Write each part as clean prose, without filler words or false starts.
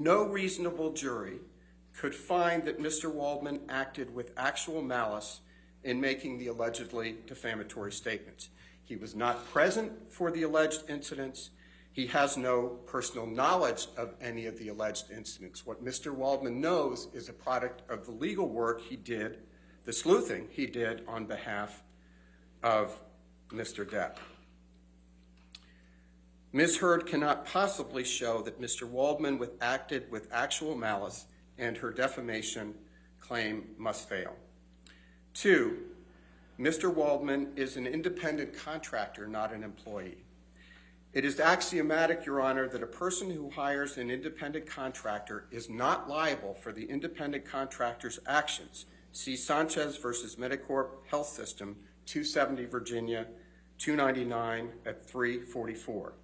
No reasonable jury could find that Mr. Waldman acted with actual malice in making the allegedly defamatory statements. He was not present for the alleged incidents. He has no personal knowledge of any of the alleged incidents. What Mr. Waldman knows is a product of the legal work he did, the sleuthing he did on behalf of Mr. Depp. Ms. Heard cannot possibly show that Mr. Waldman acted with actual malice, and her defamation claim must fail. 2, Mr. Waldman is an independent contractor, not an employee. It is axiomatic, Your Honor, that a person who hires an independent contractor is not liable for the independent contractor's actions. See Sanchez versus Medicorp Health System, 270 Virginia, 299 at 344.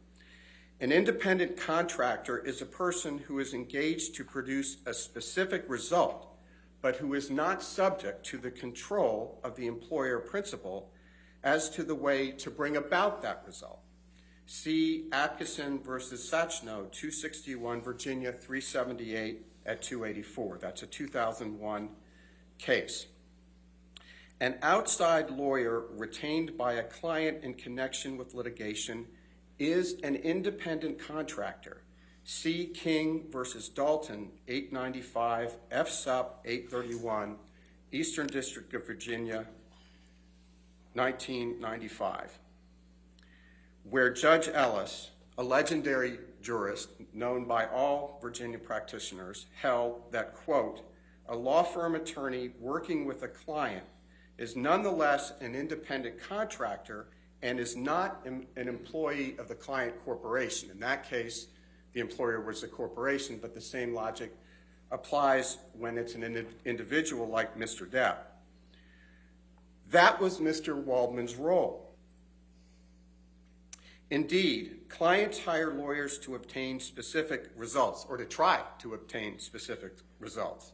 An independent contractor is a person who is engaged to produce a specific result, but who is not subject to the control of the employer principal as to the way to bring about that result. See Atkinson versus Sachno, 261 Virginia, 378 at 284. That's a 2001 case. An outside lawyer retained by a client in connection with litigation is an independent contractor. See King versus Dalton, 895 F. Sup. 831, Eastern District of Virginia, 1995, where Judge Ellis, a legendary jurist known by all Virginia practitioners, held that, quote, a law firm attorney working with a client is nonetheless an independent contractor and is not an employee of the client corporation. In that case, the employer was a corporation, but the same logic applies when it's an individual like Mr. Depp. That was Mr. Waldman's role. Indeed, clients hire lawyers to obtain specific results, or to try to obtain specific results,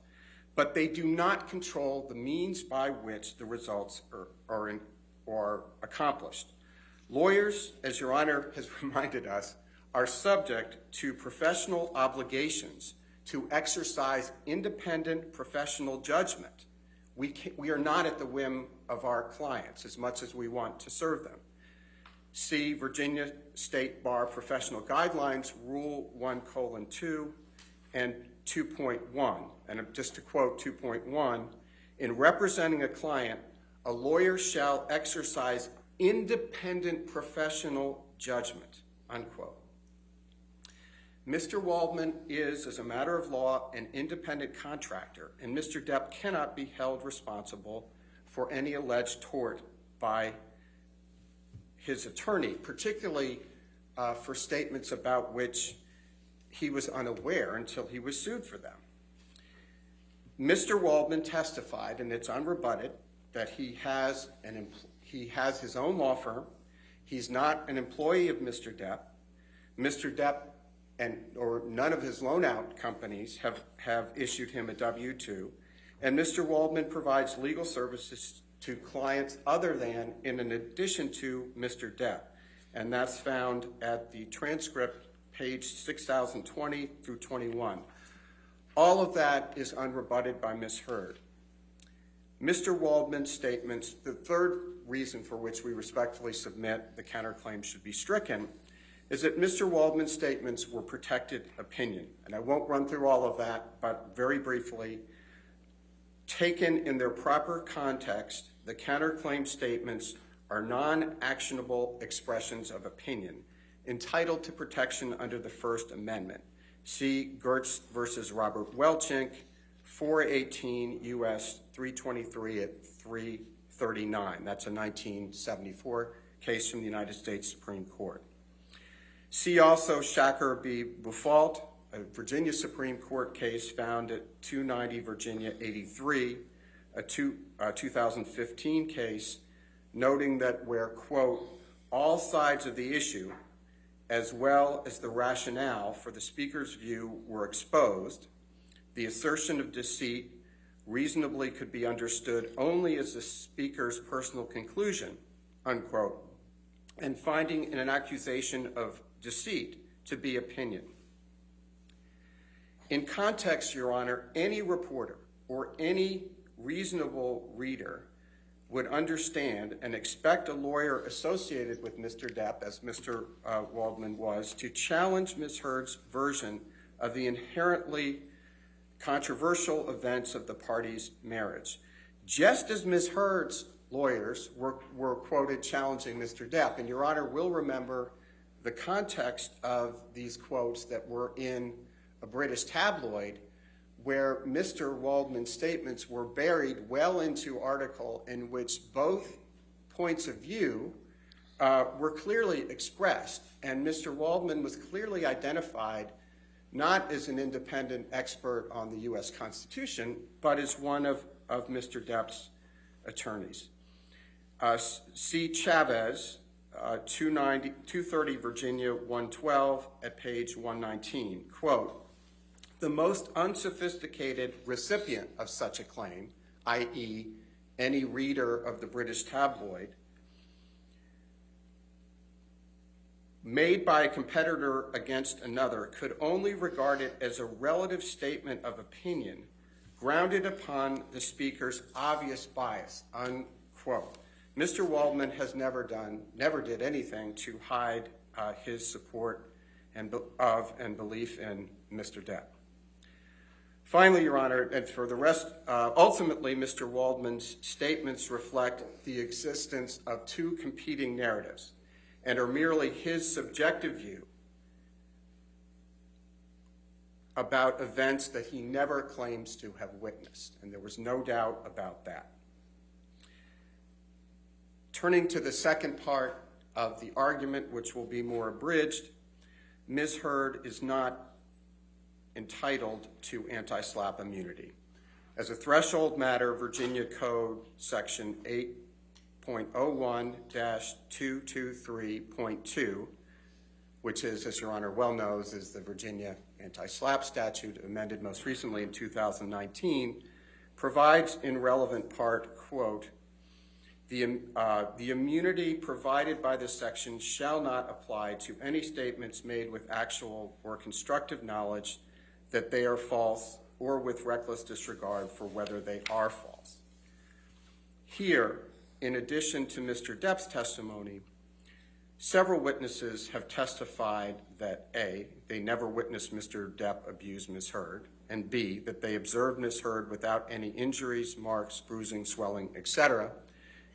but they do not control the means by which the results are accomplished. Lawyers, as Your Honor has reminded us, are subject to professional obligations to exercise independent professional judgment. We are not at the whim of our clients as much as we want to serve them. See Virginia State Bar Professional Guidelines, Rule 1:2 and 2.1. And just to quote 2.1, in representing a client, a lawyer shall exercise independent professional judgment, unquote. Mr. Waldman is, as a matter of law, an independent contractor, and Mr. Depp cannot be held responsible for any alleged tort by his attorney, particularly for statements about which he was unaware until he was sued for them. Mr. Waldman testified, and it's unrebutted, that he has his own law firm. He's not an employee of Mr. Depp. Mr. Depp or none of his loan-out companies have issued him a W-2, and Mr. Waldman provides legal services to clients other than and in addition to Mr. Depp, and that's found at the transcript, page 6020 through 21. All of that is unrebutted by Ms. Heard. Mr. Waldman's statements, the third reason for which we respectfully submit the counterclaim should be stricken, is that Mr. Waldman's statements were protected opinion. And I won't run through all of that, but very briefly, taken in their proper context, the counterclaim statements are non-actionable expressions of opinion entitled to protection under the First Amendment. See Gertz versus Robert Welchink, 418 U.S. 323 at 339. That's a 1974 case from the United States Supreme Court. See also Shacker v. Bufault, a Virginia Supreme Court case found at 290 Virginia 83, a 2015 case, noting that where, quote, all sides of the issue, as well as the rationale for the speaker's view were exposed, the assertion of deceit reasonably could be understood only as the speaker's personal conclusion, unquote, and finding an accusation of deceit to be opinion. In context, Your Honor, any reporter or any reasonable reader would understand and expect a lawyer associated with Mr. Depp, as Mr. Waldman was, to challenge Ms. Heard's version of the inherently controversial events of the parties' marriage. Just as Ms. Heard's lawyers were quoted challenging Mr. Depp, and Your Honor will remember the context of these quotes that were in a British tabloid where Mr. Waldman's statements were buried well into article in which both points of view were clearly expressed, and Mr. Waldman was clearly identified not as an independent expert on the U.S. Constitution, but as one of Mr. Depp's attorneys. C. Chavez, 230 Virginia 112 at page 119, quote, "The most unsophisticated recipient of such a claim, i.e. any reader of the British tabloid, made by a competitor against another, could only regard it as a relative statement of opinion grounded upon the speaker's obvious bias," unquote. Mr. Waldman has never did anything to hide his support and belief in Mr. Depp. Finally, Your Honor, and for the rest, ultimately, Mr. Waldman's statements reflect the existence of two competing narratives and are merely his subjective view about events that he never claims to have witnessed, and there was no doubt about that. Turning to the second part of the argument, which will be more abridged, Ms. Heard is not entitled to anti-SLAPP immunity. As a threshold matter, Virginia Code Section 8.01-223.2, which is, as Your Honor well knows, is the Virginia anti-SLAPP statute amended most recently in 2019, provides in relevant part, quote, the immunity provided by this section shall not apply to any statements made with actual or constructive knowledge that they are false or with reckless disregard for whether they are false. Here, in addition to Mr. Depp's testimony, several witnesses have testified that A, they never witnessed Mr. Depp abuse Ms. Heard, and B, that they observed Ms. Heard without any injuries, marks, bruising, swelling, etc.,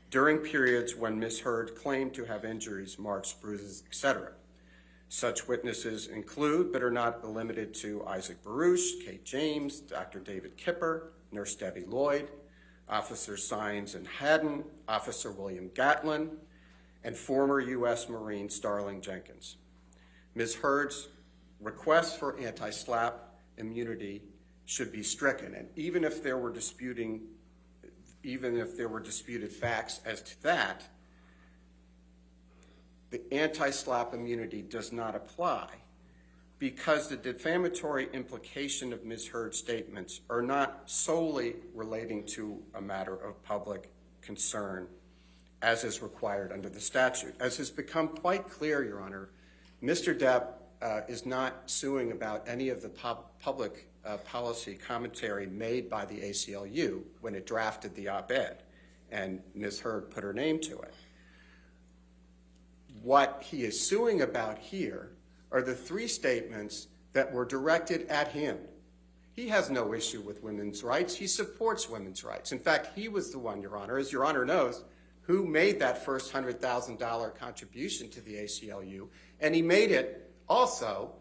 during periods when Ms. Heard claimed to have injuries, marks, bruises, etc. Such witnesses include, but are not limited to, Isaac Baruch, Kate James, Dr. David Kipper, Nurse Debbie Lloyd, Officer Sines and Haddon, Officer William Gatlin, and former U.S. Marine Starling Jenkins. Ms. Heard's request for anti-SLAPP immunity should be stricken, and even if there were disputed facts as to that, the anti-SLAPP immunity does not apply because the defamatory implication of Ms. Heard's statements are not solely relating to a matter of public concern as is required under the statute. As has become quite clear, Your Honor, Mr. Depp is not suing about any of the public policy commentary made by the ACLU when it drafted the op-ed, and Ms. Heard put her name to it. What he is suing about here are the three statements that were directed at him. He has no issue with women's rights. He supports women's rights. In fact, he was the one, Your Honor, as Your Honor knows, who made that first $100,000 contribution to the ACLU, and he made it also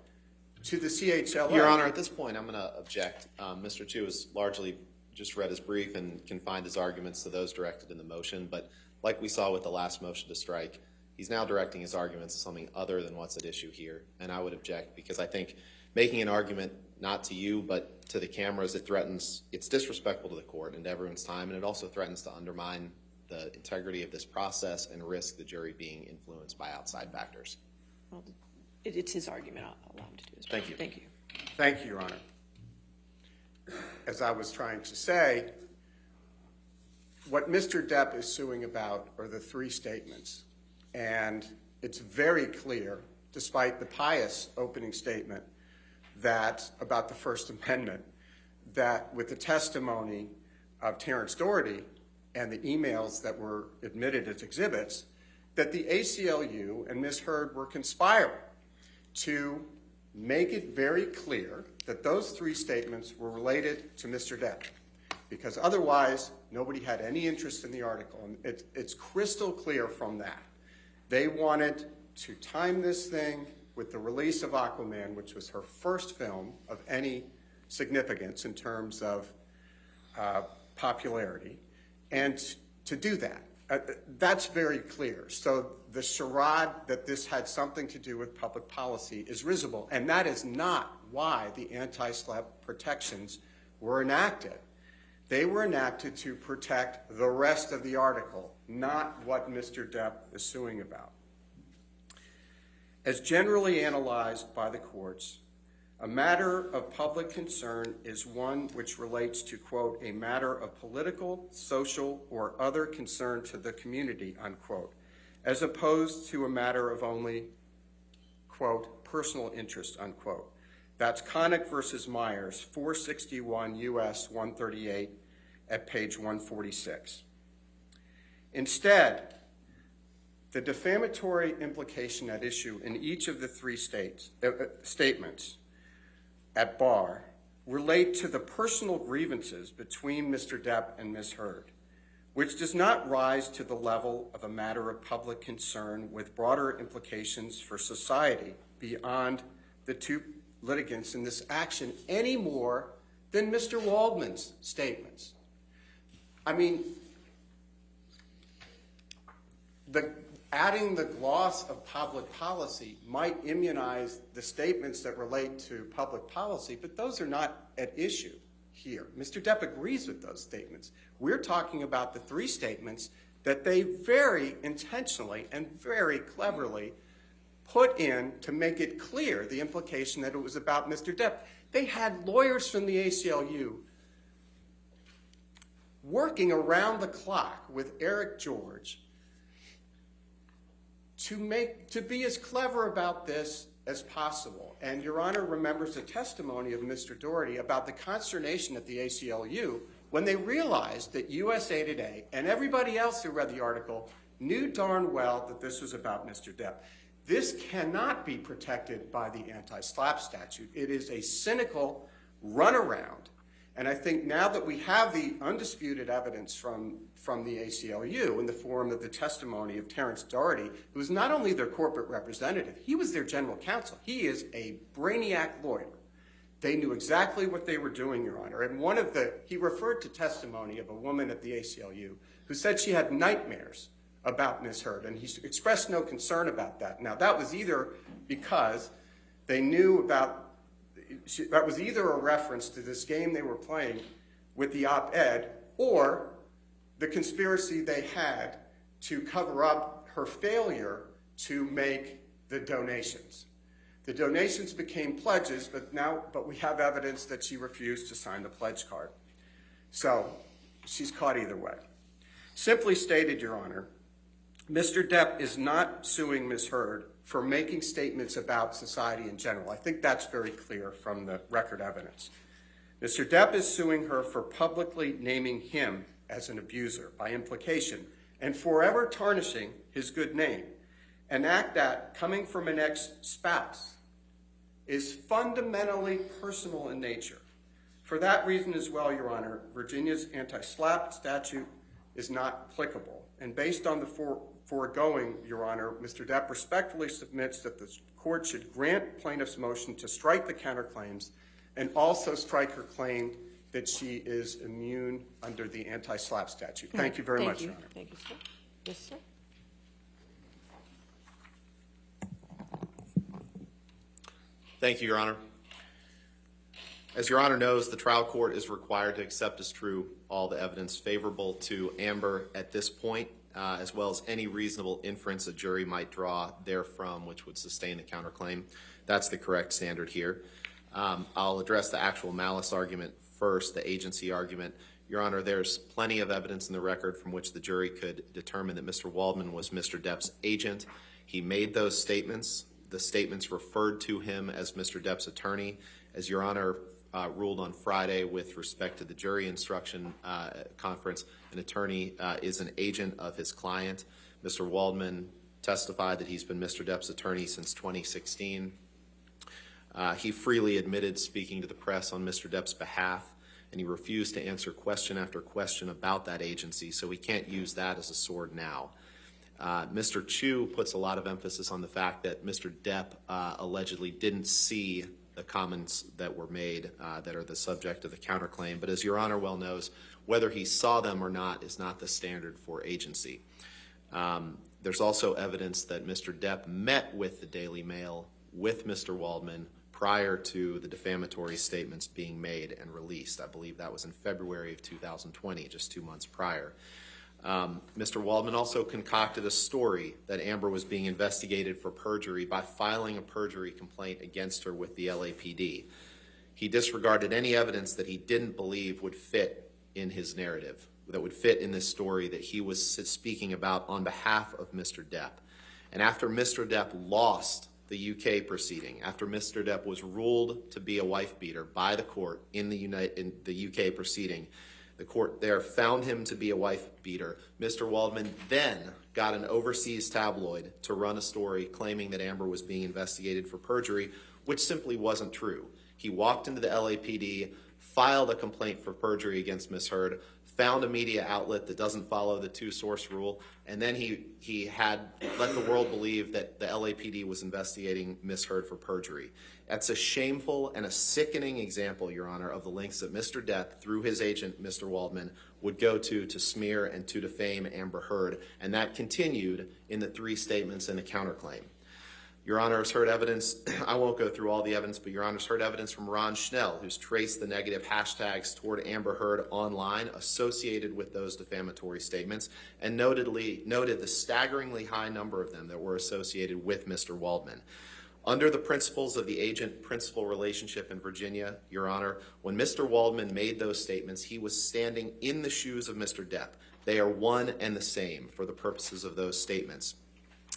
to the CHLA. Your Honor, at this point, I'm going to object. Mr. Chu has largely just read his brief and confined his arguments to those directed in the motion, but like we saw with the last motion to strike, he's now directing his arguments to something other than what's at issue here, and I would object because I think making an argument not to you but to the cameras, it's disrespectful to the court and to everyone's time, and it also threatens to undermine the integrity of this process and risk the jury being influenced by outside factors. Well, it's his argument. I'll allow him to do his Thank you. Thank you. Thank you, Your Honor. As I was trying to say, what Mr. Depp is suing about are the three statements, and it's very clear, despite the pious opening statement, that, about the First Amendment, that with the testimony of Terrence Doherty and the emails that were admitted as exhibits, that the ACLU and Ms. Heard were conspiring to make it very clear that those three statements were related to Mr. Depp, because otherwise nobody had any interest in the article. And it's crystal clear from that. They wanted to time this thing with the release of Aquaman, which was her first film of any significance in terms of popularity, and to do that. That's very clear. So the charade that this had something to do with public policy is risible, and that is not why the anti-SLAPP protections were enacted. They were enacted to protect the rest of the article, not what Mr. Depp is suing about. As generally analyzed by the courts, a matter of public concern is one which relates to, quote, a matter of political, social, or other concern to the community, unquote, as opposed to a matter of only, quote, personal interest, unquote. That's Connick versus Myers, 461 U.S. 138 at page 146. Instead, the defamatory implication at issue in each of the three statements at bar relate to the personal grievances between Mr. Depp and Ms. Heard, which does not rise to the level of a matter of public concern with broader implications for society beyond the two litigants in this action any more than Mr. Waldman's statements. I mean, adding the gloss of public policy might immunize the statements that relate to public policy, but those are not at issue here. Mr. Depp agrees with those statements. We're talking about the three statements that they very intentionally and very cleverly put in to make it clear the implication that it was about Mr. Depp. They had lawyers from the ACLU working around the clock with Eric George to be as clever about this as possible. And Your Honor remembers the testimony of Mr. Doherty about the consternation at the ACLU when they realized that USA Today and everybody else who read the article knew darn well that this was about Mr. Depp. This cannot be protected by the anti-SLAPP statute. It is a cynical runaround. And I think now that we have the undisputed evidence from the ACLU in the form of the testimony of Terrence Doherty, who is not only their corporate representative, he was their general counsel. He is a brainiac lawyer. They knew exactly what they were doing, Your Honor. And he referred to testimony of a woman at the ACLU who said she had nightmares about Ms. Heard, and he expressed no concern about that. Now, that was either because they knew about that was either a reference to this game they were playing with the op-ed or the conspiracy they had to cover up her failure to make the donations. The donations became pledges, but we have evidence that she refused to sign the pledge card. So she's caught either way. Simply stated, Your Honor, Mr. Depp is not suing Ms. Heard for making statements about society in general. I think that's very clear from the record evidence. Mr. Depp is suing her for publicly naming him as an abuser by implication and forever tarnishing his good name, an act that, coming from an ex-spouse, is fundamentally personal in nature. For that reason as well, Your Honor, Virginia's anti-SLAPP statute is not applicable. And based on the foregoing, Your Honor, Mr. Depp respectfully submits that the court should grant plaintiff's motion to strike the counterclaims and also strike her claim that she is immune under the anti-SLAPP statute. Thank you very much, Your Honor. Thank you, sir. Yes, sir. Thank you, Your Honor. As Your Honor knows, the trial court is required to accept as true all the evidence favorable to Amber at this point, as well as any reasonable inference a jury might draw therefrom which would sustain the counterclaim. That's the correct standard here. I'll address the actual malice argument first, the agency argument. Your Honor, there's plenty of evidence in the record from which the jury could determine that Mr. Waldman was Mr. Depp's agent. He made those statements. The statements referred to him as Mr. Depp's attorney, As Your Honor ruled on Friday with respect to the jury instruction conference, an attorney is an agent of his client. Mr. Waldman testified that he's been Mr. Depp's attorney since 2016. He freely admitted speaking to the press on Mr. Depp's behalf, and he refused to answer question after question about that agency, so we can't use that as a sword now. Mr. Chu puts a lot of emphasis on the fact that Mr. Depp allegedly didn't see the comments that were made that are the subject of the counterclaim, but as Your Honor well knows, whether he saw them or not is not the standard for agency. There's also evidence that Mr. Depp met with the Daily Mail with Mr. Waldman prior to the defamatory statements being made and released. I believe that was in February of 2020, just 2 months prior. Mr. Waldman also concocted a story that Amber was being investigated for perjury by filing a perjury complaint against her with the LAPD. He disregarded any evidence that he didn't believe would fit in his narrative, that would fit in this story that he was speaking about on behalf of Mr. Depp. And after Mr. Depp lost the UK proceeding, after Mr. Depp was ruled to be a wife beater by the court in the UK proceeding, the court there found him to be a wife beater. Mr. Waldman then got an overseas tabloid to run a story claiming that Amber was being investigated for perjury, which simply wasn't true. He walked into the LAPD, filed a complaint for perjury against Ms. Heard, found a media outlet that doesn't follow the two-source rule, and then he had let the world believe that the LAPD was investigating Ms. Heard for perjury. That's a shameful and a sickening example, Your Honor, of the lengths that Mr. Depp, through his agent, Mr. Waldman, would go to smear and to defame Amber Heard, and that continued in the 3 statements in the counterclaim. Your Honor has heard evidence, I won't go through all the evidence, but Your Honor has heard evidence from Ron Schnell, who's traced the negative hashtags toward Amber Heard online associated with those defamatory statements, and noted the staggeringly high number of them that were associated with Mr. Waldman. Under the principles of the agent-principal relationship in Virginia, Your Honor, when Mr. Waldman made those statements, he was standing in the shoes of Mr. Depp. They are one and the same for the purposes of those statements.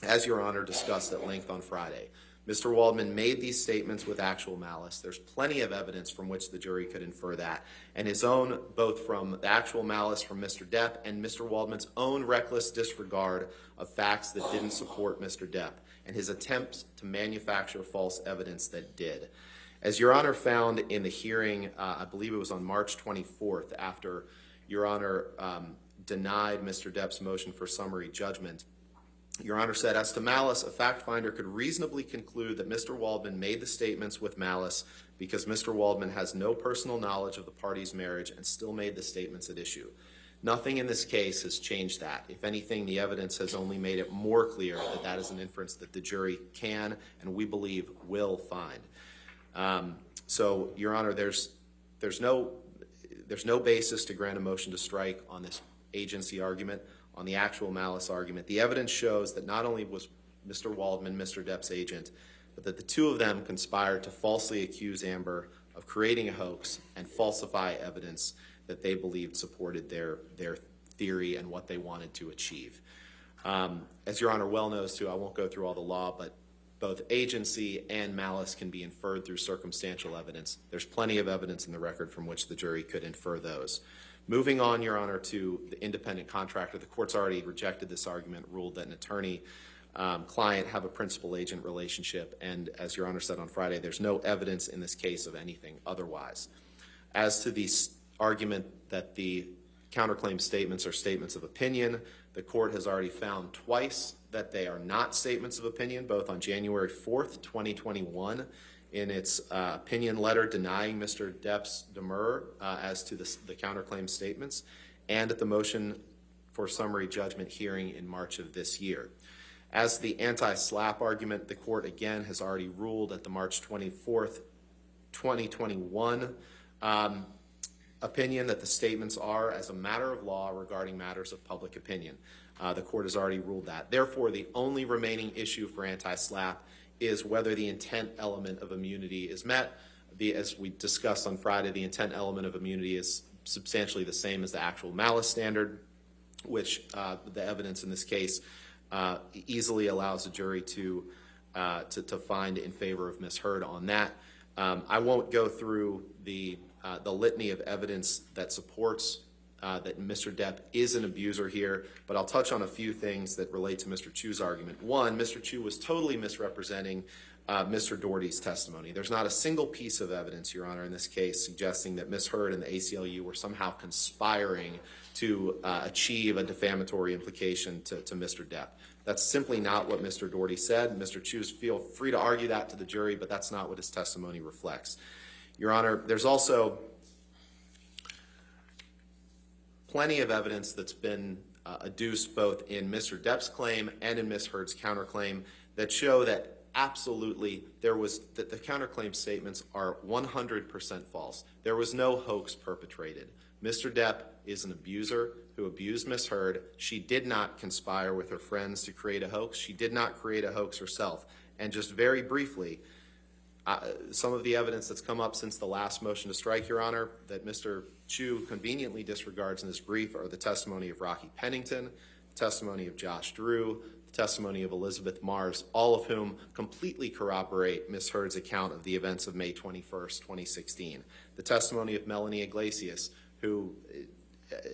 As Your Honor discussed at length on Friday, Mr. Waldman made these statements with actual malice. There's plenty of evidence from which the jury could infer that, and his own, both from the actual malice from Mr. Depp and Mr. Waldman's own reckless disregard of facts that didn't support Mr. Depp, and his attempts to manufacture false evidence that did. As Your Honor found in the hearing, I believe it was on March 24th, after Your Honor denied Mr. Depp's motion for summary judgment, Your Honor said, as to malice, a fact finder could reasonably conclude that Mr. Waldman made the statements with malice because Mr. Waldman has no personal knowledge of the party's marriage and still made the statements at issue. Nothing in this case has changed that. If anything, the evidence has only made it more clear that that is an inference that the jury can and we believe will find. So, Your Honor, there's no basis to grant a motion to strike on this agency argument, on the actual malice argument. The evidence shows that not only was Mr. Waldman Mr. Depp's agent, but that the two of them conspired to falsely accuse Amber of creating a hoax and falsify evidence that they believed supported their theory and what they wanted to achieve. As Your Honor well knows, too, I won't go through all the law, but both agency and malice can be inferred through circumstantial evidence. There's plenty of evidence in the record from which the jury could infer those. Moving on, Your Honor, to the independent contractor, the court's already rejected this argument, ruled that an attorney-client have a principal-agent relationship, and as Your Honor said on Friday, there's no evidence in this case of anything otherwise. As to the argument that the counterclaim statements are statements of opinion, the court has already found twice that they are not statements of opinion, both on January 4th, 2021, in its opinion letter denying Mr. Depp's demur as to the counterclaim statements, and at the motion for summary judgment hearing in March of this year. As to the anti-SLAPP argument, the court again has already ruled at the March 24th, 2021 opinion that the statements are, as a matter of law, regarding matters of public opinion. The court has already ruled that. Therefore, the only remaining issue for anti-SLAPP is whether the intent element of immunity is met. As we discussed on Friday, the intent element of immunity is substantially the same as the actual malice standard, which the evidence in this case easily allows the jury to find in favor of Ms. Heard on that. I won't go through the litany of evidence that supports that Mr. Depp is an abuser here, but I'll touch on a few things that relate to Mr. Chu's argument. One, Mr. Chu was totally misrepresenting Mr. Doherty's testimony. There's not a single piece of evidence, Your Honor, in this case suggesting that Ms. Heard and the ACLU were somehow conspiring to achieve a defamatory implication to Mr. Depp. That's simply not what Mr. Doherty said. Mr. Chu's feel free to argue that to the jury, but that's not what his testimony reflects. Your Honor, there's also plenty of evidence that's been adduced both in Mr. Depp's claim and in Ms. Heard's counterclaim that show that absolutely that the counterclaim statements are 100% false. There was no hoax perpetrated. Mr. Depp is an abuser who abused Ms. Heard. She did not conspire with her friends to create a hoax. She did not create a hoax herself. And just very briefly, some of the evidence that's come up since the last motion to strike, Your Honor, that Mr. Chu conveniently disregards in his brief are the testimony of Rocky Pennington, the testimony of Josh Drew, the testimony of Elizabeth Mars, all of whom completely corroborate Ms. Heard's account of the events of May 21st, 2016. The testimony of Melanie Iglesias, who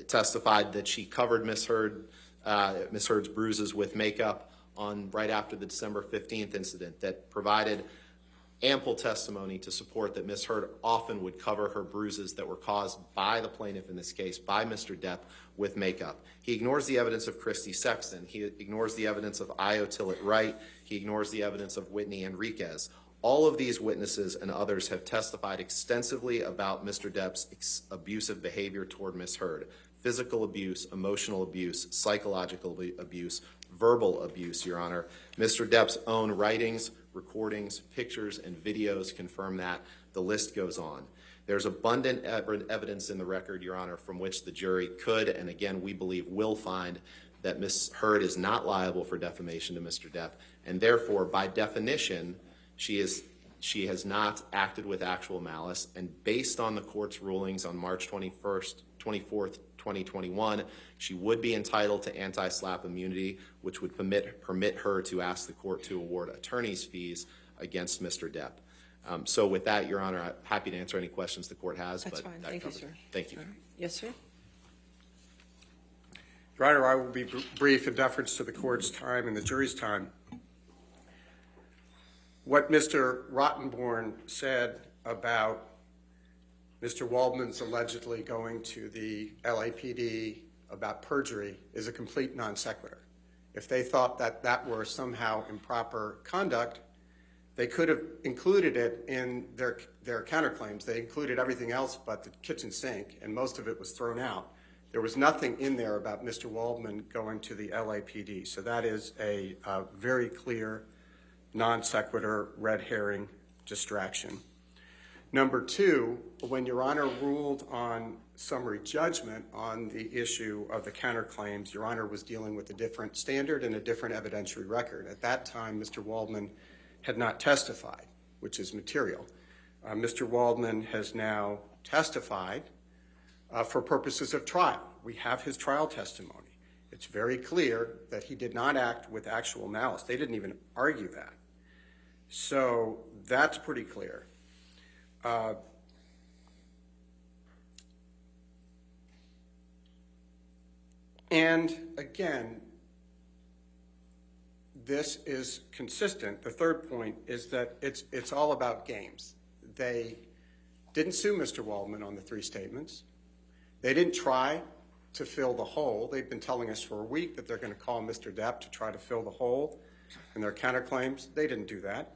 testified that she covered Ms. Heard's bruises with makeup right after the December 15th incident, that provided ample testimony to support that Ms. Heard often would cover her bruises that were caused by the plaintiff in this case, by Mr. Depp, with makeup. He ignores the evidence of Christy Sexton. He ignores the evidence of Io Tillett Wright. He ignores the evidence of Whitney Enriquez. All of these witnesses and others have testified extensively about Mr. Depp's abusive behavior toward Ms. Heard. Physical abuse, emotional abuse, psychological abuse, verbal abuse, Your Honor. Mr. Depp's own writings, recordings, pictures, and videos confirm that. The list goes on. There's abundant evidence in the record, Your Honor, from which the jury could, and again, we believe will find that Ms. Heard is not liable for defamation to Mr. Depp, and therefore, by definition, she has not acted with actual malice, and based on the court's rulings on March 24th, 2021, she would be entitled to anti-SLAPP immunity, which would permit her to ask the court to award attorney's fees against Mr. Depp. So with that, Your Honor, I'm happy to answer any questions the court has. That's but fine. that Thank you, covers sir. it. Thank you. All right. Yes, sir. Your Honor, I will be brief in deference to the court's time and the jury's time. What Mr. Rottenborn said about Mr. Waldman's allegedly going to the LAPD about perjury is a complete non sequitur. If they thought that that were somehow improper conduct, they could have included it in their counterclaims. They included everything else but the kitchen sink, and most of it was thrown out. There was nothing in there about Mr. Waldman going to the LAPD. So that is a very clear non sequitur, red herring distraction. Number two, when Your Honor ruled on summary judgment on the issue of the counterclaims, Your Honor was dealing with a different standard and a different evidentiary record. At that time, Mr. Waldman had not testified, which is material. Mr. Waldman has now testified for purposes of trial. We have his trial testimony. It's very clear that he did not act with actual malice. They didn't even argue that. So that's pretty clear. And again, this is consistent. The third point is that it's all about games. They didn't sue Mr. Waldman on the three statements. They didn't try to fill the hole. They've been telling us for a week that they're going to call Mr. Depp to try to fill the hole in their counterclaims. They didn't do that.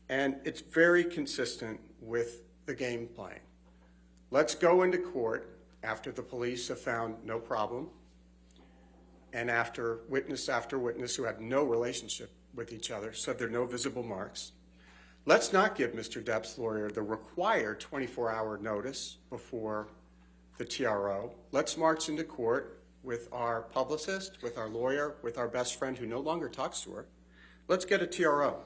And it's very consistent with the game playing. Let's go into court after the police have found no problem and after witness who had no relationship with each other said there are no visible marks. Let's not give Mr. Depp's lawyer the required 24-hour notice before the TRO. Let's march into court with our publicist, with our lawyer, with our best friend who no longer talks to her. Let's get a TRO.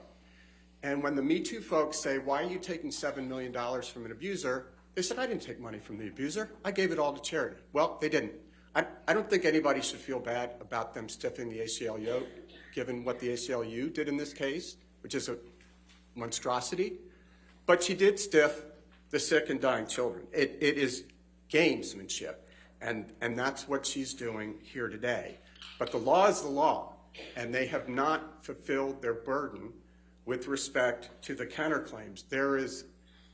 And when the Me Too folks say, why are you taking $7 million from an abuser? They said, I didn't take money from the abuser. I gave it all to charity. Well, they didn't. I don't think anybody should feel bad about them stiffing the ACLU, given what the ACLU did in this case, which is a monstrosity. But she did stiff the sick and dying children. It is gamesmanship, and that's what she's doing here today. But the law is the law, and they have not fulfilled their burden with respect to the counterclaims. There is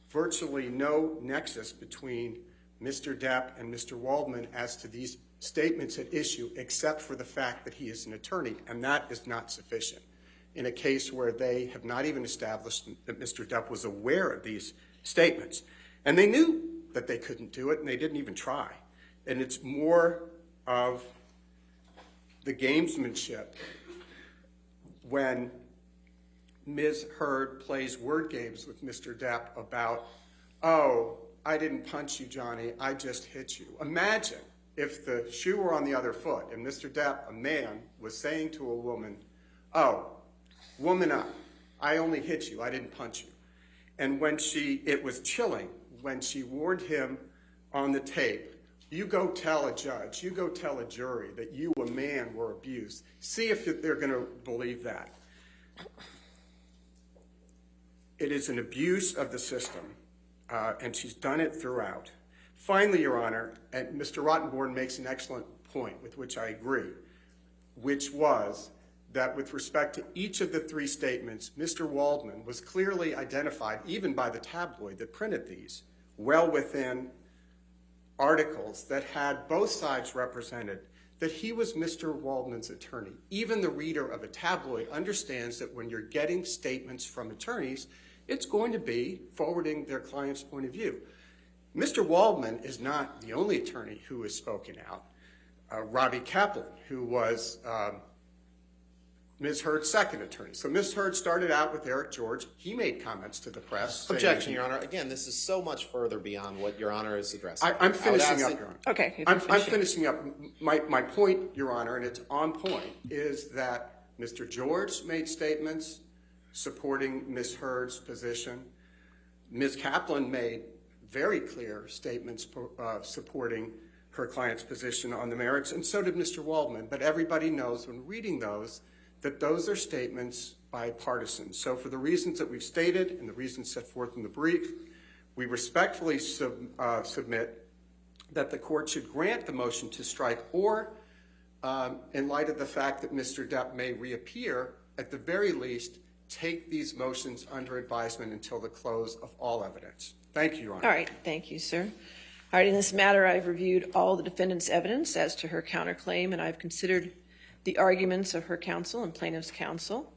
virtually no nexus between Mr. Depp and Mr. Waldman as to these statements at issue, except for the fact that he is an attorney, and that is not sufficient in a case where they have not even established that Mr. Depp was aware of these statements. And they knew that they couldn't do it, and they didn't even try. And it's more of the gamesmanship when Ms. Heard plays word games with Mr. Depp about, oh, I didn't punch you, Johnny, I just hit you. Imagine if the shoe were on the other foot and Mr. Depp, a man, was saying to a woman, oh, woman up, I only hit you, I didn't punch you. And when it was chilling, when she warned him on the tape, you go tell a judge, you go tell a jury that you, a man, were abused. See if they're going to believe that. It is an abuse of the system, and she's done it throughout. Finally, Your Honor, and Mr. Rottenborn makes an excellent point with which I agree, which was that with respect to each of the three statements, Mr. Waldman was clearly identified, even by the tabloid that printed these, well within articles that had both sides represented, that he was Mr. Waldman's attorney. Even the reader of a tabloid understands that when you're getting statements from attorneys, it's going to be forwarding their client's point of view. Mr. Waldman is not the only attorney who has spoken out. Robbie Kaplan, who was Ms. Heard's second attorney. So Ms. Heard started out with Eric George. He made comments to the press. Objection, Your Honor. Again, this is so much further beyond what Your Honor is addressing. I'm finishing up, Your Honor. Okay. I'm finishing up. My point, Your Honor, and it's on point, is that Mr. George made statements supporting Ms. Heard's position. Ms. Kaplan made very clear statements supporting her client's position on the merits, and so did Mr. Waldman. But everybody knows when reading those that those are statements by partisans. So for the reasons that we've stated and the reasons set forth in the brief, we respectfully submit that the court should grant the motion to strike, or in light of the fact that Mr. Depp may reappear, at the very least, take these motions under advisement until the close of all evidence. Thank you, Your Honor. All right. Thank you, sir. All right. In this matter, I've reviewed all the defendant's evidence as to her counterclaim, and I've considered the arguments of her counsel and plaintiff's counsel.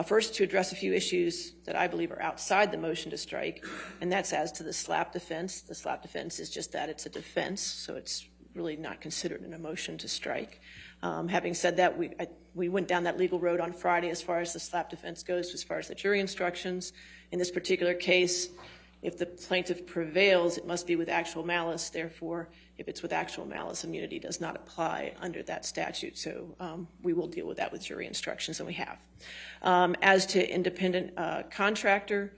First, to address a few issues that I believe are outside the motion to strike, and that's as to the slap defense. The slap defense is just that, it's a defense, so it's really not considered in a motion to strike. Having said that, we went down that legal road on Friday as far as the slap defense goes, as far as the jury instructions. In this particular case, if the plaintiff prevails, it must be with actual malice. Therefore, if it's with actual malice, immunity does not apply under that statute. So we will deal with that with jury instructions, and we have. As to independent contractor,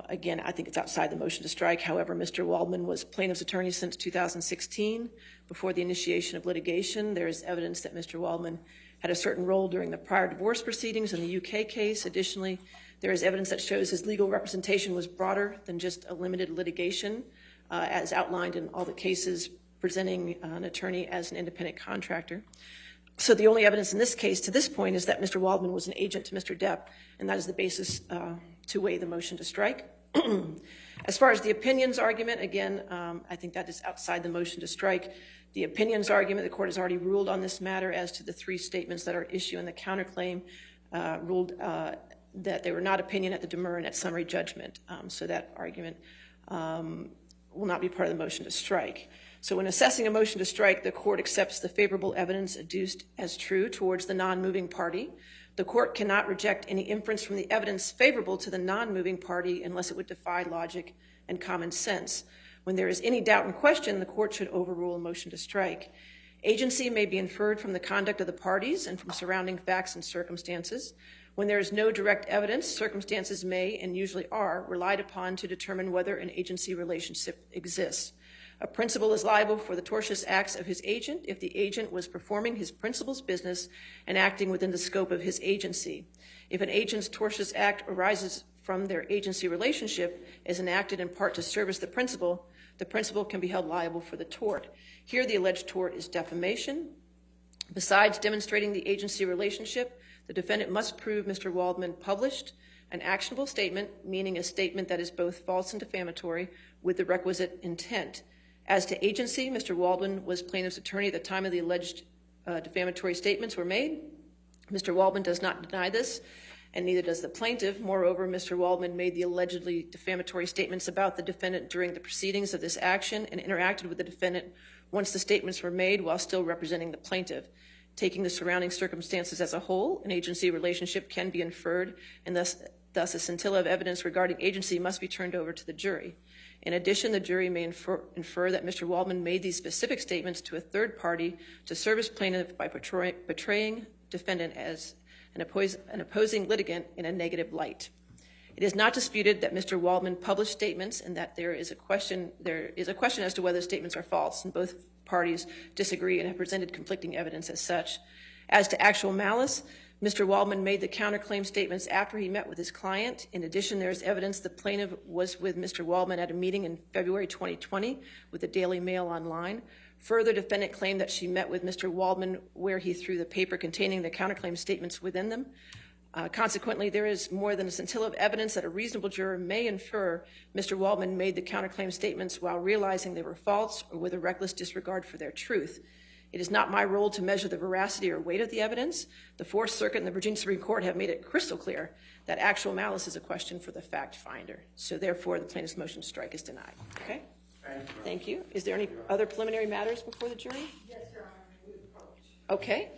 again, I think it's outside the motion to strike. However, Mr. Waldman was plaintiff's attorney since 2016. Before the initiation of litigation, there is evidence that Mr. Waldman had a certain role during the prior divorce proceedings in the UK case. Additionally, there is evidence that shows his legal representation was broader than just a limited litigation, as outlined in all the cases presenting an attorney as an independent contractor. So the only evidence in this case to this point is that Mr. Waldman was an agent to Mr. Depp, and that is the basis to weigh the motion to strike. As far as the opinions argument, again, I think that is outside the motion to strike. The opinions argument, the court has already ruled on this matter as to the three statements that are at issue in the counterclaim, ruled that they were not opinion at the demur and at summary judgment. So that argument will not be part of the motion to strike. So when assessing a motion to strike, the court accepts the favorable evidence adduced as true towards the non-moving party. The court cannot reject any inference from the evidence favorable to the non-moving party unless it would defy logic and common sense. When there is any doubt and question, the court should overrule a motion to strike. Agency may be inferred from the conduct of the parties and from surrounding facts and circumstances. When there is no direct evidence, circumstances may, and usually are, relied upon to determine whether an agency relationship exists. A principal is liable for the tortious acts of his agent if the agent was performing his principal's business and acting within the scope of his agency. If an agent's tortious act arises from their agency relationship is enacted in part to service the principal can be held liable for the tort. Here, the alleged tort is defamation. Besides demonstrating the agency relationship, the defendant must prove Mr. Waldman published an actionable statement, meaning a statement that is both false and defamatory, with the requisite intent. As to agency, Mr. Waldman was plaintiff's attorney at the time of the alleged defamatory statements were made. Mr. Waldman does not deny this, and neither does the plaintiff. Moreover, Mr. Waldman made the allegedly defamatory statements about the defendant during the proceedings of this action and interacted with the defendant once the statements were made while still representing the plaintiff. Taking the surrounding circumstances as a whole, an agency relationship can be inferred, and thus a scintilla of evidence regarding agency must be turned over to the jury. In addition, the jury may infer that Mr. Waldman made these specific statements to a third party to serve as plaintiff by portraying defendant as an opposing litigant in a negative light. It is not disputed that Mr. Waldman published statements and that there is a question as to whether statements are false, and both parties disagree and have presented conflicting evidence as such. As to actual malice, Mr. Waldman made the counterclaim statements after he met with his client. In addition, there is evidence the plaintiff was with Mr. Waldman at a meeting in February 2020 with the Daily Mail online. Further, defendant claimed that she met with Mr. Waldman where he threw the paper containing the counterclaim statements within them. Consequently, there is more than a scintilla of evidence that a reasonable juror may infer Mr. Waldman made the counterclaim statements while realizing they were false or with a reckless disregard for their truth. It is not my role to measure the veracity or weight of the evidence. The Fourth Circuit and the Virginia Supreme Court have made it crystal clear that actual malice is a question for the fact finder. So therefore, the plaintiff's motion to strike is denied. Okay? Thank you. Is there any other preliminary matters before the jury? Yes, Your Honor. Okay.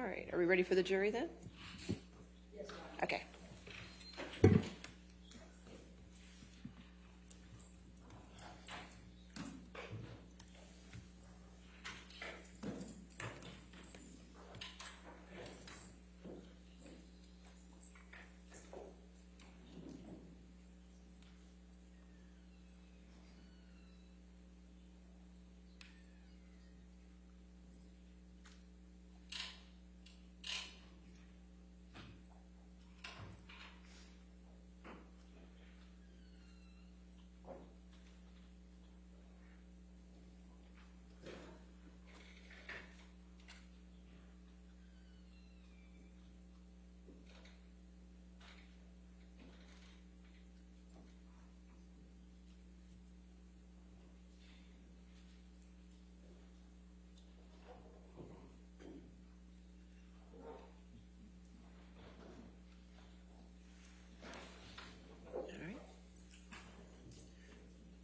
right, are we ready for the jury then? Yes, ma'am. Okay.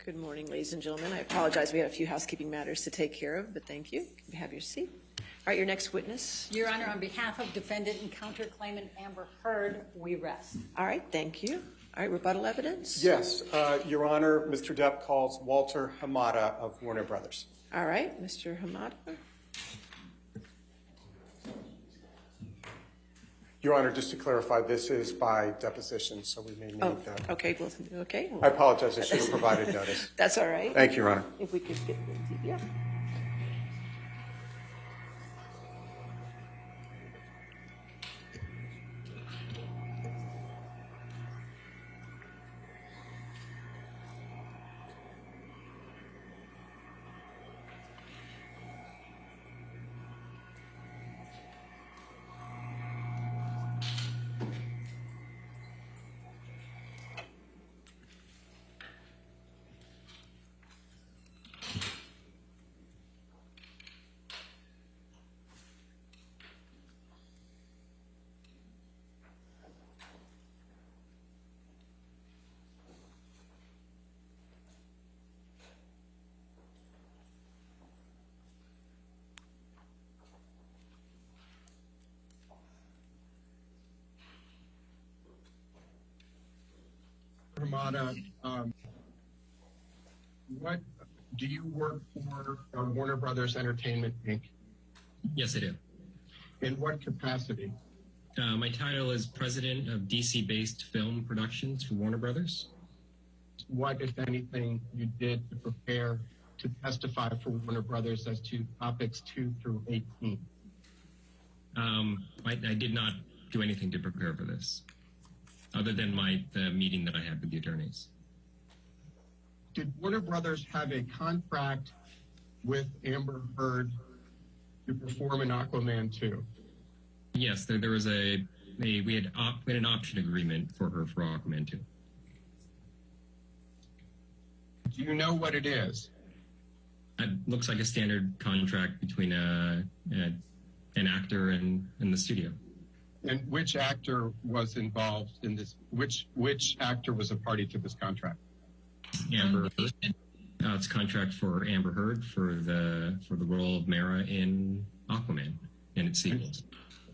Good morning, ladies and gentlemen. I apologize. We had a few housekeeping matters to take care of, but thank you. You can have your seat. All right, your next witness. Your Honor, on behalf of defendant and counterclaimant Amber Heard, we rest. All right, thank you. All right, rebuttal evidence? Yes, Your Honor, Mr. Depp calls Walter Hamada of Warner Brothers. All right, Mr. Hamada. Your Honor, just to clarify, this is by deposition, so we may need that. Okay, well, okay. I apologize, I should have provided notice. That's all right. Thank you, Your Honor. If we could get the, yeah. Hamada, what do you work for Warner Brothers Entertainment, Inc.? Yes, I do. In what capacity? My title is President of DC-based film productions for Warner Brothers. What, if anything, you did to prepare to testify for Warner Brothers as to topics 2 through 18? I did not do anything to prepare for this, other than the meeting that I had with the attorneys. Did Warner Brothers have a contract with Amber Heard to perform in Aquaman 2? Yes, there was we had an option agreement for her for Aquaman 2. Do you know what it is? It looks like a standard contract between an actor and the studio. And which actor was involved in this? Which actor was a party to this contract? Amber Heard. It's a contract for Amber Heard for the role of Mara in Aquaman and its sequels.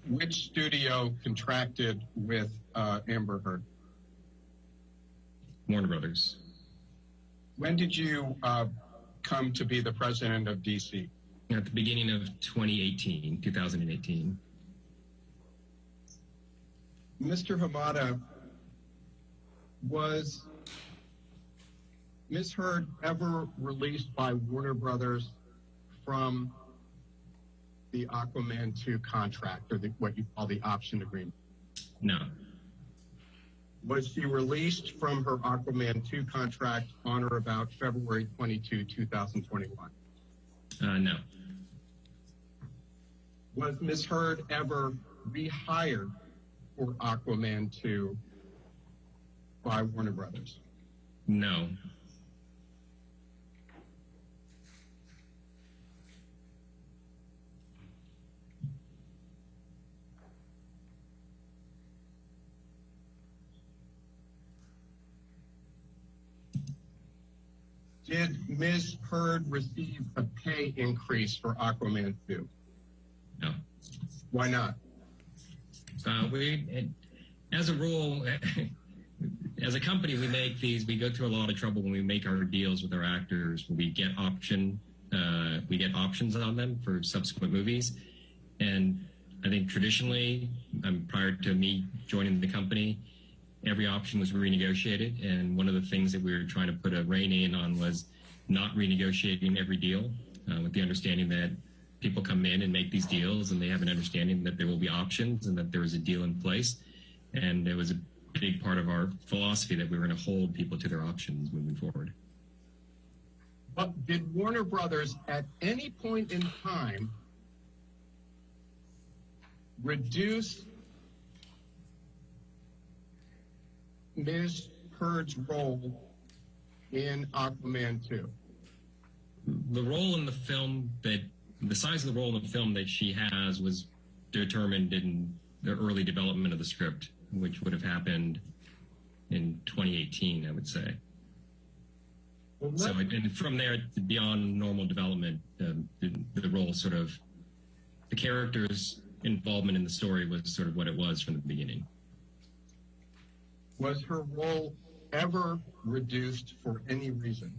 Which studio contracted with Amber Heard? Warner Brothers. When did you come to be the president of DC? At the beginning of 2018. Mr. Hamada, was Ms. Heard ever released by Warner Brothers from the Aquaman 2 contract, or what you call the option agreement? No. Was she released from her Aquaman 2 contract on or about February 22, 2021? No. Was Ms. Heard ever rehired for Aquaman 2 by Warner Brothers? No. Did Ms. Heard receive a pay increase for Aquaman 2? No. Why not? As a rule, as a company, we go through a lot of trouble when we make our deals with our actors. We get options on them for subsequent movies. And I think traditionally, prior to me joining the company, every option was renegotiated. And one of the things that we were trying to put a rein in on was not renegotiating every deal, with the understanding that people come in and make these deals and they have an understanding that there will be options and that there is a deal in place. And it was a big part of our philosophy that we were going to hold people to their options moving forward. But did Warner Brothers at any point in time reduce Ms. Heard's role in Aquaman 2? The role in the film the size of the role in the film that she has was determined in the early development of the script, which would have happened in 2018, I would say. Well, So and from there, beyond normal development, the role the character's involvement in the story was sort of what it was from the beginning. Was her role ever reduced for any reason?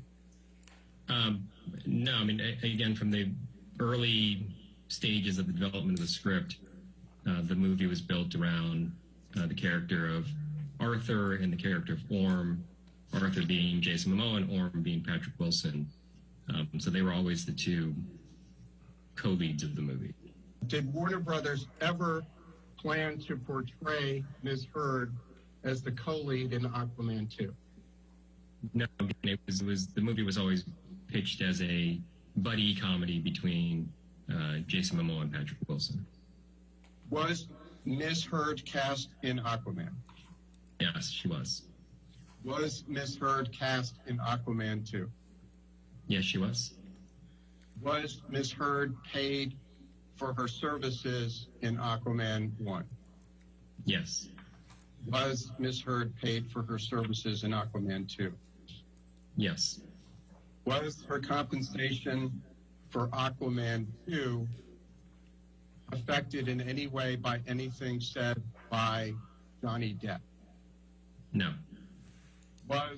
No, I mean, again, from the early stages of the development of the script, the movie was built around the character of Arthur and the character of Orm, Arthur being Jason Momoa and Orm being Patrick Wilson. So they were always the two co-leads of the movie. Did Warner Brothers ever plan to portray Ms. Heard as the co-lead in Aquaman 2? No, the movie was always pitched as a buddy comedy between Jason Momoa and Patrick Wilson. Was Ms. Heard cast in Aquaman? Yes, she was. Was Ms. Heard cast in Aquaman 2? Yes, she was. Was Ms. Heard paid for her services in Aquaman 1? Yes. Was Ms. Heard paid for her services in Aquaman 2? Yes. Was her compensation for Aquaman 2 affected in any way by anything said by Johnny Depp? No. Was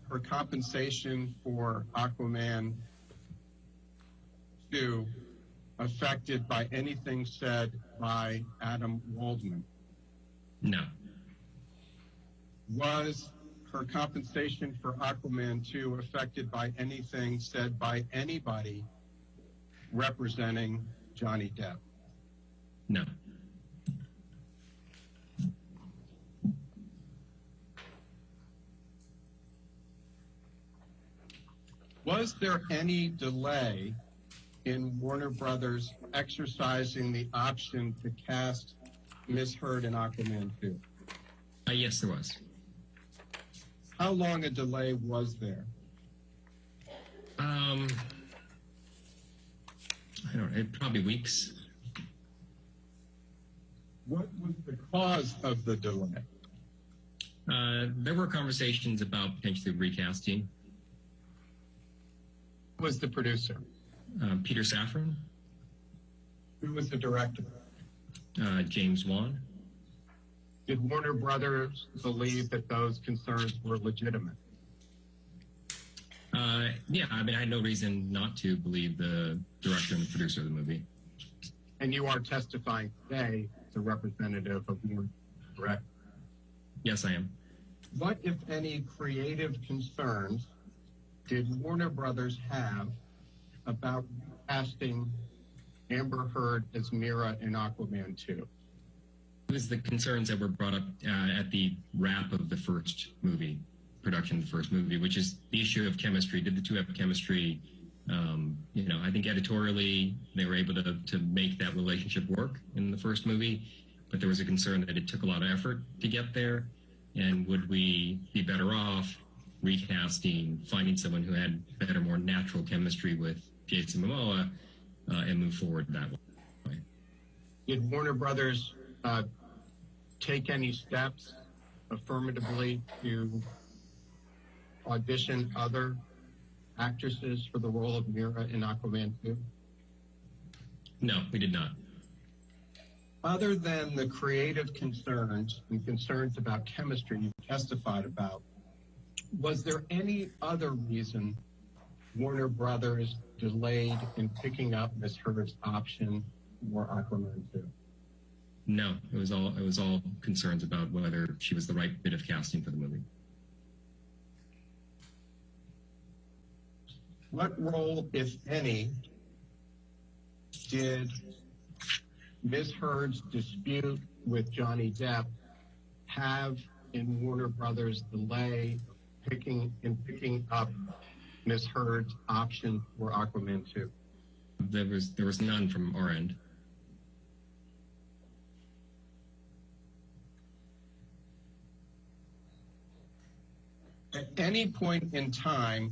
her compensation for Aquaman 2 affected by anything said by Adam Waldman? No. Was her compensation for Aquaman 2 affected by anything said by anybody representing Johnny Depp? No. Was there any delay in Warner Brothers exercising the option to cast Ms. Heard in Aquaman 2? Yes, there was. How long a delay was there? I don't know, probably weeks. What was the cause of the delay? There were conversations about potentially recasting. Who was the producer? Peter Safran, Who was the director? James Wan. Did Warner Brothers believe that those concerns were legitimate? Yeah, I mean, I had no reason not to believe the director and the producer of the movie. And you are testifying today as a representative of Warner, correct? Yes, I am. What, if any, creative concerns did Warner Brothers have about casting Amber Heard as Mira in Aquaman 2? It was the concerns that were brought up at the wrap of the first movie, production of the first movie, which is the issue of chemistry. Did the two have chemistry? I think editorially they were able to make that relationship work in the first movie, but there was a concern that it took a lot of effort to get there, and would we be better off recasting, finding someone who had better, more natural chemistry with Jason Momoa and move forward that way. Did Warner Brothers take any steps affirmatively to audition other actresses for the role of Mira in Aquaman 2? No, we did not. other than the creative concerns and concerns about chemistry you testified about, was there any other reason Warner Brothers delayed in picking up Ms. Heard's option for Aquaman 2? No, it was all concerns about whether she was the right bit of casting for the movie. What role, if any, did Ms. Heard's dispute with Johnny Depp have in Warner Brothers' delay in picking up Ms. Heard's option for Aquaman 2? There was none from our end. At any point in time,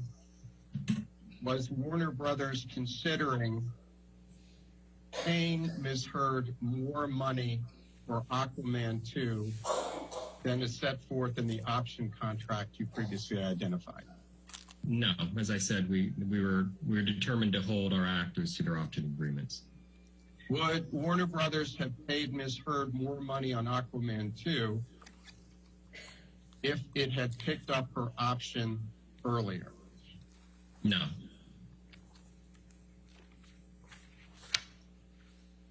was Warner Brothers considering paying Ms. Heard more money for Aquaman 2 than is set forth in the option contract you previously identified? No, as I said, we were determined to hold our actors to their option agreements. Would Warner Brothers have paid Ms. Heard more money on Aquaman 2 if it had picked up her option earlier? No.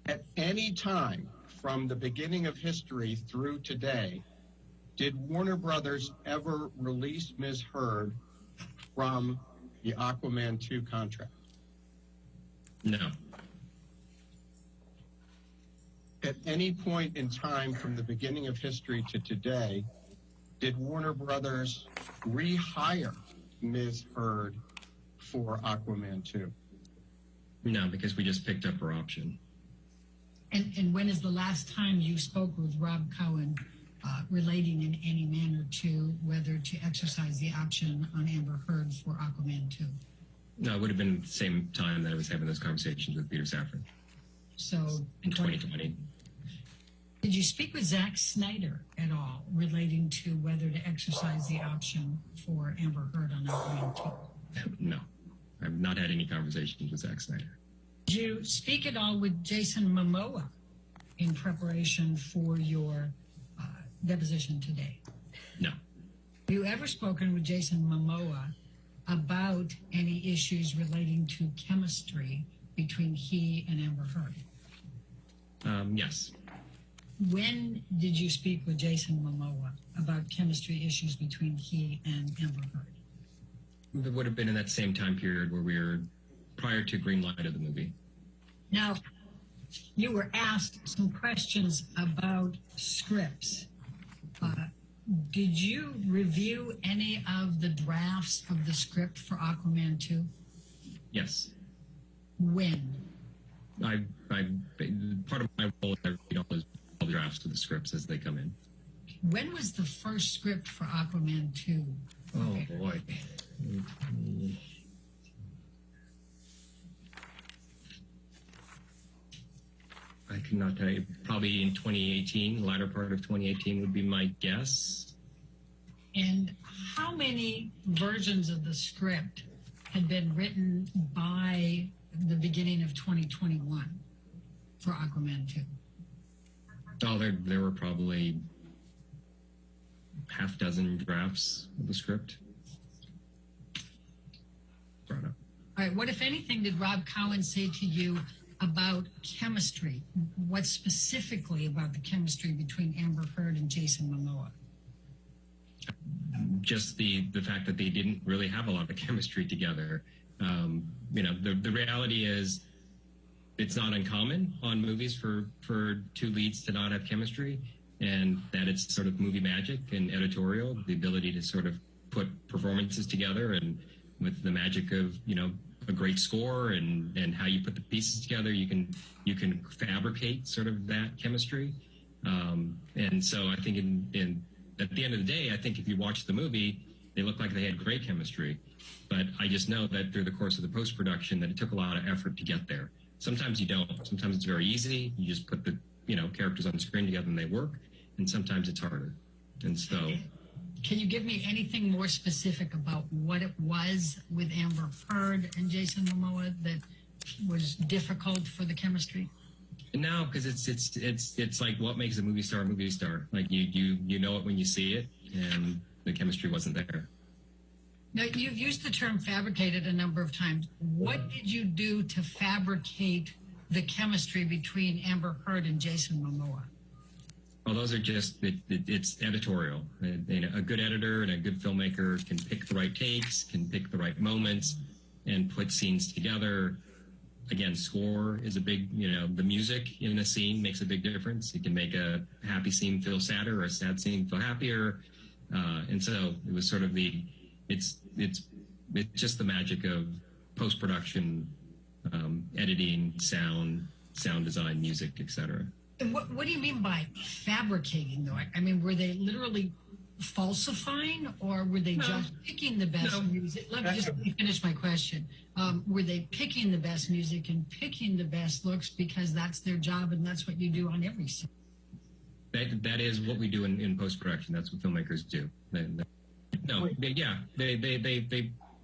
At any time from the beginning of history through today, did Warner Brothers ever release Ms. Heard from the Aquaman 2 contract? No. At any point in time from the beginning of history to today, did Warner Brothers rehire Ms. Heard for Aquaman 2? No, because we just picked up her option. And when is the last time you spoke with Rob Cohen relating in any manner to whether to exercise the option on Amber Heard for Aquaman 2? No, it would have been at the same time that I was having those conversations with Peter Safran. So in 2020. Did you speak with Zack Snyder at all relating to whether to exercise the option for Amber Heard on Aquaman 2? No, I've not had any conversations with Zack Snyder. Did you speak at all with Jason Momoa in preparation for your deposition today? No. Have you ever spoken with Jason Momoa about any issues relating to chemistry between he and Amber Heard? Yes. When did you speak with Jason Momoa about chemistry issues between he and Amber Heard? It would have been in that same time period where we were prior to green light of the movie. Now, you were asked some questions about scripts. Did you review any of the drafts of the script for Aquaman 2? Yes. When? Part of my role is I read all the drafts of the scripts as they come in. When was the first script for Aquaman 2? Oh, boy. I cannot tell you. Probably in 2018, the latter part of 2018 would be my guess. And how many versions of the script had been written by the beginning of 2021 for Aquaman 2? Oh, there were probably half dozen drafts of the script. Brought up. All right, what, if anything, did Rob Cohen say to you about chemistry? What specifically about the chemistry between Amber Heard and Jason Momoa? Just the fact that they didn't really have a lot of chemistry together. The reality is it's not uncommon on movies for two leads to not have chemistry, and that it's sort of movie magic and editorial, the ability to sort of put performances together, and with the magic of, a great score and how you put the pieces together, you can fabricate sort of that chemistry. And so I think at the end of the day, I think if you watch the movie, they look like they had great chemistry. But I just know that through the course of the post-production that it took a lot of effort to get there. Sometimes you don't. Sometimes it's very easy. You just put the characters on the screen together and they work. And sometimes it's harder. And so... Can you give me anything more specific about what it was with Amber Heard and Jason Momoa that was difficult for the chemistry? No, because it's like what makes a movie star a movie star. Like you know it when you see it, and the chemistry wasn't there. Now, you've used the term fabricated a number of times. What did you do to fabricate the chemistry between Amber Heard and Jason Momoa? Well, those are just, it's editorial. A good editor and a good filmmaker can pick the right takes, can pick the right moments, and put scenes together. Again, score is a big, the music in a scene makes a big difference. It can make a happy scene feel sadder or a sad scene feel happier. And so it was sort of it's just the magic of post-production, editing, sound design, music, etc. And what do you mean by fabricating, though? I mean, were they literally falsifying, or were they just picking the best music? Let me finish my question. Were they picking the best music and picking the best looks because that's their job and that's what you do on every scene? That is what we do in post-production. That's what filmmakers do.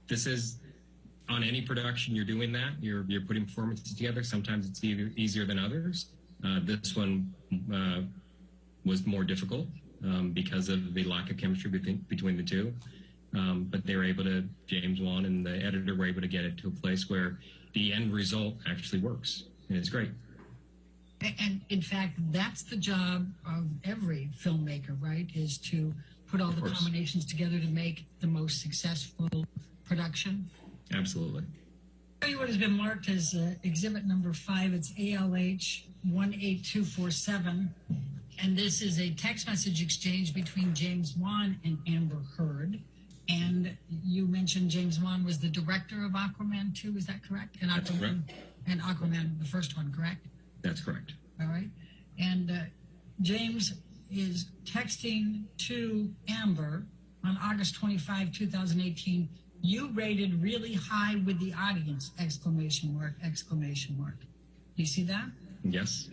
This is on any production. You're doing that. You're putting performances together. Sometimes it's easier than others. This one was more difficult because of the lack of chemistry between the two. But they were able to, James Wan and the editor were able to get it to a place where the end result actually works, and it's great. And in fact, that's the job of every filmmaker, right? Is to put all the combinations together to make the most successful production. Absolutely. I'll tell you what has been marked as exhibit number 5. It's ALH 18247. And this is a text message exchange between James Wan and Amber Heard. And you mentioned James Wan was the director of Aquaman 2, is that correct? And That's correct. And Aquaman, the first one, correct? That's correct. All right. And James is texting to Amber on August 25, 2018. You rated really high with the audience, exclamation mark, exclamation mark. Do you see that? Yes.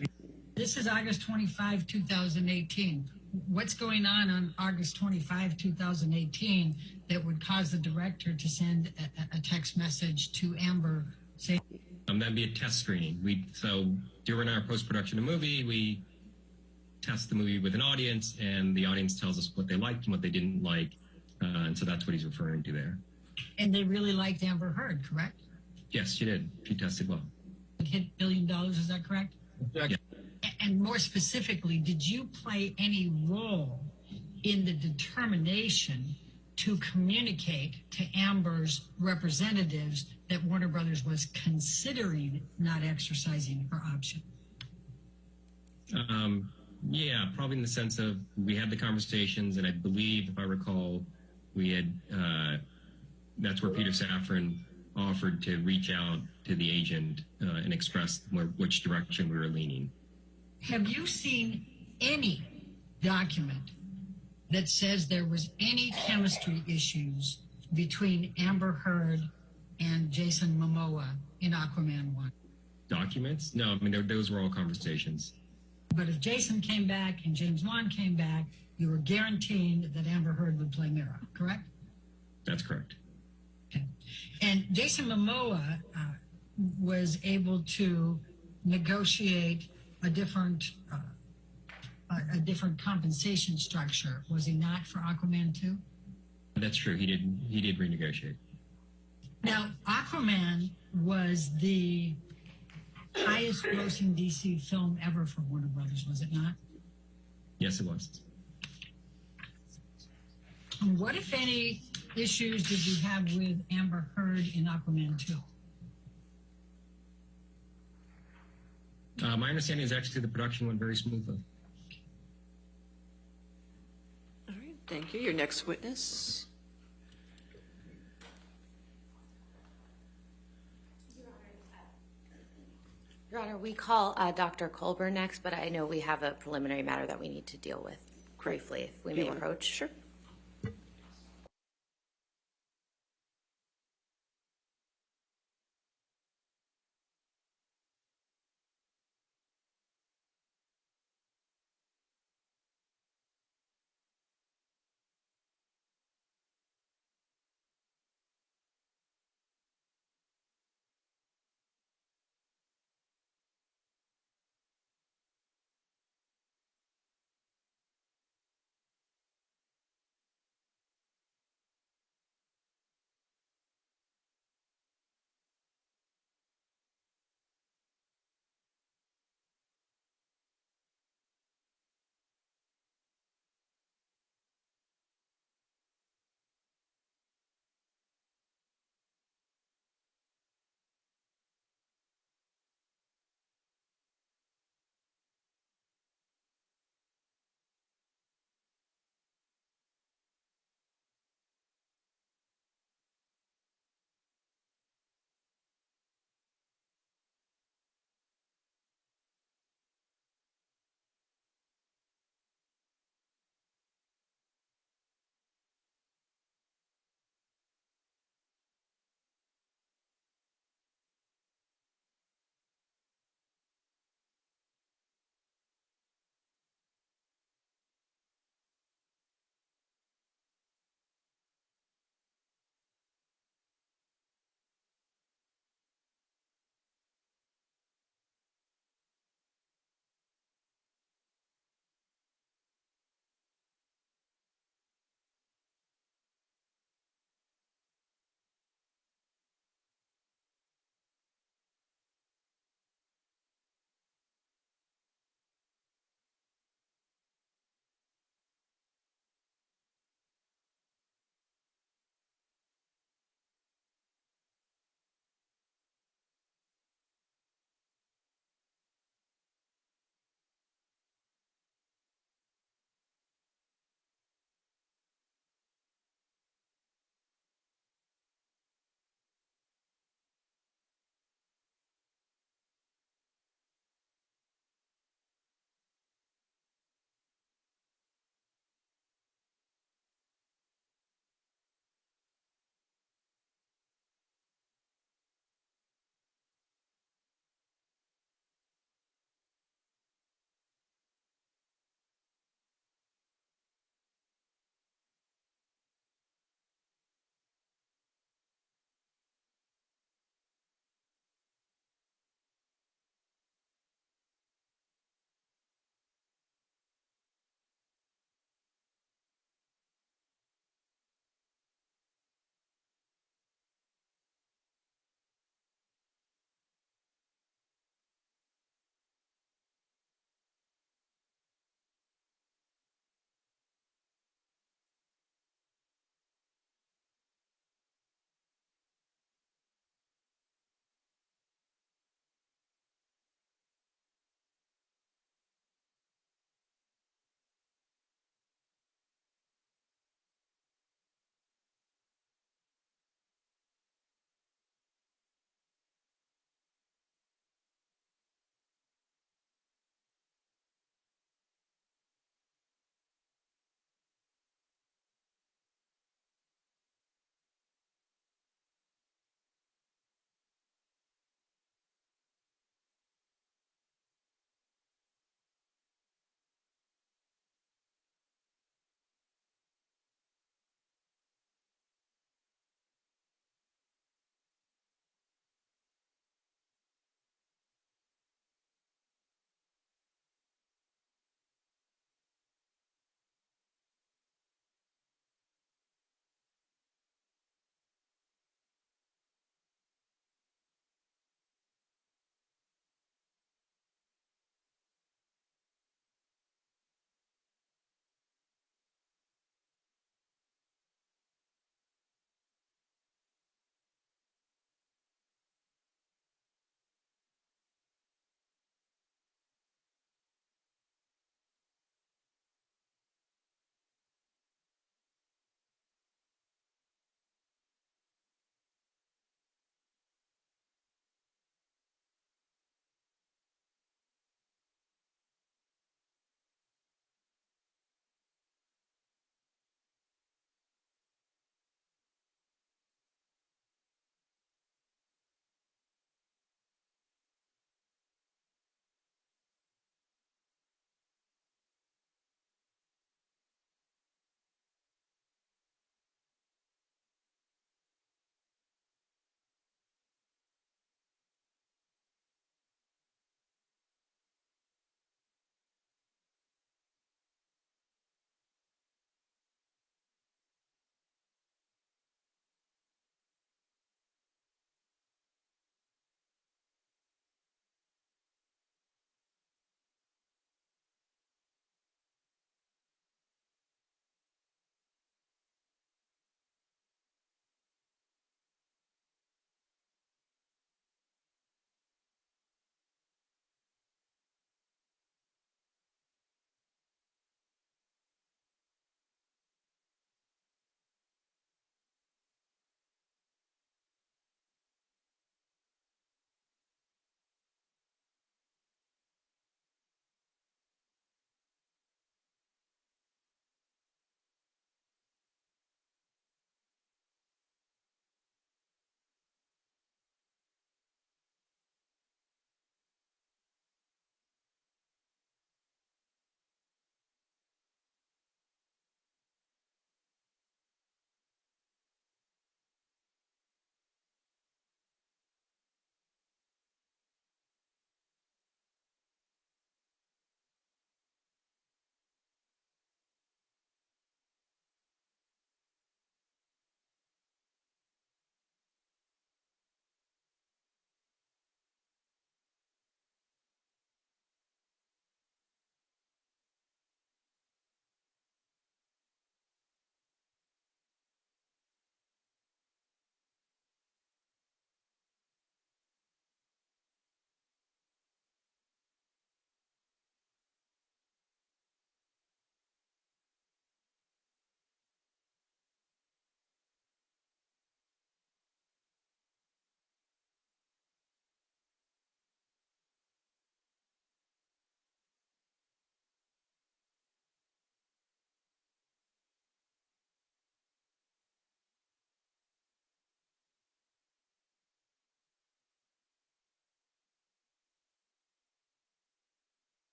This is August 25, 2018. What's going on August 25, 2018 that would cause the director to send a text message to Amber saying... That'd be a test screening. So during our post-production of a movie, we test the movie with an audience, and the audience tells us what they liked and what they didn't like. And so that's what he's referring to there. And they really liked Amber Heard, correct? Yes, she did. She tested well. It hit $1 billion, is that correct? Yeah. And more specifically, did you play any role in the determination to communicate to Amber's representatives that Warner Brothers was considering not exercising her option? Yeah, probably in the sense of we had the conversations, and I believe, if I recall, we had that's where Peter Safran offered to reach out to the agent and express which direction we were leaning. Have you seen any document that says there was any chemistry issues between Amber Heard and Jason Momoa in Aquaman 1? Documents? No, I mean, those were all conversations. But if Jason came back and James Wan came back, you were guaranteeing that Amber Heard would play Mira, correct? That's correct. Okay. And Jason Momoa was able to negotiate a different compensation structure, was he not, for Aquaman 2? That's true. He did renegotiate. Now, Aquaman was the highest grossing DC film ever for Warner Brothers, was it not? Yes, it was. And what, if any, issues did you have with Amber Heard in Aquaman 2? My understanding is actually the production went very smoothly. All right, thank you. Your next witness. Your Honor, we call Dr. Colburn next, but I know we have a preliminary matter that we need to deal with briefly, if we may approach. Sure.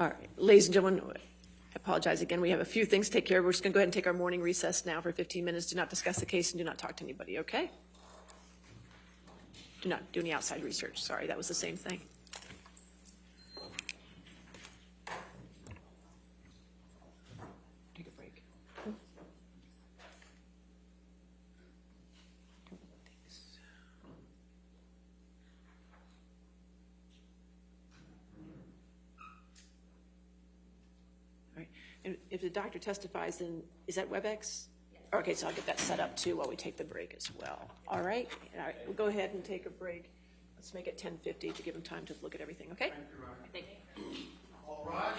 All right, ladies and gentlemen, I apologize again. We have a few things to take care of. We're just going to go ahead and take our morning recess now for 15 minutes. Do not discuss the case and do not talk to anybody, okay? Do not do any outside research. Sorry, that was the same thing. Take a break. All right, and if the doctor testifies, then is that WebEx? Okay, so I'll get that set up too while we take the break as well. All right, we'll go ahead and take a break. Let's make it 10:50 to give them time to look at everything, okay? Thank you. All right.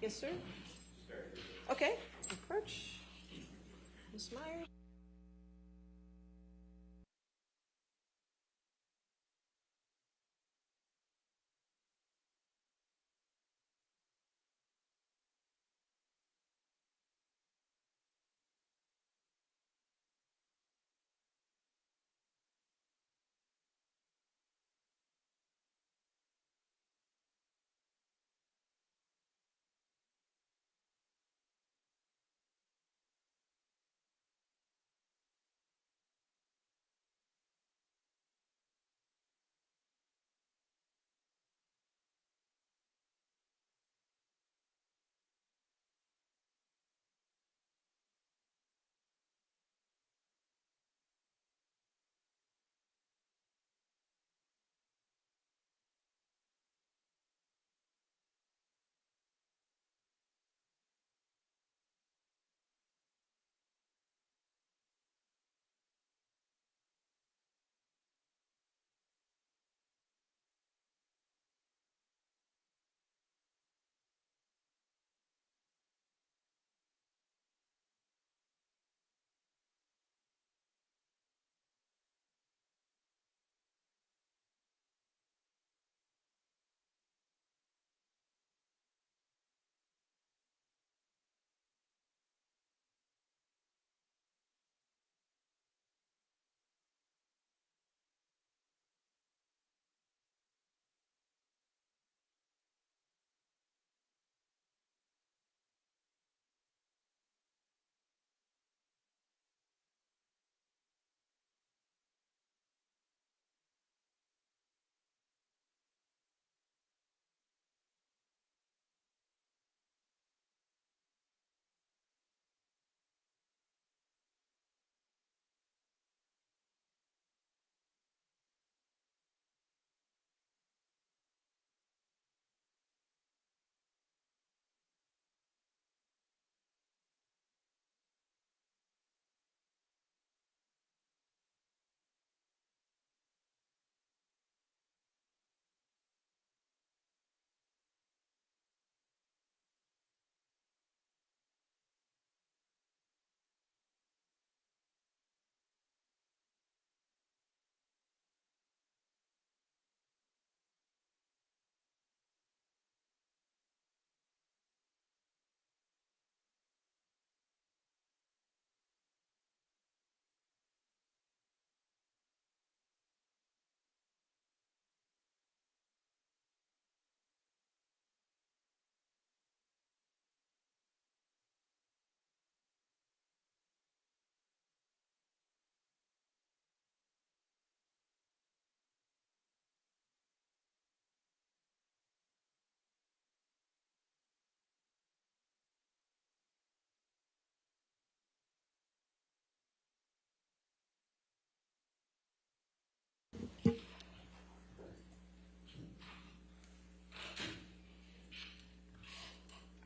Yes, sir? Okay, approach. Ms. Myers?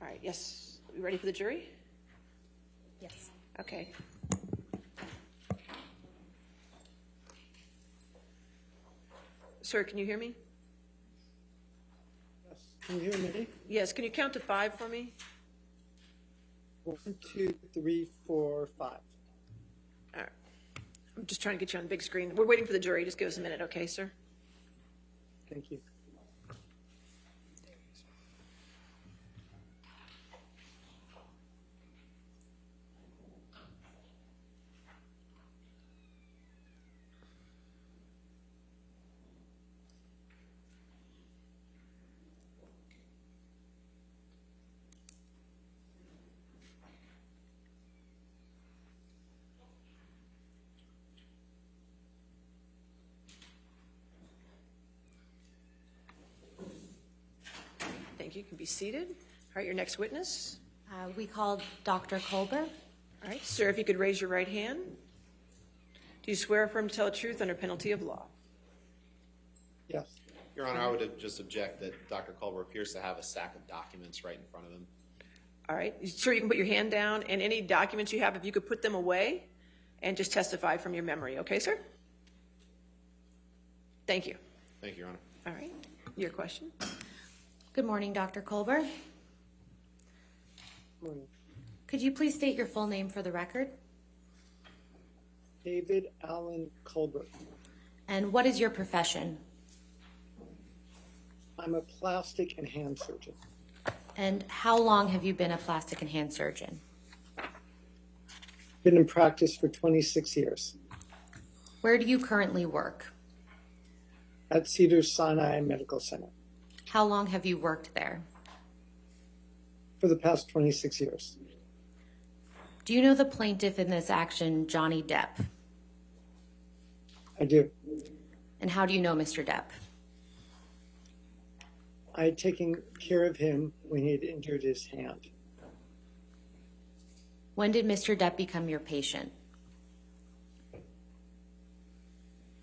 All right, yes. Are we ready for the jury? Yes. Okay. Sir, can you hear me? Yes. Can you hear me? Yes, can you count to 5 for me? 1, 2, 3, 4, 5. All right. I'm just trying to get you on the big screen. We're waiting for the jury. Just give us a minute, okay, sir? Thank you. Thank you. You can be seated. All right, your next witness. We called Dr. Colbert. All right, sir, if you could raise your right hand. Do you swear or affirm to tell the truth under penalty of law? Yes. Your Honor, I would just object that Dr. Culver appears to have a stack of documents right in front of him. All right, sir, you can put your hand down, and any documents you have, if you could put them away and just testify from your memory, okay, sir? Thank you. Thank you, Your Honor. All right, your question. Good morning, Dr. Colbert. Morning. Could you please state your full name for the record? David Allen Colbert. And what is your profession? I'm a plastic and hand surgeon. And how long have you been a plastic and hand surgeon? Been in practice for 26 years Where do you currently work? at Cedars-Sinai Medical Center How long have you worked there? for the past 26 years. Do you know the plaintiff in this action, Johnny Depp? I do. And how do you know Mr. Depp? I had taken care of him when he had injured his hand. When did Mr. Depp become your patient?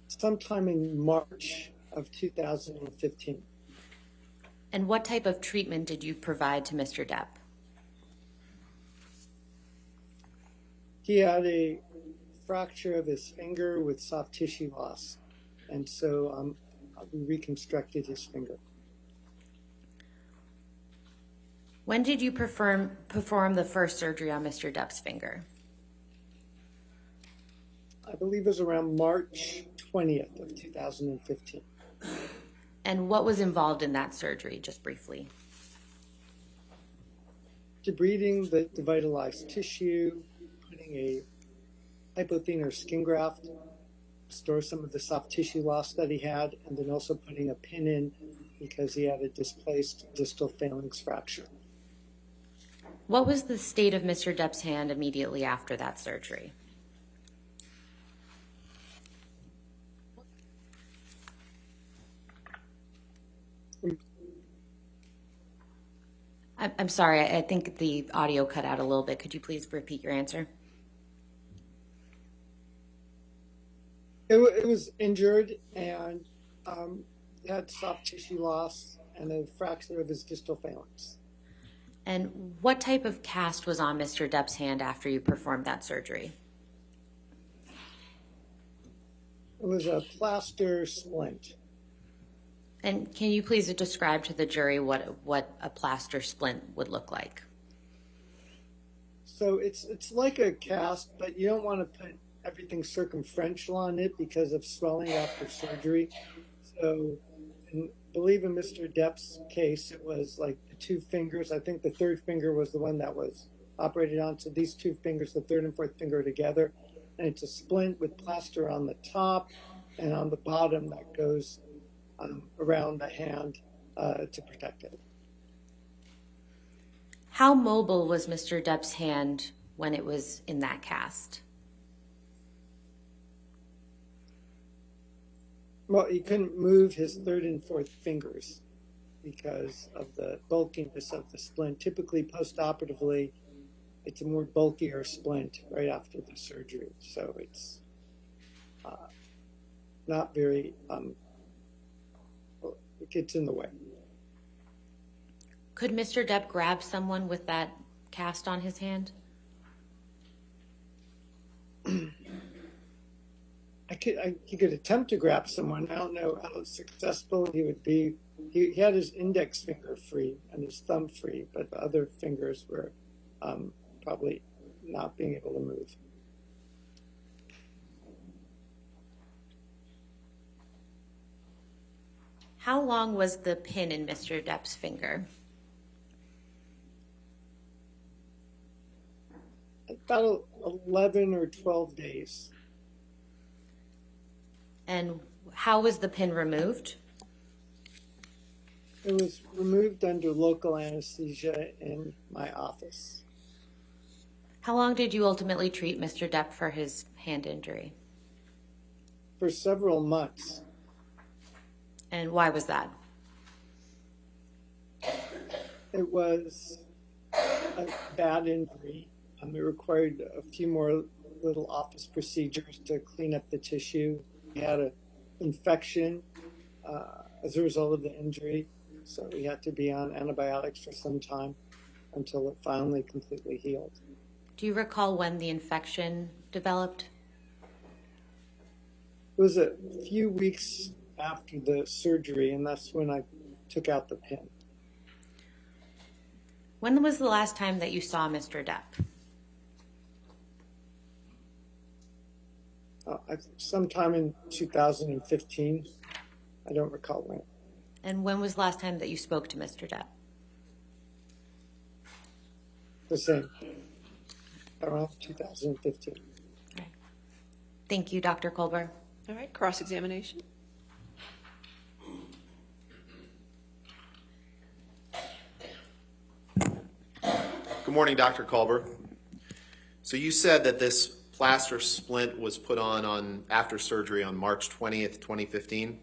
Sometime in March of 2015. And what type of treatment did you provide to Mr. Depp? He had a fracture of his finger with soft tissue loss, and so we reconstructed his finger. When did you perform the first surgery on Mr. Depp's finger? I believe it was around March 20th of 2015. And what was involved in that surgery, just briefly? Debriding the vitalized tissue, putting a hypothermic skin graft, restore some of the soft tissue loss that he had, and then also putting a pin in because he had a displaced distal phalanx fracture. What was the state of Mr. Depp's hand immediately after that surgery? I'm sorry, I think the audio cut out a little bit. Could you please repeat your answer? It was injured and had soft tissue loss and a fracture of his distal phalanx. And what type of cast was on Mr. Depp's hand after you performed that surgery? It was a plaster splint. And can you please describe to the jury what a plaster splint would look like? So it's like a cast, but you don't want to put everything circumferential on it because of swelling after surgery. So I believe in Mr. Depp's case, it was like the two fingers. I think the third finger was the one that was operated on. So these two fingers, the third and fourth finger, are together. And it's a splint with plaster on the top and on the bottom that goes around the hand to protect it. How mobile was Mr. Depp's hand when it was in that cast? Well, he couldn't move his third and fourth fingers because of the bulkiness of the splint. Typically, post-operatively, it's a more bulkier splint right after the surgery. So it's not very, it gets in the way. Could Mr. Depp grab someone with that cast on his hand? He could attempt to grab someone. I don't know how successful he would be. He had his index finger free and his thumb free, but the other fingers were probably not being able to move. How long was the pin in Mr. Depp's finger? About 11 or 12 days. And how was the pin removed? It was removed under local anesthesia in my office. How long did you ultimately treat Mr. Depp for his hand injury? For several months. And why was that? It was a bad injury. It required a few more little office procedures to clean up the tissue. He had an infection as a result of the injury, so he had to be on antibiotics for some time until it finally completely healed. Do you recall when the infection developed? It was a few weeks after the surgery, and that's when I took out the pin. When was the last time that you saw Mr. Depp? Sometime in 2015. I don't recall when. And when was the last time that you spoke to Mr. Depp? The same. Around 2015. All right. Thank you, Dr. Colbert. All right, cross-examination. Good morning, Dr. Culber. So you said that this plaster splint was put on after surgery on March 20th, 2015?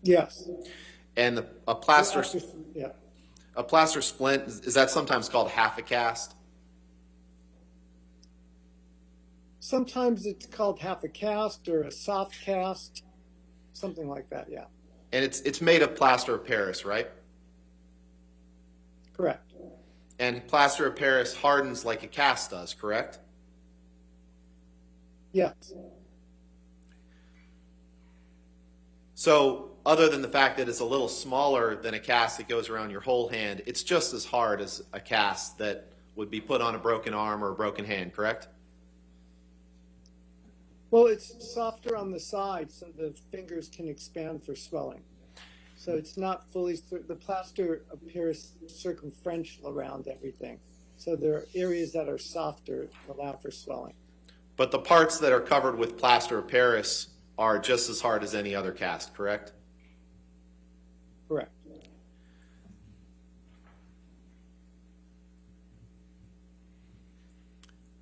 Yes. And a plaster Yeah. a plaster splint, is that sometimes called half a cast? Sometimes it's called half a cast or a soft cast, something like that, yeah. And it's made of plaster of Paris, right? Correct. And plaster of Paris hardens like a cast does, correct? Yes. So other than the fact that it's a little smaller than a cast that goes around your whole hand, it's just as hard as a cast that would be put on a broken arm or a broken hand, correct? Well, it's softer on the side so the fingers can expand for swelling. So it's not fully, the plaster appears circumferential around everything. So there are areas that are softer to allow for swelling. But the parts that are covered with plaster of Paris are just as hard as any other cast, correct? Correct.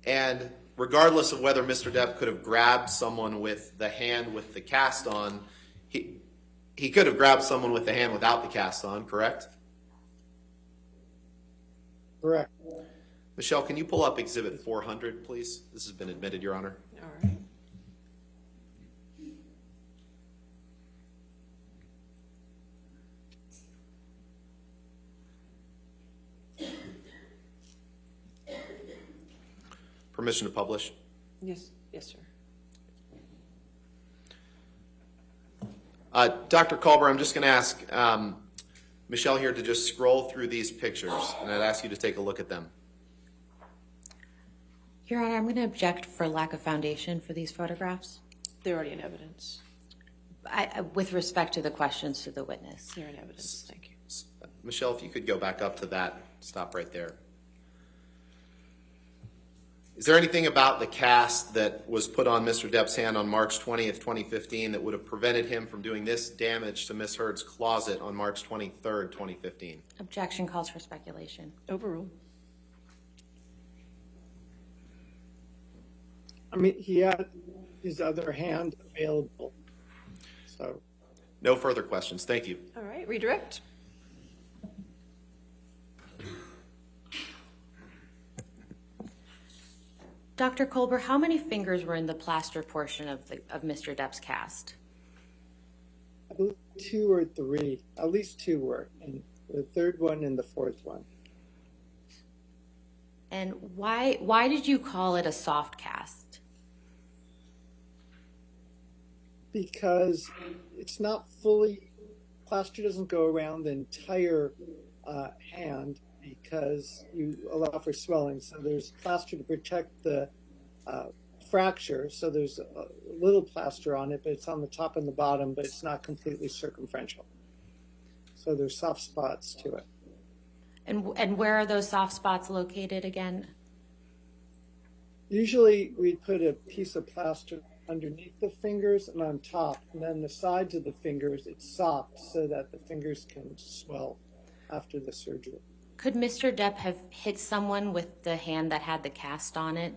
And regardless of whether Mr. Depp could have grabbed someone with the hand with the cast on, he could have grabbed someone with the hand without the cast on, correct? Correct. Michelle, can you pull up Exhibit 400, please? This has been admitted, Your Honor. All right. Permission to publish? Yes, yes, sir. Dr. Culber, I'm just going to ask Michelle here to just scroll through these pictures, and I'd ask you to take a look at them. Your Honor, I'm going to object for lack of foundation for these photographs. They're already in evidence. With respect to the questions to the witness. They're in evidence. Thank you. Michelle, if you could go back up to that, stop right there. Is there anything about the cast that was put on Mr. Depp's hand on March 20th, 2015 that would have prevented him from doing this damage to Ms. Heard's closet on March 23rd, 2015? Objection calls for speculation. Overruled. I mean, he had his other hand available. So. No further questions. Thank you. All right, redirect. Dr. Colbert, how many fingers were in the plaster portion of Mr. Depp's cast? I believe 2 or 3, at least 2 were, and the third one and the fourth one. And why did you call it a soft cast? Because it's not fully, plaster doesn't go around the entire hand because you allow for swelling. So there's plaster to protect the fracture. So there's a little plaster on it, but it's on the top and the bottom, but it's not completely circumferential. So there's soft spots to it. And where are those soft spots located again? Usually we'd put a piece of plaster underneath the fingers and on top, and then the sides of the fingers, it's soft so that the fingers can swell after the surgery. Could Mr. Depp have hit someone with the hand that had the cast on it?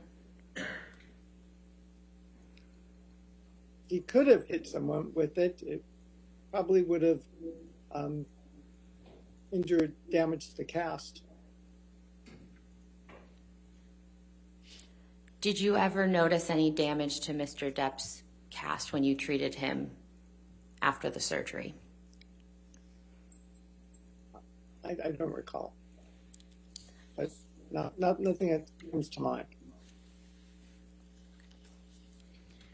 He could have hit someone with it. It probably would have damaged the cast. Did you ever notice any damage to Mr. Depp's cast when you treated him after the surgery? I don't recall. But nothing that comes to mind.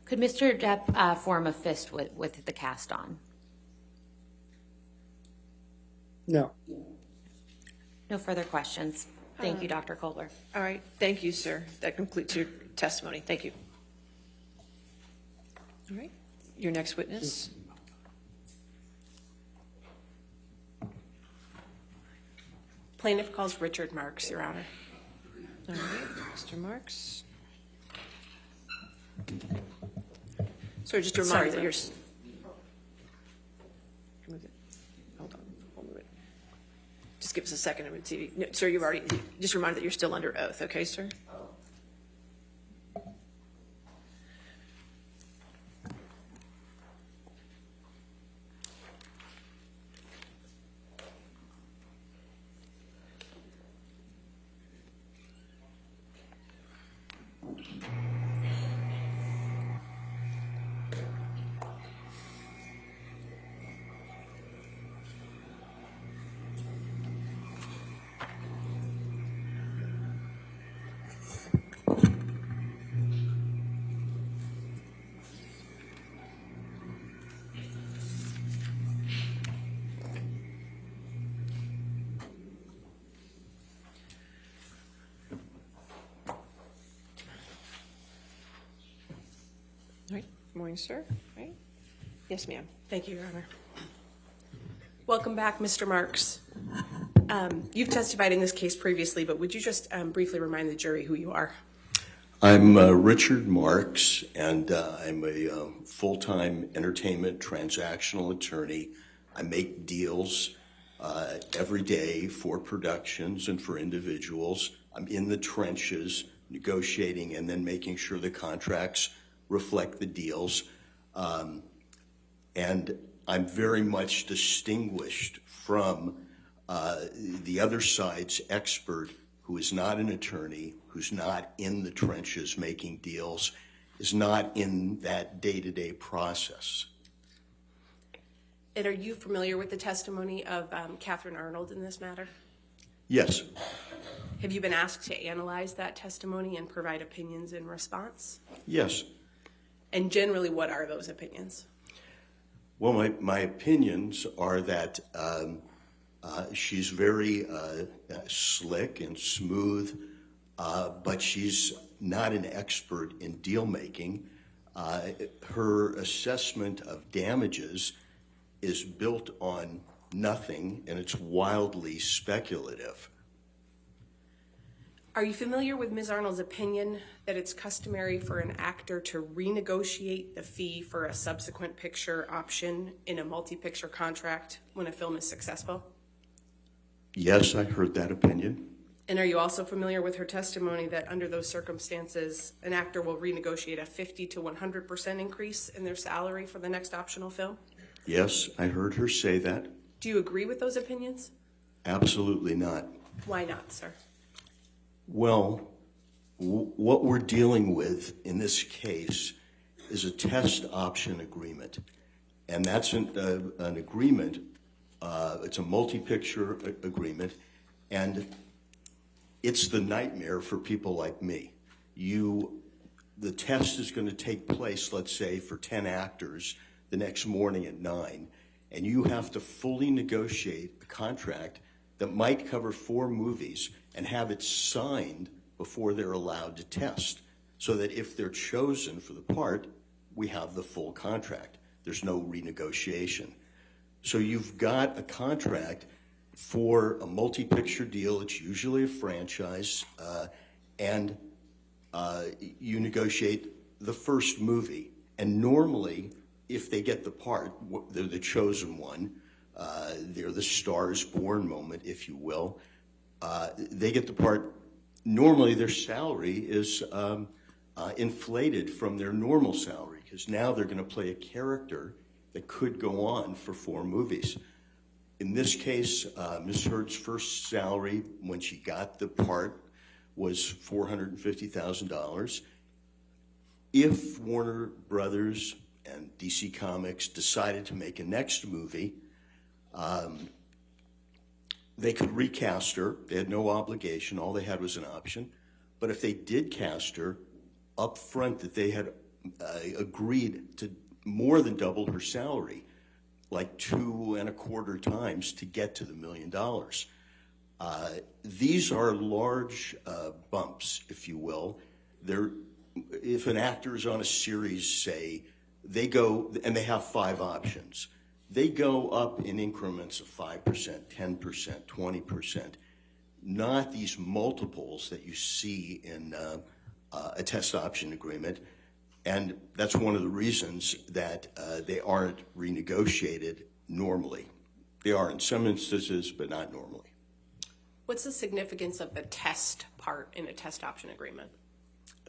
Could Mr. Depp form a fist with the cast on? No. No further questions. Thank you, Dr. Colbert. All right, thank you, sir. That concludes your testimony. Thank you. All right, your next witness. Plaintiff calls Richard Marks, Your Honor. All right, Mr. Marks. Sorry, just a reminder that you're. Hold on, we'll move it. Just give us a second. No, sir, you've already. Just a reminder that you're still under oath. Okay, sir. All right. Good morning, sir. All right. Yes, ma'am. Thank you, Your Honor. Welcome back, Mr. Marks. You've testified in this case previously, but would you just briefly remind the jury who you are? I'm Richard Marks, and I'm a full-time entertainment transactional attorney. I make deals every day for productions and for individuals. I'm in the trenches negotiating and then making sure the contracts reflect the deals. And I'm very much distinguished from the other side's expert who is not an attorney, who's not in the trenches making deals, is not in that day-to-day process. And are you familiar with the testimony of Catherine Arnold in this matter? Yes. Have you been asked to analyze that testimony and provide opinions in response? Yes. And generally, what are those opinions? Well, my opinions are that she's very slick and smooth, but she's not an expert in deal making. Her assessment of damages is built on nothing, and it's wildly speculative. Are you familiar with Ms. Arnold's opinion that it's customary for an actor to renegotiate the fee for a subsequent picture option in a multi-picture contract when a film is successful? Yes, I heard that opinion. And are you also familiar with her testimony that under those circumstances, an actor will renegotiate a 50 to 100% increase in their salary for the next optional film? Yes, I heard her say that. Do you agree with those opinions? Absolutely not. Why not, sir? Well, what we're dealing with in this case is a test option agreement. And that's an agreement, it's a multi-picture agreement, and it's the nightmare for people like me. The test is going to take place, let's say, for 10 actors the next morning at 9, and you have to fully negotiate a contract that might cover 4 movies and have it signed before they're allowed to test, so that if they're chosen for the part, we have the full contract. There's no renegotiation. So you've got a contract for a multi-picture deal. It's usually a franchise, and you negotiate the first movie. And normally, if they get the part, they're the chosen one. They're the Stars Born moment, if you will. They get the part. Normally, their salary is inflated from their normal salary, because now they're going to play a character that could go on for 4 movies. In this case, Ms. Heard's first salary when she got the part was $450,000. If Warner Brothers and DC Comics decided to make a next movie, they could recast her. They had no obligation. All they had was an option. But if they did cast her up front, that they had agreed to more than double her salary, like 2.25 times to get to the $1 million. These are large bumps, if you will. If an actor is on a series, say, they go, and they have 5 options. They go up in increments of 5%, 10%, 20%, not these multiples that you see in a test option agreement. And that's one of the reasons that they aren't renegotiated normally. They are in some instances, but not normally. What's the significance of the test part in a test option agreement?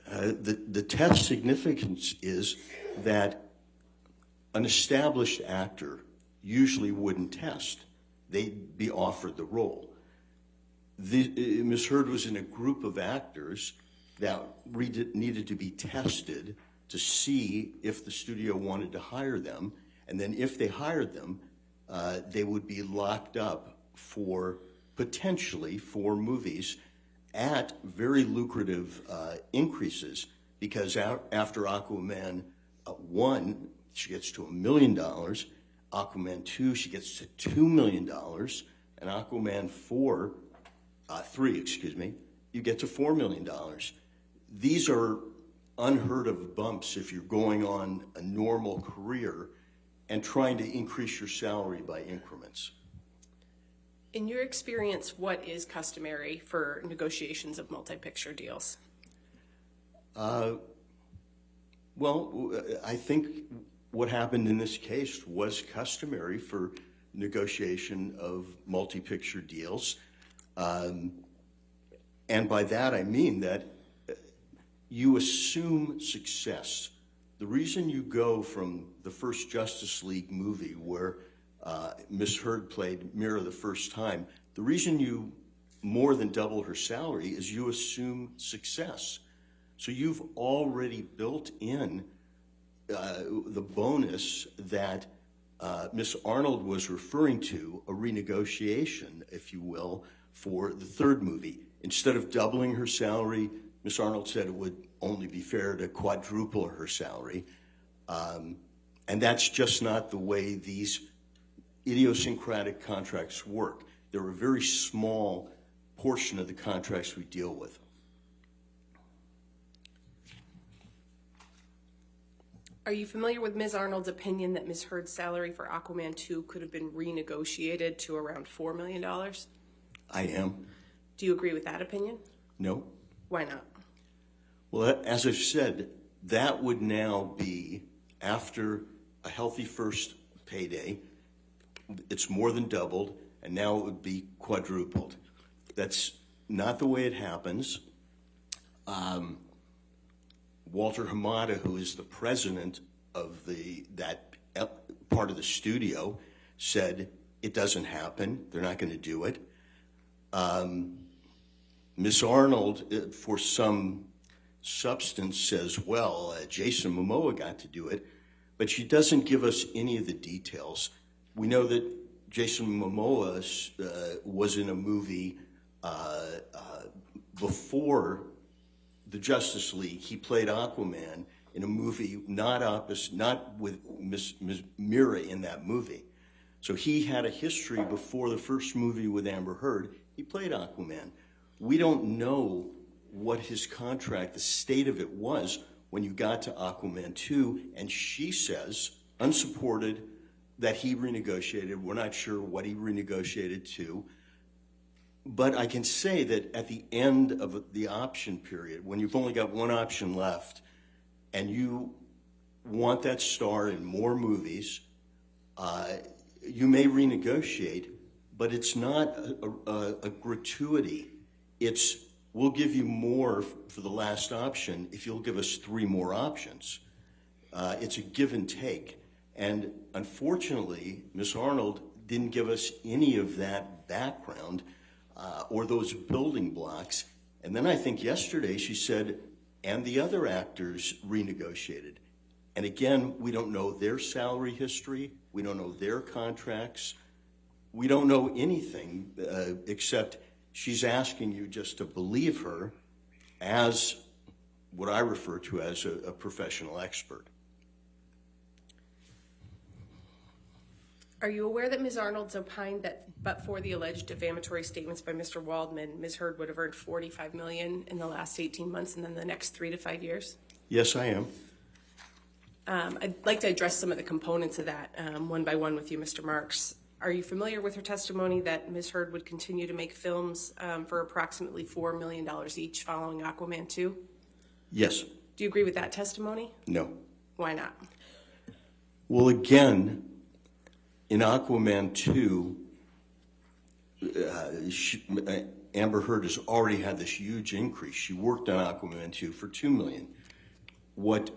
The test significance is that an established actor usually wouldn't test. They'd be offered the role. Ms. Heard was in a group of actors that needed to be tested to see if the studio wanted to hire them, and then if they hired them, they would be locked up for potentially 4 movies at very lucrative increases, because after Aquaman 1, she gets to $1 million. Aquaman 2, she gets to $2 million. And Aquaman 3, you get to $4 million. These are unheard of bumps if you're going on a normal career and trying to increase your salary by increments. In your experience, what is customary for negotiations of multi-picture deals? Well, I think what happened in this case was customary for negotiation of multi-picture deals. And by that I mean that you assume success. The reason you go from the first Justice League movie where Ms. Heard played Mira the first time, the reason you more than double her salary is you assume success. So you've already built in the bonus that Ms. Arnold was referring to, a renegotiation, if you will, for the 3rd movie. Instead of doubling her salary, Ms. Arnold said it would only be fair to quadruple her salary. And that's just not the way these idiosyncratic contracts work. They're a very small portion of the contracts we deal with. Are you familiar with Ms. Arnold's opinion that Ms. Heard's salary for Aquaman 2 could have been renegotiated to around $4 million? I am. Do you agree with that opinion? No. Why not? Well, as I've said, that would now be, after a healthy first payday, it's more than doubled, and now it would be quadrupled. That's not the way it happens. Walter Hamada, who is the president of that part of the studio, said it doesn't happen. They're not going to do it. Ms. Arnold, for some substance, says, well, Jason Momoa got to do it, but she doesn't give us any of the details. We know that Jason Momoa was in a movie before the Justice League. He played Aquaman in a movie not with Ms. Mira in that movie. So he had a history before the first movie with Amber Heard. He played Aquaman. We don't know what his contract, the state of it was when you got to Aquaman 2, and she says, unsupported, that he renegotiated. We're not sure what he renegotiated to. But I can say that at the end of the option period, when you've only got one option left, and you want that star in more movies, you may renegotiate, but it's not a gratuity. It's, we'll give you more for the last option if you'll give us 3 more options. It's a give and take. And unfortunately, Ms. Arnold didn't give us any of that background or those building blocks. And then I think yesterday she said, and the other actors renegotiated. And again, we don't know their salary history. We don't know their contracts. We don't know anything except she's asking you just to believe her as what I refer to as a professional expert. Are you aware that Ms. Arnold's opined that but for the alleged defamatory statements by Mr. Waldman, Ms. Heard would have earned $45 million in the last 18 months and then the next 3 to 5 years? Yes, I am. I'd like to address some of the components of that one by one with you, Mr. Marks. Are you familiar with her testimony that Ms. Heard would continue to make films for approximately $4 million each following Aquaman 2? Yes. Do you agree with that testimony? No. Why not? Well, again, in Aquaman 2, Amber Heard has already had this huge increase. She worked on Aquaman 2 for $2 million. What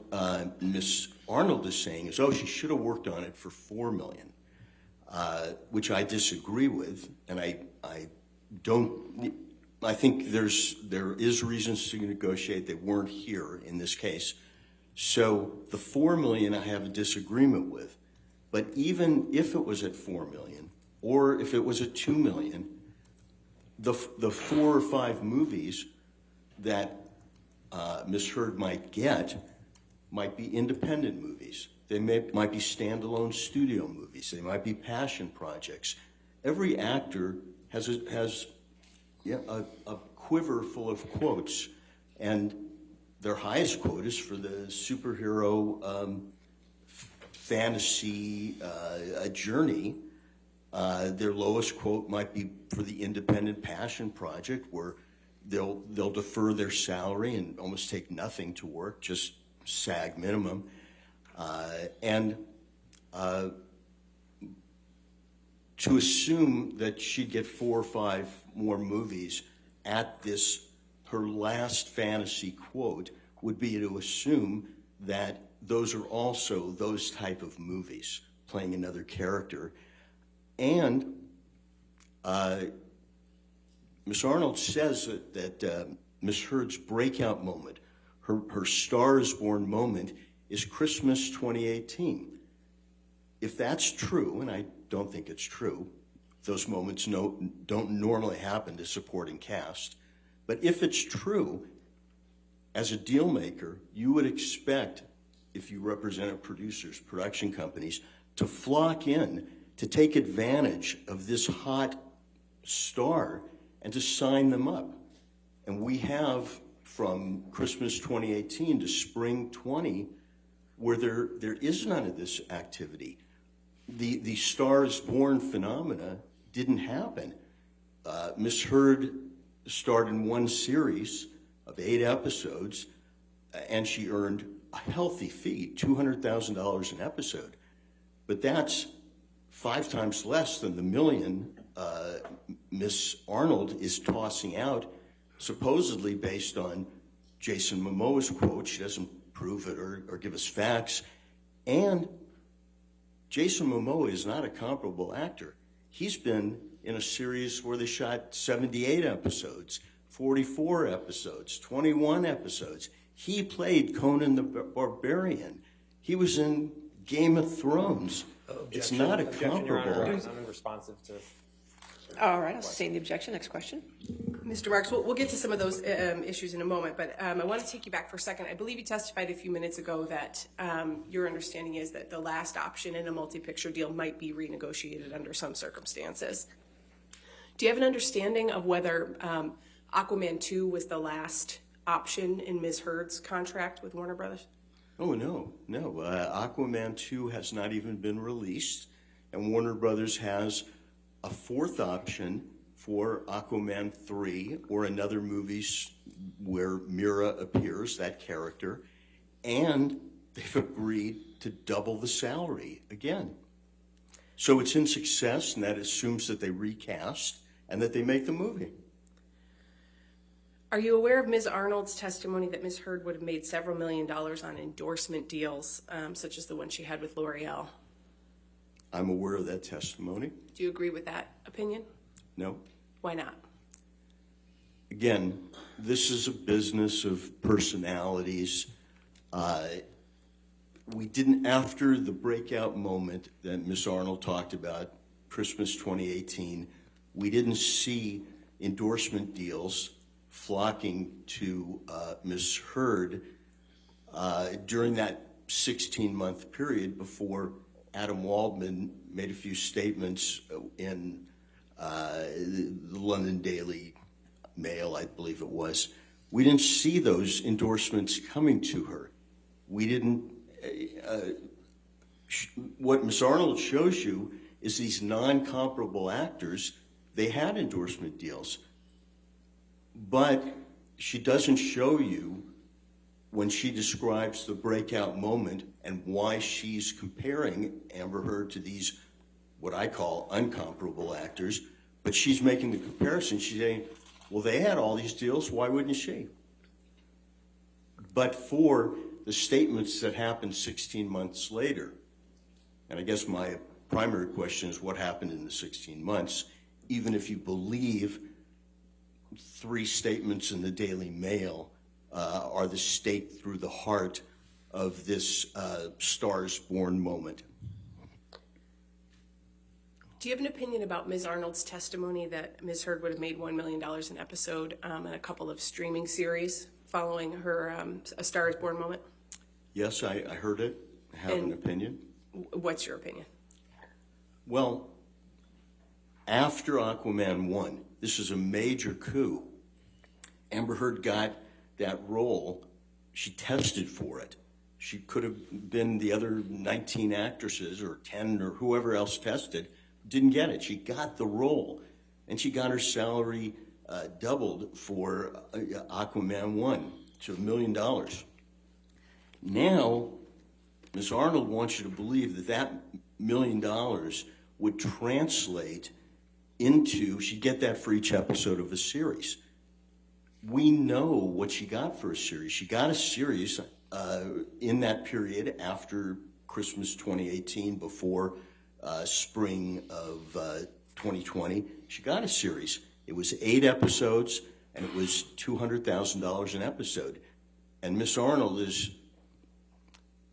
Ms. Arnold is saying is, oh, she should have worked on it for $4 million, which I disagree with, and I think there is reasons to negotiate. They weren't here in this case. So the $4 million I have a disagreement with. But even if it was at $4 million, or if it was at $2 million, the 4 or 5 movies that Ms. Heard might get might be independent movies. They might be standalone studio movies. They might be passion projects. Every actor has a quiver full of quotes, and their highest quote is for the superhero fantasy journey. Their lowest quote might be for the independent passion project, where they'll defer their salary and almost take nothing to work, just SAG minimum. To assume that she'd get 4 or 5 more movies at this, her last fantasy quote, would be to assume that those are also those type of movies, playing another character. And Ms. Arnold says that Ms. Heard's breakout moment, her Star is Born moment, is Christmas 2018. If that's true, and I don't think it's true, those moments don't normally happen to supporting cast, but if it's true, as a deal maker, you would expect, if you represented producers, production companies, to flock in, to take advantage of this hot star and to sign them up. And we have, from Christmas 2018 to spring 20, where there is none of this activity. The Star is Born phenomena didn't happen. Ms. Heard starred in one series of 8 episodes, and she earned a healthy fee, $200,000 an episode. But that's 5 times less than the $1 million Ms. Arnold is tossing out, supposedly based on Jason Momoa's quote. She doesn't prove it or give us facts. And Jason Momoa is not a comparable actor. He's been in a series where they shot 78 episodes, 44 episodes, 21 episodes. He played Conan the Barbarian. He was in Game of Thrones. It's not a comparable. Unresponsive to. All right, I'll sustain the objection. Next question. Mr. Marks, we'll get to some of those issues in a moment, but I want to take you back for a second. I believe you testified a few minutes ago that your understanding is that the last option in a multi-picture deal might be renegotiated under some circumstances. Do you have an understanding of whether Aquaman 2 was the last option in Ms. Heard's contract with Warner Brothers? Oh, no. Aquaman 2 has not even been released, and Warner Brothers has a 4th option for Aquaman 3 or another movie where Mira appears, that character, and they've agreed to double the salary again. So it's in success, and that assumes that they recast and that they make the movie. Are you aware of Ms. Arnold's testimony that Ms. Heard would have made several $1 million on endorsement deals, such as the one she had with L'Oreal? I'm aware of that testimony. Do you agree with that opinion? No. Why not? Again, this is a business of personalities. We didn't, after the breakout moment that Ms. Arnold talked about, Christmas 2018, we didn't see endorsement deals flocking to Ms. Heard during that 16-month period before Adam Waldman made a few statements in the London Daily Mail, I believe it was. We didn't see those endorsements coming to her. We didn't. What Ms. Arnold shows you is these non-comparable actors, they had endorsement deals. But she doesn't show you, when she describes the breakout moment and why she's comparing Amber Heard to these, what I call uncomparable actors, but she's making the comparison. She's saying, well, they had all these deals, why wouldn't she? But for the statements that happened 16 months later, and I guess my primary question is what happened in the 16 months, even if you believe 3 statements in the Daily Mail are the stake through the heart of this Stars Born moment. Do you have an opinion about Ms. Arnold's testimony that Ms. Heard would have made $1 million an episode in a couple of streaming series following her A Star is Born moment? Yes, I heard it. I have an opinion. What's your opinion? Well, after Aquaman 1, this is a major coup. Amber Heard got that role. She tested for it. She could have been the other 19 actresses or 10 or whoever else tested. Didn't get it. She got the role. And she got her salary doubled for Aquaman 1 to $1 million. Now, Ms. Arnold wants you to believe that that $1 million would translate into, she'd get that for each episode of a series. We know what she got for a series. She got a series in that period after Christmas 2018, before spring of 2020. She got a series. It was 8 episodes, and it was $200,000 an episode. And Miss Arnold is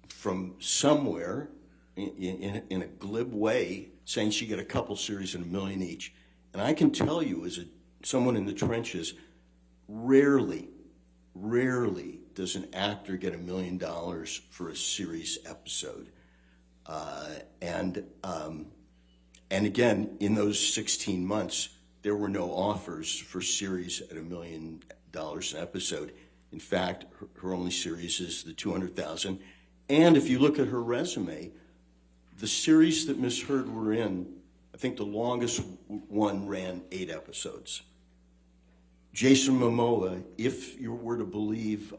from somewhere in a glib way saying she got a couple series and $1 million each. And I can tell you, as someone in the trenches, rarely does an actor get $1 million for a series episode. And again, in those 16 months, there were no offers for series at $1 million an episode. In fact, her only series is the $200,000. And if you look at her resume, the series that Miss Heard were in, I think the longest one ran 8 episodes. Jason Momoa, if you were to believe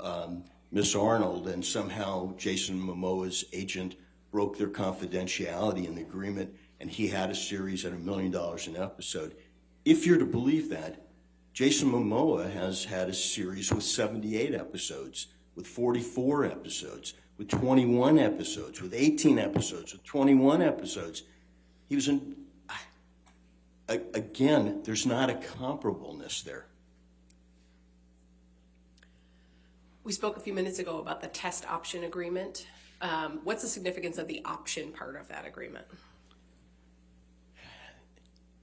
Miss Arnold, and somehow Jason Momoa's agent broke their confidentiality in the agreement, and he had a series at $1 million an episode, if you're to believe that, Jason Momoa has had a series with 78 episodes, with 44 episodes, with 21 episodes, with 18 episodes, with 21 episodes. He was in, again, there's not a comparableness there. We spoke a few minutes ago about the test option agreement. What's the significance of the option part of that agreement?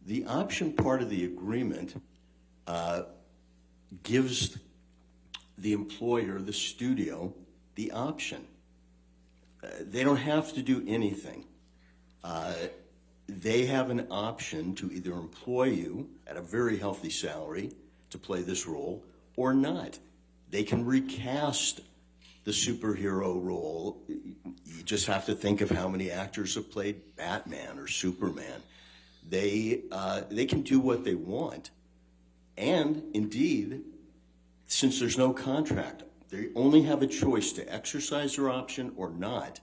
The option part of the agreement gives the employer, the studio, the option. They don't have to do anything. They have an option to either employ you at a very healthy salary to play this role or not. They can recast the superhero role. You just have to think of how many actors have played Batman or Superman. They can do what they want. And indeed, since there's no contract, they only have a choice to exercise their option or not.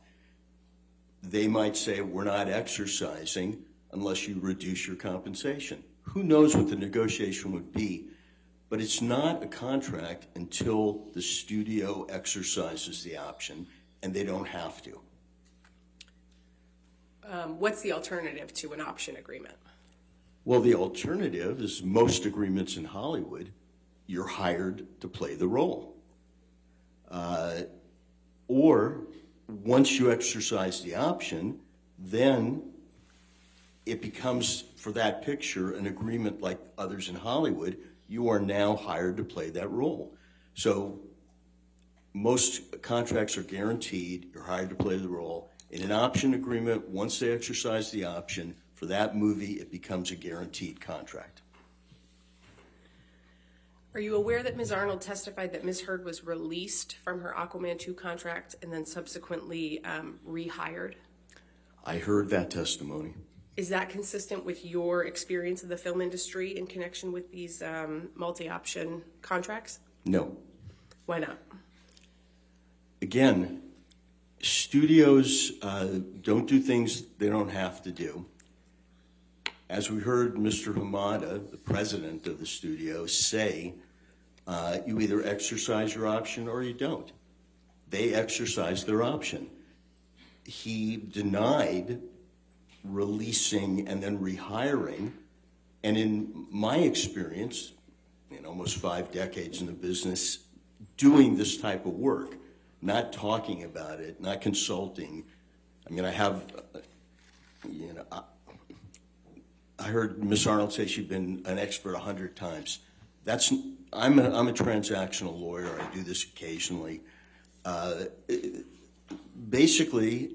They might say, we're not exercising unless you reduce your compensation. Who knows what the negotiation would be? But it's not a contract until the studio exercises the option, and they don't have to. What's the alternative to an option agreement? Well, the alternative is most agreements in Hollywood, you're hired to play the role. Or once you exercise the option, then it becomes, for that picture, an agreement like others in Hollywood. You are now hired to play that role. So most contracts are guaranteed, you're hired to play the role, In an option agreement, once they exercise the option for that movie, it becomes a guaranteed contract. Are you aware that Ms. Arnold testified that Ms. Heard was released from her Aquaman 2 contract and then subsequently rehired? I heard that testimony. Is that consistent with your experience of the film industry in connection with these multi-option contracts? No. Why not? Again, studios don't do things they don't have to do. As we heard Mr. Hamada, the president of the studio, say, you either exercise your option or you don't. They exercise their option. He denied releasing and then rehiring, and in my experience, in almost 5 decades in the business, doing this type of work, not talking about it, not consulting. I mean, I have, I heard Ms. Arnold say she'd been an expert 100 times. I'm a transactional lawyer. I do this occasionally. Basically,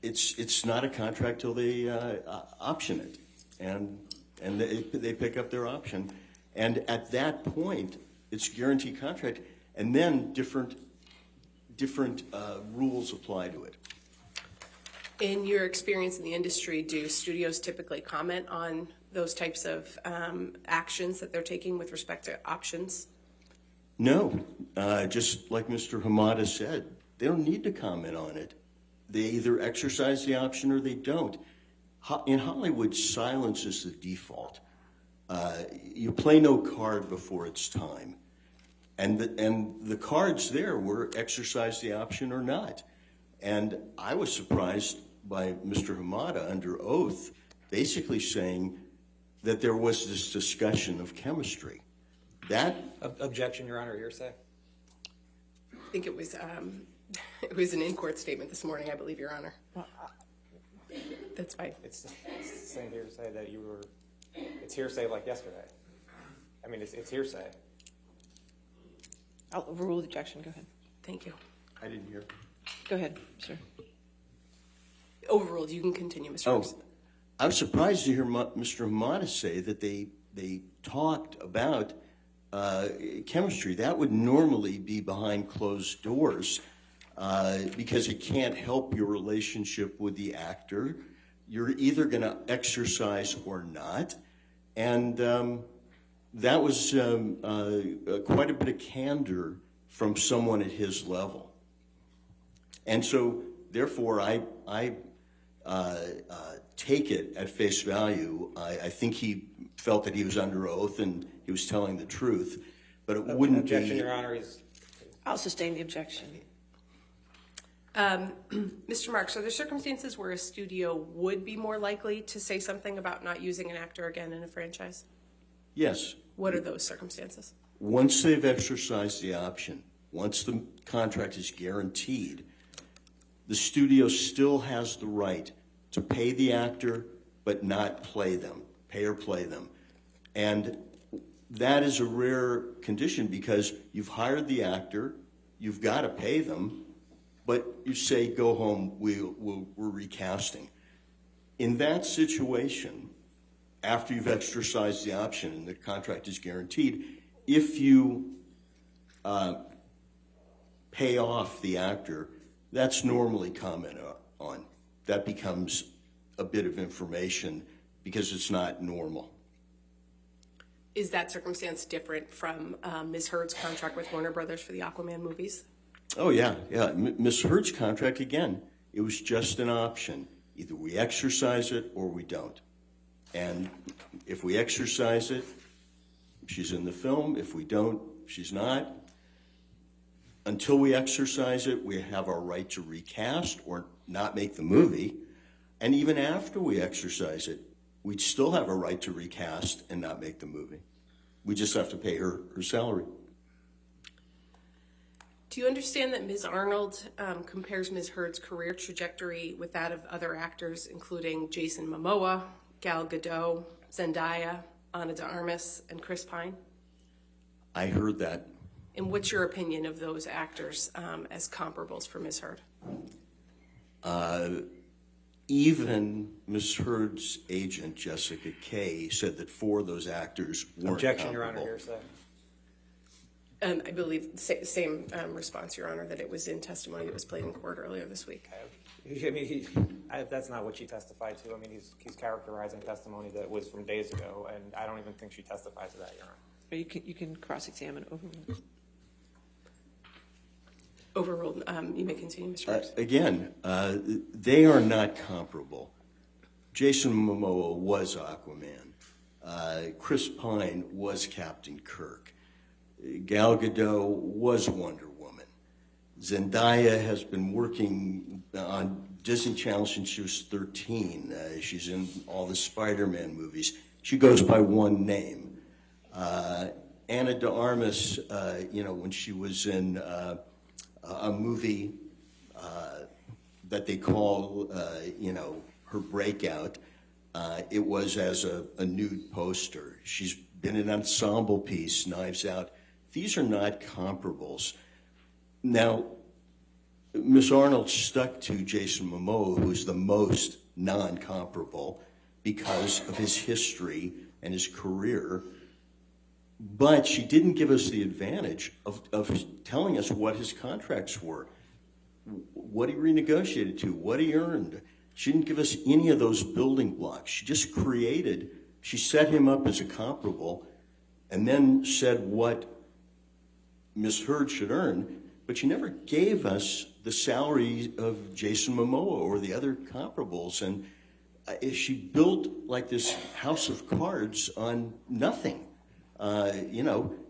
it's not a contract till they option it, and they pick up their option, and at that point, it's a guaranteed contract, and then different rules apply to it. In your experience in the industry, do studios typically comment on those types of actions that they're taking with respect to options? No, just like Mr. Hamada said, they don't need to comment on it. They either exercise the option or they don't. In Hollywood, silence is the default. You play no card before it's time. And the cards there were exercise the option or not. And I was surprised by Mr. Hamada under oath basically saying that there was this discussion of chemistry. That Objection, Your Honor, hearsay. I think it was an in-court statement this morning, I believe, Your Honor. That's fine. It's the same hearsay that you were. It's hearsay like yesterday. I mean, it's hearsay. I'll overrule the objection. Go ahead. Thank you. I didn't hear. Go ahead, sir. Overruled. You can continue, Mr. Ferguson. I was surprised to hear Mr. Hamada say that they talked about chemistry. That would normally be behind closed doors because it can't help your relationship with the actor. You're either going to exercise or not. And that was quite a bit of candor from someone at his level. And so, therefore, I take it at face value. I think he felt that he was under oath and he was telling the truth, but it wouldn't Objection, be. Your Honor, is. I'll sustain the objection. Mr. Marks, are there circumstances where a studio would be more likely to say something about not using an actor again in a franchise? Yes. What are those circumstances? Once they've exercised the option, once the contract is guaranteed, the studio still has the right to pay the actor but not play them, pay or play them. And that is a rare condition because you've hired the actor, you've got to pay them, but you say, go home, we're recasting. In that situation, after you've exercised the option and the contract is guaranteed, if you pay off the actor, that's normally commented on. That becomes a bit of information because it's not normal. Is that circumstance different from Ms. Heard's contract with Warner Brothers for the Aquaman movies? Oh, yeah. Ms. Heard's contract, again, it was just an option. Either we exercise it or we don't. And if we exercise it, she's in the film. If we don't, she's not. Until we exercise it, we have our right to recast or not make the movie. And even after we exercise it, we'd still have a right to recast and not make the movie. We just have to pay her salary. Do you understand that Ms. Arnold compares Ms. Heard's career trajectory with that of other actors, including Jason Momoa, Gal Gadot, Zendaya, Ana de Armas, and Chris Pine? I heard that. And what's your opinion of those actors as comparables for Ms. Heard? Even Ms. Heard's agent, Jessica Kay, said that 4 of those actors weren't Objection, Your comparable. Honor, hearsay. I believe same response, Your Honor, that it was in testimony that was played in court earlier this week. I mean, that's not what she testified to. I mean, he's characterizing testimony that was from days ago, and I don't even think she testified to that, Your Honor. You can cross-examine, overrule. Overruled. You may continue, Mr. Rose. Again, they are not comparable. Jason Momoa was Aquaman. Chris Pine was Captain Kirk. Gal Gadot was Wonder Woman. Zendaya has been working on Disney Channel since she was 13. She's in all the Spider-Man movies. She goes by one name. Ana de Armas, when she was in a movie that they call, her breakout, it was as a nude poster. She's been in an ensemble piece, Knives Out. These are not comparables. Now, Ms. Arnold stuck to Jason Momoa, who's the most non-comparable because of his history and his career, but she didn't give us the advantage of telling us what his contracts were, what he renegotiated to, what he earned. She didn't give us any of those building blocks. She just she set him up as a comparable and then said what Ms. Heard should earn, but she never gave us the salary of Jason Momoa or the other comparables. And she built like this house of cards on nothing.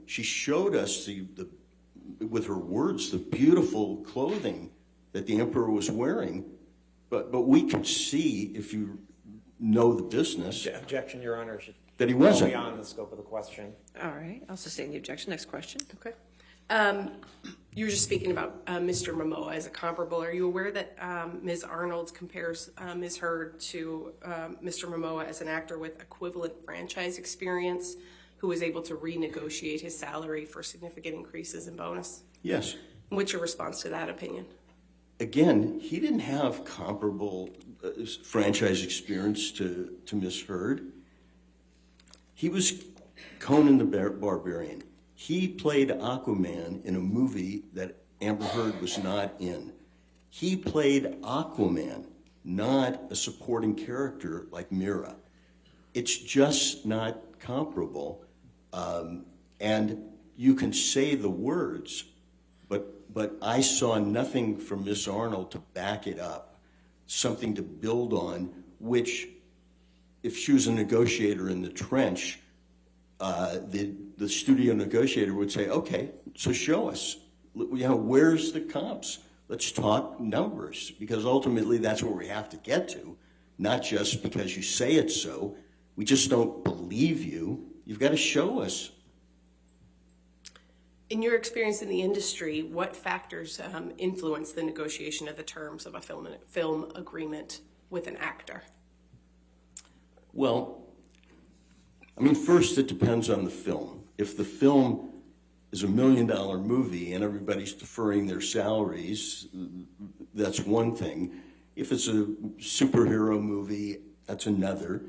She showed us with her words, the beautiful clothing that the emperor was wearing, but we could see, if you know the business, Objection, Your Honor. that he wasn't. Beyond the scope of the question. All right, I'll sustain the objection. Next question. Okay. You were just speaking about Mr. Malmoa as a comparable. Are you aware that Ms. Arnold compares Ms. Heard to Mr. Malmoa as an actor with equivalent franchise experience who was able to renegotiate his salary for significant increases in bonus? Yes. What's your response to that opinion? Again, he didn't have comparable franchise experience to Ms. Heard. He was Conan the Barbarian. He played Aquaman in a movie that Amber Heard was not in. He played Aquaman, not a supporting character like Mira. It's just not comparable. And you can say the words, but I saw nothing from Miss Arnold to back it up, something to build on, which if she was a negotiator in the trench, the studio negotiator would say, okay, so show us, where's the comps? Let's talk numbers, because ultimately that's where we have to get to, not just because you say it so. We just don't believe you. You've got to show us. In your experience in the industry, what factors influence the negotiation of the terms of a film agreement with an actor? Well, first it depends on the film. If the film is $1 million movie and everybody's deferring their salaries, that's one thing. If it's a superhero movie, that's another.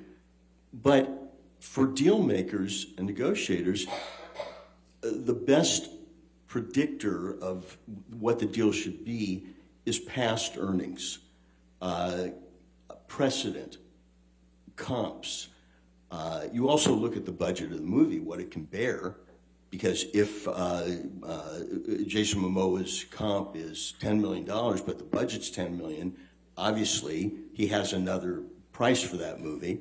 But for deal makers and negotiators, the best predictor of what the deal should be is past earnings, precedent, comps. You also look at the budget of the movie, what it can bear, because if Jason Momoa's comp is $10 million, but the budget's $10 million, obviously he has another price for that movie.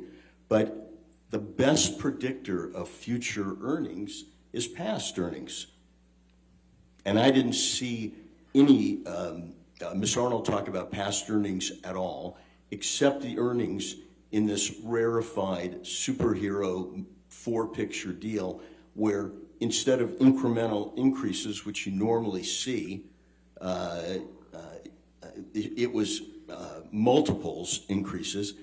But the best predictor of future earnings is past earnings. And I didn't see any Miss Arnold talk about past earnings at all, except the earnings in this rarefied superhero 4-picture deal where instead of incremental increases, which you normally see, it was multiples increases.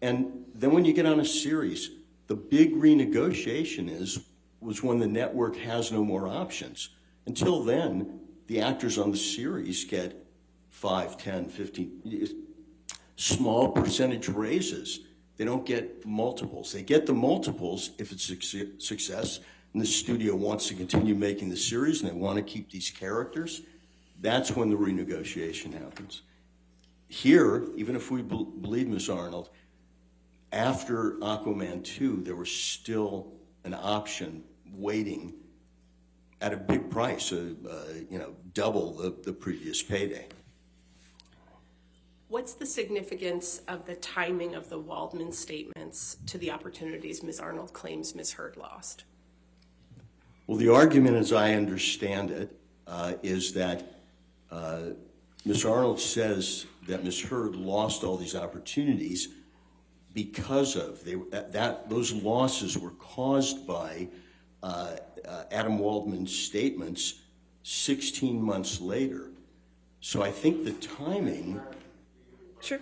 And then when you get on a series, the big renegotiation was when the network has no more options. Until then, the actors on the series get 5, 10, 15 small percentage raises. They don't get multiples. They get the multiples if it's a success and the studio wants to continue making the series and they want to keep these characters. That's when the renegotiation happens. Here, even if we believe Ms. Arnold, after Aquaman 2, there was still an option waiting at a big price, double the previous payday. What's the significance of the timing of the Waldman statements to the opportunities Ms. Arnold claims Ms. Heard lost? Well, the argument, as I understand it, is that Ms. Arnold says that Ms. Heard lost all these opportunities because of those losses were caused by Adam Waldman's statements 16 months later. So I think the timing. Sure.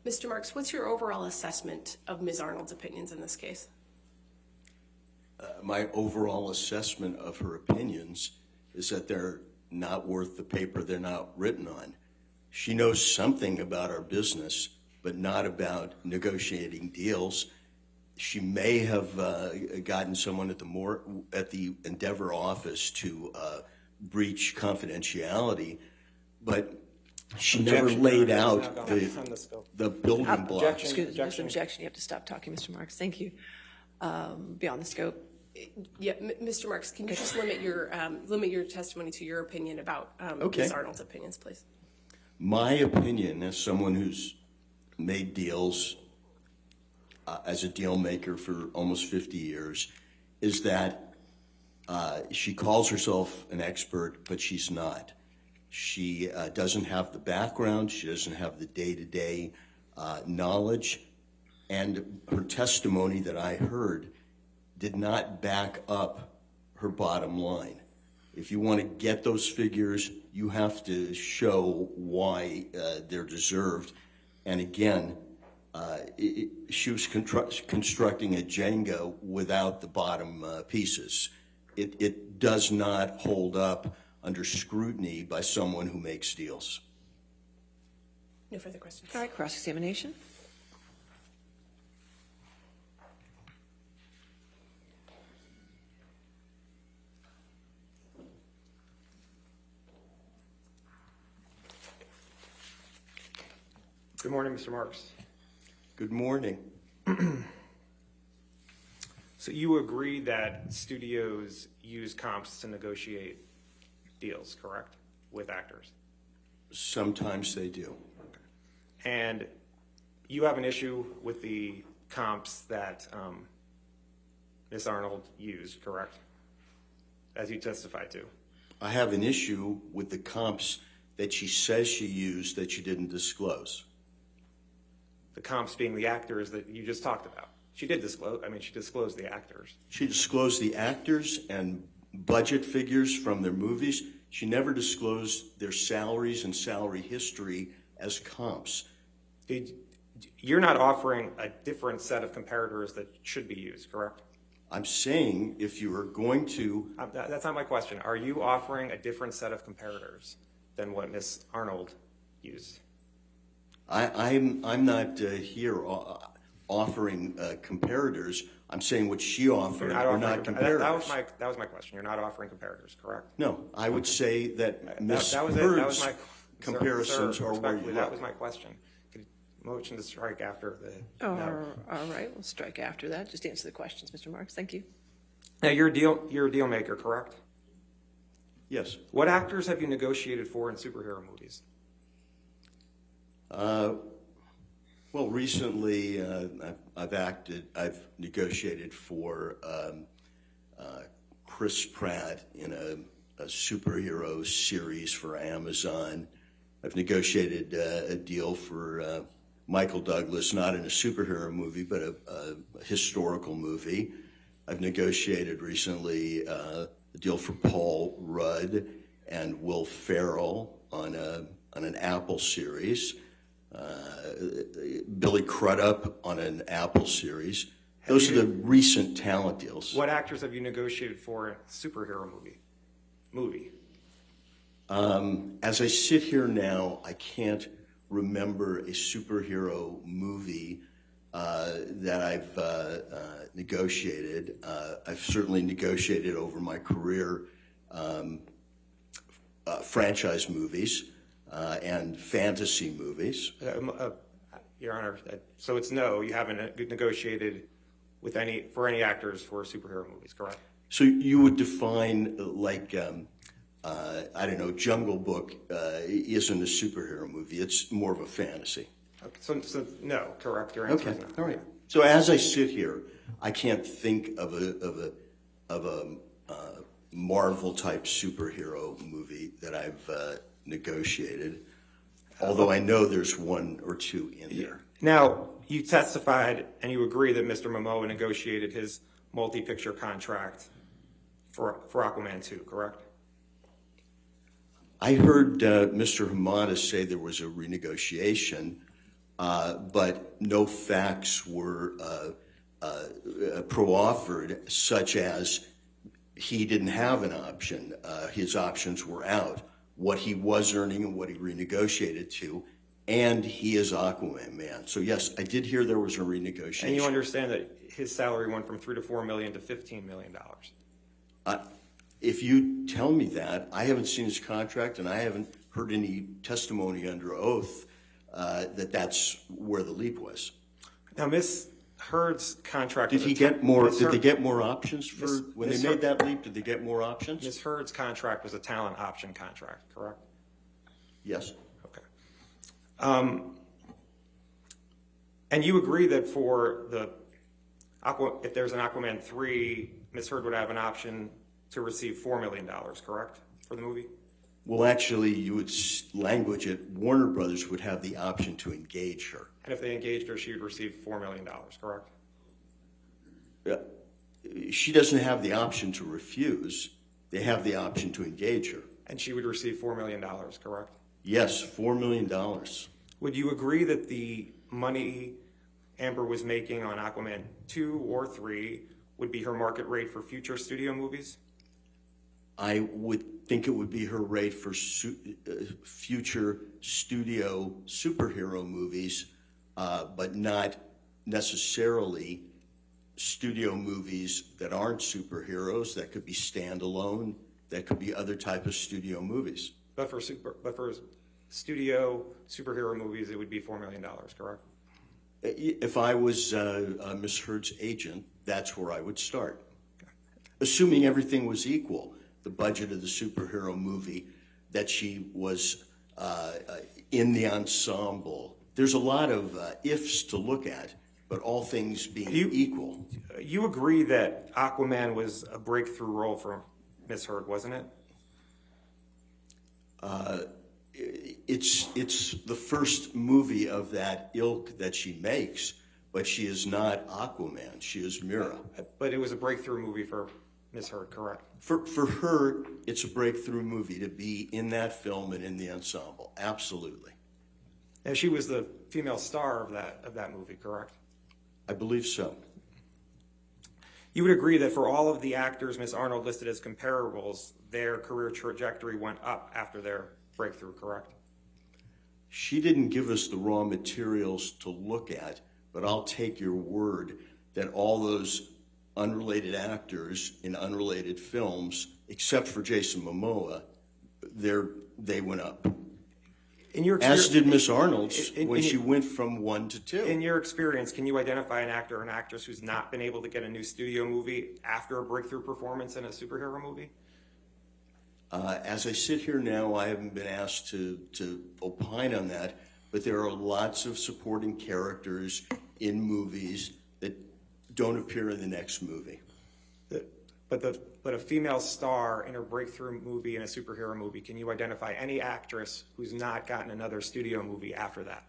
Mr. Marks, what's your overall assessment of Ms. Arnold's opinions in this case? My overall assessment of her opinions is that they're not worth the paper they're not written on. She knows something about our business, but not about negotiating deals. She may have gotten someone at the Endeavor office to breach confidentiality, but she never laid out the building blocks. Excuse me, there's an objection. You have to stop talking, Mr. Marks. Thank you. Beyond the scope. Yeah, Mr. Marks, can you just limit your testimony to your opinion about Ms. Arnold's opinions, please? My opinion, as someone who's made deals as a deal maker for almost 50 years, is that she calls herself an expert, but she's not. She doesn't have the background. She doesn't have the day-to-day knowledge. And her testimony that I heard did not back up her bottom line. If you want to get those figures, you have to show why they're deserved. And again, she was constructing a Jenga without the bottom pieces. It does not hold up under scrutiny by someone who makes deals. No further questions. All right, cross-examination. Good morning, Mr. Marks. Good morning. So you agree that studios use comps to negotiate deals, correct, with actors? Sometimes they do. Okay. And you have an issue with the comps that Ms. Arnold used, correct, as you testified to? I have an issue with the comps that she says she used that she didn't disclose. The comps being the actors that you just talked about. She did disclose, she disclosed the actors. She disclosed the actors and budget figures from their movies. She never disclosed their salaries and salary history as comps. You're not offering a different set of comparators that should be used, correct? I'm saying if you are going to... That's not my question. Are you offering a different set of comparators than what Ms. Arnold used? I'm not here offering comparators. I'm saying what she offered are not comparators. That was my question. You're not offering comparators, correct? No, I would say that Ms. Heard's comparisons are where you look. That was my question. motion to strike after the All no. right, we'll strike after that. Just answer the questions, Mr. Marks. Thank you. Now, you're a deal maker, correct? Yes. What actors have you negotiated for in superhero movies? Well, recently I've negotiated for Chris Pratt in a superhero series for Amazon. I've negotiated a deal for Michael Douglas, not in a superhero movie, but a historical movie. I've negotiated recently a deal for Paul Rudd and Will Ferrell on an Apple series. Billy Crudup on an Apple series. Those are the recent talent deals. What actors have you negotiated for in a superhero movie? As I sit here now, I can't remember a superhero movie that I've negotiated. I've certainly negotiated over my career franchise movies and fantasy movies. Your Honor, so it's no, you haven't negotiated with for any actors for superhero movies, correct? So you would define like, I don't know, Jungle Book isn't a superhero movie. It's more of a fantasy. Okay, so no, correct? Your answer is no. All right. So as I sit here, I can't think of a Marvel type superhero movie that I've negotiated. Although I know there's one or two in there. Now, you testified and you agree that Mr. Malmoa negotiated his multi-picture contract for Aquaman 2, correct? I heard Mr. Hamada say there was a renegotiation, but no facts were pro-offered, such as he didn't have an option. His options were out. What he was earning and what he renegotiated to, and he is Aquaman man. So yes, I did hear there was a renegotiation. And you understand that his salary went from $3 to $4 million to $15 million. If you tell me that, I haven't seen his contract and I haven't heard any testimony under oath that that's where the leap was. Now, Ms. Heard's contract. Did he get more? Did they get more options for when they made that leap? Did they get more options? Ms. Heard's contract was a talent option contract, correct? Yes. Okay. And you agree that for if there's an Aquaman 3, Ms. Heard would have an option to receive $4 million, correct, for the movie? Well, actually, you would language it. Warner Brothers would have the option to engage her. And if they engaged her, she would receive $4 million, correct? She doesn't have the option to refuse. They have the option to engage her. And she would receive $4 million, correct? Yes, $4 million. Would you agree that the money Amber was making on Aquaman 2 or 3 would be her market rate for future studio movies? I would think it would be her rate for future studio superhero movies, but not necessarily studio movies that aren't superheroes. That could be standalone. That could be other type of studio movies. But for studio superhero movies, it would be $4 million, correct? If I was Ms. Heard's agent, that's where I would start. Okay. Assuming everything was equal, the budget of the superhero movie, that she was in the ensemble. There's a lot of ifs to look at, but all things being equal. You agree that Aquaman was a breakthrough role for Ms. Heard, wasn't it? It's the first movie of that ilk that she makes, but she is not Aquaman. She is Mira. But it was a breakthrough movie for Ms. Heard, correct? For her, it's a breakthrough movie to be in that film and in the ensemble. Absolutely. And she was the female star of that movie, correct? I believe so. You would agree that for all of the actors Ms. Arnold listed as comparables, their career trajectory went up after their breakthrough, correct? She didn't give us the raw materials to look at, but I'll take your word that all those unrelated actors in unrelated films, except for Jason Momoa, they went up. as did Miss Arnold's when she went from 1 to 2. In your experience, can you identify an actor or an actress who's not been able to get a new studio movie after a breakthrough performance in a superhero movie? As I sit here now, I haven't been asked to opine on that, but there are lots of supporting characters in movies that don't appear in the next movie. But a female star in a breakthrough movie, in a superhero movie, can you identify any actress who's not gotten another studio movie after that?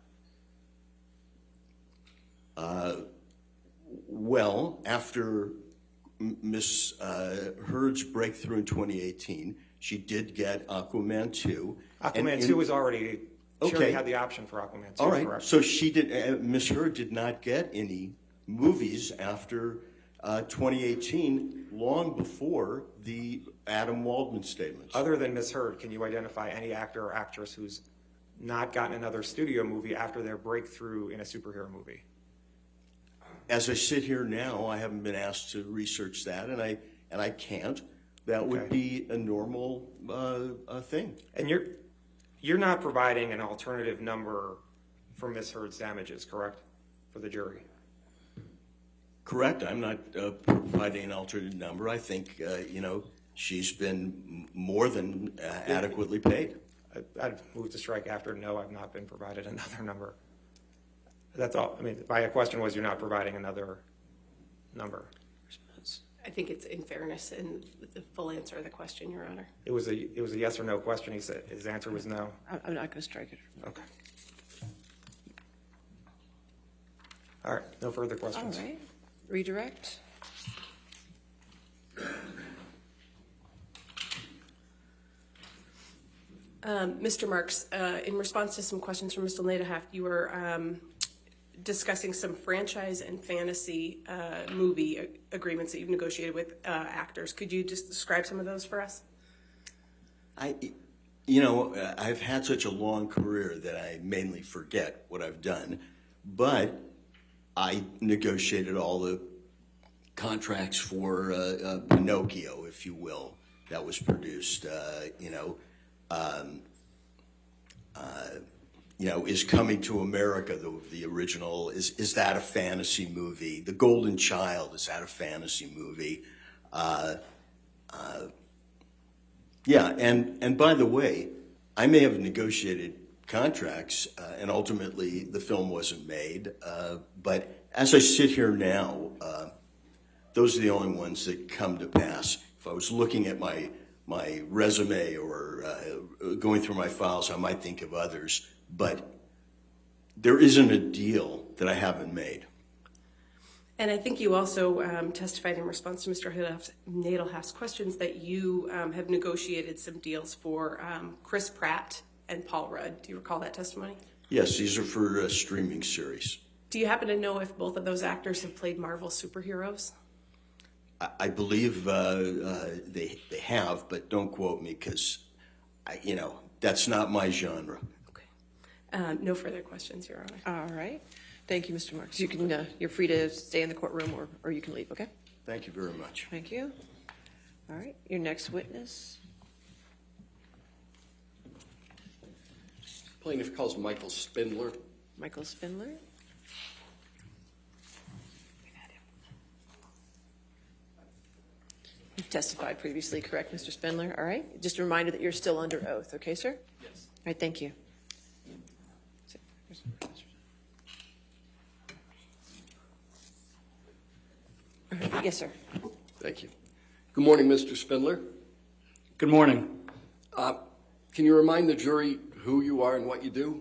Well, after Miss Heard's breakthrough in 2018, she did get Aquaman 2. Aquaman 2 was already, she already had the option for Aquaman 2, all right. correct? So she did. Miss Heard did not get any movies after 2018, long before the Adam Waldman statements. Other than Miss Heard, can you identify any actor or actress who's not gotten another studio movie after their breakthrough in a superhero movie? As I sit here now, I haven't been asked to research that, and I can't. That would be a normal thing. And you're not providing an alternative number for Miss Heard's damages, correct, for the jury? Correct. I'm not providing an alternate number. I think, she's been more than adequately paid. I'd move to strike after no, I've not been provided another number. That's all. I mean, my question was you're not providing another number. I think it's in fairness and the full answer of the question, Your Honor. It was a yes or no question. He said his answer was no. I'm not going to strike it. Okay. All right. No further questions. All right. Redirect. Mr. Marks, in response to some questions from Mr. Nadehaft, you were discussing some franchise and fantasy movie agreements that you've negotiated with actors. Could you just describe some of those for us? I've had such a long career that I mainly forget what I've done, but I negotiated all the contracts for Pinocchio, if you will, that was produced. Is Coming to America, the original, is that a fantasy movie? The Golden Child, is that a fantasy movie? And by the way, I may have negotiated contracts, and ultimately the film wasn't made, but as I sit here now, those are the only ones that come to pass. If I was looking at my resume or going through my files, I might think of others, but there isn't a deal that I haven't made. And I think you also testified in response to Mr. Nadelhaft's questions that you have negotiated some deals for Chris Pratt and Paul Rudd. Do you recall that testimony? Yes, these are for a streaming series. Do you happen to know if both of those actors have played Marvel superheroes? I believe they have, but don't quote me because, that's not my genre. Okay. No further questions, Your Honor. All right. Thank you, Mr. Marks. You can, you're free to stay in the courtroom or you can leave, okay? Thank you very much. Thank you. All right. Your next witness. Plaintiff calls Michael Spindler. Michael Spindler. You've testified previously, correct, Mr. Spindler? All right. Just a reminder that you're still under oath, okay, sir? Yes. All right, thank you. Yes, sir. Thank you. Good morning, Mr. Spindler. Good morning. Can you remind the jury who you are and what you do?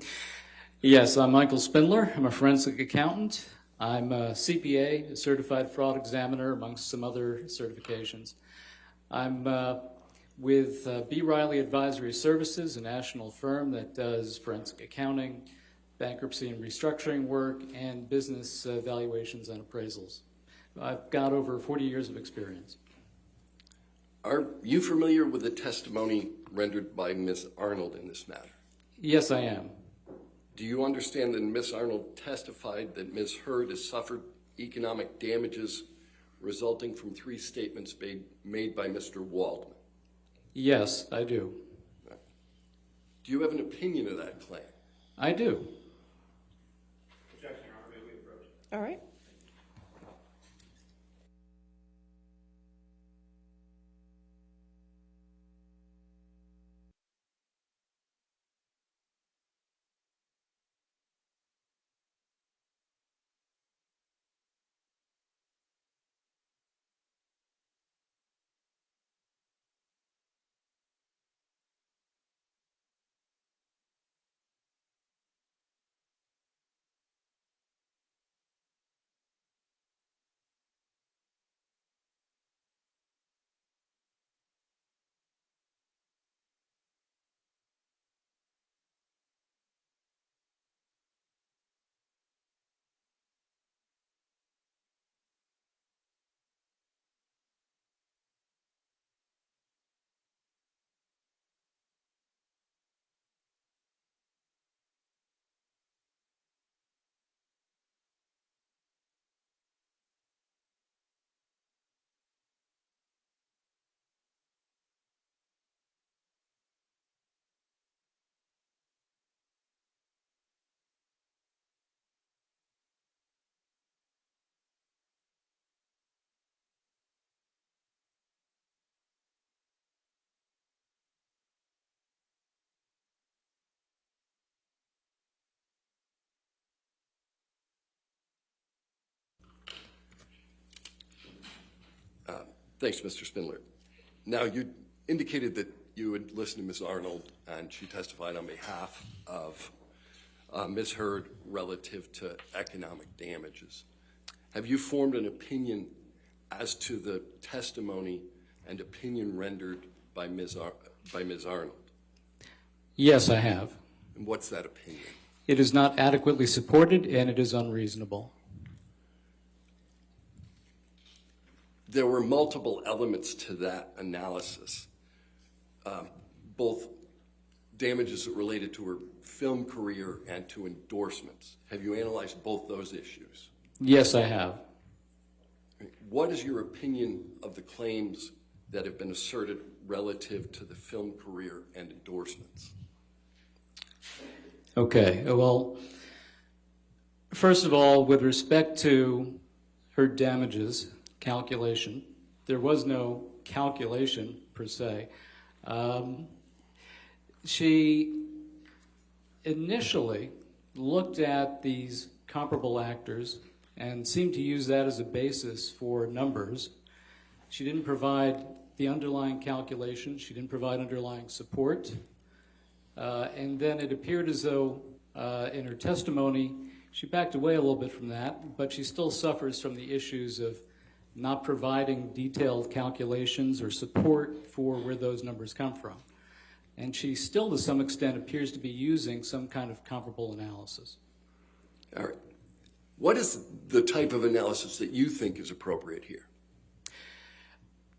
Yes, I'm Michael Spindler. I'm a forensic accountant. I'm a CPA, a certified fraud examiner, amongst some other certifications. I'm with B. Riley Advisory Services, a national firm that does forensic accounting, bankruptcy and restructuring work, and business valuations and appraisals. I've got over 40 years of experience. Are you familiar with the testimony rendered by Ms. Arnold in this matter? Yes, I am. Do you understand that Ms. Arnold testified that Ms. Heard has suffered economic damages resulting from 3 statements made by Mr. Waldman? Yes, I do. Do you have an opinion of that claim? I do. Objection, Your Honor. May we approach? All right. Thanks, Mr. Spindler. Now, you indicated that you had listened to Ms. Arnold, and she testified on behalf of Ms. Heard relative to economic damages. Have you formed an opinion as to the testimony and opinion rendered by Ms. Arnold? Yes, I have. And what's that opinion? It is not adequately supported, and it is unreasonable. There were multiple elements to that analysis, both damages that related to her film career and to endorsements. Have you analyzed both those issues? Yes, I have. What is your opinion of the claims that have been asserted relative to the film career and endorsements? Okay, well, first of all, with respect to her damages calculation, there was no calculation per se. She initially looked at these comparable actors and seemed to use that as a basis for numbers. She didn't provide the underlying calculation. She didn't provide underlying support. And then it appeared as though in her testimony, she backed away a little bit from that, but she still suffers from the issues of not providing detailed calculations or support for where those numbers come from. And she still, to some extent, appears to be using some kind of comparable analysis. All right. What is the type of analysis that you think is appropriate here?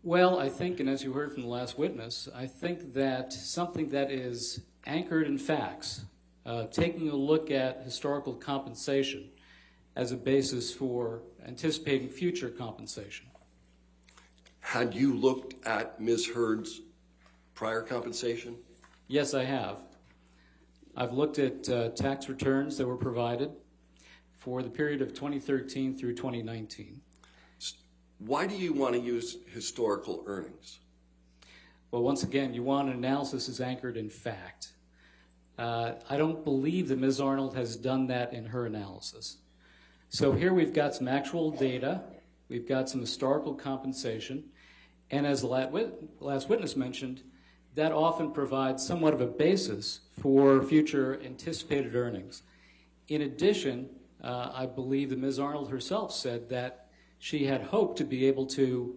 Well, I think, and as you heard from the last witness, I think that something that is anchored in facts, taking a look at historical compensation as a basis for anticipating future compensation. Had you looked at Ms. Heard's prior compensation? Yes, I have. I've looked at tax returns that were provided for the period of 2013 through 2019. Why do you want to use historical earnings? Well, once again, you want an analysis that's anchored in fact. I don't believe that Ms. Arnold has done that in her analysis. So here we've got some actual data, we've got some historical compensation, and as the last witness mentioned, that often provides somewhat of a basis for future anticipated earnings. In addition, I believe that Ms. Arnold herself said that she had hoped to be able to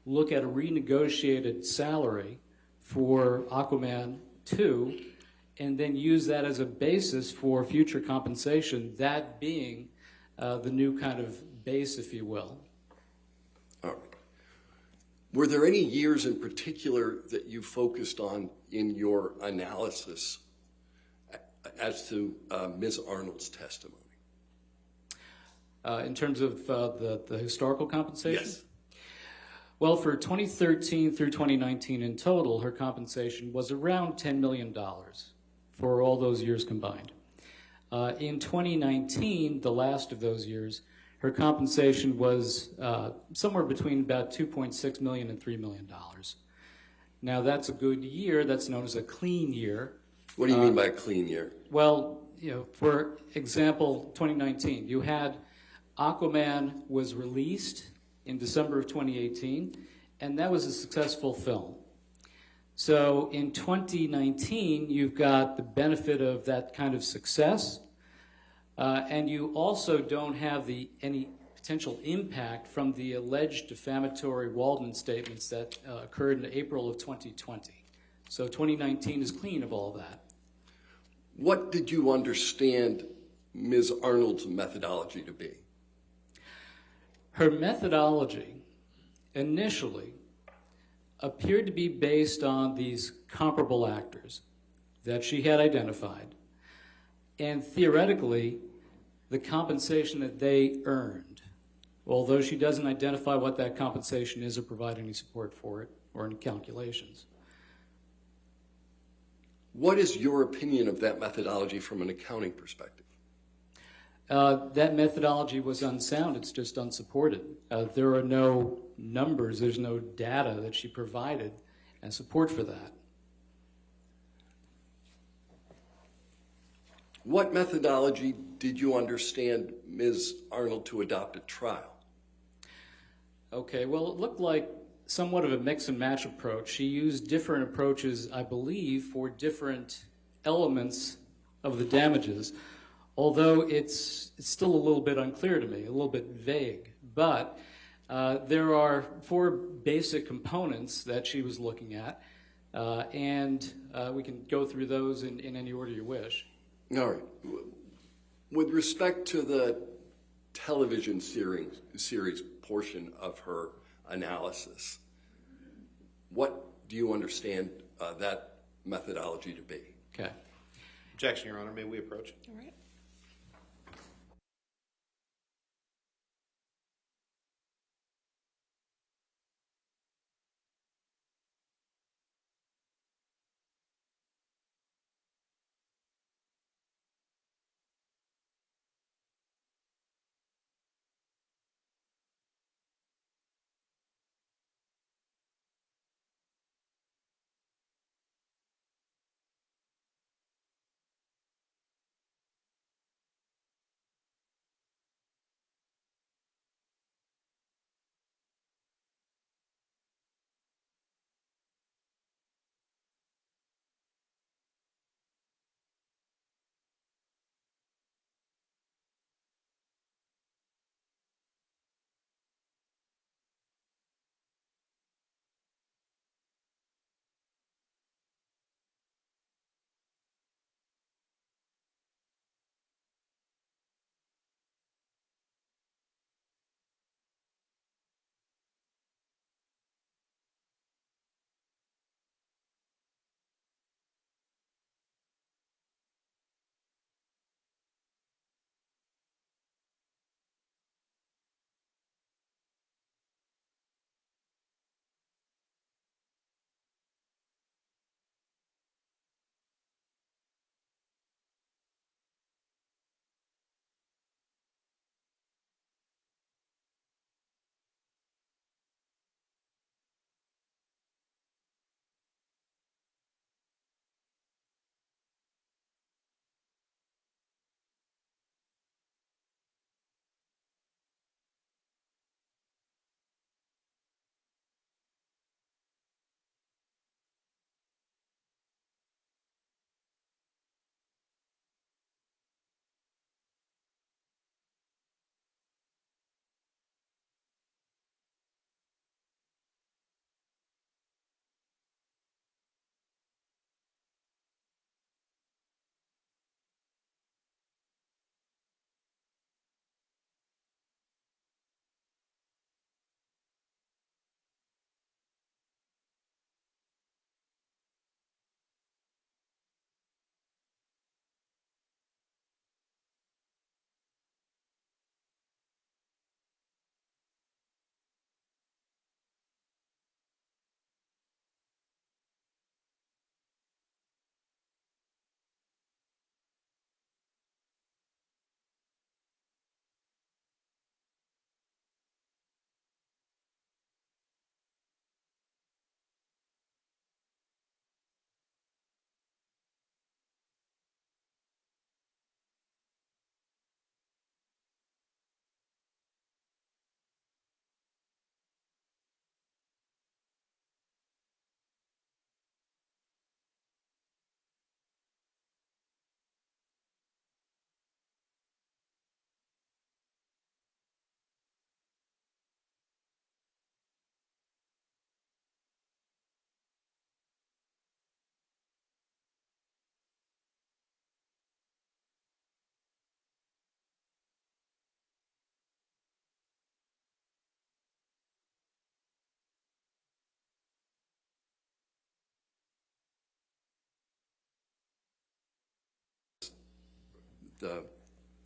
look at a renegotiated salary for Aquaman 2 and then use that as a basis for future compensation, that being the new kind of base, if you will. All right. Were there any years in particular that you focused on in your analysis as to Ms. Arnold's testimony? In terms of the historical compensation? Yes. Well, for 2013 through 2019 in total, her compensation was around $10 million for all those years combined. In 2019, the last of those years, her compensation was somewhere between about $2.6 million and $3 million. Now, that's a good year. That's known as a clean year. What do you mean by a clean year? Well, for example, 2019, you had Aquaman was released in December of 2018, and that was a successful film. So in 2019, you've got the benefit of that kind of success, and you also don't have any potential impact from the alleged defamatory Walden statements that occurred in April of 2020. So 2019 is clean of all that. What did you understand Ms. Arnold's methodology to be? Her methodology initially appeared to be based on these comparable actors that she had identified, and theoretically, the compensation that they earned, although she doesn't identify what that compensation is or provide any support for it or any calculations. What is your opinion of that methodology from an accounting perspective? That methodology was unsound. It's just unsupported. There are no numbers. There's no data that she provided and support for that. What methodology did you understand Ms. Arnold to adopt at trial? Okay, well, it looked like somewhat of a mix and match approach. She used different approaches, I believe, for different elements of the damages, although it's still a little bit unclear to me, a little bit vague. But there are 4 basic components that she was looking at, and we can go through those in any order you wish. All right. With respect to the television series portion of her analysis, what do you understand that methodology to be? Okay. Objection, Your Honor. May we approach? All right.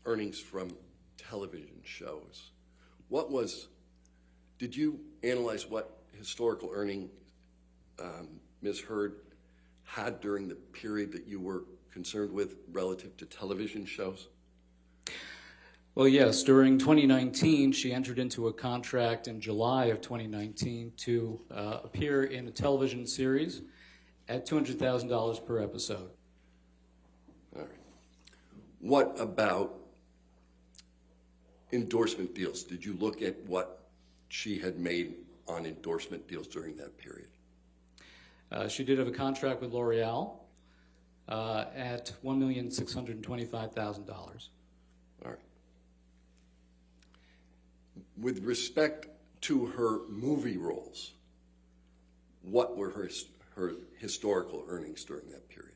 earnings from television shows. Did you analyze what historical earning Ms. Heard had during the period that you were concerned with relative to television shows? Well, yes. During 2019, she entered into a contract in July of 2019 to appear in a television series at $200,000 per episode. All right. What about endorsement deals? Did you look at what she had made on endorsement deals during that period? She did have a contract with L'Oreal at $1,625,000. All right. With respect to her movie roles, what were her historical earnings during that period?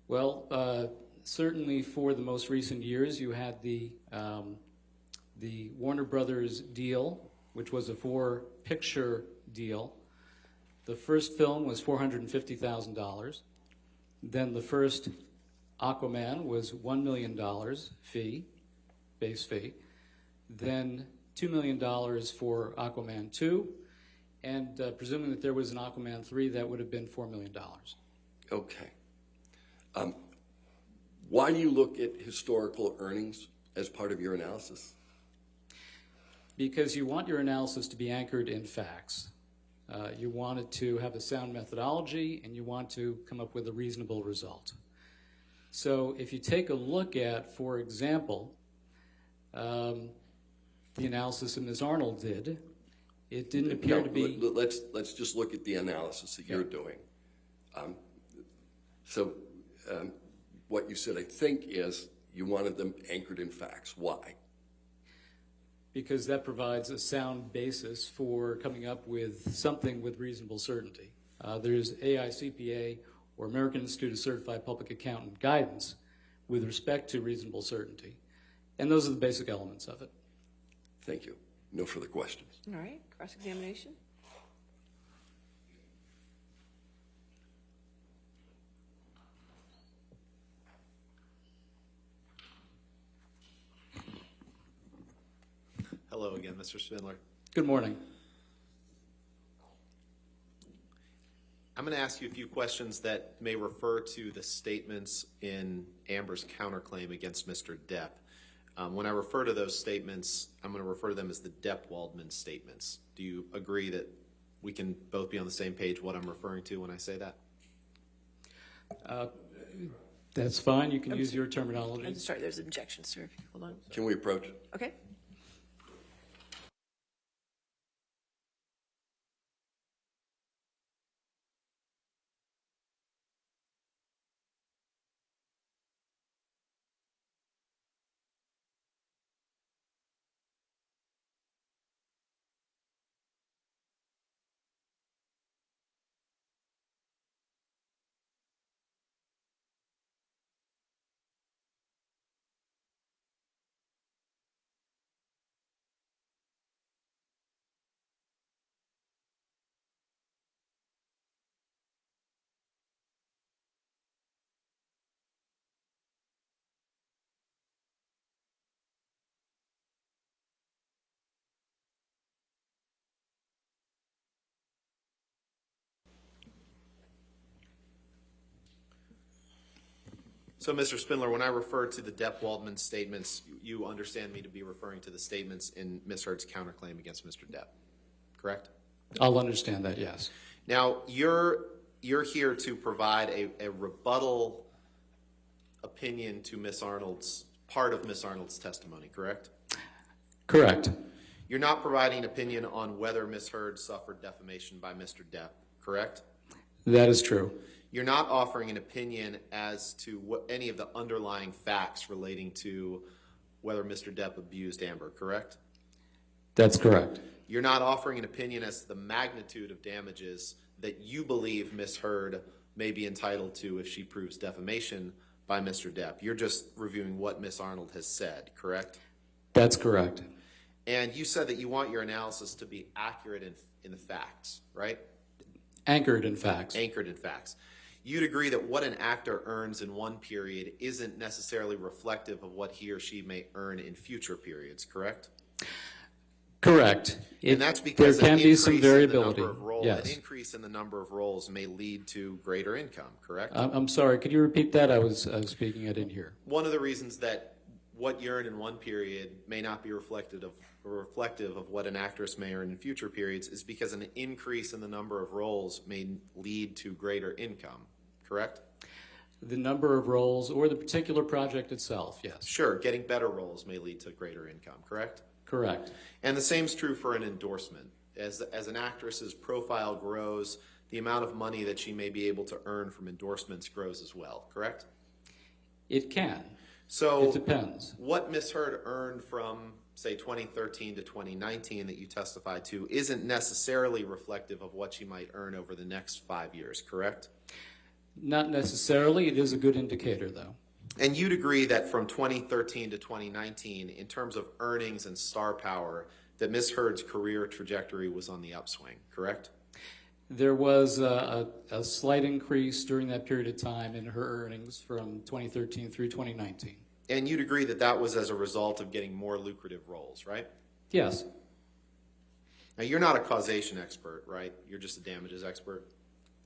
Well, certainly for the most recent years, you had the Warner Brothers deal, which was a 4-picture deal. The first film was $450,000. Then the first Aquaman was $1 million base fee. Then $2 million for Aquaman 2. And presuming that there was an Aquaman 3, that would have been $4 million. Okay. Why do you look at historical earnings as part of your analysis? Because you want your analysis to be anchored in facts. You want it to have a sound methodology, and you want to come up with a reasonable result. So if you take a look at, for example, the analysis that Ms. Arnold did, it didn't appear to be... Let's just look at the analysis that you're doing. What you said, I think, is you wanted them anchored in facts. Why? Because that provides a sound basis for coming up with something with reasonable certainty. There's AICPA, or American Institute of Certified Public Accountant, guidance with respect to reasonable certainty. And those are the basic elements of it. Thank you. No further questions. All right, cross-examination. Hello again, Mr. Spindler. Good morning. I'm going to ask you a few questions that may refer to the statements in Amber's counterclaim against Mr. Depp. When I refer to those statements, I'm going to refer to them as the Depp-Waldman statements. Do you agree that we can both be on the same page what I'm referring to when I say that? That's fine. You can use your terminology. I'm sorry, there's an objection, sir. If you hold on. Can we approach? Okay. So, Mr. Spindler, when I refer to the Depp-Waldman statements, you understand me to be referring to the statements in Ms. Heard's counterclaim against Mr. Depp, correct? I'll understand that, yes. Now, you're here to provide a rebuttal opinion to Ms. Arnold's, part of Ms. Arnold's testimony, correct? Correct. You're not providing opinion on whether Ms. Heard suffered defamation by Mr. Depp, correct? That is true. You're not offering an opinion as to what any of the underlying facts relating to whether Mr. Depp abused Amber, correct? That's correct. You're not offering an opinion as to the magnitude of damages that you believe Ms. Heard may be entitled to if she proves defamation by Mr. Depp. You're just reviewing what Ms. Arnold has said, correct? That's correct. And you said that you want your analysis to be accurate in the facts, right? Anchored in facts. Anchored in facts. you'd agree that what an actor earns in one period isn't necessarily reflective of what he or she may earn in future periods, correct? Correct. And that's because there can be some variability. An increase in the number of roles may lead to greater income, correct? I'm sorry, could you repeat that? I was speaking, I didn't hear. One of the reasons that what you earn in one period may not be reflective of what an actress may earn in future periods is because an increase in the number of roles may lead to greater income, correct? The number of roles or the particular project itself, yes. Sure, getting better roles may lead to greater income, correct? Correct. And the same is true for an endorsement. As an actress's profile grows, the amount of money that she may be able to earn from endorsements grows as well, correct? It can. So it depends. What Ms. Heard earned from, say, 2013 to 2019 that you testified to isn't necessarily reflective of what she might earn over the next 5 years, correct? Not necessarily. It is a good indicator, though. And you'd agree that from 2013 to 2019, in terms of earnings and star power, that Ms. Heard's career trajectory was on the upswing, correct? There was a slight increase during that period of time in her earnings from 2013 through 2019. And you'd agree that that was as a result of getting more lucrative roles, right? Yes. Now, you're not a causation expert, right? You're just a damages expert?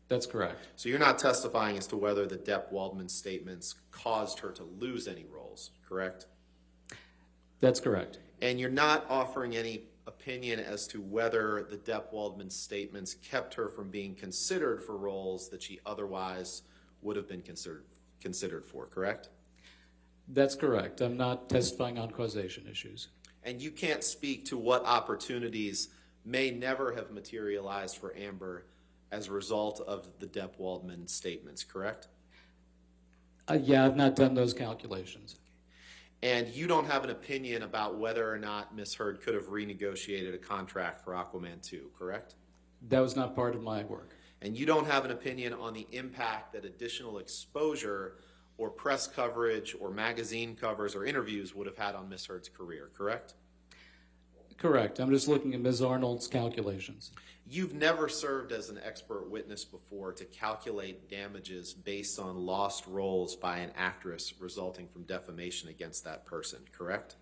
That's correct. So you're not testifying as to whether the Depp-Waldman statements caused her to lose any roles, correct? That's correct. And you're not offering any opinion as to whether the Depp-Waldman statements kept her from being considered for roles that she otherwise would have been considered for, correct? That's correct. I'm not testifying on causation issues. And you can't speak to what opportunities may never have materialized for Amber as a result of the Depp-Waldman statements, correct? Yeah, I've not done those calculations. And you don't have an opinion about whether or not Ms. Heard could have renegotiated a contract for Aquaman 2, correct? That was not part of my work. And you don't have an opinion on the impact that additional exposure or press coverage or magazine covers or interviews would have had on Ms. Heard's career, correct? Correct. I'm just looking at Ms. Arnold's calculations. You've never served as an expert witness before to calculate damages based on lost roles by an actress resulting from defamation against that person, correct?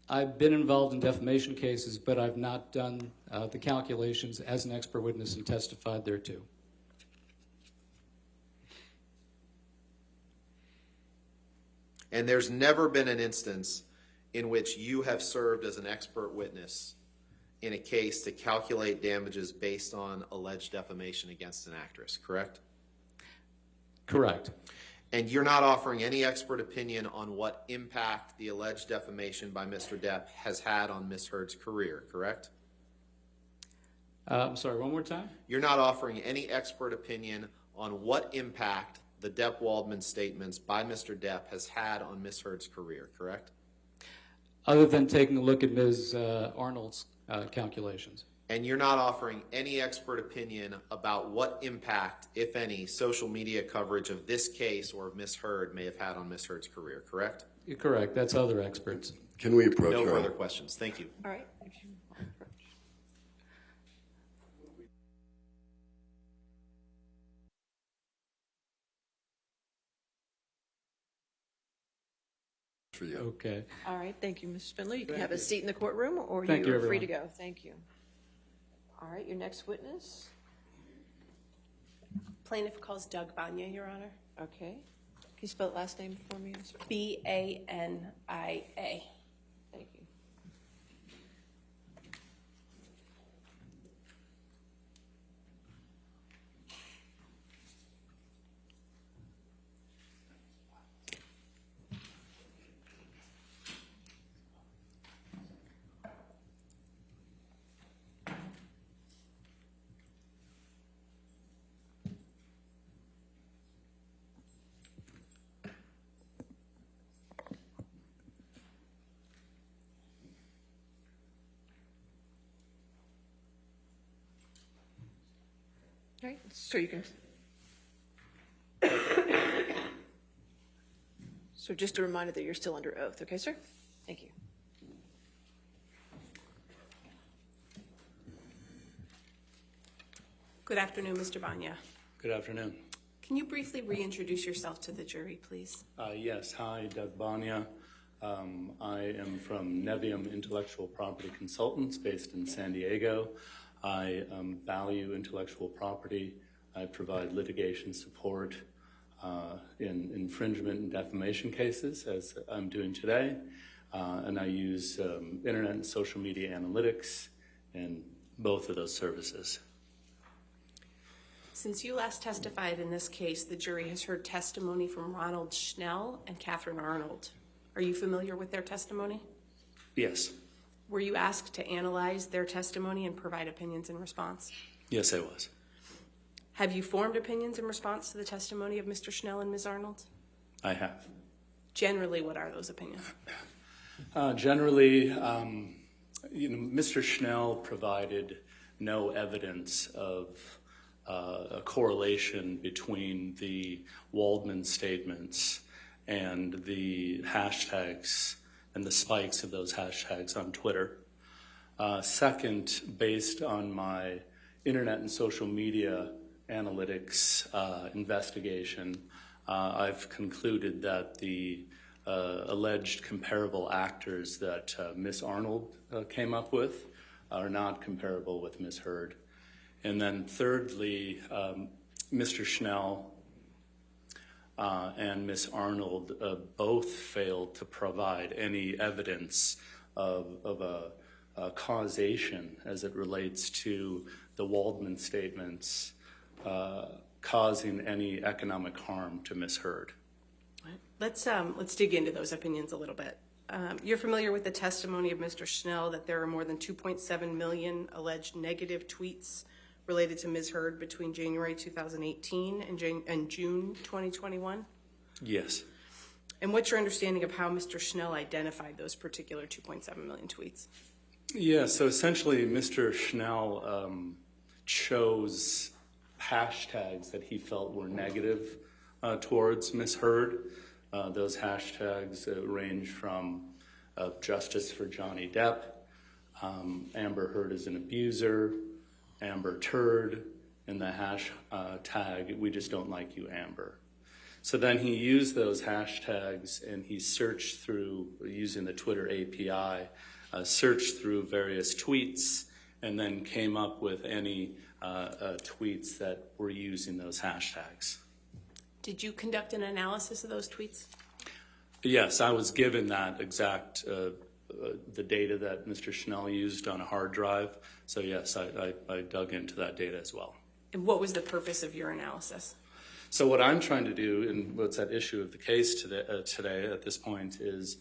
I've been involved in defamation cases, but I've not done the calculations as an expert witness and testified thereto. And there's never been an instance in which you have served as an expert witness in a case to calculate damages based on alleged defamation against an actress, correct? Correct. And you're not offering any expert opinion on what impact the alleged defamation by Mr. Depp has had on Ms. Heard's career, correct? I'm sorry, one more time? You're not offering any expert opinion on what impact the Depp-Waldman statements by Mr. Depp has had on Ms. Heard's career, correct? Other than taking a look at Ms. Arnold's calculations. And you're not offering any expert opinion about what impact, if any, social media coverage of this case or of Ms. Heard may have had on Ms. Heard's career, correct? You're correct. That's other experts. Can we approach No her? further questions. Thank you. All right. For you. Okay. All right. Thank you, Mr. Spindler. You can have a seat in the courtroom, or Thank you, you're free to everyone. go. Thank you. All right. Your next witness. Plaintiff calls Doug Banya, Your Honor. Okay. Can you spell the last name for me? I'm sorry. B-A-N-I-A. Thank you. All right. So you can. So just a reminder that you're still under oath, okay, sir? Thank you. Good afternoon, Mr. Banya. Good afternoon. Can you briefly reintroduce yourself to the jury, please? Yes, hi, Doug Banya. I am from Nevium Intellectual Property Consultants based in San Diego. I value intellectual property. I provide litigation support in infringement and defamation cases, as I'm doing today. And I use internet and social media analytics in both of those services. Since you last testified in this case, the jury has heard testimony from Ronald Schnell and Catherine Arnold. Are you familiar with their testimony? Yes. Were you asked to analyze their testimony and provide opinions in response? Yes, I was. Have you formed opinions in response to the testimony of Mr. Schnell and Ms. Arnold? I have. Generally, what are those opinions? Generally, Mr. Schnell provided no evidence of a correlation between the Waldman statements and the hashtags and the spikes of those hashtags on Twitter. Second, based on my internet and social media analytics investigation, I've concluded that the alleged comparable actors that Ms. Arnold came up with are not comparable with Ms. Heard. And then thirdly, Mr. Schnell and Ms. Arnold both failed to provide any evidence of a causation as it relates to the Waldman statements causing any economic harm to Ms. Heard. Let's dig into those opinions a little bit. You're familiar with the testimony of Mr. Schnell that there are more than 2.7 million alleged negative tweets related to Ms. Heard between January 2018 and June 2021? Yes. And what's your understanding of how Mr. Schnell identified those particular 2.7 million tweets? Yeah, so essentially Mr. Schnell chose hashtags that he felt were negative towards Ms. Heard. Those hashtags range from justice for Johnny Depp, Amber Heard is an abuser, Amber Turd, and the hashtag, we just don't like you, Amber. So then he used those hashtags and he searched through, using the Twitter API, searched through various tweets and then came up with any tweets that were using those hashtags. Did you conduct an analysis of those tweets? Yes, I was given that exact, the data that Mr. Schnell used on a hard drive. So yes, I dug into that data as well. And what was the purpose of your analysis? So what I'm trying to do, and what's at issue of the case today at this point is,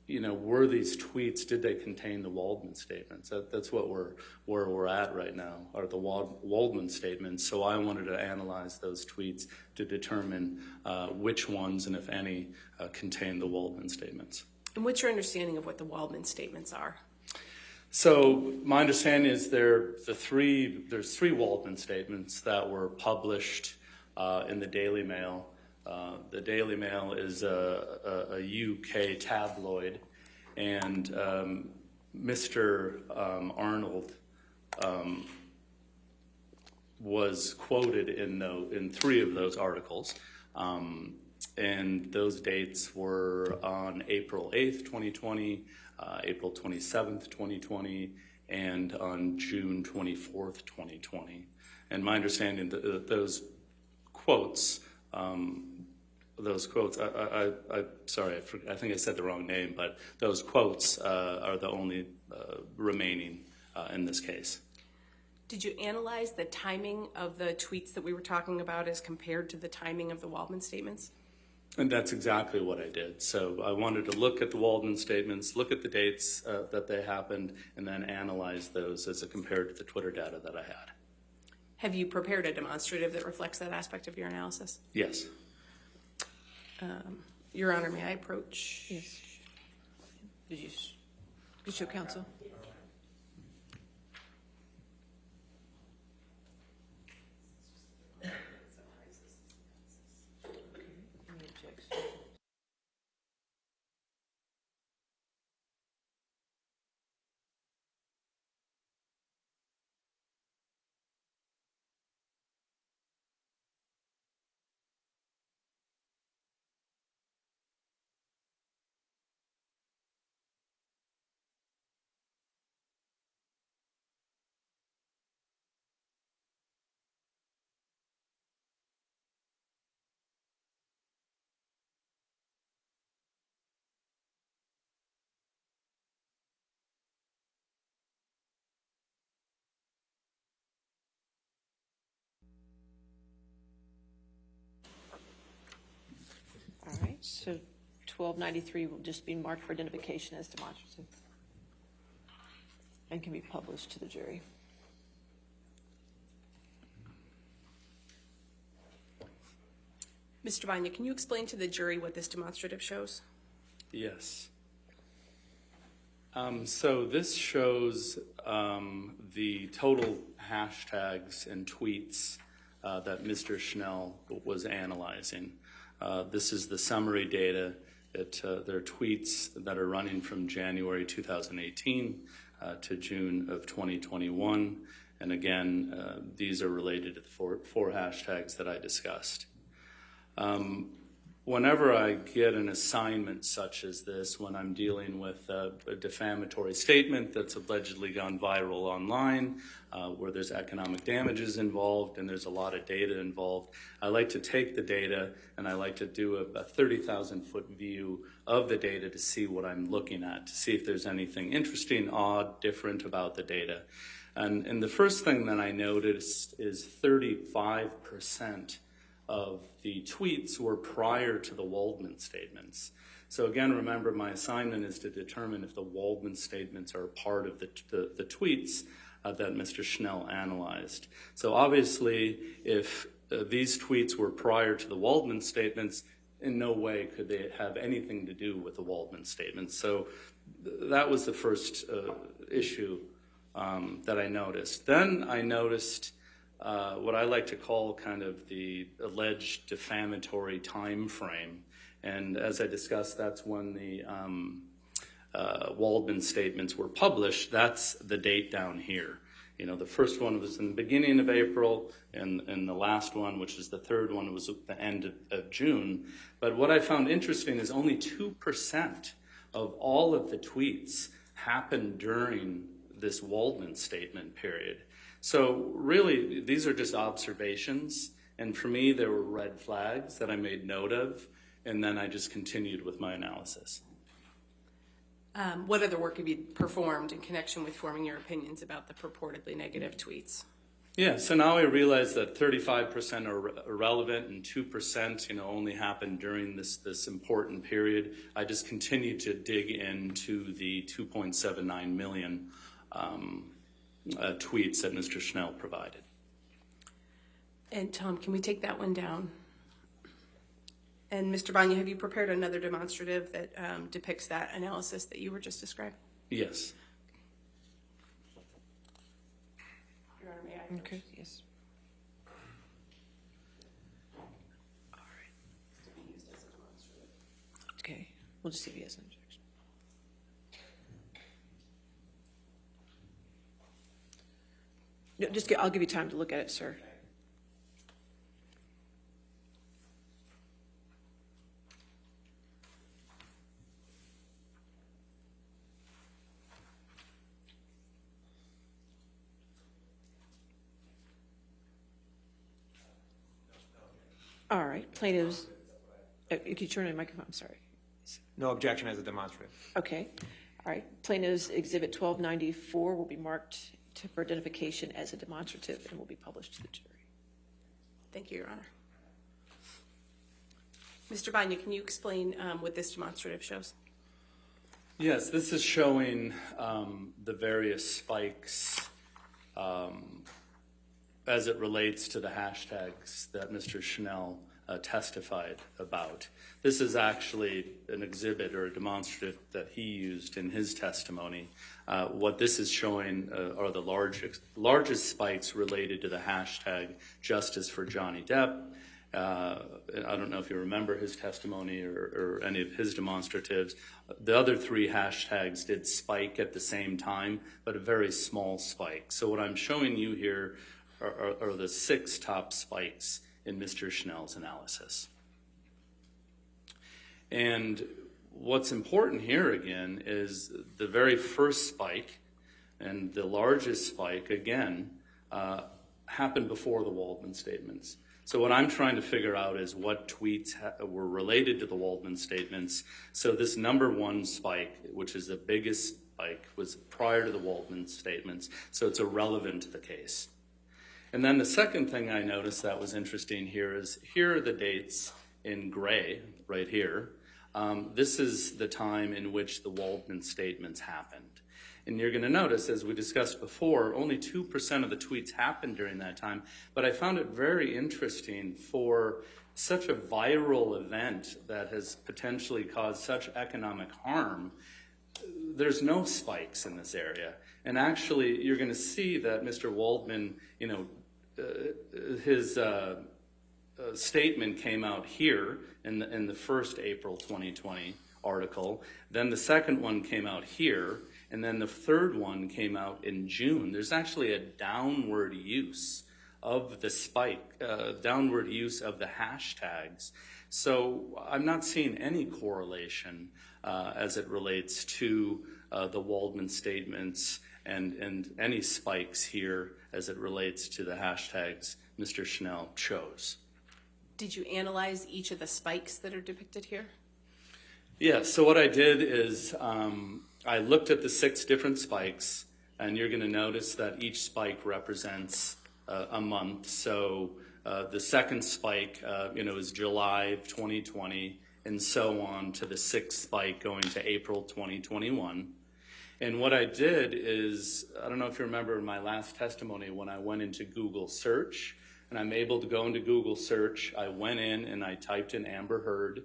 were these tweets, did they contain the Waldman statements? That's what where we're at right now, are the Waldman statements. So I wanted to analyze those tweets to determine which ones, and if any, contain the Waldman statements. And what's your understanding of what the Waldman statements are? So my understanding is there's three Waldman statements that were published in the Daily Mail. The Daily Mail is a UK tabloid, and Mr. Arnold was quoted in three of those articles, and those dates were on April 8th, 2020, April 27th, 2020, and on June 24th, 2020. And my understanding that those quotes, sorry, I think I said the wrong name, but those quotes are the only remaining in this case. Did you analyze the timing of the tweets that we were talking about as compared to the timing of the Waldman statements? And that's exactly what I did. So I wanted to look at the Waldman statements, look at the dates that they happened, and then analyze those as compared to the Twitter data that I had. Have you prepared a demonstrative that reflects that aspect of your analysis? Yes. Your Honor, may I approach? Yes. Did you show counsel? So 1293 will just be marked for identification as demonstrative and can be published to the jury. Mr. Vanya, can you explain to the jury what this demonstrative shows? Yes. So this shows the total hashtags and tweets that Mr. Schnell was analyzing. This is the summary data. There are tweets that are running from January 2018 to June of 2021. And again, these are related to the four hashtags that I discussed. Whenever I get an assignment such as this, when I'm dealing with a defamatory statement that's allegedly gone viral online, where there's economic damages involved and there's a lot of data involved, I like to take the data and I like to do a 30,000-foot view of the data to see what I'm looking at, to see if there's anything interesting, odd, different about the data. And the first thing that I noticed is 35% of the tweets were prior to the Waldman statements. So again, remember, my assignment is to determine if the Waldman statements are part of the tweets that Mr. Schnell analyzed. So obviously, if these tweets were prior to the Waldman statements, in no way could they have anything to do with the Waldman statements. So that was the first issue that I noticed. Then I noticed what I like to call kind of the alleged defamatory time frame. And as I discussed, that's when the Waldman statements were published. That's the date down here. You know, the first one was in the beginning of April, and the last one, which is the third one, was at the end of June. But what I found interesting is only 2% of all of the tweets happened during this Waldman statement period. So really, these are just observations, and for me, there were red flags that I made note of, and then I just continued with my analysis. What other work have you performed in connection with forming your opinions about the purportedly negative tweets? Yeah, so now I realize that 35% are irrelevant and 2%, only happened during this important period. I just continued to dig into the 2.79 million tweets that Mr. Schnell provided. And Tom, can we take that one down? And Mr. Banya, have you prepared another demonstrative that depicts that analysis that you were just describing? Yes. Your Honor, may I? Okay, yes. All right. To be used as a demonstrative. Okay, we'll just see if he has an objection. No, I'll give you time to look at it, sir. All right, plaintiffs, you can turn on your microphone, I'm sorry. No objection as a demonstrative. Okay, all right, plaintiffs exhibit 1294 will be marked for identification as a demonstrative and will be published to the jury. Thank you, Your Honor. Mr. Banya, can you explain what this demonstrative shows? Yes, this is showing the various spikes as it relates to the hashtags that Mr. Schnell testified about. This is actually an exhibit or a demonstrative that he used in his testimony. What this is showing are the largest spikes related to the hashtag Justice for Johnny Depp. I don't know if you remember his testimony or any of his demonstratives. The other three hashtags did spike at the same time, but a very small spike. So what I'm showing you here are the 6 top spikes in Mr. Schnell's analysis. And what's important here again is the very first spike and the largest spike, again, happened before the Waldman statements. So what I'm trying to figure out is what tweets were related to the Waldman statements. So this number 1 spike, which is the biggest spike, was prior to the Waldman statements, so it's irrelevant to the case. And then the second thing I noticed that was interesting here is here are the dates in gray right here this is the time in which the Waldman statements happened. And you're going to notice, as we discussed before, only 2% of the tweets happened during that time. But I found it very interesting for such a viral event that has potentially caused such economic harm. There's no spikes in this area. And actually, you're going to see that Mr. Waldman, his statement came out here in the first April 2020 article. Then the second one came out here. And then the third one came out in June. There's actually a downward use of the spike, downward use of the hashtags. So I'm not seeing any correlation as it relates to the Waldman statements and any spikes here as it relates to the hashtags Mr. Schnell chose. Did you analyze each of the spikes that are depicted here? Yeah, so what I did is I looked at the 6 different spikes, and you're going to notice that each spike represents a month. So the second spike, is July of 2020, and so on to the 6th spike going to April 2021. And what I did is, I don't know if you remember in my last testimony when I went into Google search, and I'm able to go into Google search, I went in and I typed in Amber Heard.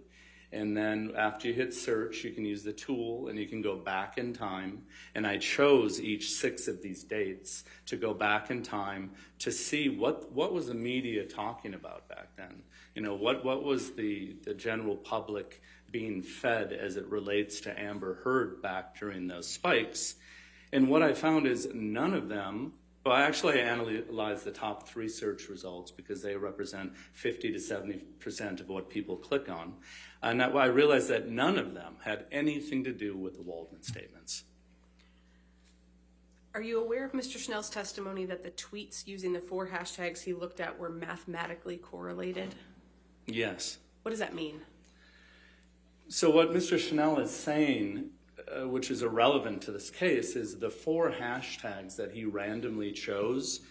And then after you hit search, you can use the tool and you can go back in time. And I chose each 6 of these dates to go back in time to see what was the media talking about back then. What was the general public being fed as it relates to Amber Heard back during those spikes. And what I found is none of them, well, actually I analyzed the top 3 search results because they represent 50 to 70% of what people click on. And I realized that none of them had anything to do with the Waldman statements. Are you aware of Mr. Schnell's testimony that the tweets using the 4 hashtags he looked at were mathematically correlated? Yes. What does that mean? So what Mr. Schnell is saying, which is irrelevant to this case, is the 4 hashtags that he randomly chose,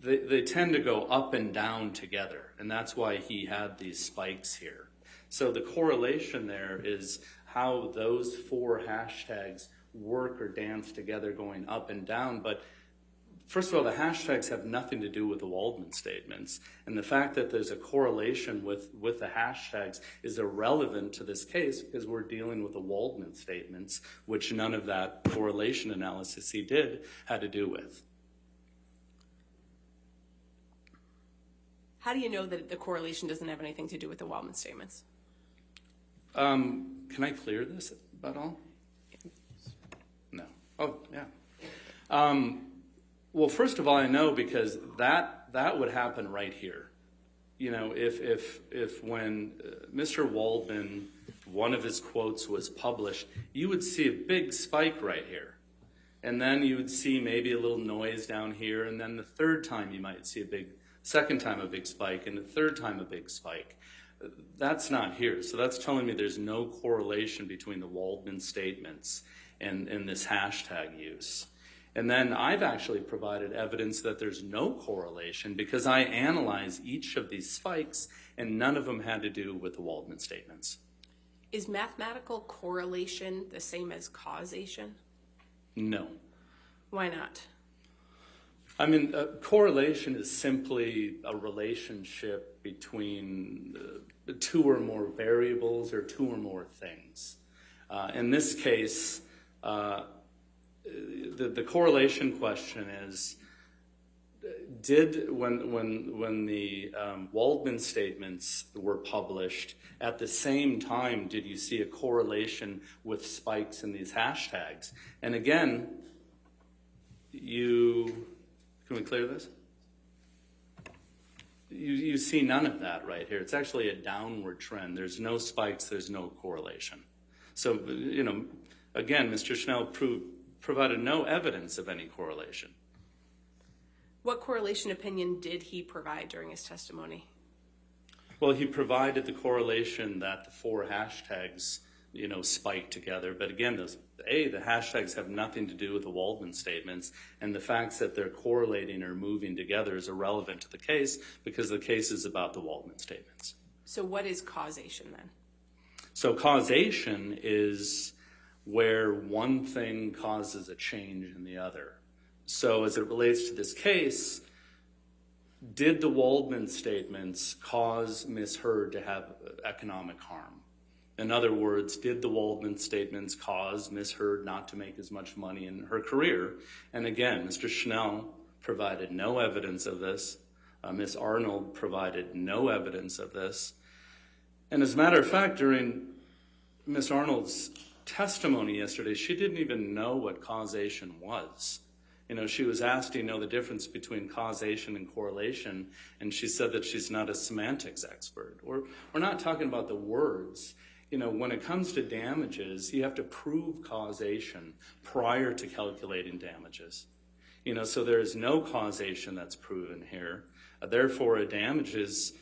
they tend to go up and down together. And that's why he had these spikes here. So the correlation there is how those 4 hashtags work or dance together going up and down. But first of all, the hashtags have nothing to do with the Waldman statements. And the fact that there's a correlation with the hashtags is irrelevant to this case because we're dealing with the Waldman statements, which none of that correlation analysis he did had to do with. How do you know that the correlation doesn't have anything to do with the Waldman statements? Can I clear this at all? No. Oh, yeah. Well, first of all, I know because that would happen right here. If when Mr. Waldman, one of his quotes was published, you would see a big spike right here. And then you would see maybe a little noise down here, and then the third time you might see second time a big spike, and the third time a big spike. That's not here. So that's telling me there's no correlation between the Waldman statements and this hashtag use. And then I've actually provided evidence that there's no correlation because I analyze each of these spikes and none of them had to do with the Waldman statements. Is mathematical correlation the same as causation? No. Why not? I mean, correlation is simply a relationship between 2 or more variables or 2 or more things. In this case, the correlation question is, when the Waldman statements were published, at the same time, did you see a correlation with spikes in these hashtags? And again, can we clear this? You see none of that right here. It's actually a downward trend. There's no spikes. There's no correlation. So, again, Mr. Schnell provided no evidence of any correlation. What correlation opinion did he provide during his testimony? Well, he provided the correlation that the 4 hashtags, spike together. But again, the hashtags have nothing to do with the Waldman statements, and the facts that they're correlating or moving together is irrelevant to the case because the case is about the Waldman statements. So what is causation then? So causation is where one thing causes a change in the other. So as it relates to this case, did the Waldman statements cause Ms. Heard to have economic harm? In other words, did the Waldman statements cause Ms. Heard not to make as much money in her career? And again, Mr. Schnell provided no evidence of this. Ms. Arnold provided no evidence of this. And as a matter of fact, during Ms. Arnold's testimony yesterday, she didn't even know what causation was. You know, she was asked, do you know the difference between causation and correlation? And she said that she's not a semantics expert. We're not talking about the words. You know, when it comes to damages, you have to prove causation prior to calculating damages. You know, so there is no causation that's proven here. Therefore, a damages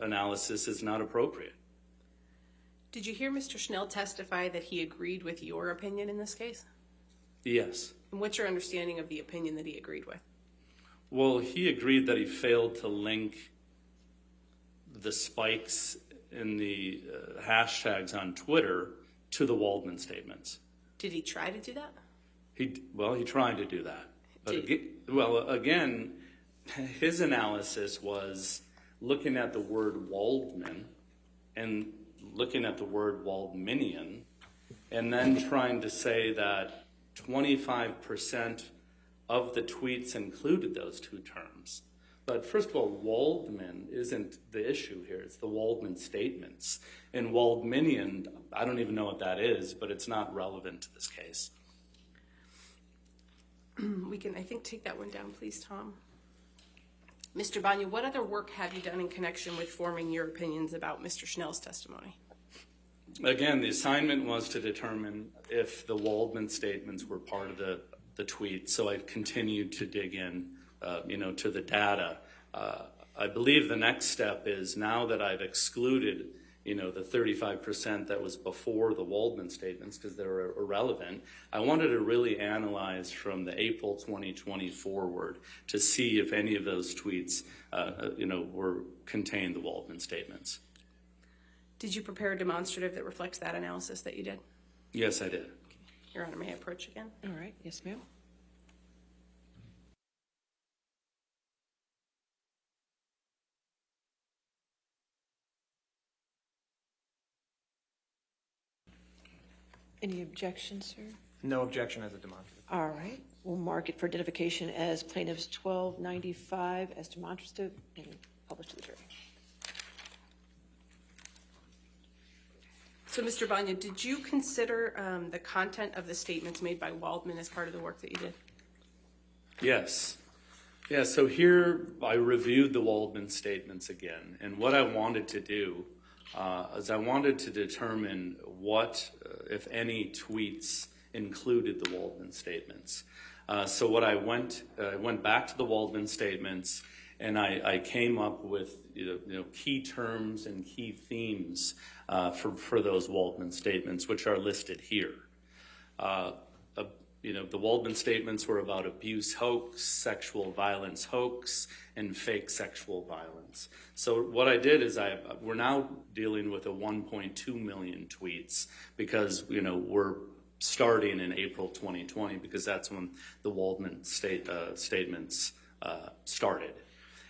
analysis is not appropriate. Did you hear Mr. Schnell testify that he agreed with your opinion in this case? Yes. And what's your understanding of the opinion that he agreed with? Well, he agreed that he failed to link the spikes in the hashtags on Twitter to the Waldman statements. Did he try to do that? He tried to do that. But again, his analysis was looking at the word Waldman and looking at the word Waldmanian, and then trying to say that 25% of the tweets included those two terms. But first of all, Waldman isn't the issue here. It's the Waldman statements. And Waldmanian, I don't even know what that is, but it's not relevant to this case. We can, I think, take that one down, please, Tom. Mr. Banya, what other work have you done in connection with forming your opinions about Mr. Schnell's testimony? Again, the assignment was to determine if the Waldman statements were part of the tweet. So I continued to dig in, to the data. I believe the next step is, now that I've excluded, the 35% that was before the Waldman statements because they were irrelevant, I wanted to really analyze from the April 2020 forward to see if any of those tweets, contained the Waldman statements. Did you prepare a demonstrative that reflects that analysis that you did? Yes, I did. Your Honor, may I approach again? All right. Yes, ma'am. Any objections, sir? No objection as a demonstrative. All right. We'll mark it for identification as plaintiffs 1295 as demonstrative and published to the jury. So, Mr. Banya, did you consider the content of the statements made by Waldman as part of the work that you did? Yes. Yeah, so here I reviewed the Waldman statements again, and what I wanted to do is I wanted to determine what, if any, tweets included the Waldman statements. So what I went back to the Waldman statements, and I came up with key terms and key themes for those Waldman statements, which are listed here. The Waldman statements were about abuse hoax, sexual violence hoax, and fake sexual violence. So what I did is we're now dealing with a 1.2 million tweets because we're starting in April 2020 because that's when the Waldman statements started.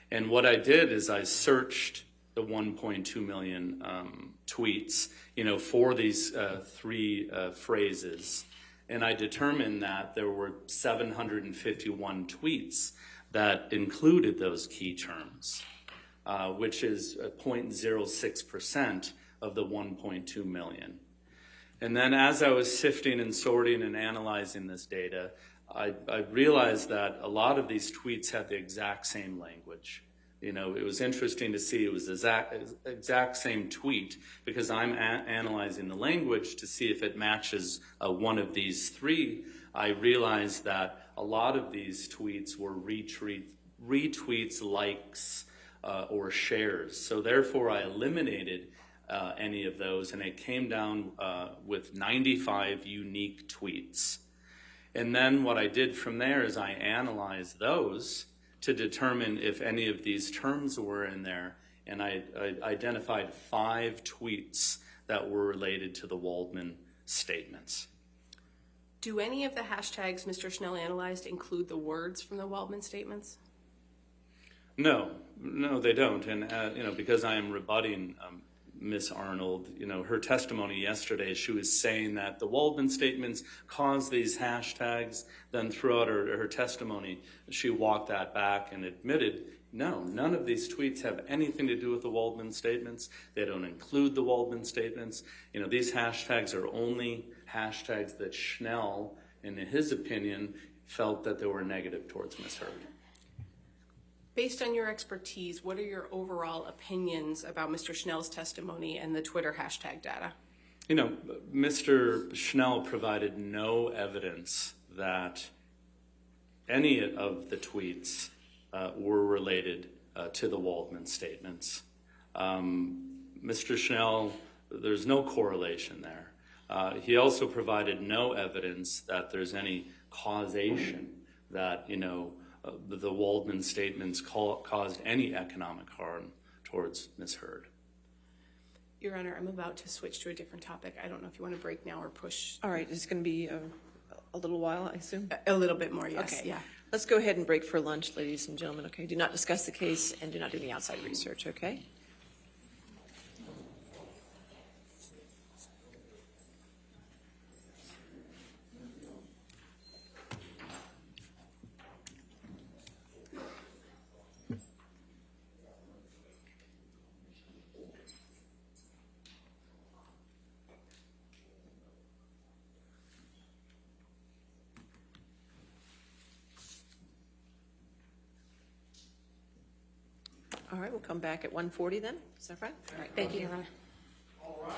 And what I did is I searched the 1.2 million tweets, for these three phrases, and I determined that there were 751 tweets that included those key terms, which is 0.06% of the 1.2 million. And then as I was sifting and sorting and analyzing this data, I realized that a lot of these tweets had the exact same language. It was interesting to see it was the exact same tweet because I'm analyzing the language to see if it matches one of these three. I realized that a lot of these tweets were retweets, likes, or shares. So therefore, I eliminated any of those, and it came down with 95 unique tweets. And then what I did from there is I analyzed those to determine if any of these terms were in there, and I identified 5 tweets that were related to the Waldman statements. Do any of the hashtags Mr. Schnell analyzed include the words from the Waldman statements? No, they don't. And, because I am rebutting Ms. Arnold, her testimony yesterday, she was saying that the Waldman statements caused these hashtags. Then throughout her testimony, she walked that back and admitted, no, none of these tweets have anything to do with the Waldman statements. They don't include the Waldman statements. These hashtags are only hashtags that Schnell, in his opinion, felt that they were negative towards Ms. Heard. Based on your expertise, what are your overall opinions about Mr. Schnell's testimony and the Twitter hashtag data? Mr. Schnell provided no evidence that any of the tweets were related to the Waldman statements. Mr. Schnell, there's no correlation there. He also provided no evidence that there's any causation that, the Waldman statements caused any economic harm towards Ms. Heard. Your Honor, I'm about to switch to a different topic. I don't know if you want to break now or push. All right, it's going to be a little while, I assume? A little bit more, yes. Okay. Yeah. Let's go ahead and break for lunch, ladies and gentlemen, okay? Do not discuss the case and do not do any outside research, okay? All right, we'll come back at 1:40 then. Is that right? All right, Thank you, Your Honor. All right.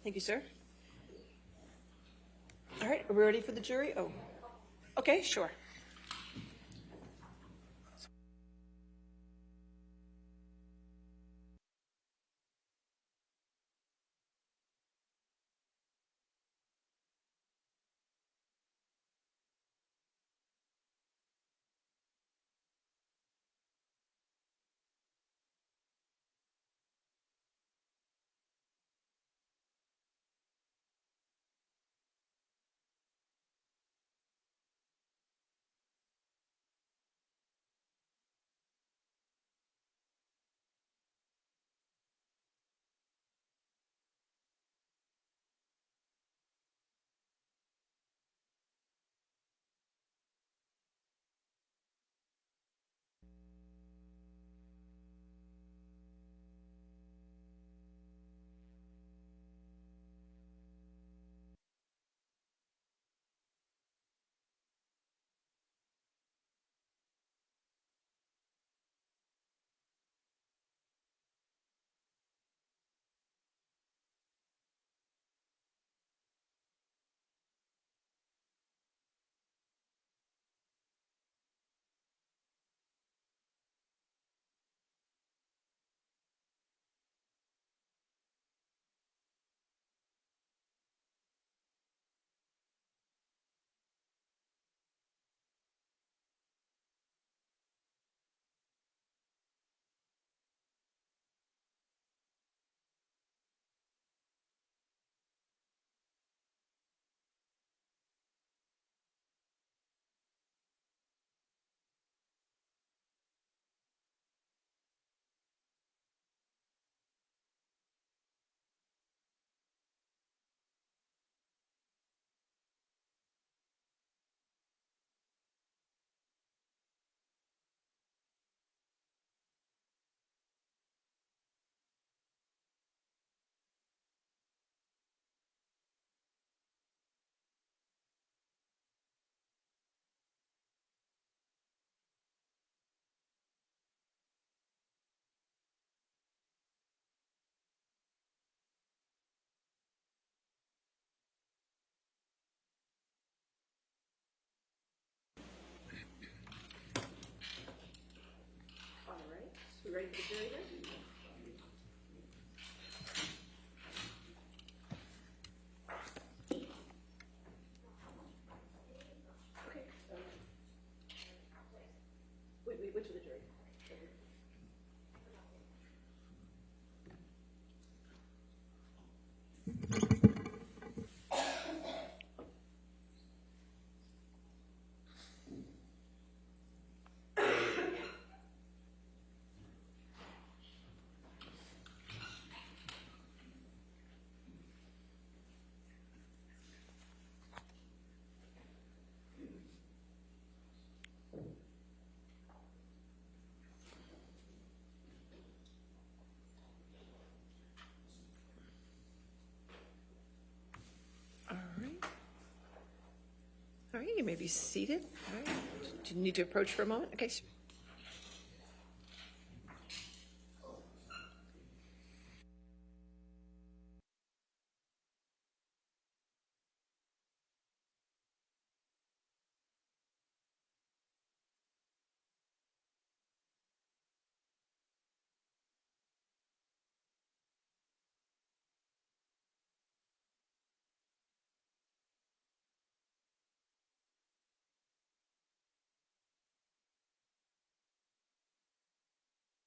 Thank you, sir. All right, are we ready for the jury? Oh, okay, sure. All right, so we ready for the jury then? Wait, which of the jury? All right. All right, you may be seated. All right. Do you need to approach for a moment? Okay. Sure.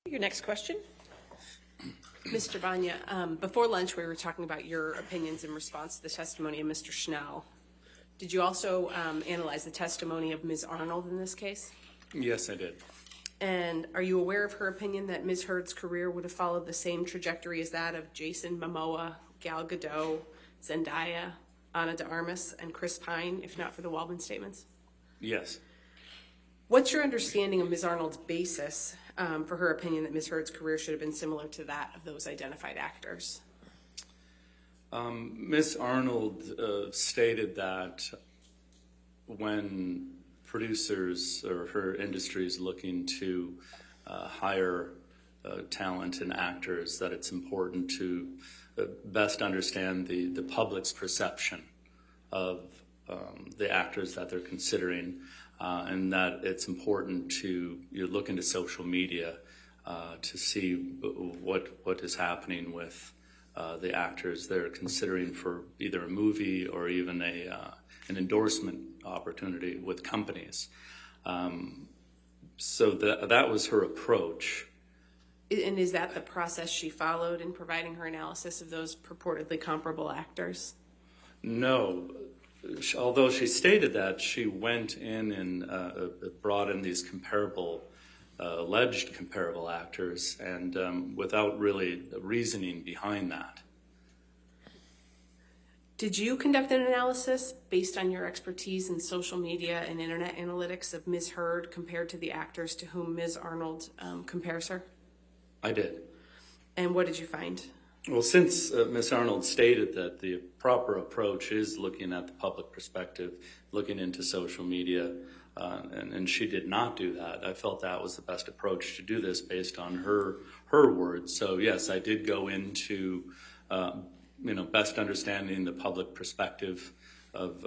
Your next question. Mr. Banya, before lunch, we were talking about your opinions in response to the testimony of Mr. Schnell. Did you also analyze the testimony of Ms. Arnold in this case? Yes, I did. And are you aware of her opinion that Ms. Heard's career would have followed the same trajectory as that of Jason Momoa, Gal Gadot, Zendaya, Ana de Armas, and Chris Pine, if not for the Waldman statements? Yes. What's your understanding of Ms. Arnold's basis for her opinion that Ms. Heard's career should have been similar to that of those identified actors? Ms. Arnold stated that when producers or her industry is looking to hire talent and actors, that it's important to best understand the public's perception of the actors that they're considering, and that it's important to look into social media to see what is happening with the actors they're considering for either a movie or even an endorsement opportunity with companies. So that was her approach. And is that the process she followed in providing her analysis of those purportedly comparable actors? No. Although she stated that, she went in and brought in these alleged comparable actors, and without really reasoning behind that. Did you conduct an analysis based on your expertise in social media and internet analytics of Ms. Heard compared to the actors to whom Ms. Arnold compares her? I did. And what did you find? Well, since Ms. Arnold stated that the proper approach is looking at the public perspective, looking into social media, and she did not do that, I felt that was the best approach to do this based on her words. So yes, I did go into best understanding the public perspective of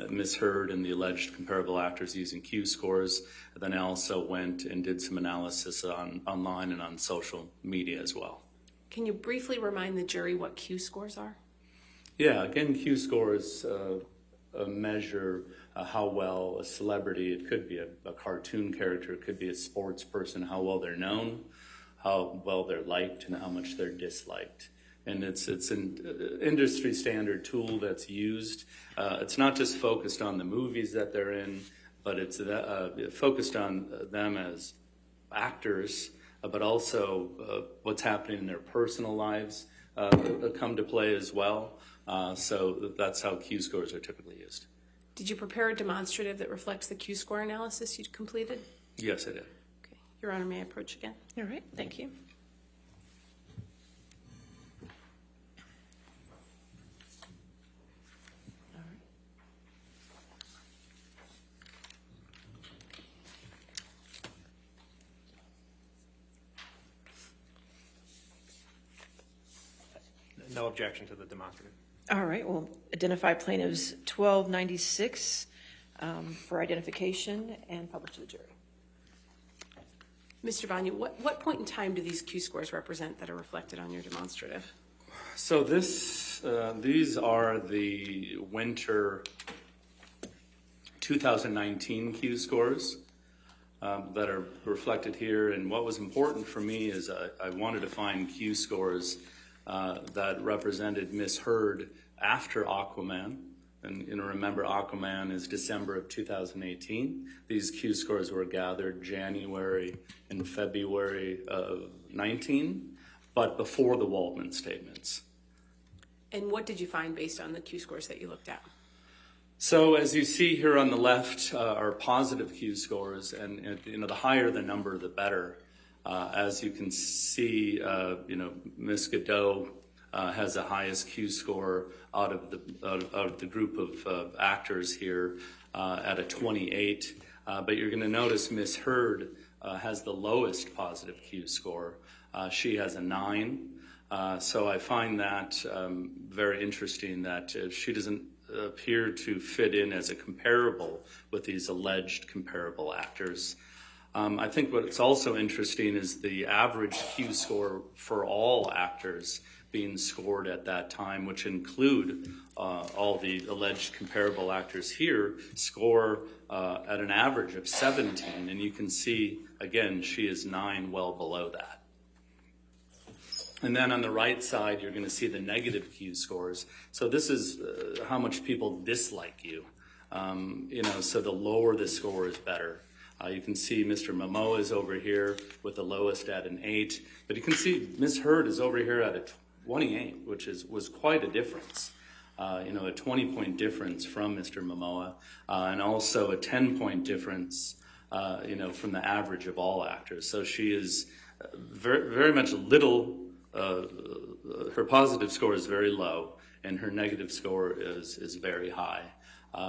Ms. Heard and the alleged comparable actors using Q scores. Then I also went and did some analysis online and on social media as well. Can you briefly remind the jury what Q scores are? Yeah, again, Q scores measure how well a celebrity, it could be a cartoon character, it could be a sports person, how well they're known, how well they're liked, and how much they're disliked. And it's an industry standard tool that's used. It's not just focused on the movies that they're in, but it's focused on them as actors, but also what's happening in their personal lives come to play as well. So that's how Q scores are typically used. Did you prepare a demonstrative that reflects the Q score analysis you completed? Yes, I did. Okay. Your Honor, may I approach again? All right, thank you. No objection to the demonstrative. All right, we'll identify plaintiffs 1296 for identification and publish to the jury. Mr. Banya, what point in time do these Q scores represent that are reflected on your demonstrative? So these are the winter 2019 Q scores that are reflected here. And what was important for me is I wanted to find Q scores that represented Ms. Heard after Aquaman. And remember, Aquaman is December of 2018. These Q scores were gathered January and February of 19, but before the Waldman statements. And what did you find based on the Q scores that you looked at? So as you see here on the left are positive Q scores, and the higher the number, the better. As you can see, Ms. Godot has the highest Q score out of the group of actors here at a 28. But you're going to notice Ms. Heard has the lowest positive Q score. She has a 9. So I find that very interesting that she doesn't appear to fit in as a comparable with these alleged comparable actors. I think what's also interesting is the average Q score for all actors being scored at that time, which include all the alleged comparable actors here, score at an average of 17. And you can see, again, she is 9, well below that. And then on the right side, you're going to see the negative Q scores. So this is how much people dislike you. So the lower the score is better. You can see Mr. Malmoa is over here with the lowest at an 8. But you can see Ms. Heard is over here at a 28, which was quite a difference. A 20-point difference from Mr. Malmoa, and also a 10-point difference, from the average of all actors. So she is very, very much her positive score is very low, and her negative score is very high,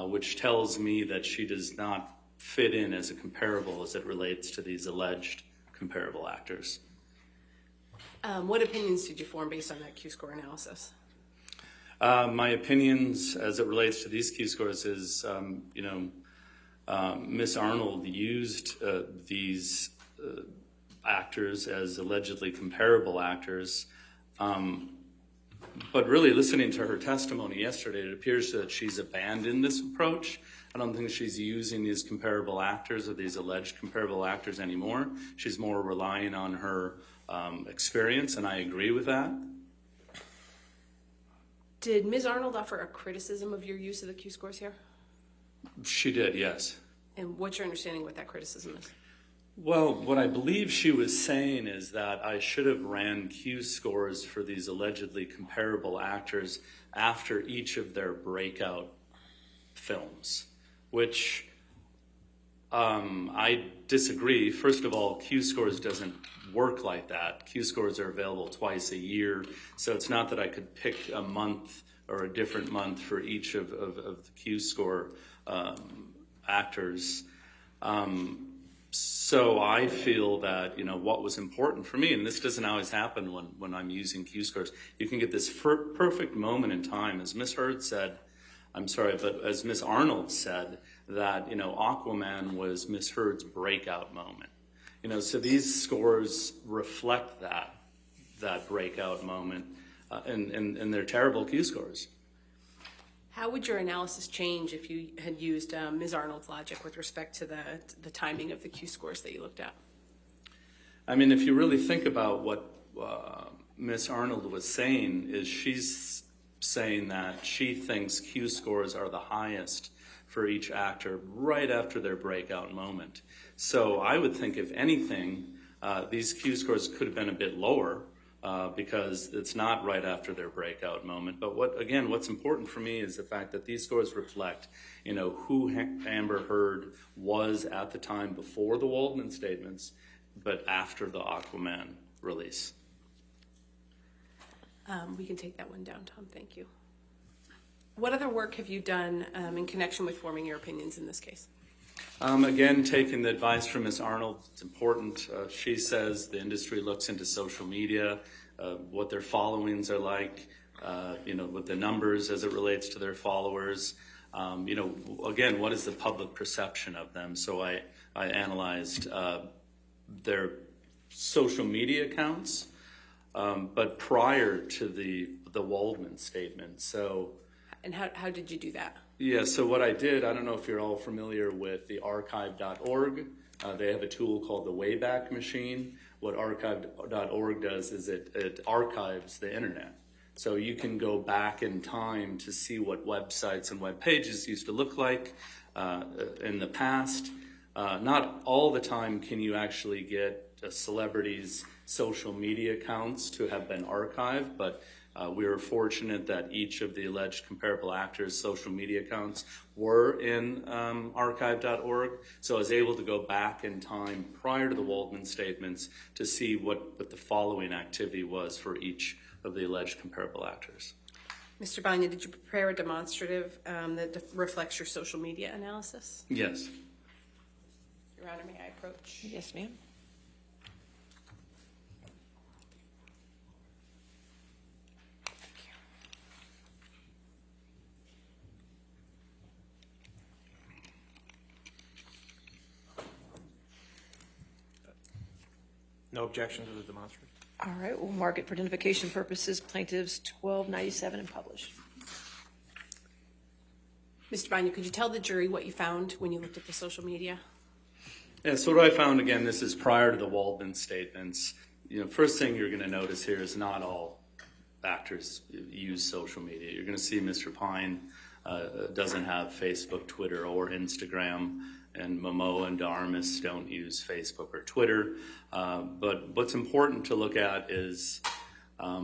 which tells me that she does not fit in as a comparable as it relates to these alleged comparable actors. What opinions did you form based on that Q-score analysis? My opinions as it relates to these Q-scores is, Miss Arnold used these actors as allegedly comparable actors. But really, listening to her testimony yesterday, it appears that she's abandoned this approach. I don't think she's using these comparable actors or these alleged comparable actors anymore. She's more relying on her experience, and I agree with that. Did Ms. Arnold offer a criticism of your use of the Q-scores here? She did, yes. And what's your understanding of what that criticism is? Well, what I believe she was saying is that I should have ran Q-scores for these allegedly comparable actors after each of their breakout films, which I disagree. First of all, Q-scores doesn't work like that. Q-scores are available twice a year, so it's not that I could pick a month or a different month for each of the Q-score actors. So I feel that, what was important for me, and this doesn't always happen when I'm using Q-scores, you can get this perfect moment in time, as Miss Heard said, but as Miss Arnold said, that, Aquaman was Miss Heard's breakout moment. So these scores reflect that breakout moment, and they're terrible Q-scores. How would your analysis change if you had used Ms. Arnold's logic with respect to the timing of the Q-scores that you looked at? I mean, if you really think about what Ms. Arnold was saying, is she's saying that she thinks Q-scores are the highest for each actor right after their breakout moment. So I would think, if anything, these Q-scores could have been a bit lower, because it's not right after their breakout moment. But what's important for me is the fact that these scores reflect, who Amber Heard was at the time before the Waldman statements, but after the Aquaman release. We can take that one down, Tom. Thank you. What other work have you done in connection with forming your opinions in this case? Again, taking the advice from Ms. Arnold, it's important. She says the industry looks into social media, what their followings are like, with the numbers as it relates to their followers. Again, what is the public perception of them? So I analyzed their social media accounts, but prior to the Waldman statement. And how did you do that? Yeah, so what I did, I don't know if you're all familiar with the archive.org. They have a tool called the Wayback Machine. What archive.org does is it archives the internet. So you can go back in time to see what websites and web pages used to look like in the past. Not all the time can you actually get a celebrities' social media accounts to have been archived, but we were fortunate that each of the alleged comparable actors' social media accounts were in archive.org. So I was able to go back in time prior to the Waldman statements to see what the following activity was for each of the alleged comparable actors. Mr. Banya, did you prepare a demonstrative that reflects your social media analysis? Yes. Your Honor, may I approach? Yes, ma'am. No objection to the demonstrative. All right, we'll mark it for identification purposes, plaintiffs 1297 and publish. Mr. Banya, could you tell the jury what you found when you looked at the social media? Yeah, so what I found, again, this is prior to the Waldman statements. First thing you're going to notice here is not all actors use social media. You're going to see Mr. Pine doesn't have Facebook, Twitter, or Instagram, and Malmoa and Darmus don't use Facebook or Twitter. But what's important to look at is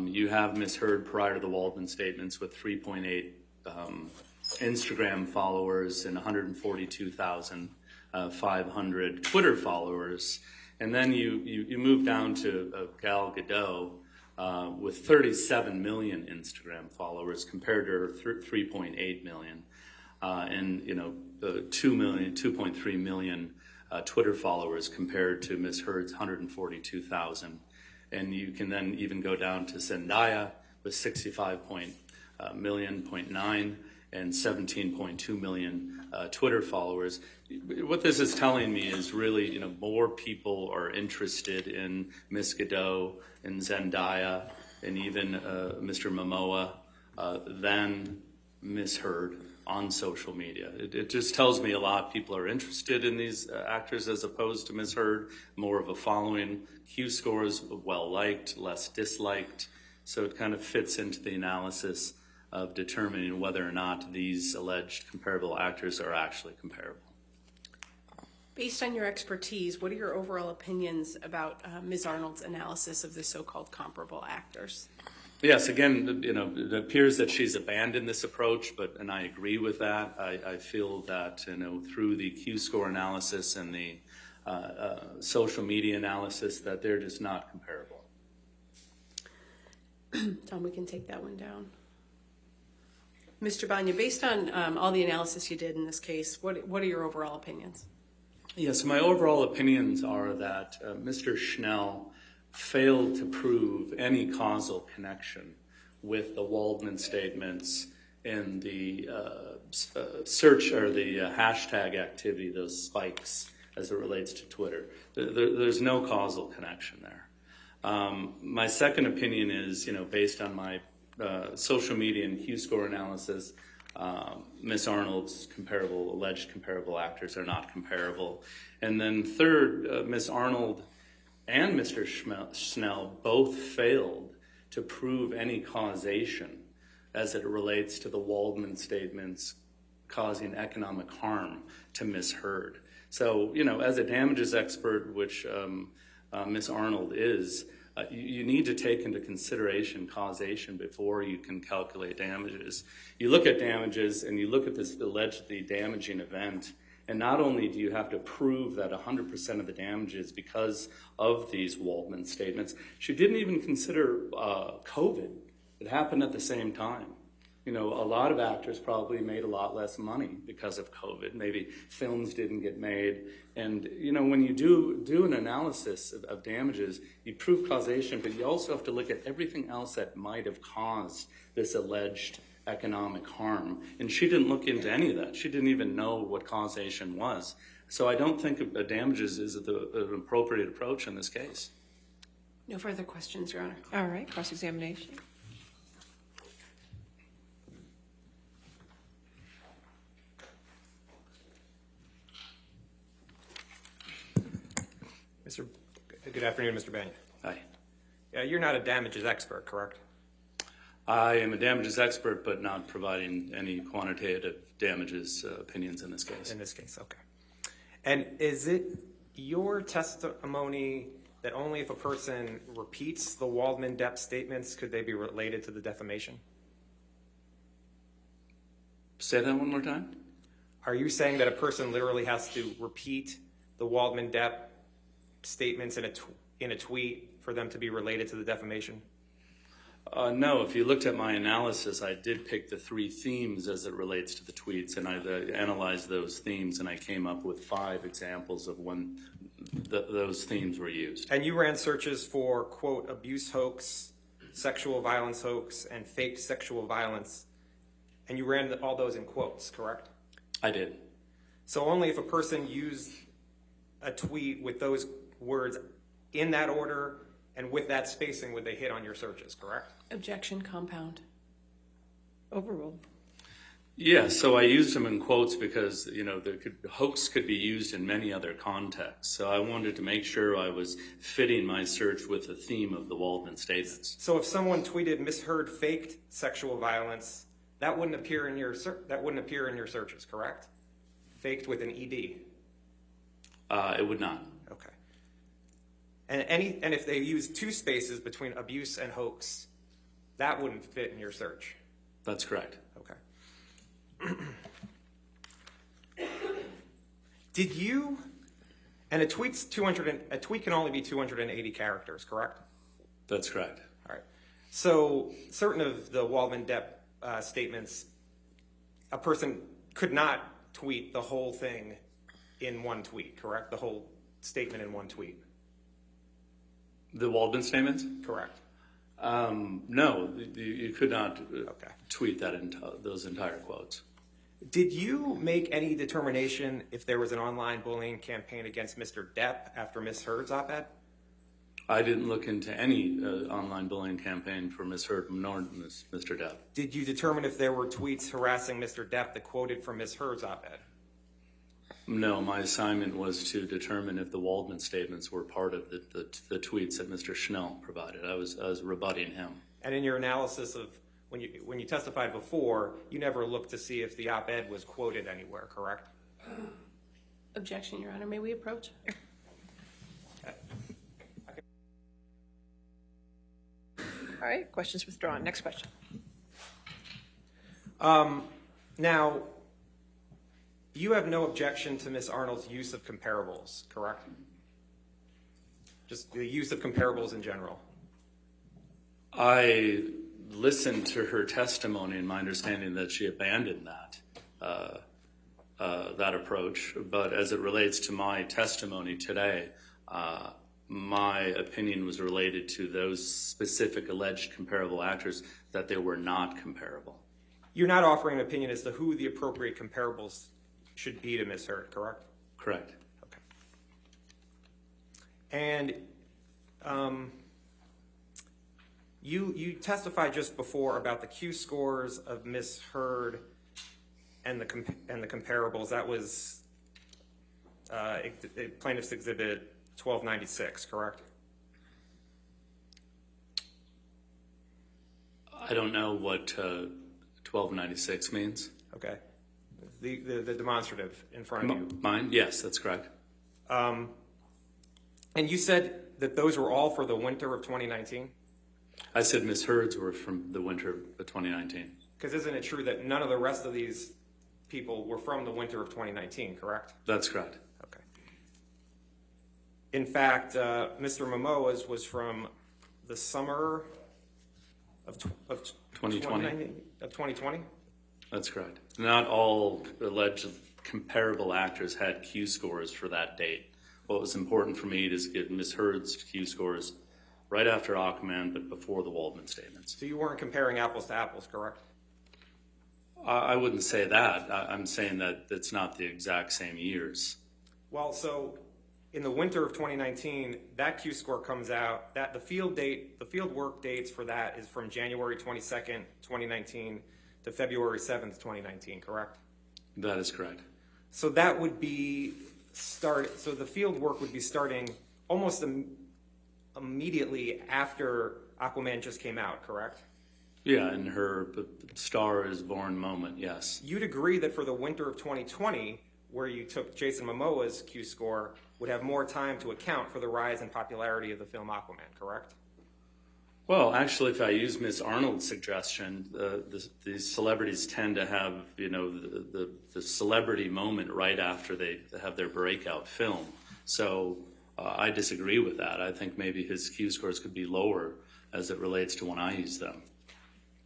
you have Ms. Heard prior to the Waldman statements with 3.8 Instagram followers and 142,500 Twitter followers. And then you move down to Gal Gadot with 37 million Instagram followers compared to her 3.8 million. And 2.3 million Twitter followers compared to Ms. Heard's 142,000. And you can then even go down to Zendaya with 65.9 and 17.2 million Twitter followers. What this is telling me is really, more people are interested in Miss Godot and Zendaya and even Mr. Malmoa than Miss Heard on social media. It just tells me a lot. People are interested in these actors as opposed to Miss Heard, more of a following. Q scores, well-liked, less disliked. So it kind of fits into the analysis of determining whether or not these alleged comparable actors are actually comparable. Based on your expertise, what are your overall opinions about Ms. Arnold's analysis of the so-called comparable actors? Yes, again, it appears that she's abandoned this approach, and I agree with that. I feel that, through the Q-score analysis and the social media analysis, that they're just not comparable. Tom, we can take that one down. Mr. Banya, based on all the analysis you did in this case, what are your overall opinions? Yes, my overall opinions are that Mr. Schnell failed to prove any causal connection with the Waldman statements and the search or the hashtag activity, those spikes as it relates to Twitter. There's no causal connection there. My second opinion is, based on my social media and Q-score analysis, Miss Arnold's alleged comparable actors are not comparable. And then third, Miss Arnold and Mr. Schnell both failed to prove any causation as it relates to the Waldman statements causing economic harm to Miss Heard. So, as a damages expert, which Miss Arnold is, you need to take into consideration causation before you can calculate damages. You look at damages and you look at this allegedly damaging event, and not only do you have to prove that 100% of the damages because of these Waldman statements, she didn't even consider COVID. It happened at the same time. A lot of actors probably made a lot less money because of COVID. Maybe films didn't get made. And, when you do an analysis of damages, you prove causation, but you also have to look at everything else that might have caused this alleged economic harm. And she didn't look into any of that. She didn't even know what causation was. So I don't think damages is an appropriate approach in this case. No further questions, Your Honor. All right, cross-examination. Good afternoon, Mr. Banya. Hi. You're not a damages expert, correct? I am a damages expert, but not providing any quantitative damages opinions in this case. In this case, okay. And is it your testimony that only if a person repeats the Waldman Depp statements could they be related to the defamation? Say that one more time? Are you saying that a person literally has to repeat the Waldman Depp statements in a tweet for them to be related to the defamation? No, if you looked at my analysis, I did pick the 3 themes as it relates to the tweets, and I analyzed those themes, and I came up with 5 examples of when those themes were used. And you ran searches for, quote, abuse hoax, sexual violence hoax, and fake sexual violence, and you ran all those in quotes, correct? I did. So only if a person used a tweet with those words in that order and with that spacing would they hit on your searches, correct? Objection, compound. Overruled. Yeah, so I used them in quotes because, hoax could be used in many other contexts. So I wanted to make sure I was fitting my search with the theme of the Waldman statements. So if someone tweeted Miss Heard faked sexual violence, that wouldn't appear in your searches, correct? Faked with an ED. It would not. Okay. And if they use 2 spaces between abuse and hoax, that wouldn't fit in your search. That's correct. Okay. Did you? And a tweet can only be 280 characters, correct? That's correct. All right. So certain of the Waldman Depp statements, a person could not tweet the whole thing in one tweet, correct? The whole statement in one tweet. The Waldman statements? Correct. No, you could not tweet those entire quotes. Did you make any determination if there was an online bullying campaign against Mr. Depp after Ms. Heard's op-ed? I didn't look into any online bullying campaign for Ms. Heard nor Mr. Depp. Did you determine if there were tweets harassing Mr. Depp that quoted from Ms. Heard's op-ed? No, my assignment was to determine if the Waldman statements were part of the tweets that Mr. Schnell provided. I was rebutting him. And in your analysis of when you testified before, you never looked to see if the op-ed was quoted anywhere, correct? Objection, Your Honor. May we approach? All right, questions withdrawn. Next question. Now, you have no objection to Ms. Arnold's use of comparables, correct? Just the use of comparables in general. I listened to her testimony and my understanding that she abandoned that approach. But as it relates to my testimony today, my opinion was related to those specific alleged comparable actors, that they were not comparable. You're not offering an opinion as to who the appropriate comparables should be to Ms. Heard, correct? Correct. Okay. And you testified just before about the Q scores of Ms. Heard and the comparables. That was Plaintiff's Exhibit 1296, correct? I don't know what 1296 means. Okay. The demonstrative in front of you. Mine? Yes, that's correct. And you said that those were all for the winter of 2019? I said Ms. Heard's were from the winter of 2019. Because isn't it true that none of the rest of these people were from the winter of 2019, correct? That's correct. Okay. In fact, Mr. Malmoa's was from the summer of 2020? Of 2020? That's correct. Not all alleged comparable actors had Q scores for that date. What was important for me is to get Ms. Heard's Q scores right after Aquaman, but before the Waldman statements. So you weren't comparing apples to apples, correct? I wouldn't say that. I'm saying that it's not the exact same years. Well, so in the winter of 2019, that Q score comes out. That the field work dates for that is from January 22nd, 2019 to February 7th, 2019, correct? That is correct. So that would be so the field work would be starting almost immediately after Aquaman just came out, correct? Yeah, in her Star is Born moment, yes. You'd agree that for the winter of 2020, where you took Jason Momoa's Q score, would have more time to account for the rise in popularity of the film Aquaman, correct? Well, actually, if I use Ms. Arnold's suggestion, these celebrities tend to have, the celebrity moment right after they have their breakout film. So I disagree with that. I think maybe his Q scores could be lower as it relates to when I use them.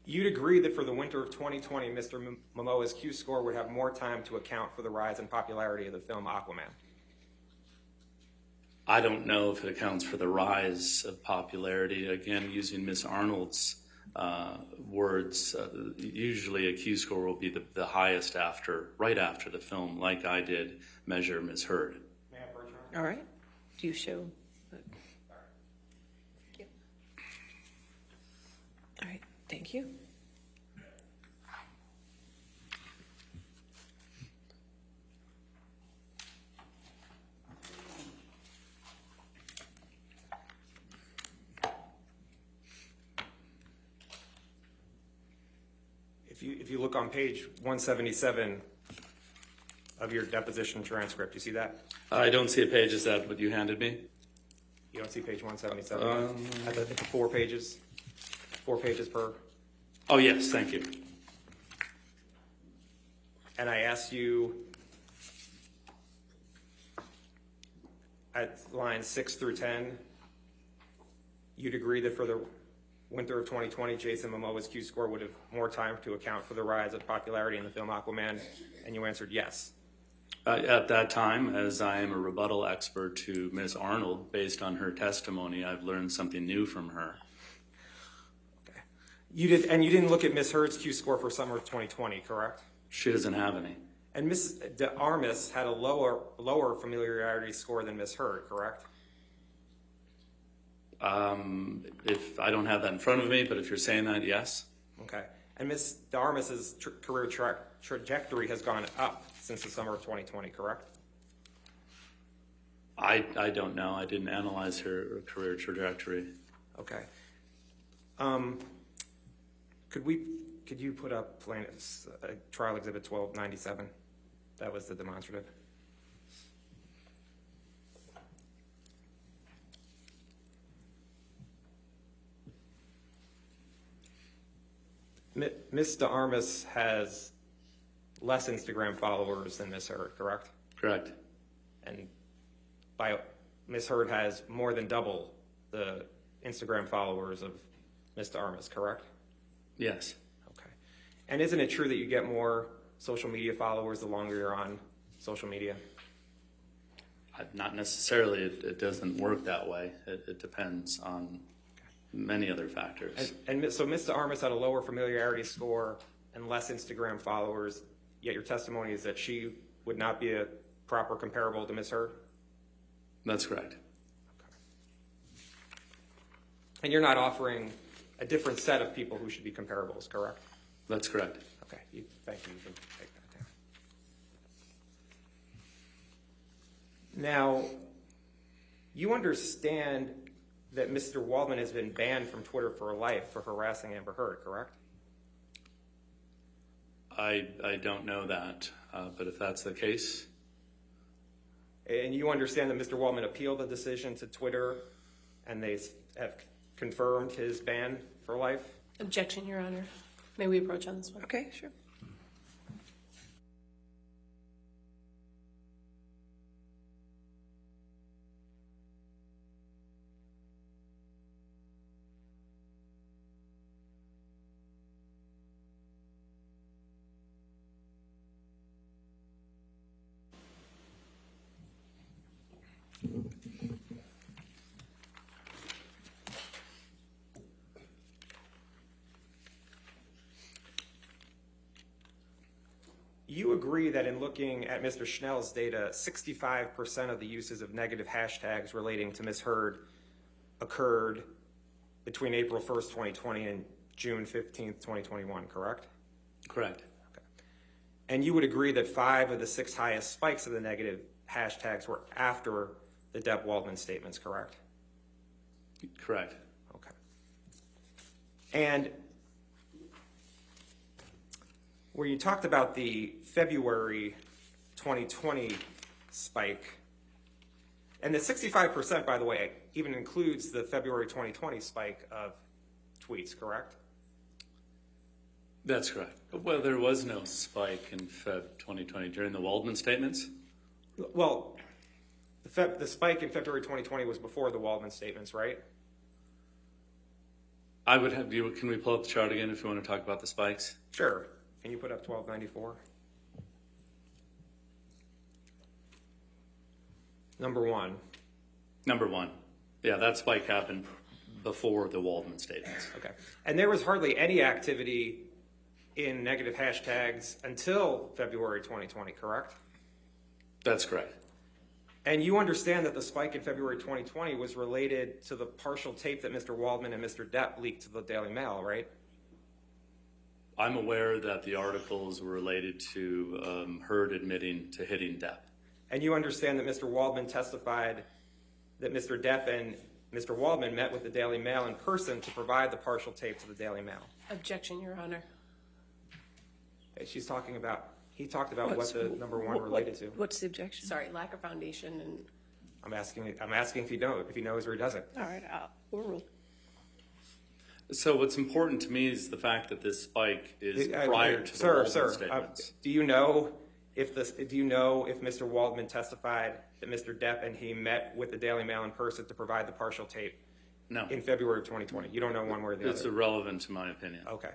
You'd agree that for the winter of 2020, Mr. Momoa's Q score would have more time to account for the rise in popularity of the film Aquaman? I don't know if it accounts for the rise of popularity. Again, using Ms. Arnold's words, usually a Q score will be the highest right after the film, like I did measure Ms. Heard. All right. Do you show? All right. Thank you. If you look on page 177 of your deposition transcript, you see that? I don't see a page. Is that what you handed me? You don't see page 177? I think 4 pages. 4 pages per. Oh, yes, thank you. And I asked you at lines 6 through 10, you'd agree that for the winter of 2020, Jason Momoa's Q score would have more time to account for the rise of popularity in the film Aquaman, and you answered yes. At that time, as I am a rebuttal expert to Ms. Arnold, based on her testimony, I've learned something new from her. Okay. You didn't look at Ms. Heard's Q score for summer of 2020, correct? She doesn't have any. And Ms. DeArmas had a lower familiarity score than Ms. Heard, correct? If I don't have that in front of me, but if you're saying that, yes. Okay. And Ms. DeArmas's career trajectory has gone up since the summer of 2020, correct? I don't know. I didn't analyze her career trajectory. Okay. Could you put up plaintiff's trial exhibit 1297? That was the demonstrative. Ms. DeArmas has less Instagram followers than Ms. Heard, correct? Correct. And Ms. Heard has more than double the Instagram followers of Ms. DeArmas, correct? Yes. Okay. And isn't it true that you get more social media followers the longer you're on social media? Not necessarily. It doesn't work that way. It depends on many other factors. So Ms. DeArmas had a lower familiarity score and less Instagram followers, yet your testimony is that she would not be a proper comparable to Ms. Heard? That's correct. Okay. And you're not offering a different set of people who should be comparables, correct? That's correct. Okay, thank you. You can take that down. Now, you understand that Mr. Waldman has been banned from Twitter for life for harassing Amber Heard, correct? I don't know that, but if that's the case. And you understand that Mr. Waldman appealed the decision to Twitter and they have confirmed his ban for life? Objection, Your Honor. May we approach on this one? Okay, sure. You agree that in looking at Mr. Schnell's data, 65% of the uses of negative hashtags relating to Ms. Heard occurred between April 1st, 2020 and June 15th, 2021, correct? Correct. Okay. And you would agree that 5 of the 6 highest spikes of the negative hashtags were after the Depp-Waldman statements, correct? Correct. Okay. And where you talked about the February 2020 spike, and the 65%, by the way, even includes the February 2020 spike of tweets, correct? That's correct. Well, there was no spike in Feb 2020 during the Waldman statements? Well, the spike in February 2020 was before the Waldman statements, right? I would have you. Can we pull up the chart again if you want to talk about the spikes? Sure. Can you put up 1294? Number one. Number one. Yeah, that spike happened before the Waldman statements. Okay. And there was hardly any activity in negative hashtags until February 2020, correct? That's correct. And you understand that the spike in February 2020 was related to the partial tape that Mr. Waldman and Mr. Depp leaked to the Daily Mail, right? I'm aware that the articles were related to Heard admitting to hitting Depp. And you understand that Mr. Waldman testified that Mr. Depp and Mr. Waldman met with the Daily Mail in person to provide the partial tape to the Daily Mail. Objection, Your Honor. Okay, he talked about what the number one related to. What's the objection? Sorry, lack of foundation and. I'm asking if he knows or he doesn't. All right, we'll rule. So what's important to me is the fact that this spike is prior to the Waldman statements. Do you know if Mr. Waldman testified that Mr. Depp and he met with the Daily Mail in person to provide the partial tape? No. In February of 2020. You don't know one way or the other. It's irrelevant to my opinion. Okay.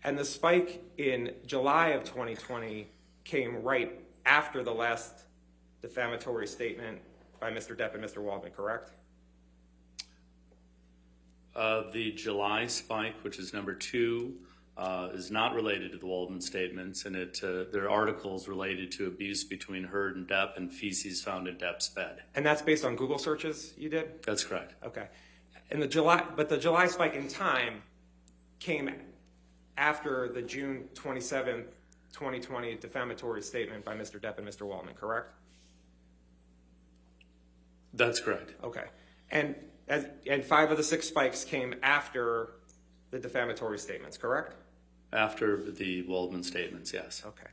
And the spike in July of 2020 came right after the last defamatory statement by Mr. Depp and Mr. Waldman, correct? The July spike, which is number 2, is not related to the Waldman statements, and there are articles related to abuse between Heard and Depp and feces found in Depp's bed. And that's based on Google searches you did? That's correct. Okay. And the July spike in time came after the June 27th, 2020 defamatory statement by Mr. Depp and Mr. Waldman, correct? That's correct. Okay. And 5 of the 6 spikes came after the defamatory statements, correct? After the Waldman statements, yes. Okay.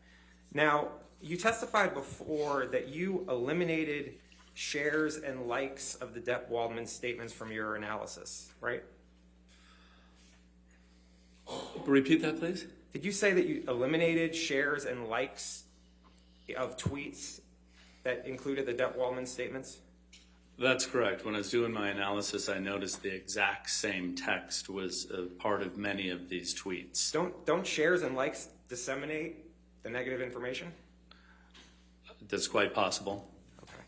Now, you testified before that you eliminated shares and likes of the Depp-Waldman statements from your analysis, right? Repeat that, please. Did you say that you eliminated shares and likes of tweets that included the Depp-Waldman statements? That's correct. When I was doing my analysis, I noticed the exact same text was a part of many of these tweets. Don't shares and likes disseminate the negative information? That's quite possible. Okay.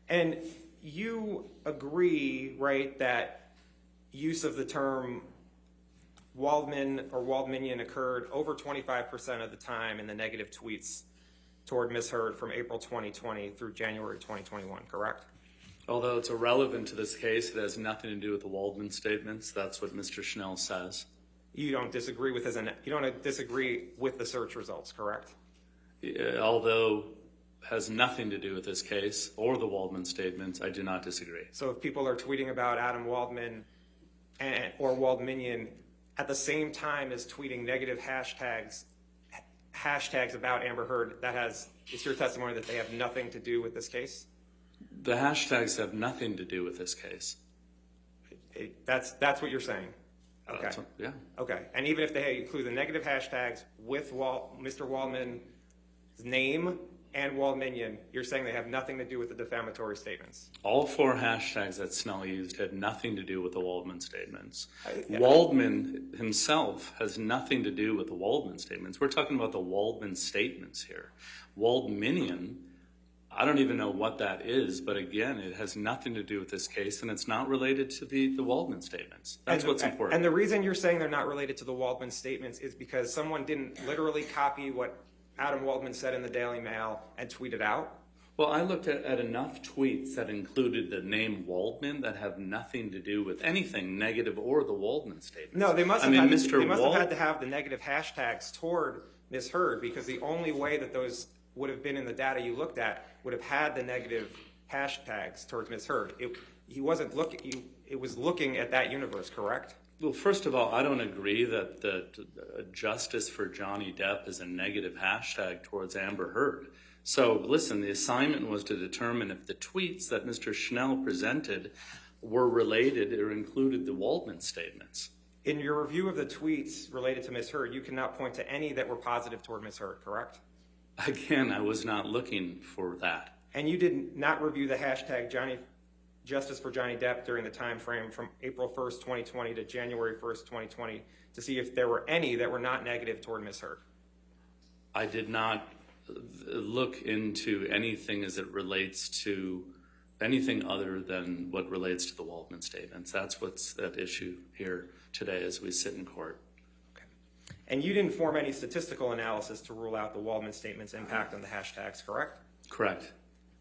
And you agree, right, that use of the term Waldman or Waldmanian occurred over 25% of the time in the negative tweets toward Ms. Heard from April 2020 through January 2021, correct? Although it's irrelevant to this case, it has nothing to do with the Waldman statements. That's what Mr. Schnell says. You don't disagree with the search results, correct? Although has nothing to do with this case or the Waldman statements, I do not disagree. So if people are tweeting about Adam Waldman or Waldmanian at the same time as tweeting negative hashtags about Amber Heard, it's your testimony that they have nothing to do with this case? The hashtags have nothing to do with this case. That's what you're saying? Okay. Yeah. Okay. And even if they include the negative hashtags with Mr. Waldman's name and Waldmanian, you're saying they have nothing to do with the defamatory statements? All 4 hashtags that Snell used had nothing to do with the Waldman statements. Waldman himself has nothing to do with the Waldman statements. We're talking about the Waldman statements here. Waldmanian, I don't even know what that is, but again, it has nothing to do with this case, and it's not related to the Waldman statements. That's what's important. And the reason you're saying they're not related to the Waldman statements is because someone didn't literally copy what Adam Waldman said in the Daily Mail and tweet it out? Well, I looked at enough tweets that included the name Waldman that have nothing to do with anything negative or the Waldman statements. No, they must have had to have the negative hashtags toward Ms. Heard, because the only way that those would have been in the data you looked at would have had the negative hashtags towards Ms. Heard. It was looking at that universe, correct? Well, first of all, I don't agree that justice for Johnny Depp is a negative hashtag towards Amber Heard. So, listen, the assignment was to determine if the tweets that Mr. Schnell presented were related or included the Waldman statements. In your review of the tweets related to Ms. Heard, you cannot point to any that were positive toward Ms. Heard, correct? Again, I was not looking for that. And you did not review the hashtag Justice for Johnny Depp during the time frame from April 1st, 2020 to January 1st, 2020 to see if there were any that were not negative toward Ms. Heard? I did not look into anything as it relates to anything other than what relates to the Waldman statements. That's what's at issue here today as we sit in court. Okay. And you didn't form any statistical analysis to rule out the Waldman statements' impact on the hashtags, correct? Correct.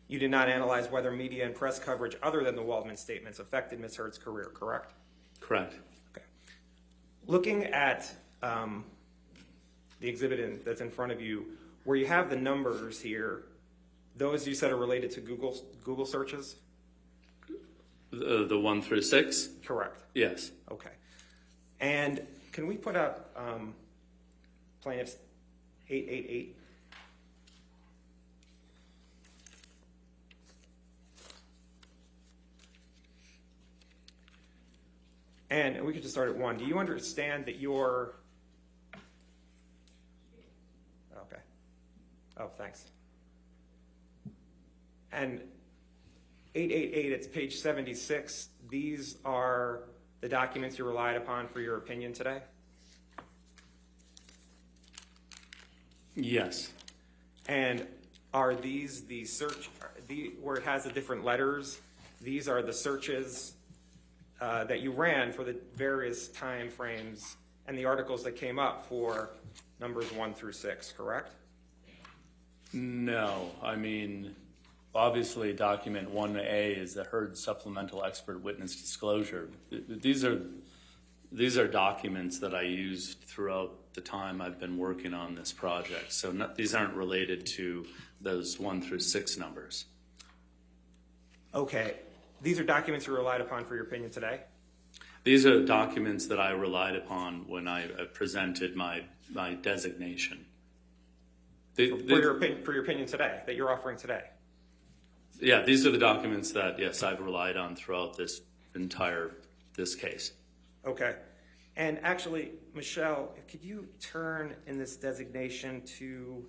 You did not analyze whether media and press coverage other than the Waldman statements affected Ms. Heard's career, correct? Correct. Okay. Looking at the exhibit that's in front of you, where you have the numbers here, those you said are related to Google searches? The 1 through 6? Correct. Yes. Okay. And can we put up plaintiff's 888? And we could just start at 1. Do you understand that your... Okay. Oh, thanks. And 888, it's page 76. These are the documents you relied upon for your opinion today? Yes. And are these the search, where it has the different letters, these are the searches that you ran for the various time frames and the articles that came up for numbers 1 through 6, correct? No, I mean, obviously document 1A is the Heard supplemental expert witness disclosure. These are documents that I used throughout the time I've been working on this project. So these aren't related to those 1 through 6 numbers. Okay. These are documents you relied upon for your opinion today? These are documents that I relied upon when I presented my designation. For your opinion today, that you're offering today? Yeah, these are the documents that, yes, I've relied on throughout this case. Okay. And actually, Michelle, could you turn in this designation to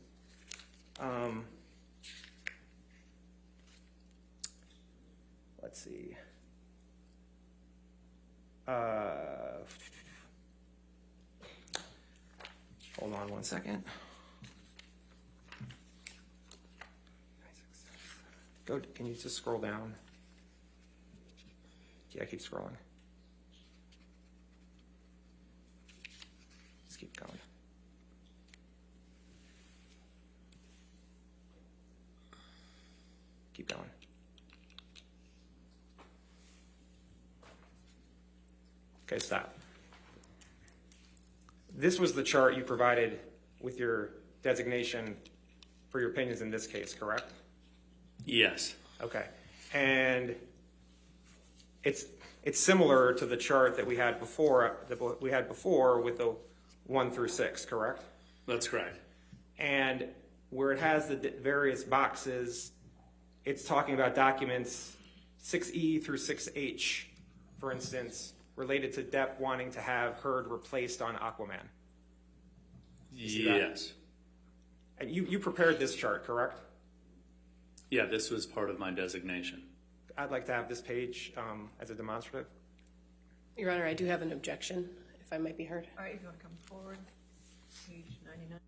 let's see. Hold on one second. Can you just scroll down? Yeah, keep scrolling. Just keep going. Keep going. Okay, stop. This was the chart you provided with your designation for your opinions in this case, correct? Yes. Okay. And it's similar to the chart that we had before with the 1 through 6, correct? That's correct. And where it has the various boxes, it's talking about documents 6E through 6H, for instance, related to Depp wanting to have Heard replaced on Aquaman. Yes. And you prepared this chart, correct? Yeah, this was part of my designation. I'd like to have this page as a demonstrative. Your Honor, I do have an objection, if I might be heard. All right, if you want to come forward, page 99.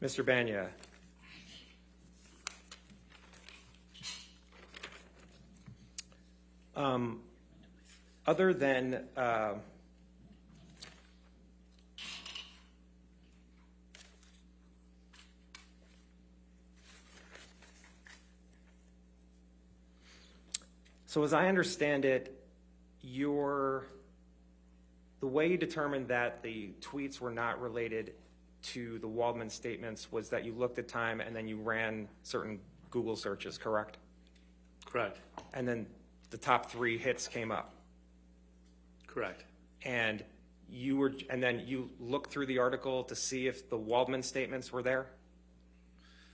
Mr. Banya. Other than so as I understand it, the way you determined that the tweets were not related to the Waldman statements was that you looked at time and then you ran certain Google searches, correct? Correct. And then the top 3 hits came up. Correct. And then you looked through the article to see if the Waldman statements were there?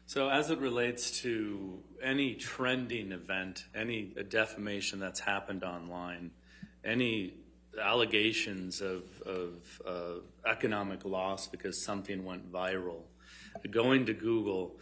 So as it relates to any trending event, any defamation that's happened online, any allegations of economic loss because something went viral, going to Google,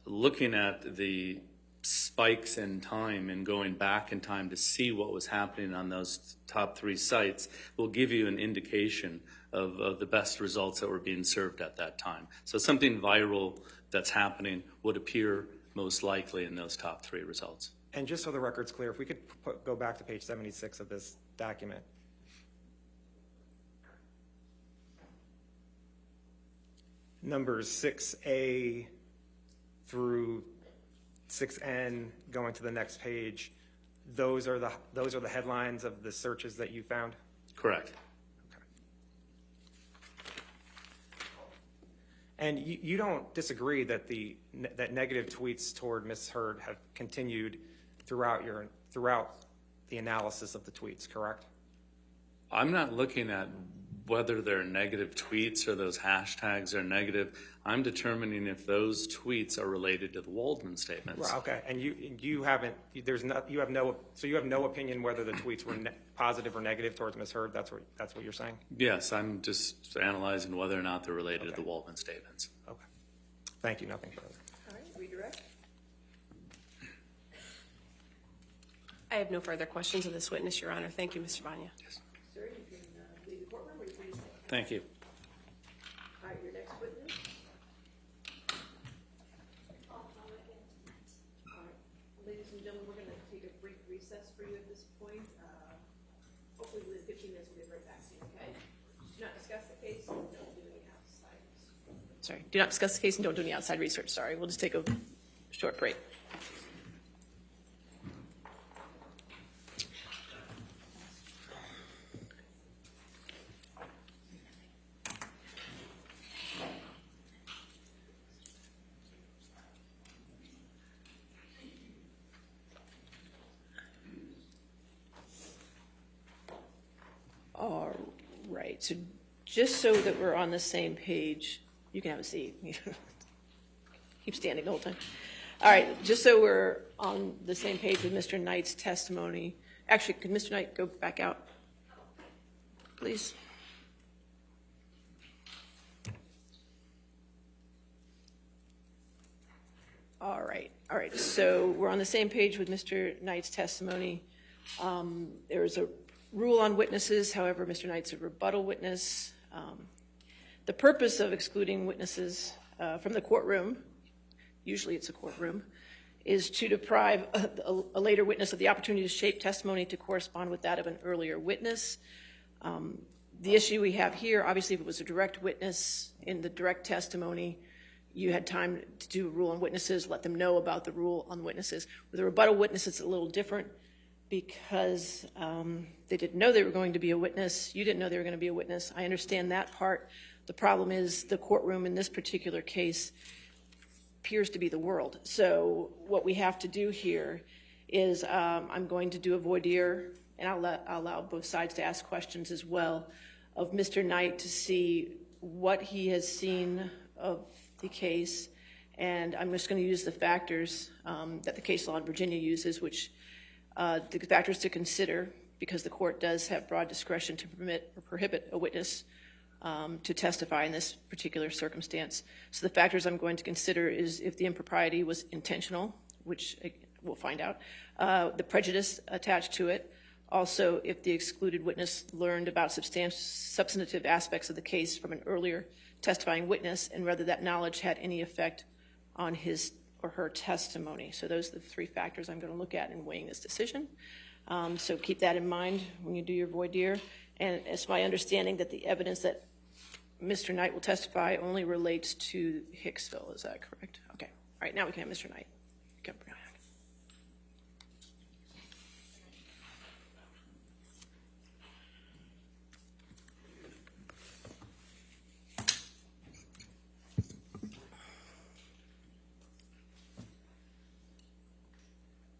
looking at the spikes in time and going back in time to see what was happening on those top 3 sites will give you an indication of the best results that were being served at that time. So something viral that's happening would appear most likely in those top 3 results. And just so the record's clear, if we could go back to page 76 of this document. Numbers 6A through 6N, going to the next page, those are the headlines of the searches that you found? Correct. And you don't disagree that that negative tweets toward Ms. Heard have continued throughout the analysis of the tweets, correct? I'm not looking at whether they're negative tweets or those hashtags are negative. I'm determining if those tweets are related to the Waldman statements. Well, okay, and you have no opinion whether the tweets were positive or negative towards Ms. Heard. That's what you're saying? Yes, I'm just analyzing whether or not they're related to the Waldman statements. Okay, thank you. Nothing further. All right, redirect. I have no further questions of this witness, Your Honor. Thank you, Mr. Banya. Yes. Sir, you can leave the courtroom or you please. Thank you. All right, your next witness. Ladies and gentlemen, we're going to take a brief recess for you at this point. Hopefully within 15 minutes we'll get right back to you, okay? Do not discuss the case and don't do any outside. Sorry, do not discuss the case and don't do any outside research. Sorry, we'll just take a short break. All right, so just so that we're on the same page, you can have a seat. Keep standing the whole time. All right, just so we're on the same page with Mr. Knight's testimony. Actually, could Mr. Knight go back out, please? All right, so we're on the same page with Mr. Knight's testimony. There is a rule on witnesses, however, Mr. Knight's a rebuttal witness. The purpose of excluding witnesses from the courtroom, usually it's a courtroom, is to deprive a later witness of the opportunity to shape testimony to correspond with that of an earlier witness. The issue we have here, obviously if it was a direct witness in the direct testimony, you had time to do a rule on witnesses, let them know about the rule on witnesses. With a rebuttal witness, it's a little different because they didn't know they were going to be a witness. You didn't know they were going to be a witness. I understand that part. The problem is the courtroom in this particular case appears to be the world. So what we have to do here is I'm going to do a voir dire, and I'll allow both sides to ask questions as well of Mr. Knight to see what he has seen of the case. And I'm just going to use the factors that the case law in Virginia uses, which the factors to consider, because the court does have broad discretion to permit or prohibit a witness to testify in this particular circumstance. So the factors I'm going to consider is if the impropriety was intentional, which we'll find out, the prejudice attached to it, Also, if the excluded witness learned about substantive aspects of the case from an earlier testifying witness, and whether that knowledge had any effect on his or her testimony. So those are the three factors I'm going to look at in weighing this decision. So keep that in mind when you do your voir dire. And it's my understanding that the evidence that Mr. Knight will testify only relates to Hicksville. Is that correct? Okay. All right, now we can have Mr. Knight. Come on.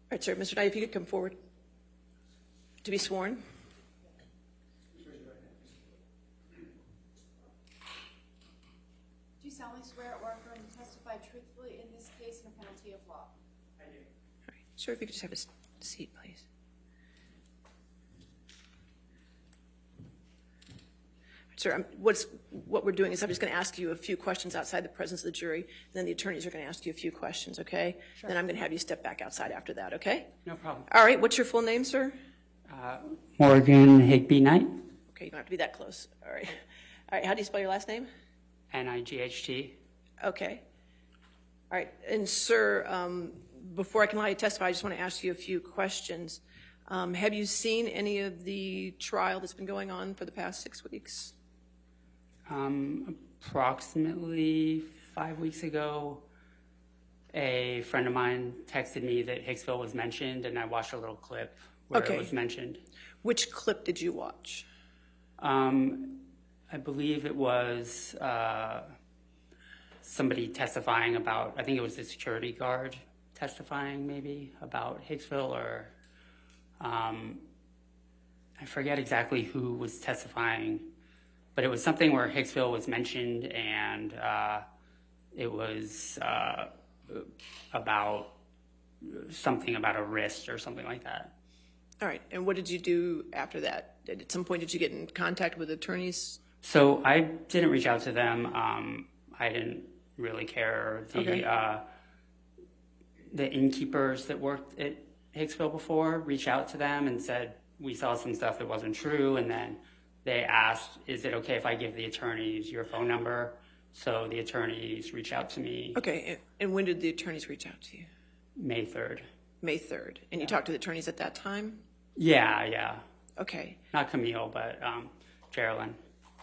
All right, sir. Mr. Knight, if you could come forward to be sworn. Do you solemnly swear or affirm to testify truthfully in this case and a penalty of law? I do. All right. Sir, if you could just have a seat, please. Sir, what we're doing is I'm just going to ask you a few questions outside the presence of the jury, and then the attorneys are going to ask you a few questions, okay? Sure. Then I'm going to have you step back outside after that, okay? No problem. All right, what's your full name, sir? Morgan Higby Knight. Okay, you don't have to be that close. All right. All right, how do you spell your last name? N-I-G-H-T. Okay. All right, and sir, before I can allow you to testify, I just want to ask you a few questions. Have you seen any of the trial that's been going on for the past 6 weeks? Approximately 5 weeks ago, a friend of mine texted me that Hicksville was mentioned, and I watched a little clip where it was mentioned. Which clip did you watch? I believe it was somebody testifying about, I think it was the security guard testifying maybe about Hicksville, or I forget exactly who was testifying, but it was something where Hicksville was mentioned, and it was about something about a wrist or something like that. All right, and what did you do after that? At some point, did you get in contact with attorneys? So I didn't reach out to them. I didn't really care. The innkeepers that worked at Hicksville before reached out to them and said, we saw some stuff that wasn't true, and then they asked, is it okay if I give the attorneys your phone number? So the attorneys reached out to me. Okay, and when did the attorneys reach out to you? May 3rd. May 3rd. And you talked to the attorneys at that time? Yeah. Okay. Not Camille, but Geraldine.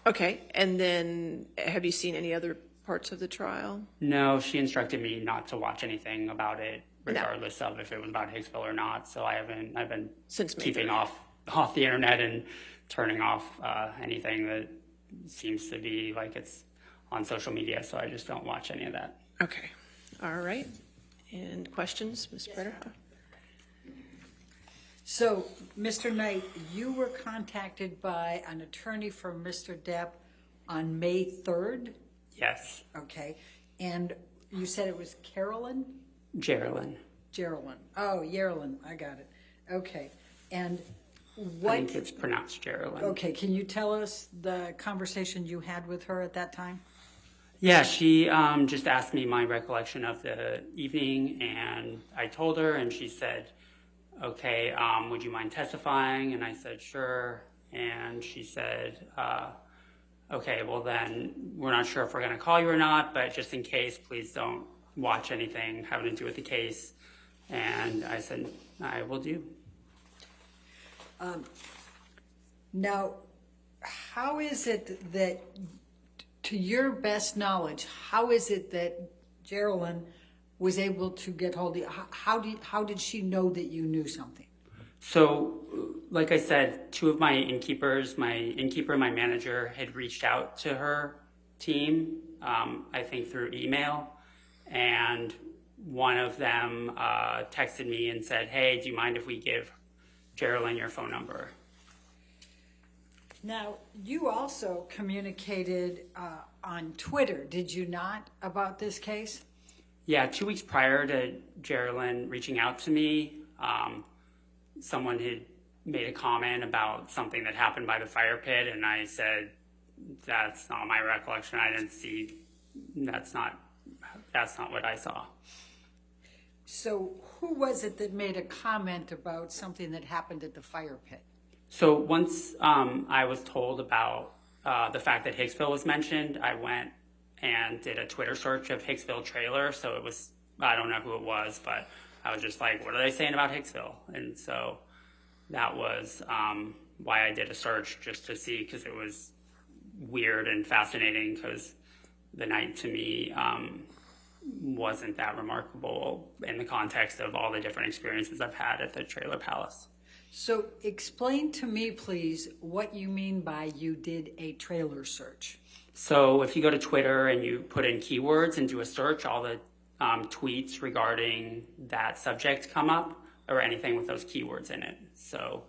Okay, and then have you seen any other parts of the trial? No, she instructed me not to watch anything about it, regardless of if it was about Hicksville or not. So I've been keeping off the internet and turning off anything that seems to be like it's on social media. So I just don't watch any of that. Okay. All right. And questions, Ms. Prater? So, Mr. Knight, you were contacted by an attorney for Mr. Depp on May 3rd? Yes. Okay. And you said it was Carolyn? Geraldine. Oh, Geraldine. I got it. Okay. And what? I think it's pronounced Geraldine. Okay. Can you tell us the conversation you had with her at that time? Yeah, she just asked me my recollection of the evening, and I told her, and she said, okay, would you mind testifying? And I said, sure. And she said, okay, well then, we're not sure if we're going to call you or not, but just in case, please don't watch anything having to do with the case. And I said, I will do. Now, how is it that, to your best knowledge, how is it that Geraldine was able to get hold of you? How did she know that you knew something? So, like I said, two of my innkeepers, my innkeeper and my manager, had reached out to her team, I think through email, and one of them texted me and said, hey, do you mind if we give Geraldine your phone number? Now, you also communicated on Twitter, did you not, about this case? Yeah, 2 weeks prior to Geraldine reaching out to me, someone had made a comment about something that happened by the fire pit, and I said, that's not my recollection. I didn't see, that's not what I saw. So who was it that made a comment about something that happened at the fire pit? So once I was told about the fact that Hicksville was mentioned, I went and did a Twitter search of Hicksville trailer. So it was, I don't know who it was, but I was just like, what are they saying about Hicksville? And so that was why I did a search, just to see, because it was weird and fascinating, because the night to me wasn't that remarkable in the context of all the different experiences I've had at the Trailer Palace. So explain to me, please, what you mean by you did a trailer search. So if you go to Twitter and you put in keywords and do a search, all the tweets regarding that subject come up, or anything with those keywords in it. So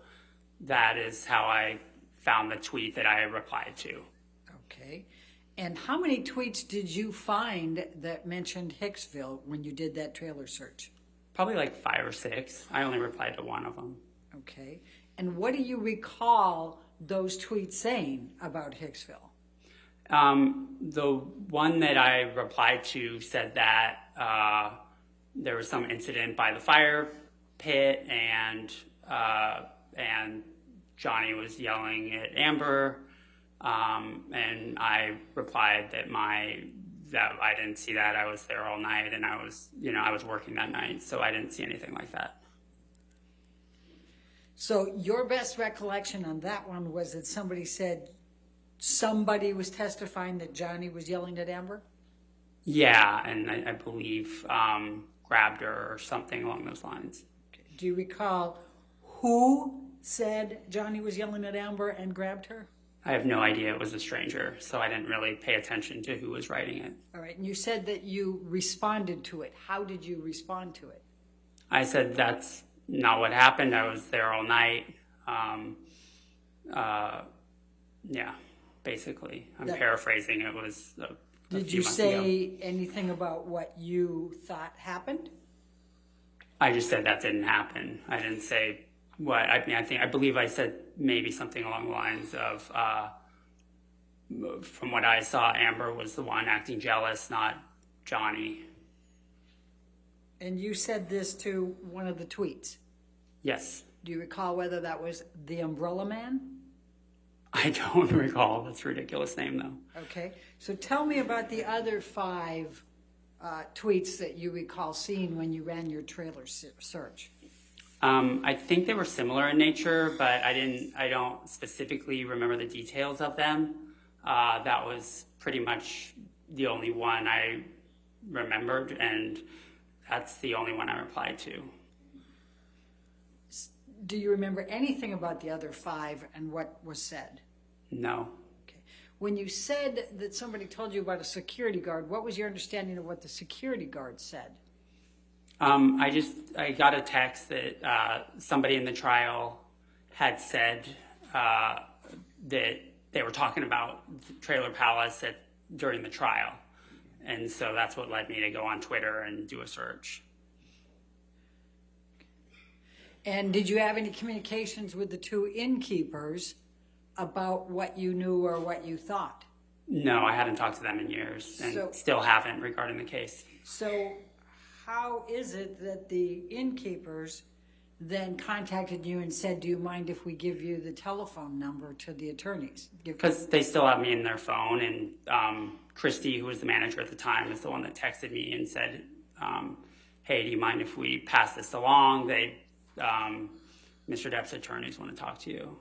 that is how I found the tweet that I replied to. Okay. And how many tweets did you find that mentioned Hicksville when you did that trailer search? Probably like 5 or 6. I only replied to one of them. Okay. And what do you recall those tweets saying about Hicksville? The one that I replied to said that there was some incident by the fire pit, and Johnny was yelling at Amber, and I replied that I didn't see that. I was there all night, and I was working that night, so I didn't see anything like that. So your best recollection on that one was that somebody said somebody was testifying that Johnny was yelling at Amber? Yeah, and I believe grabbed her or something along those lines. Do you recall who said Johnny was yelling at Amber and grabbed her? I have no idea. It was a stranger, so I didn't really pay attention to who was writing it. All right, and you said that you responded to it. How did you respond to it? I said that's not what happened. I was there all night. Yeah, basically. I'm paraphrasing. It was a Did few you months say ago. anything about what you thought happened? I just said that didn't happen. I didn't say what. I believe I said maybe something along the lines of, from what I saw, Amber was the one acting jealous, not Johnny. And you said this to one of the tweets. Yes. Do you recall whether that was the Umbrella Man? I don't recall. That's a ridiculous name, though. Okay. So tell me about the other 5 tweets that you recall seeing when you ran your trailer search. I think they were similar in nature, but I don't specifically remember the details of them. That was pretty much the only one I remembered, and that's the only one I replied to. Do you remember anything about the other 5 and what was said? No. Okay. When you said that somebody told you about a security guard, what was your understanding of what the security guard said? I got a text that somebody in the trial had said that they were talking about the Trailer Palace during the trial. And so that's what led me to go on Twitter and do a search. And did you have any communications with the 2 innkeepers about what you knew or what you thought? No, I hadn't talked to them in years, and still haven't regarding the case. So how is it that the innkeepers then contacted you and said, do you mind if we give you the telephone number to the attorneys? Because they still have me in their phone, and Christy, who was the manager at the time, is the one that texted me and said, hey, do you mind if we pass this along? Mr. Depp's attorneys want to talk to you.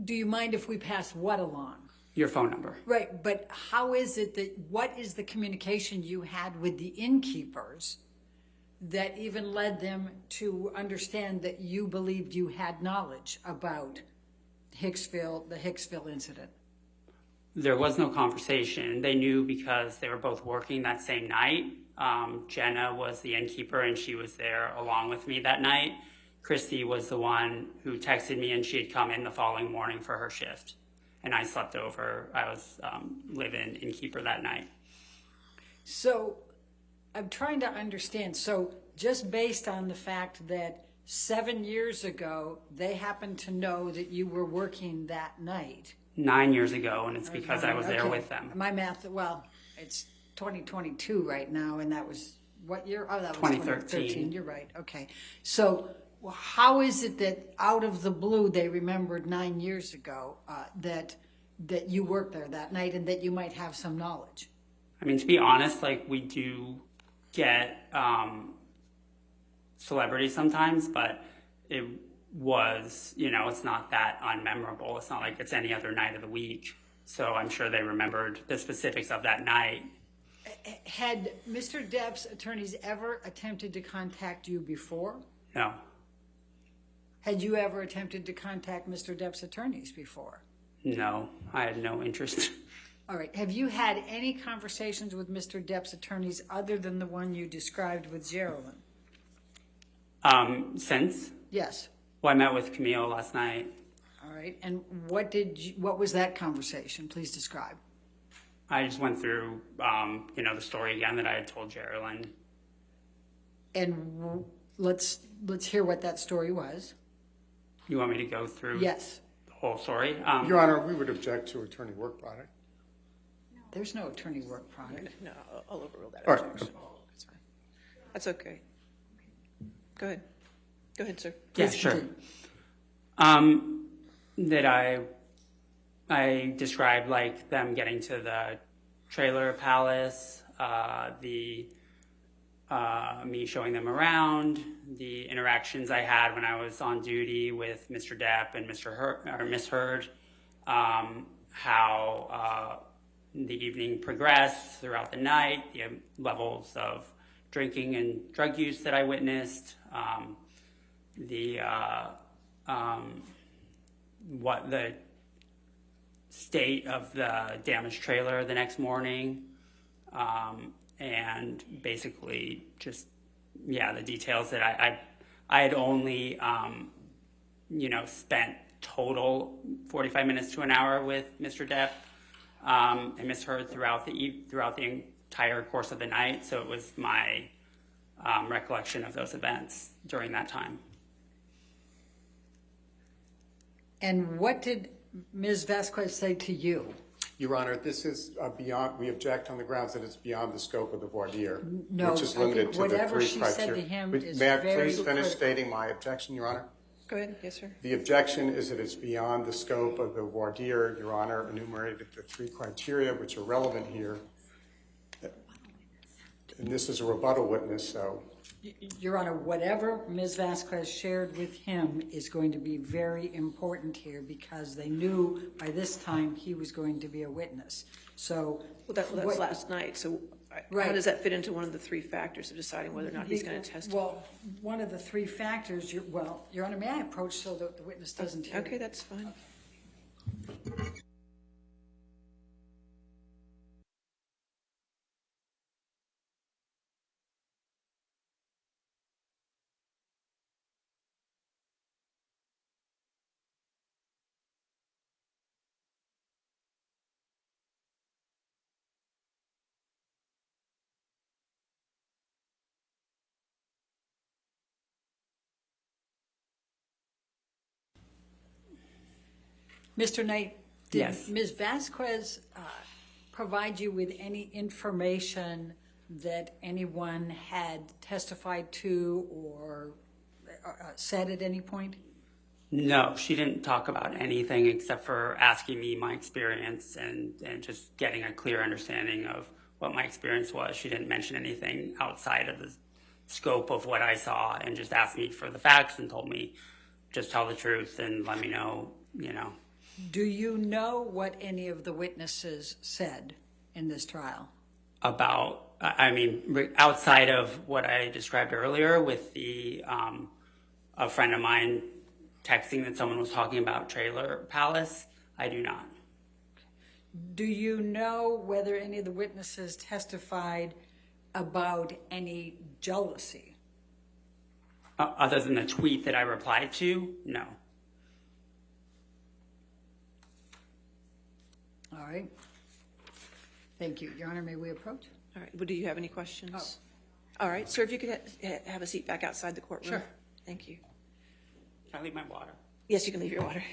Do you mind if we pass what along? Your phone number. Right, but how is it that, what is the communication you had with the innkeepers that even led them to understand that you believed you had knowledge about the Hicksville incident? There was no conversation. They knew because they were both working that same night. Jenna was the innkeeper, and she was there along with me that night. Christy was the one who texted me, and she had come in the following morning for her shift. And I slept over. I was live-in innkeeper that night. So I'm trying to understand. So just based on the fact that 7 years ago, they happened to know that you were working that night. 9 years ago, and it's because I was there with them. My math, well, it's 2022 right now, and that was what year? Oh, that was 2013. 2013. You're right. Okay. So Well, how is it that out of the blue they remembered 9 years ago that you worked there that night and that you might have some knowledge? I mean, to be honest, like we do get celebrities sometimes, but it was, it's not that unmemorable. It's not like it's any other night of the week. So I'm sure they remembered the specifics of that night. Had Mr. Depp's attorneys ever attempted to contact you before? No. Had you ever attempted to contact Mr. Depp's attorneys before? No, I had no interest. All right. Have you had any conversations with Mr. Depp's attorneys other than the one you described with Geraldine? Since? Yes. Well, I met with Camille last night. All right. And what was that conversation? Please describe. I just went through, the story again that I had told Geraldine. And let's hear what that story was. You want me to go through? Yes. The whole story? Your Honor, we would object to attorney work product. There's no attorney work product. No, I'll overrule that All right. objection. That's fine. That's okay. Go ahead. Go ahead, sir. Yeah, Please sure. continue. That I described like them getting to the trailer palace, me showing them around, the interactions I had when I was on duty with Mr. Depp and Miss Heard, how the evening progressed throughout the night, the levels of drinking and drug use that I witnessed, what the state of the damaged trailer the next morning, and basically just, the details that I had only, spent total 45 minutes to an hour with Mr. Depp and Miss Heard throughout the entire course of the night. So it was my recollection of those events during that time. And what did Ms. Vasquez say to you? Your Honor, this is beyond, we object on the grounds that it's beyond the scope of the voir dire, No, which is I limited think to the whatever three she criteria. said to him But is may I very please finish critical. stating my objection, Your Honor? Go ahead. Yes, sir. The objection is that it's beyond the scope of the voir dire. Your Honor enumerated the three criteria which are relevant here. And this is a rebuttal witness, so. Your Honor, whatever Ms. Vasquez shared with him is going to be very important here because they knew by this time he was going to be a witness. So, That was last night. So Right. how does that fit into one of the three factors of deciding whether or not he's going to testify? Well, one of the three factors, Your Honor, may I approach so that the witness doesn't hear? Okay, that's fine. Mr. Knight, did Yes. Ms. Vasquez provide you with any information that anyone had testified to or said at any point? No, she didn't talk about anything except for asking me my experience and just getting a clear understanding of what my experience was. She didn't mention anything outside of the scope of what I saw and just asked me for the facts and told me just tell the truth and let me know, Do you know what any of the witnesses said in this trial? about, outside of what I described earlier with a friend of mine texting that someone was talking about Trailer Palace, I do not. Do you know whether any of the witnesses testified about any jealousy? Other than the tweet that I replied to, no. All right. Thank you. Your Honor, may we approach? All right. Well, do you have any questions? All right. Sir, if you could have a seat back outside the courtroom. Sure. Thank you. Can I leave my water? Yes, you can leave your water.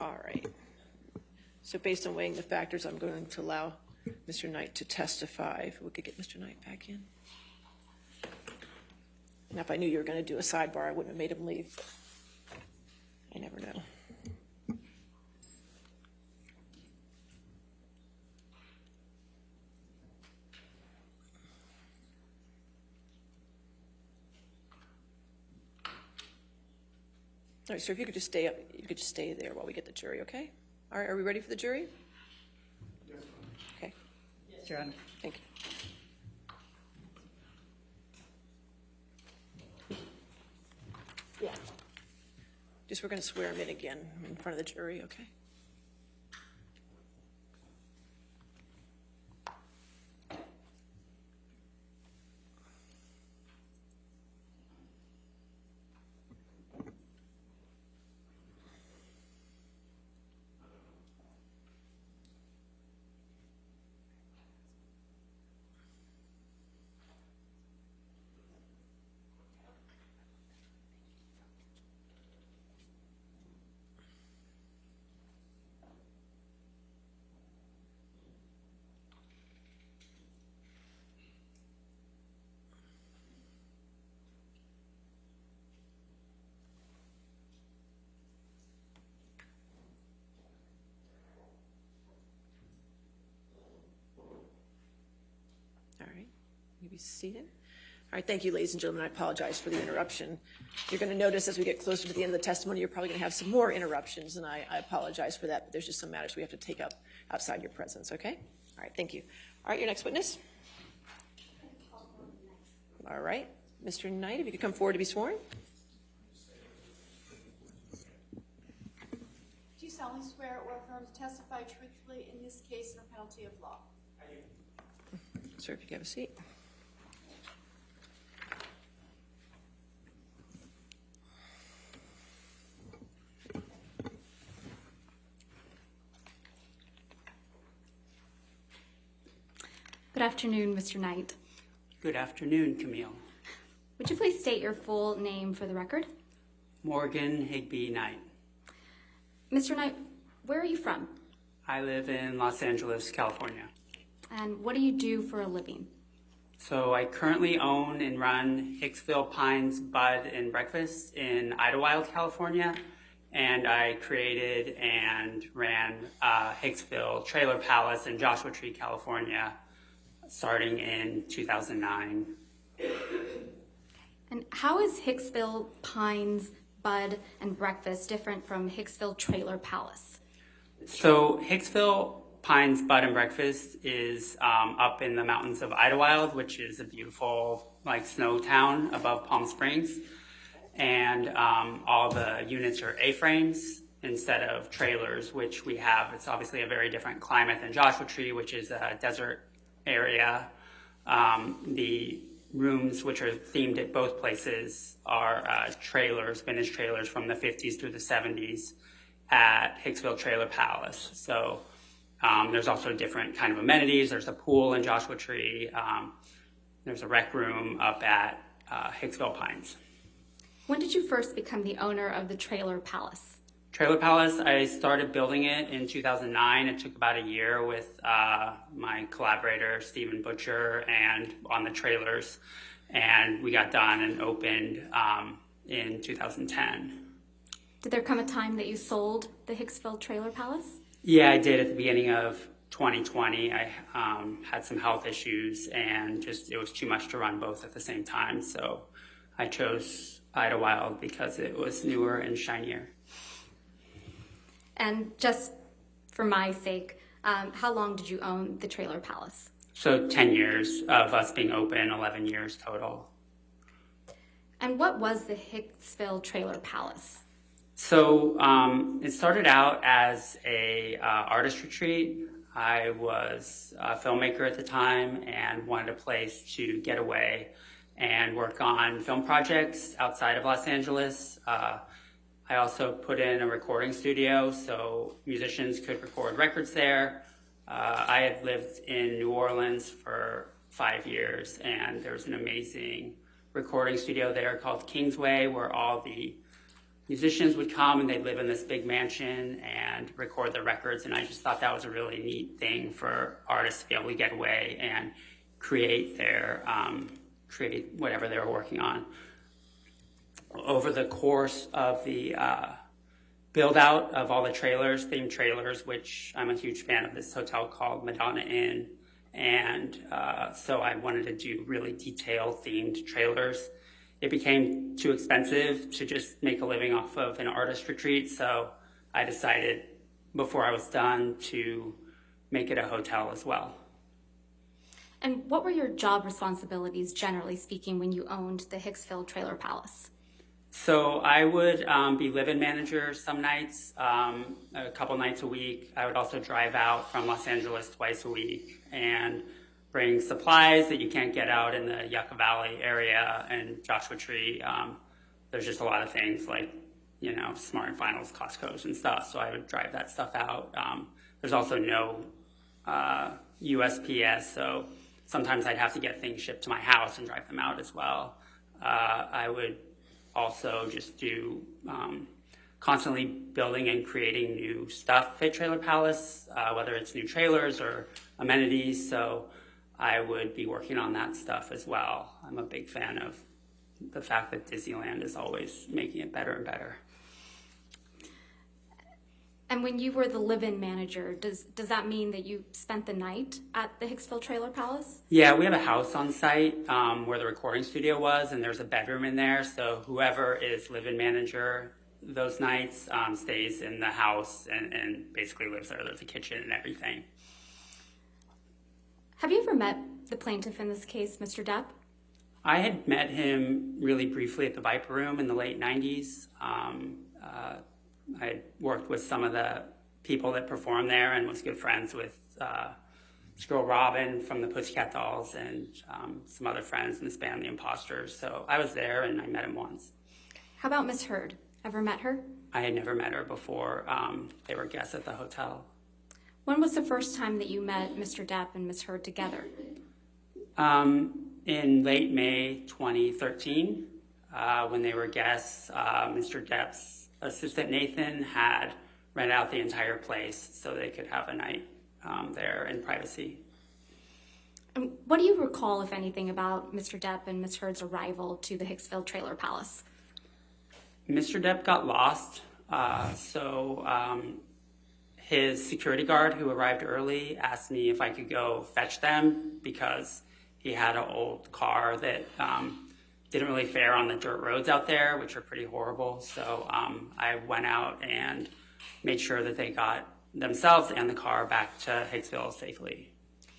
All right. So based on weighing the factors, I'm going to allow Mr. Knight to testify. If we could get Mr. Knight back in. And if I knew you were going to do a sidebar, I wouldn't have made him leave. I never know. All right, sir, if you could just stay up, you could just stay there while we get the jury, okay? All right, are we ready for the jury? Yes. Okay. Yes, Your Honor. Thank you. Yeah. Just we're going to swear him in again in front of the jury, okay? All right, you be seated. All right, thank you, ladies and gentlemen. I apologize for the interruption. You're going to notice as we get closer to the end of the testimony, you're probably going to have some more interruptions, and I apologize for that, but there's just some matters we have to take up outside your presence, okay? All right, thank you. All right, your next witness. All right, Mr. Knight, if you could come forward to be sworn. Do you solemnly swear or affirm to testify truthfully in this case under penalty of law? I do. Sir, if you could have a seat. Good afternoon, Mr. Knight. Good afternoon, Camille. Would you please state your full name for the record? Morgan Higby Knight. Mr. Knight, where are you from? I live in Los Angeles, California. And what do you do for a living? So I currently own and run Hicksville Pines Bud and Breakfast in Idlewild, California. And I created and ran Hicksville Trailer Palace in Joshua Tree, California, starting in 2009. And how is Hicksville Pines Bud and Breakfast different from Hicksville Trailer Palace? So Hicksville Pines Bud and Breakfast is up in the mountains of Idlewild, which is a beautiful snow town above Palm Springs. And all the units are A-frames instead of trailers, which we have. It's obviously a very different climate than Joshua Tree, which is a desert area. The rooms, which are themed at both places, are trailers, vintage trailers from the 50s through the 70s at Hicksville Trailer Palace. So there's also different kind of amenities. There's a pool in Joshua Tree. There's a rec room up at Hicksville Pines. When did you first become the owner of the Trailer Palace? Trailer Palace, I started building it in 2009. It took about a year with my collaborator, Stephen Butcher, and on the trailers. And we got done and opened in 2010. Did there come a time that you sold the Hicksville Trailer Palace? Yeah, I did at the beginning of 2020. I had some health issues and it was too much to run both at the same time. So I chose Idlewild because it was newer and shinier. And just for my sake, how long did you own the Trailer Palace? So 10 years of us being open, 11 years total. And what was the Hicksville Trailer Palace? So it started out as a artist retreat. I was a filmmaker at the time and wanted a place to get away and work on film projects outside of Los Angeles. I also put in a recording studio so musicians could record records there. I had lived in New Orleans for 5 years, and there's an amazing recording studio there called Kingsway, where all the musicians would come and they'd live in this big mansion and record their records. And I just thought that was a really neat thing for artists to be able to get away and create create whatever they were working on. Over the course of the build out of all the trailers, themed trailers, which I'm a huge fan of this hotel called Madonna Inn. And so I wanted to do really detailed themed trailers. It became too expensive to just make a living off of an artist retreat. So I decided before I was done to make it a hotel as well. And what were your job responsibilities, generally speaking, when you owned the Hicksville Trailer Palace? So I would be live-in manager some nights, a couple nights a week. I would also drive out from Los Angeles twice a week and bring supplies that you can't get out in the Yucca Valley area and Joshua Tree. There's just a lot of things like, Smart and Finals, Costco's and stuff. So I would drive that stuff out. There's also no USPS, so sometimes I'd have to get things shipped to my house and drive them out as well. I would also just do constantly building and creating new stuff at Trailer Palace, whether it's new trailers or amenities. So I would be working on that stuff as well. I'm a big fan of the fact that Disneyland is always making it better and better. And when you were the live-in manager, does that mean that you spent the night at the Hicksville Trailer Palace? Yeah, we have a house on site where the recording studio was, and there's a bedroom in there. So whoever is live-in manager those nights stays in the house and basically lives there. There's a kitchen and everything. Have you ever met the plaintiff in this case, Mr. Depp? I had met him really briefly at the Viper Room in the late 90s. I had worked with some of the people that performed there and was good friends with Squirrel Robin from the Pussycat Dolls and some other friends in this band, The Imposters. So I was there and I met him once. How about Miss Heard? Ever met her? I had never met her before. They were guests at the hotel. When was the first time that you met Mr. Depp and Miss Heard together? In late May 2013, when they were guests, Mr. Depp's assistant Nathan had rented out the entire place so they could have a night there in privacy. And what do you recall, if anything, about Mr. Depp and Miss Heard's arrival to the Hicksville Trailer Palace? Mr. Depp got lost, so his security guard who arrived early asked me if I could go fetch them because he had an old car that didn't really fare on the dirt roads out there, which are pretty horrible. So I went out and made sure that they got themselves and the car back to Hicksville safely.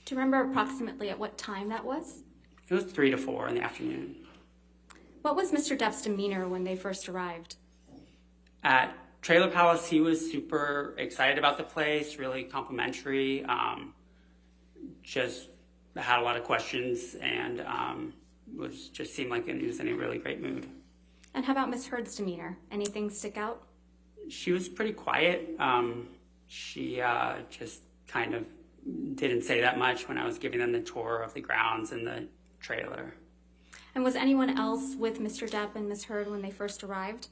Do you remember approximately at what time that was? It was 3 to 4 in the afternoon. What was Mr. Depp's demeanor when they first arrived? At Trailer Palace, he was super excited about the place, really complimentary, just had a lot of questions and seemed like he was in a really great mood. And how about Miss Heard's demeanor? Anything stick out? She was pretty quiet. She just kind of didn't say that much when I was giving them the tour of the grounds and the trailer. And was anyone else with Mr. Depp and Miss Heard when they first arrived?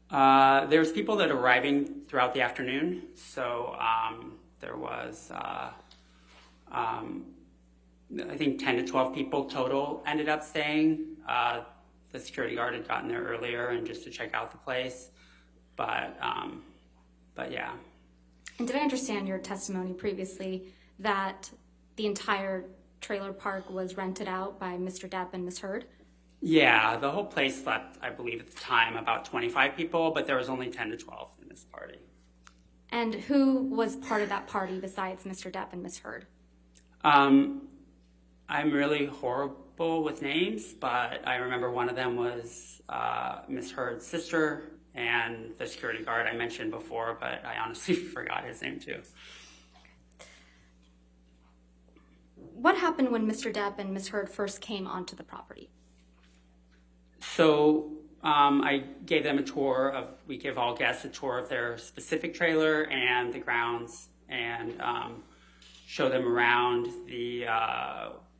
There was people that were arriving throughout the afternoon. So there was, I think 10 to 12 people total ended up staying. The security guard had gotten there earlier and just to check out the place. But yeah. And did I understand your testimony previously that the entire trailer park was rented out by Mr. Depp and Miss Heard? Yeah, the whole place slept, I believe at the time, about 25 people, but there was only 10 to 12 in this party. And who was part of that party besides Mr. Depp and Miss Heard? I'm really horrible with names, but I remember one of them was Miss Heard's sister and the security guard I mentioned before, but I honestly forgot his name too. What happened when Mr. Depp and Miss Heard first came onto the property? So I gave them a tour of, we give all guests a tour of their specific trailer and the grounds and show them around the,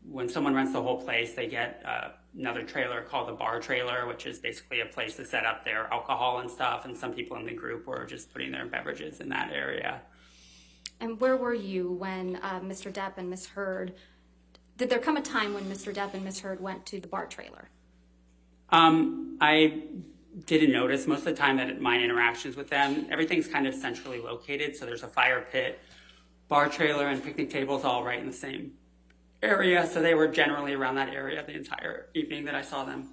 when someone rents the whole place, they get another trailer called the bar trailer, which is basically a place to set up their alcohol and stuff. And some people in the group were just putting their beverages in that area. And where were you when Mr. Depp and Ms. Heard, did there come a time when Mr. Depp and Ms. Heard went to the bar trailer? I didn't notice most of the time that my interactions with them, everything's kind of centrally located. So there's a fire pit, bar trailer, and picnic tables all right in the same area. So they were generally around that area the entire evening that I saw them.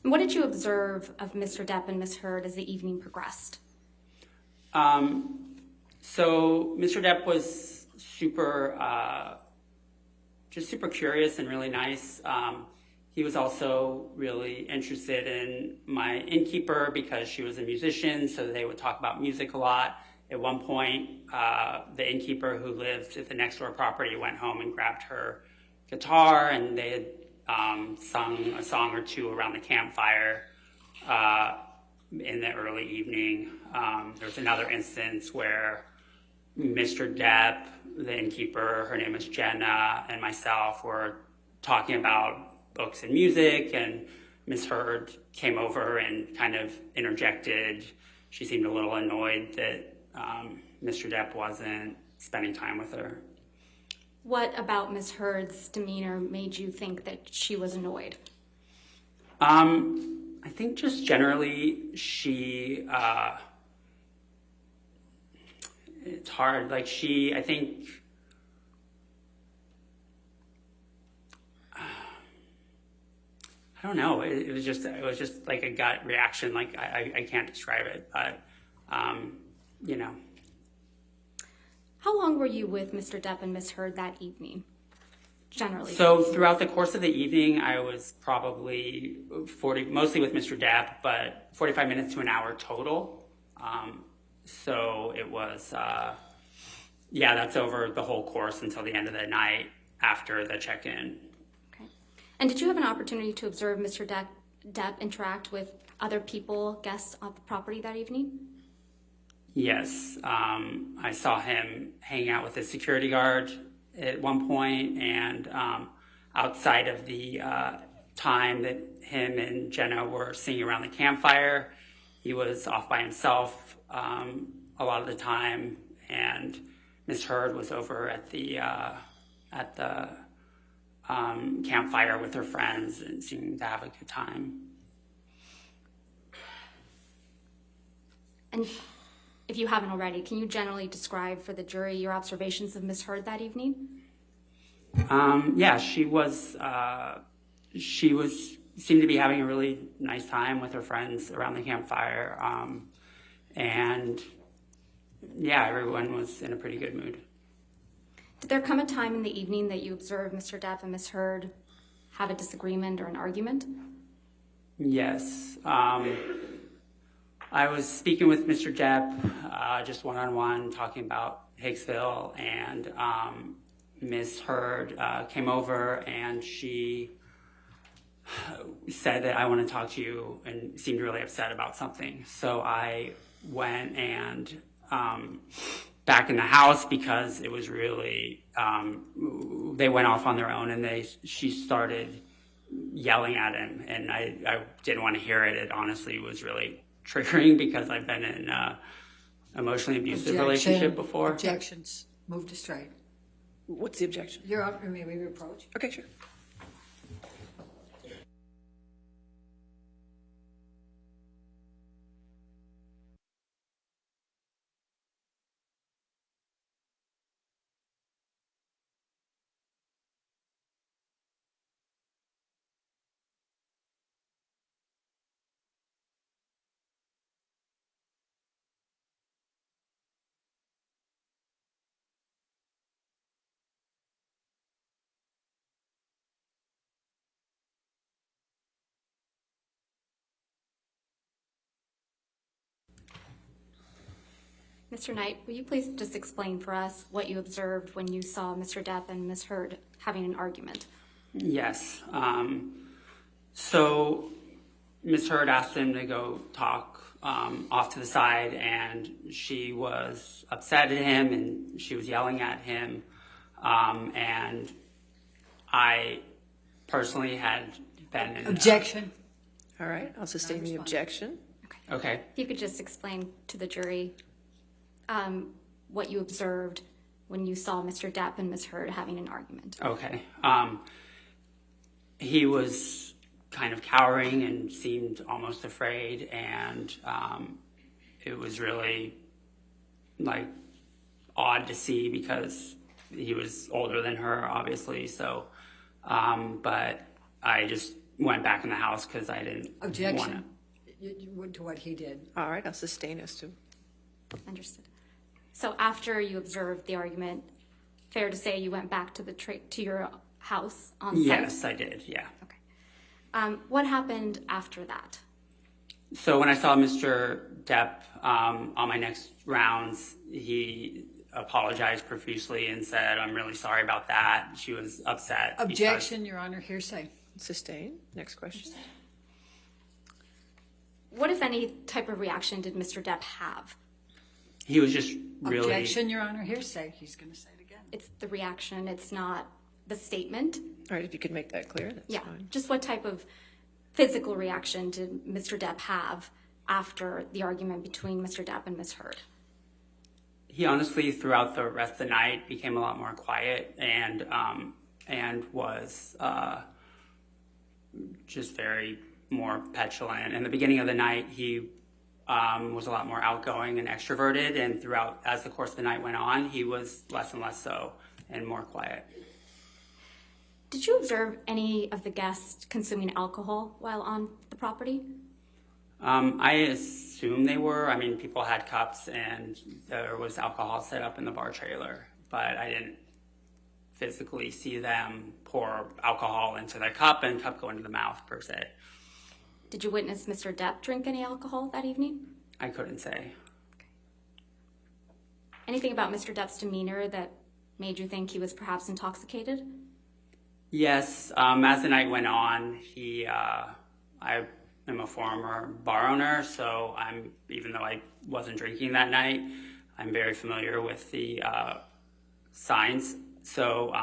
And what did you observe of Mr. Depp and Ms. Heard as the evening progressed? So Mr. Depp was just super curious and really nice. He was also really interested in my innkeeper because she was a musician, so they would talk about music a lot. At one point, the innkeeper who lived at the next door property went home and grabbed her guitar, and they had sung a song or two around the campfire in the early evening. There was another instance where Mr. Depp, the innkeeper, her name is Jenna, and myself were talking about books and music, and Ms. Heard came over and kind of interjected. She seemed a little annoyed that Mr. Depp wasn't spending time with her. What about Ms. Heard's demeanor made you think that she was annoyed? I think just generally she, it's hard. Like I think, I don't know. It was just like a gut reaction. Like I can't describe it, but you know. How long were you with Mr. Depp and Ms. Heard that evening, generally? So throughout the course of the evening, I was probably mostly with Mr. Depp, but 45 minutes to an hour total. So it was, that's over the whole course until the end of the night after the check-in. Okay. And did you have an opportunity to observe Mr. Depp interact with other people, guests at the property that evening? Yes, I saw him hanging out with his security guard at one point, and outside of the time that him and Jenna were singing around the campfire, he was off by himself a lot of the time, and Miss Heard was over at the campfire with her friends and seemed to have a good time. And if you haven't already, can you generally describe for the jury your observations of Ms. Heard that evening? She seemed to be having a really nice time with her friends around the campfire, and everyone was in a pretty good mood. Did there come a time in the evening that you observed Mr. Depp and Ms. Heard have a disagreement or an argument? Yes. I was speaking with Mr. Depp, just one-on-one, talking about Hicksville, and Ms. Heard came over and she said that I want to talk to you, and seemed really upset about something. So I went and back in the house because it was really, they went off on their own, and she started yelling at him, and I didn't want to hear it. It honestly was really triggering because I've been in an emotionally abusive relationship before. Objections. Move to strike. What's the objection? You're up. May we approach? Okay, sure. Mr. Knight, will you please just explain for us what you observed when you saw Mr. Depp and Ms. Heard having an argument? Yes. So Ms. Heard asked him to go talk off to the side, and she was upset at him, and she was yelling at him. And I personally had been. Objection. All right, I'll sustain the objection. Okay. If you could just explain to the jury what you observed when you saw Mr. Depp and Ms. Heard having an argument. Okay. He was kind of cowering and seemed almost afraid, and it was really like odd to see because he was older than her, obviously. So, but I just went back in the house because I didn't want to. Objection. To what he did. All right, I'll sustain as to. Understood. So after you observed the argument, fair to say you went back to to your house on site? Yes, I did, yeah. Okay. What happened after that? So when I saw Mr. Depp on my next rounds, he apologized profusely and said, "I'm really sorry about that." She was upset. Objection, Your Honor, hearsay. Sustain. Next question. What, if any, type of reaction did Mr. Depp have? He was just really... Objection, Your Honor, hearsay. He's going to say it again. It's the reaction. It's not the statement. All right, if you could make that clear, that's fine. Just what type of physical reaction did Mr. Depp have after the argument between Mr. Depp and Ms. Heard? He honestly, throughout the rest of the night, became a lot more quiet and was just very more petulant. In the beginning of the night, he was a lot more outgoing and extroverted, and throughout, as the course of the night went on, he was less and less so and more quiet. Did you observe any of the guests consuming alcohol while on the property? I assume they were. I mean, people had cups and there was alcohol set up in the bar trailer, but I didn't physically see them pour alcohol into their cup and cup go into the mouth, per se. Did you witness Mr. Depp drink any alcohol that evening? I couldn't say. Anything about Mr. Depp's demeanor that made you think he was perhaps intoxicated? Yes, as the night went on, I am a former bar owner, so even though I wasn't drinking that night, I'm very familiar with the signs. So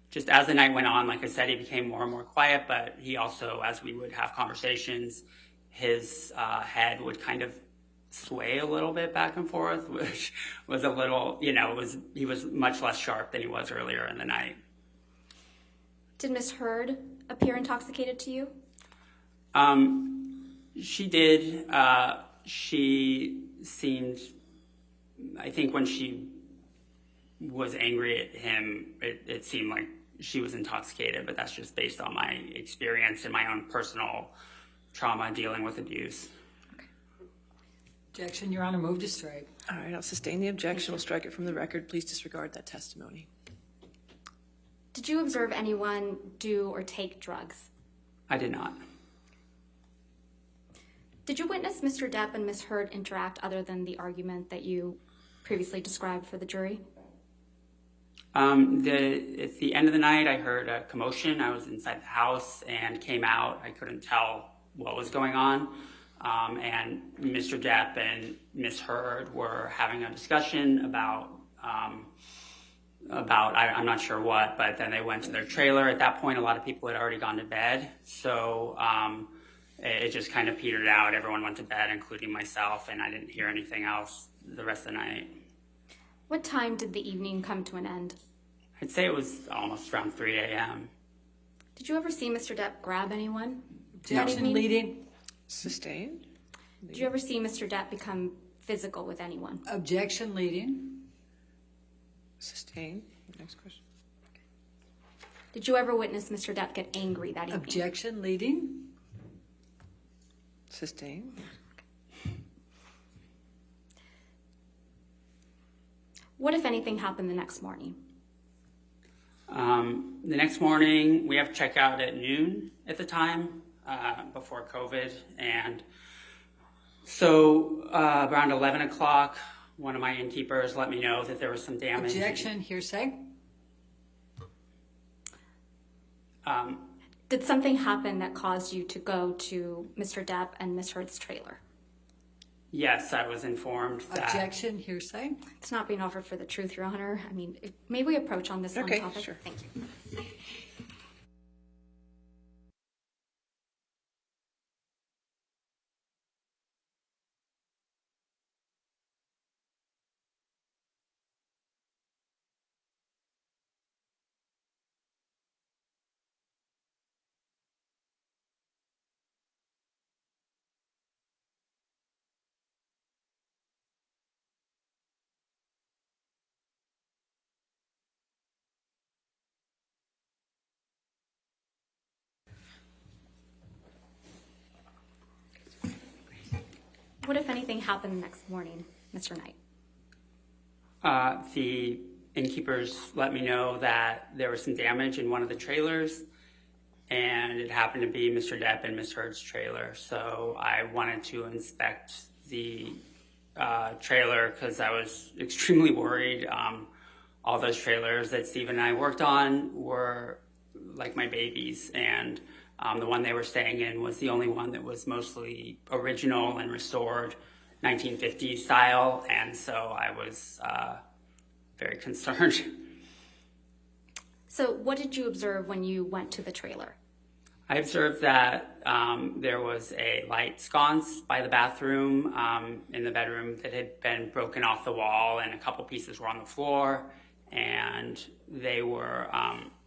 just as the night went on, like I said, he became more and more quiet, but he also, as we would have conversations, his head would kind of sway a little bit back and forth, which was a little, he was much less sharp than he was earlier in the night. Did Ms. Heard appear intoxicated to you? She did. She seemed, I think when she was angry at him, it seemed like she was intoxicated, but that's just based on my experience and my own personal trauma dealing with abuse. Okay. Objection, Your Honor, move to strike. All right, I'll sustain the objection. We'll strike it from the record. Please disregard that testimony. Did you observe anyone do or take drugs? I did not. Did you witness Mr. Depp and Ms. Heard interact other than the argument that you previously described for the jury? At the end of the night, I heard a commotion. I was inside the house and came out. I couldn't tell what was going on. And Mr. Depp and Ms. Heard were having a discussion about I'm not sure what, but then they went to their trailer. At that point, a lot of people had already gone to bed. So it just kind of petered out. Everyone went to bed, including myself, and I didn't hear anything else the rest of the night. What time did the evening come to an end? I'd say it was almost around 3 a.m. Did you ever see Mr. Depp grab anyone? Objection, leading. Sustained. Did you ever see Mr. Depp become physical with anyone? Objection, leading. Sustained. Next question. Did you ever witness Mr. Depp get angry that evening? Objection, leading. Sustained. What, if anything, happened the next morning? The next morning, we have checkout at noon at the time, before COVID. And so around 11 o'clock, one of my innkeepers let me know that there was some damage. Objection, hearsay. Did something happen that caused you to go to Mr. Depp and Ms. Heard's trailer? Yes, I was informed that... Objection, hearsay. It's not being offered for the truth, Your Honor. I mean, may we approach on this one topic? Sure. Thank you. What, if anything, happened the next morning, Mr. Knight? The innkeepers let me know that there was some damage in one of the trailers, and it happened to be Mr. Depp and Ms. Heard's trailer. So I wanted to inspect the trailer because I was extremely worried. All those trailers that Steve and I worked on were like my babies, and the one they were staying in was the only one that was mostly original and restored 1950s style, and so I was very concerned. So what did you observe when you went to the trailer? I observed that there was a light sconce by the bathroom in the bedroom that had been broken off the wall, and a couple pieces were on the floor, and they were,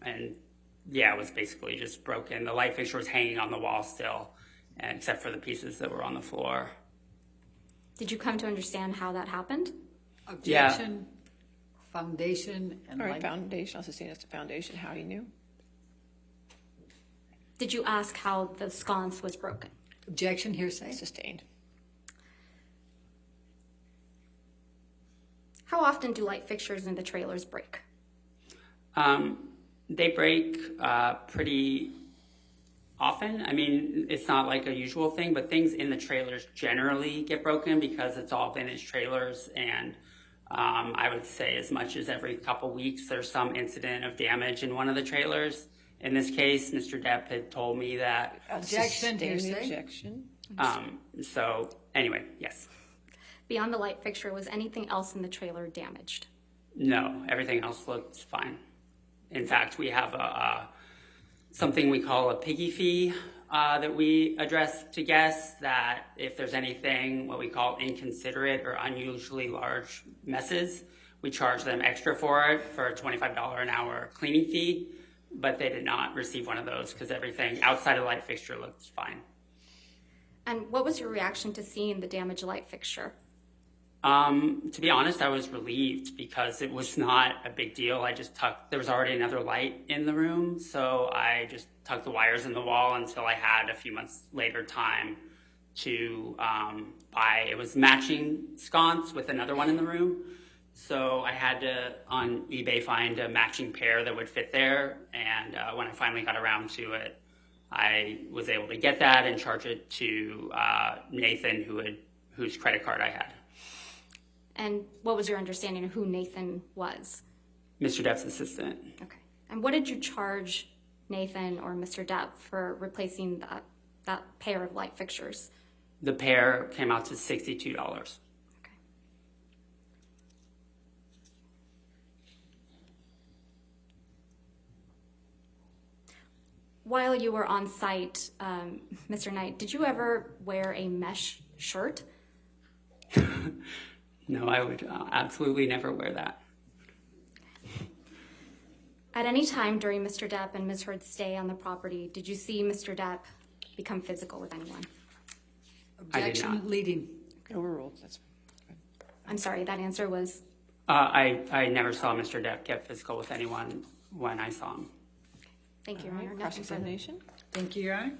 it was basically just broken. The light fixture was hanging on the wall still, except for the pieces that were on the floor. Did you come to understand how that happened? Objection, foundation, and All right, light. foundation, I'll sustain it's a foundation, how he knew. Did you ask how the sconce was broken? Objection, hearsay. Sustained. How often do light fixtures in the trailers break? They break pretty often. I mean, it's not like a usual thing, but things in the trailers generally get broken because it's all vintage trailers, and I would say as much as every couple weeks there's some incident of damage in one of the trailers. In this case, Mr. Depp had told me that. Objection, hearsay. Objection. So anyway, yes. Beyond the light fixture, was anything else in the trailer damaged? No, everything else looked fine. In fact, we have something we call a piggy fee that we address to guests, that if there's anything what we call inconsiderate or unusually large messes, we charge them extra for it for a $25 an hour cleaning fee, but they did not receive one of those because everything outside of the light fixture looked fine. And what was your reaction to seeing the damaged light fixture? To be honest, I was relieved because it was not a big deal. There was already another light in the room, so I just tucked the wires in the wall until I had a few months later time to buy, it was matching sconce with another one in the room. So I had to, on eBay, find a matching pair that would fit there, and when I finally got around to it, I was able to get that and charge it to Nathan, whose credit card I had. And what was your understanding of who Nathan was? Mr. Depp's assistant. Okay. And what did you charge Nathan or Mr. Depp for replacing that pair of light fixtures? The pair came out to $62. Okay. While you were on site, Mr. Knight, did you ever wear a mesh shirt? No, I would absolutely never wear that. At any time during Mr. Depp and Ms. Heard's stay on the property, did you see Mr. Depp become physical with anyone? Objection, leading. Overruled. That's I'm sorry, that answer was? I never saw Mr. Depp get physical with anyone when I saw him. Thank you, Your Honor. Cross-examination. Thank you, Your Honor.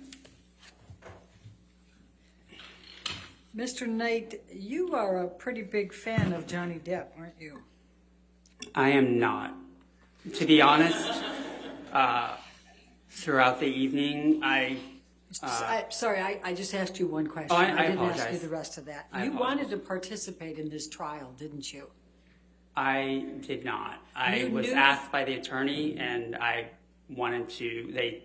Mr. Knight, you are a pretty big fan of Johnny Depp, aren't you? I am not. To be honest, throughout the evening, I just asked you one question. Oh, I didn't apologize. ask you the rest of that. I You apologize. wanted to participate in this trial, didn't you? I did not. I You was knew- asked by the attorney, and I wanted to, they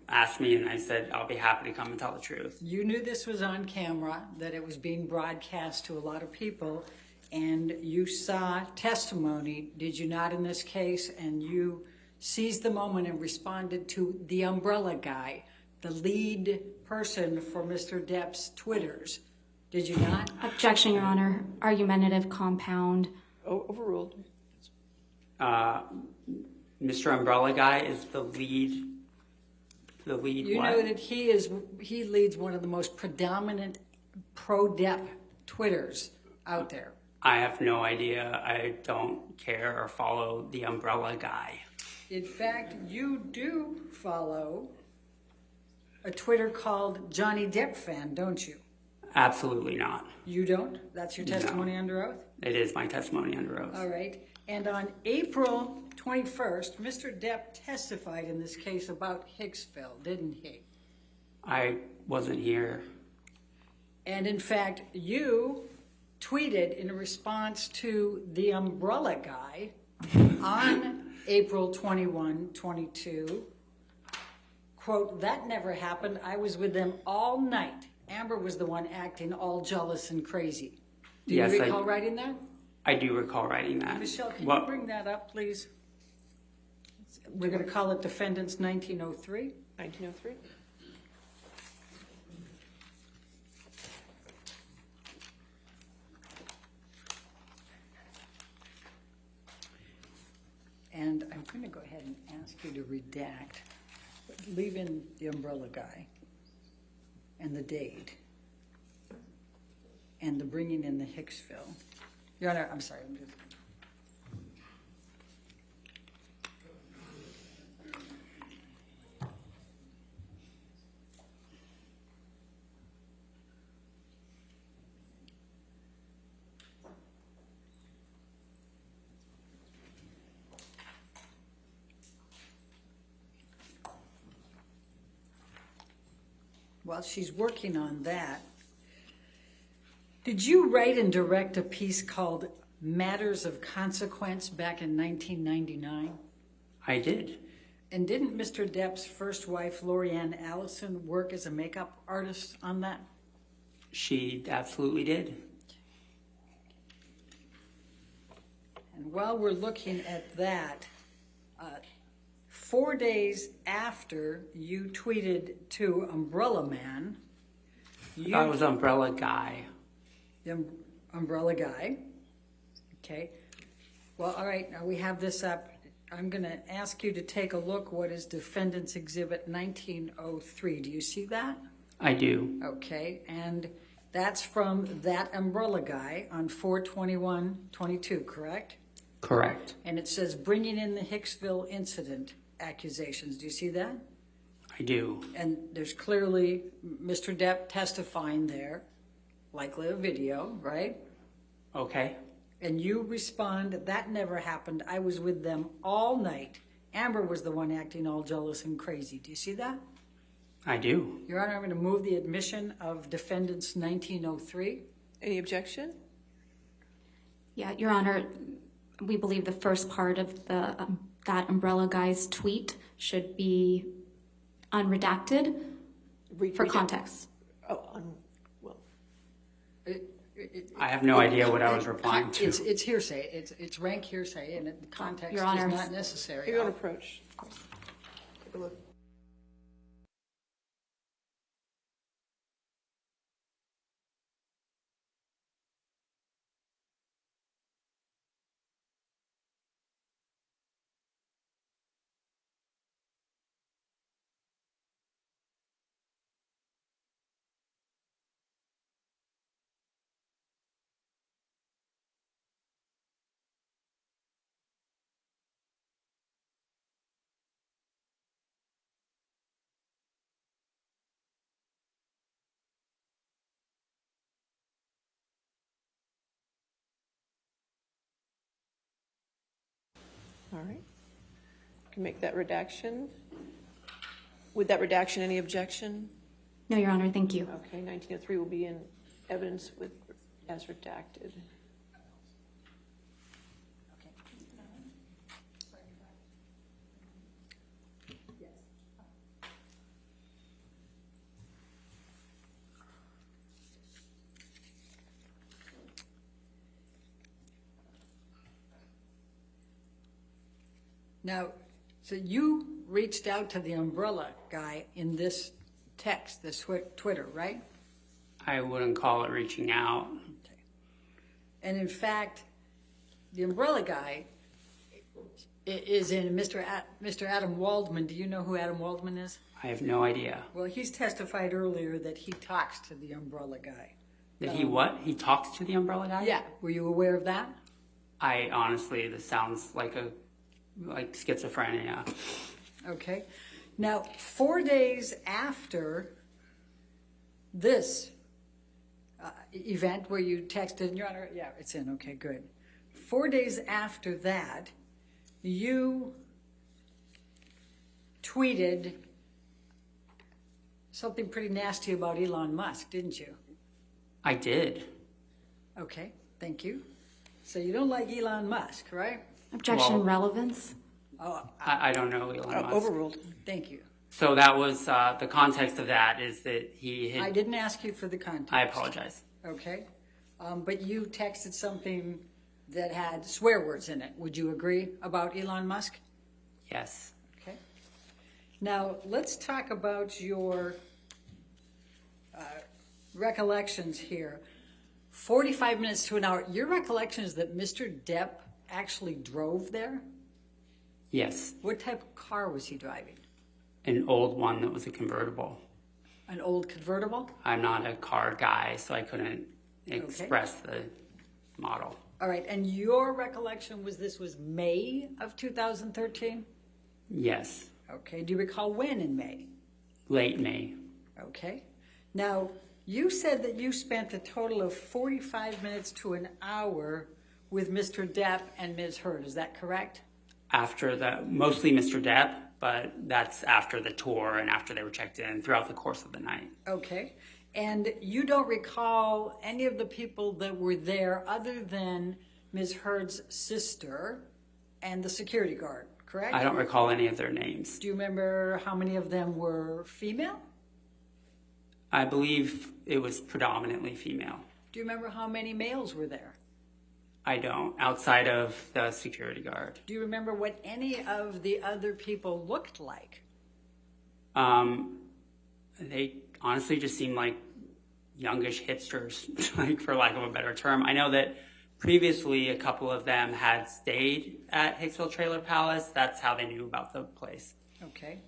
asked me, and I said, I'll be happy to come and tell the truth. You knew this was on camera, that it was being broadcast to a lot of people, and you saw testimony, did you not, in this case? And you seized the moment and responded to the umbrella guy, the lead person for Mr. Depp's Twitters. Did you not? Objection, Your Honor. Argumentative compound. Overruled. Mr. Umbrella Guy is the lead. You what? know that he leads one of the most predominant pro-Depp Twitters out there. I have no idea. I don't care or follow the Umbrella Guy. In fact, you do follow a Twitter called Johnny Depp Fan, don't you? Absolutely not. You don't? That's your testimony under oath? It is my testimony under oath. All right. And on April 21st, Mr. Depp testified in this case about Hicksville, didn't he? I wasn't here. And in fact, you tweeted in response to the umbrella guy on April 21, 22, quote, "That never happened. I was with them all night. Amber was the one acting all jealous and crazy." Do you recall writing that? I do recall writing that. Michelle, can you bring that up, please? We're going to call it Defendants 1903. 1903. And I'm going to go ahead and ask you to redact, leave in the umbrella guy and the date and the bringing in the Hicksville. Your Honor, I'm sorry. I'm just... While she's working on that, did you write and direct a piece called Matters of Consequence back in 1999? I did. And didn't Mr. Depp's first wife, Lorianne Allison, work as a makeup artist on that? She absolutely did. And while we're looking at that, 4 days after you tweeted to Umbrella Man, That was Umbrella Guy. The Umbrella Guy. Okay. Well, all right, now we have this up. I'm going to ask you to take a look what is Defendant's Exhibit 1903. Do you see that? I do. Okay, and that's from that Umbrella Guy on 4/21/22, correct? Correct. And it says bringing in the Hicksville incident accusations. Do you see that? I do. And there's clearly Mr. Depp testifying there, likely a video, right? Okay. And you respond, "That never happened. I was with them all night. Amber was the one acting all jealous and crazy." Do you see that? I do. Your Honor, I'm going to move the admission of Defendants 1903. Any objection? Yeah, Your Honor, we believe the first part of the that Umbrella Guy's tweet should be unredacted for context. I have no idea what I was replying to. It's hearsay. It's rank hearsay, and context Your Honor, is not necessary. Your own approach. Of course. Take a look. All right. Can make that redaction. With that redaction, any objection? No, Your Honor, thank you. Okay, 1903 will be in evidence with as redacted. Now, so you reached out to the Umbrella Guy in this text, this Twitter, right? I wouldn't call it reaching out. Okay. And in fact, the Umbrella Guy is in Mr. Adam Waldman. Do you know who Adam Waldman is? I have no idea. Well, he's testified earlier that he talks to the Umbrella Guy. That he what? He talks to the Umbrella Guy? Yeah. Were you aware of that? I honestly, this sounds like schizophrenia. Okay. Now, 4 days after this event where you texted, Your Honor, yeah, it's in, okay, good. 4 days after that, you tweeted something pretty nasty about Elon Musk, didn't you? I did. Okay, thank you. So you don't like Elon Musk, right? Objection, Well- relevance. Oh, I don't know Elon Musk. Overruled. thank you. So that was the context of that is that he had. I didn't ask you for the context. I apologize. Okay, but you texted something that had swear words in it. Would you agree about Elon Musk? Yes. Okay. Now, let's talk about your recollections here. 45 minutes to an hour. Your recollection is that Mr. Depp actually drove there? Yes. What type of car was he driving? An old one that was a convertible. An old convertible? I'm not a car guy, so I couldn't express the model. All right, and your recollection was this was May of 2013? Yes. Okay, do you recall when in May? Late May. Okay. Now, you said that you spent a total of 45 minutes to an hour with Mr. Depp and Ms. Heard. Is that correct? After mostly Mr. Depp, but that's after the tour and after they were checked in throughout the course of the night. Okay. And you don't recall any of the people that were there other than Ms. Heard's sister and the security guard, correct? I don't recall any of their names. Do you remember how many of them were female? I believe it was predominantly female. Do you remember how many males were there? I don't, outside of the security guard. Do you remember what any of the other people looked like? They honestly just seemed like youngish hipsters, like for lack of a better term. I know that previously a couple of them had stayed at Hicksville Trailer Palace. That's how they knew about the place. Okay.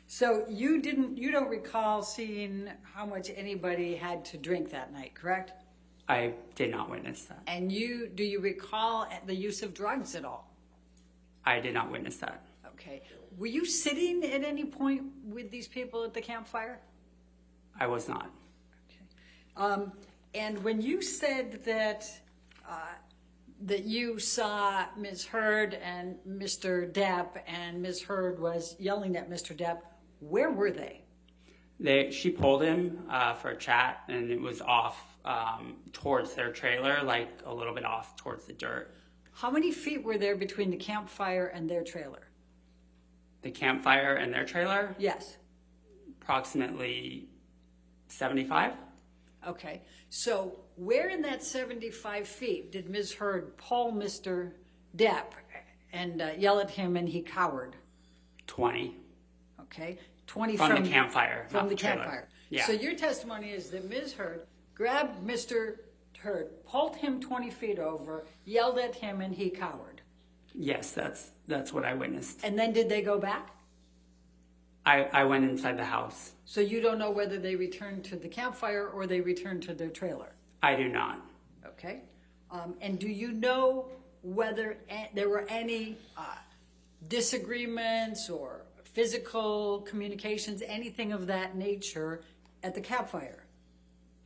So you don't recall seeing how much anybody had to drink that night, correct? I did not witness that. And do you recall the use of drugs at all? I did not witness that. Okay. Were you sitting at any point with these people at the campfire? I was not. And when you said that that you saw Ms. Heard and Mr. Depp, and Ms. Heard was yelling at Mr. Depp, where were they? She pulled him for a chat, and it was off towards their trailer, like a little bit off towards the dirt. How many feet were there between the campfire and their trailer? The campfire and their trailer? Yes. Approximately 75. Okay. So where in that 75 feet did Ms. Heard pull Mr. Depp and yell at him and he cowered? 20. Okay. 20 from the campfire. From not the trailer. campfire. Yeah. So your testimony is that Ms. Heard grabbed Mr. Heard, pulled him 20 feet over, yelled at him, and he cowered. Yes, that's what I witnessed. And then did they go back? I went inside the house. So you don't know whether they returned to the campfire or they returned to their trailer? I do not. Okay. And do you know whether there were any disagreements or physical communications, anything of that nature at the campfire?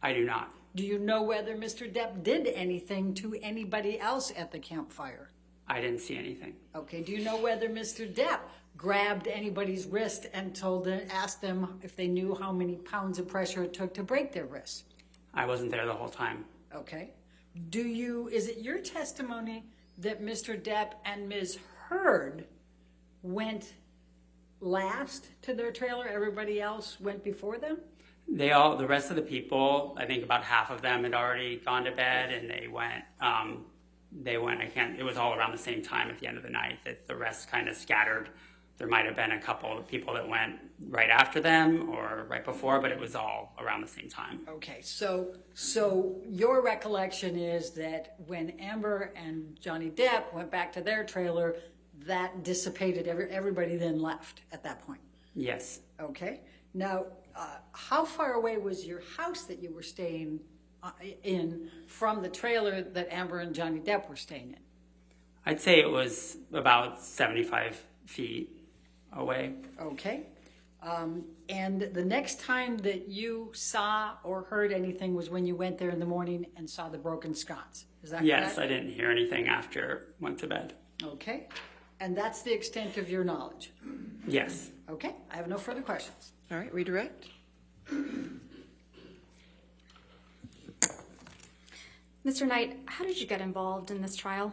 I do not. Do you know whether Mr. Depp did anything to anybody else at the campfire? I didn't see anything. Okay. Do you know whether Mr. Depp grabbed anybody's wrist and asked them if they knew how many pounds of pressure it took to break their wrists? I wasn't there the whole time. Okay. Is it your testimony that Mr. Depp and Ms. Heard went last to their trailer? Everybody else went before them? The rest of the people, I think about half of them had already gone to bed, and they went, it was all around the same time at the end of the night that the rest kind of scattered. There might have been a couple of people that went right after them or right before, but it was all around the same time. Okay, so your recollection is that when Amber and Johnny Depp went back to their trailer, that dissipated, everybody then left at that point? Yes. Okay. Now, how far away was your house that you were staying in from the trailer that Amber and Johnny Depp were staying in? I'd say it was about 75 feet away. Okay. And the next time that you saw or heard anything was when you went there in the morning and saw the broken sconce. Is that correct? Yes, I didn't hear anything after went to bed. Okay. And that's the extent of your knowledge? Yes. Okay. I have no further questions. All right, redirect. Mr. Knight, how did you get involved in this trial?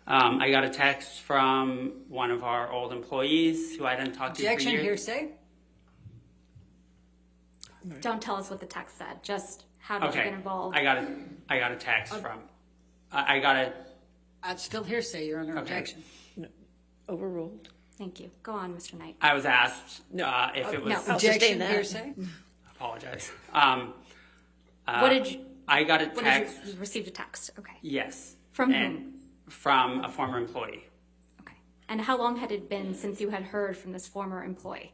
I got a text from one of our old employees who I didn't talk to for Objection, years. hearsay? Don't tell us what the text said. Just how did you get involved? I got a text from. I got a. That's still hearsay, Your Honor. Okay. Objection. No. Overruled. Thank you. Go on, Mr. Knight. I was asked if it was. No. Objection, hearsay? I apologize. What did you? I got a text. You received a text. Okay. Yes. From and whom? From a former employee. And how long had it been since you had heard from this former employee?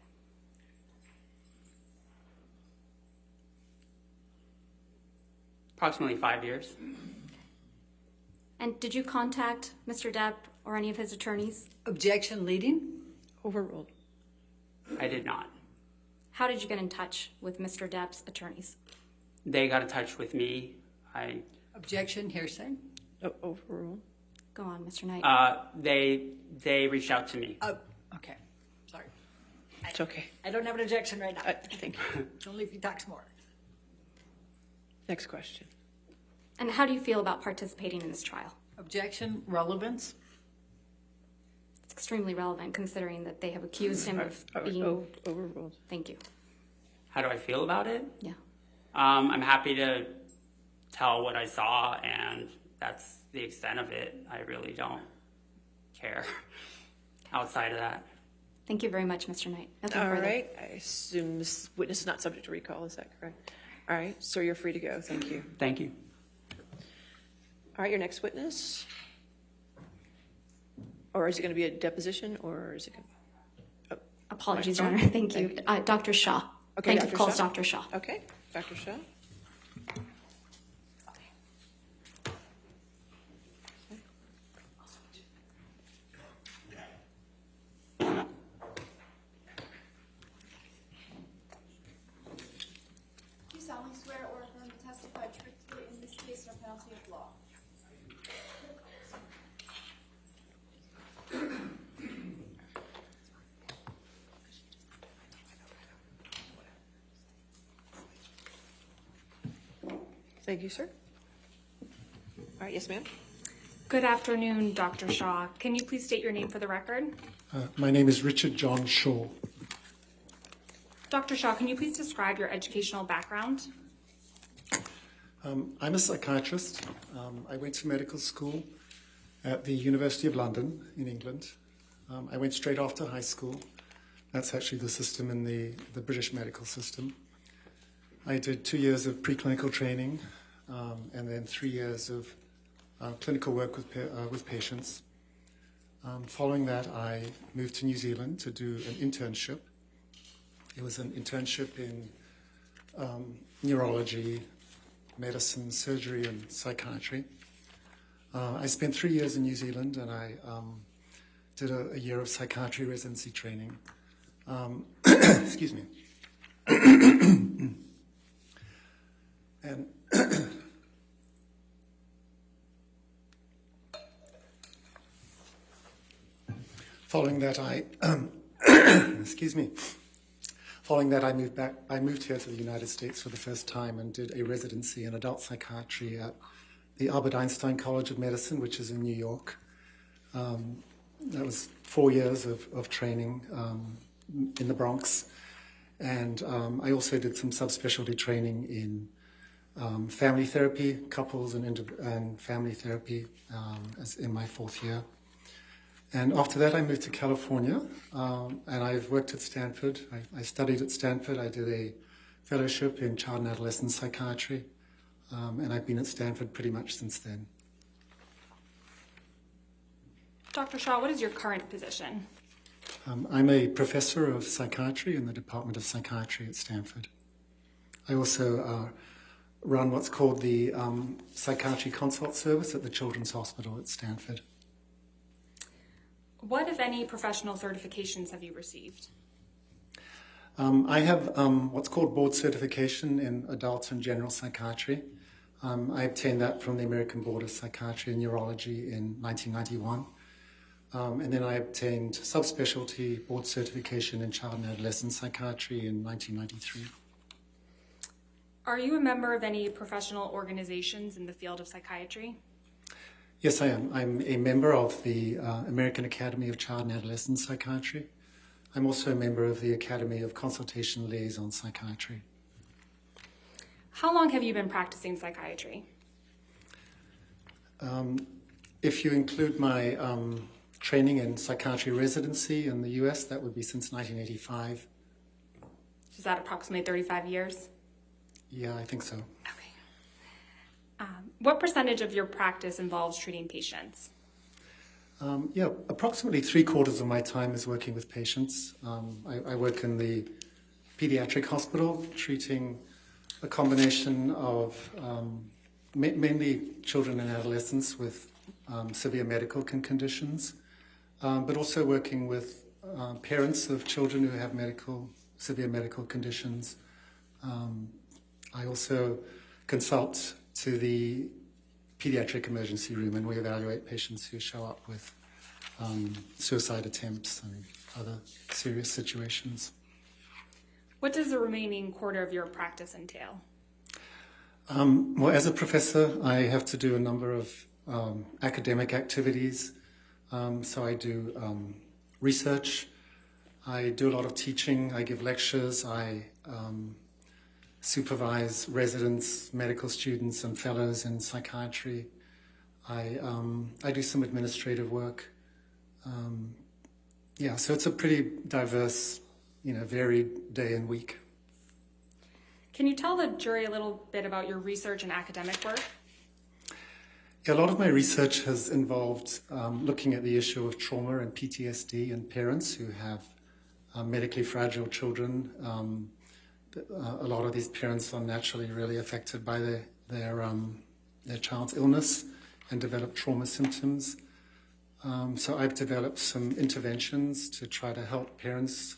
Approximately 5 years. And did you contact Mr. Depp or any of his attorneys? Objection, leading? Overruled. I did not. How did you get in touch with Mr. Depp's attorneys? They got in touch with me. Objection, hearsay? Overruled. Go on, Mr. Knight. They reached out to me. Okay. Sorry. It's okay. I don't have an objection right now. Thank you. Only if he talks more. Next question. And how do you feel about participating in this trial? Objection, relevance? It's extremely relevant considering that they have accused him of being... Overruled. Thank you. How do I feel about it? Yeah. I'm happy to tell what I saw, and that's the extent of it. I really don't care outside of that. Thank you very much, Mr. Knight. Nothing All further. right. I assume this witness is not subject to recall. Is that correct? All right. Sir, you're free to go. Thank you. Thank you. All right. Your next witness? Or is it going to be a deposition, or is it going to... Apologies, Your Honor. Thank you. Dr. Shaw. Okay, Thank you. Dr. Calls Shaw. Dr. Shaw. Okay. Dr. Shaw? Do you solemnly swear or affirm to testify truthfully in this case or penalty of law? Thank you, sir. All right. Yes, ma'am. Good afternoon, Dr. Shaw. Can you please state your name for the record? My name is Richard John Shaw. Dr. Shaw, can you please describe your educational background? I'm a psychiatrist. I went to medical school at the University of London in England. I went straight after high school. That's actually the system in the British medical system. I did 2 years of preclinical training and then 3 years of clinical work with patients. Following that, I moved to New Zealand to do an internship. It was an internship in neurology, medicine, surgery, and psychiatry. I spent 3 years in New Zealand, and I did a year of psychiatry residency training. Excuse me. And following that, excuse me. Following that, I moved here to the United States for the first time and did a residency in adult psychiatry at the Albert Einstein College of Medicine, which is in New York. That was 4 years of training in the Bronx. And I also did some subspecialty training in family therapy, couples and family therapy as in my 4th year. And after that, I moved to California, and I've worked at Stanford. I studied at Stanford. I did a fellowship in child and adolescent psychiatry, and I've been at Stanford pretty much since then. Dr. Shaw, what is your current position? I'm a professor of psychiatry in the Department of Psychiatry at Stanford. I also run what's called the Psychiatry Consult Service at the Children's Hospital at Stanford. What, if any, professional certifications have you received? I have what's called board certification in adult and general psychiatry. I obtained that from the American Board of Psychiatry and Neurology in 1991. And then I obtained subspecialty board certification in child and adolescent psychiatry in 1993. Are you a member of any professional organizations in the field of psychiatry? Yes, I am. I'm a member of the American Academy of Child and Adolescent Psychiatry. I'm also a member of the Academy of Consultation Liaison Psychiatry. How long have you been practicing psychiatry? If you include my training in psychiatry residency in the US, that would be since 1985. Is that approximately 35 years? Yeah, I think so. What percentage of your practice involves treating patients? Yeah, approximately 3/4 of my time is working with patients. I work in the pediatric hospital, treating a combination of mainly children and adolescents with severe medical conditions, but also working with parents of children who have severe medical conditions. I also consult to the pediatric emergency room, and we evaluate patients who show up with suicide attempts and other serious situations. What does the remaining quarter of your practice entail? Well, as a professor, I have to do a number of academic activities. So I do research, I do a lot of teaching, I give lectures, I supervise residents, medical students, and fellows in psychiatry. I do some administrative work. Yeah, so it's a pretty diverse, varied day and week. Can you tell the jury a little bit about your research and academic work? Yeah, a lot of my research has involved looking at the issue of trauma and PTSD in parents who have medically fragile children. A lot of these parents are naturally really affected by their child's illness and develop trauma symptoms. So I've developed some interventions to try to help parents,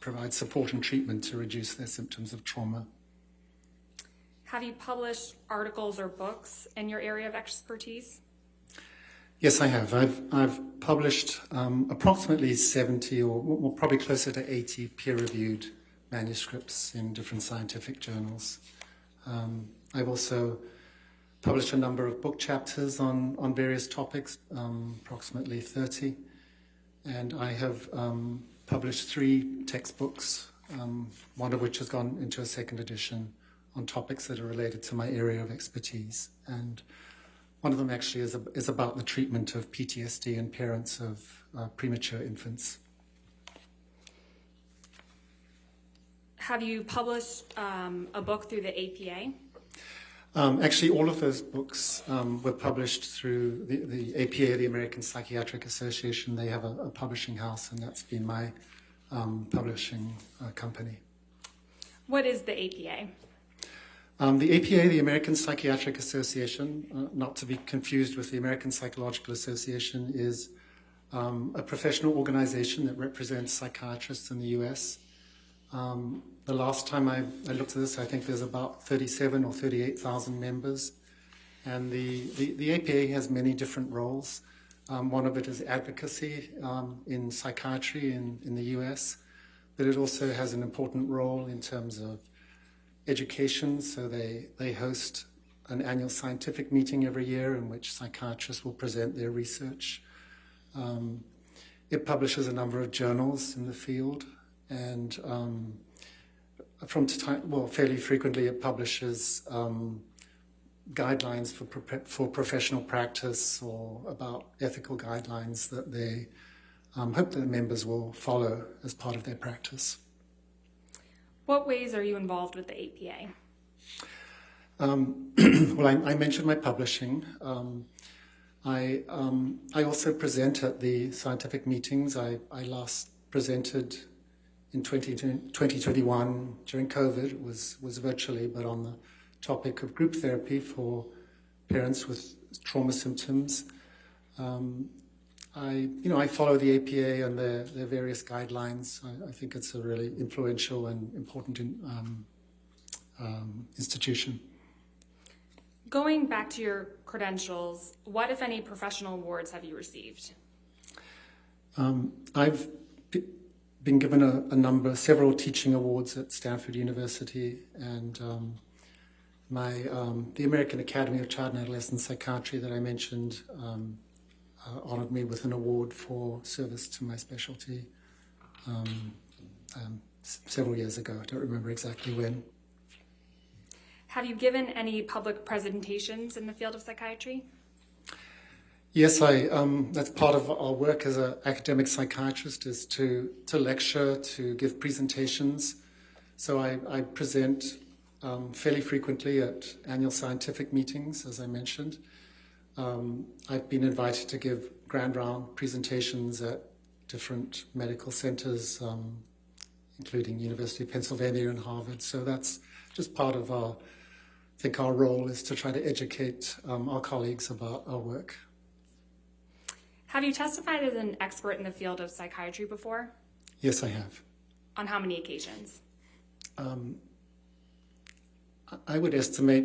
provide support and treatment to reduce their symptoms of trauma. Have you published articles or books in your area of expertise? Yes, I have. I've published approximately 70 or probably closer to 80 peer-reviewed manuscripts in different scientific journals. I've also published a number of book chapters on various topics, approximately 30. And I have published 3 textbooks, one of which has gone into a second edition on topics that are related to my area of expertise. And one of them actually is about the treatment of PTSD in parents of premature infants. Have you published a book through the APA? Actually, all of those books were published through the APA, the American Psychiatric Association. They have a publishing house, and that's been my publishing company. What is the APA? The APA, the American Psychiatric Association, not to be confused with the American Psychological Association, is a professional organization that represents psychiatrists in the U.S. The last time I looked at this, I think there's about 37 or 38,000 members. And the APA has many different roles. One of it is advocacy in psychiatry in the U.S., but it also has an important role in terms of education. So they host an annual scientific meeting every year in which psychiatrists will present their research. It publishes a number of journals in the field, and fairly frequently it publishes guidelines for professional practice or about ethical guidelines that they hope that the members will follow as part of their practice. What ways are you involved with the APA? Well, I mentioned my publishing. I also present at the scientific meetings. I last presented in 2021 during COVID. It was virtually, but on the topic of group therapy for parents with trauma symptoms. I follow the APA and their various guidelines. I think it's a really influential and important institution. Going back to your credentials, what, if any, professional awards have you received? I've been given several teaching awards at Stanford University, and the American Academy of Child and Adolescent Psychiatry that I mentioned honored me with an award for service to my specialty several years ago. I don't remember exactly when. Have you given any public presentations in the field of psychiatry? Yes, that's part of our work as an academic psychiatrist, is to lecture, to give presentations. So I present fairly frequently at annual scientific meetings, as I mentioned. I've been invited to give grand round presentations at different medical centers, including University of Pennsylvania and Harvard. So that's just part of our role is to try to educate our colleagues about our work. Have you testified as an expert in the field of psychiatry before? Yes, I have. On how many occasions? I would estimate,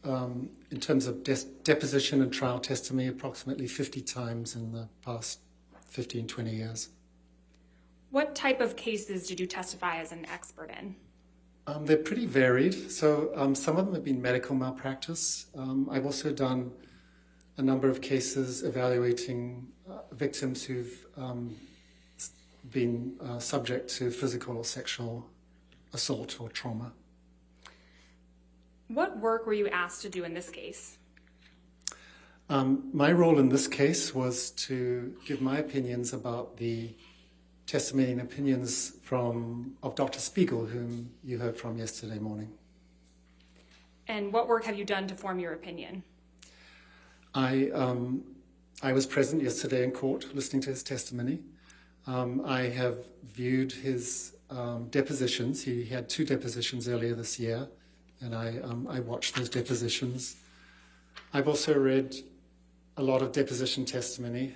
in terms of deposition and trial testimony, approximately 50 times in the past 15, 20 years. What type of cases did you testify as an expert in? They're pretty varied. So some of them have been medical malpractice. I've also done a number of cases evaluating victims who've been subject to physical or sexual assault or trauma. What work were you asked to do in this case? My role in this case was to give my opinions about the testimony and opinions of Dr. Spiegel, whom you heard from yesterday morning. And what work have you done to form your opinion? I was present yesterday in court listening to his testimony. I have viewed his depositions. He had 2 depositions earlier this year, and I watched those depositions. I've also read a lot of deposition testimony.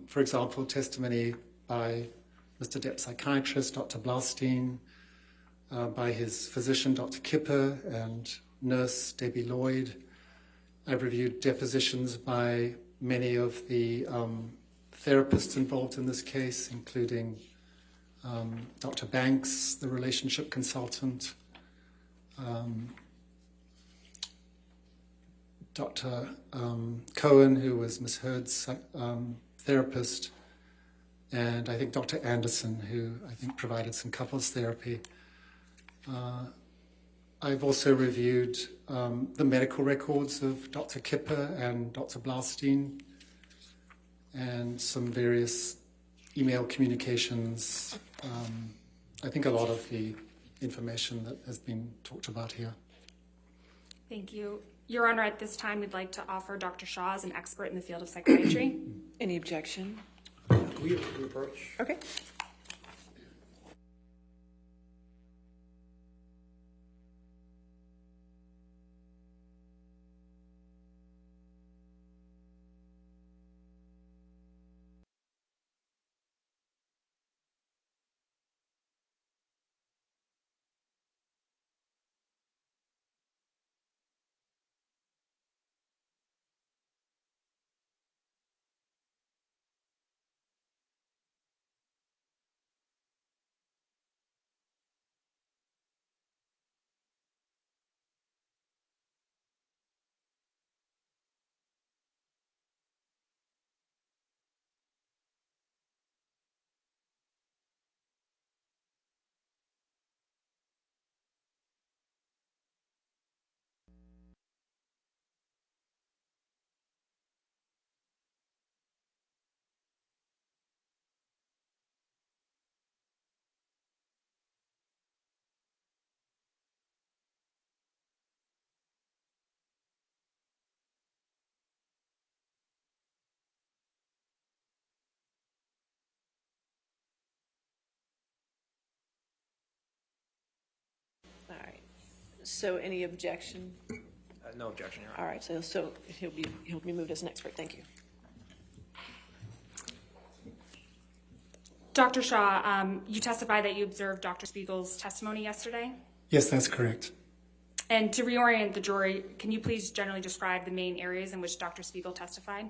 For example, testimony by Mr. Depp's psychiatrist, Dr. Blaustein, by his physician, Dr. Kipper, and nurse Debbie Lloyd. I've reviewed depositions by many of the therapists involved in this case, including Dr. Banks, the relationship consultant, Dr. Cohen, who was Ms. Heard's therapist, and I think Dr. Anderson, who I think provided some couples therapy. I've also reviewed the medical records of Dr. Kipper and Dr. Blaustein, and some various email communications. I think a lot of the information that has been talked about here. Thank you. Your Honor, at this time, we'd like to offer Dr. Shaw as an expert in the field of psychiatry. Any objection? We approach. Okay. All right. So any objection? No objection, Your Honor. All right. So he'll be moved as an expert. Thank you. Dr. Shaw, you testified that you observed Dr. Spiegel's testimony yesterday. Yes, that's correct. And to reorient the jury, can you please generally describe the main areas in which Dr. Spiegel testified?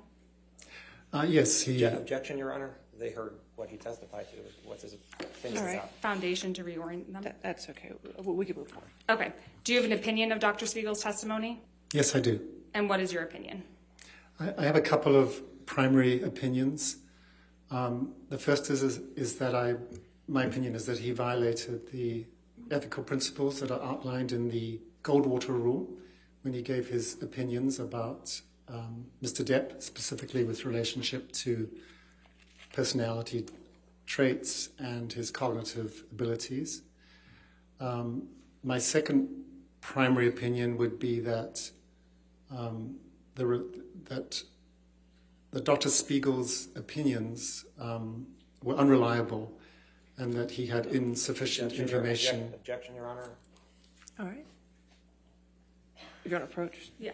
Yes, he. Objection, Your Honor. They heard what he testified to. What's his opinion? All right. Foundation to reorient them. That's okay. We can move forward. Okay. Do you have an opinion of Dr. Spiegel's testimony? Yes, I do. And what is your opinion? I have a couple of primary opinions. The first is that my opinion is that he violated the ethical principles that are outlined in the Goldwater Rule when he gave his opinions about Mr. Depp, specifically with relationship to personality traits and his cognitive abilities. My second primary opinion would be that Dr. Spiegel's opinions were unreliable and that he had insufficient information. Objection, Your Honor. All right. You're going to approach? Yeah.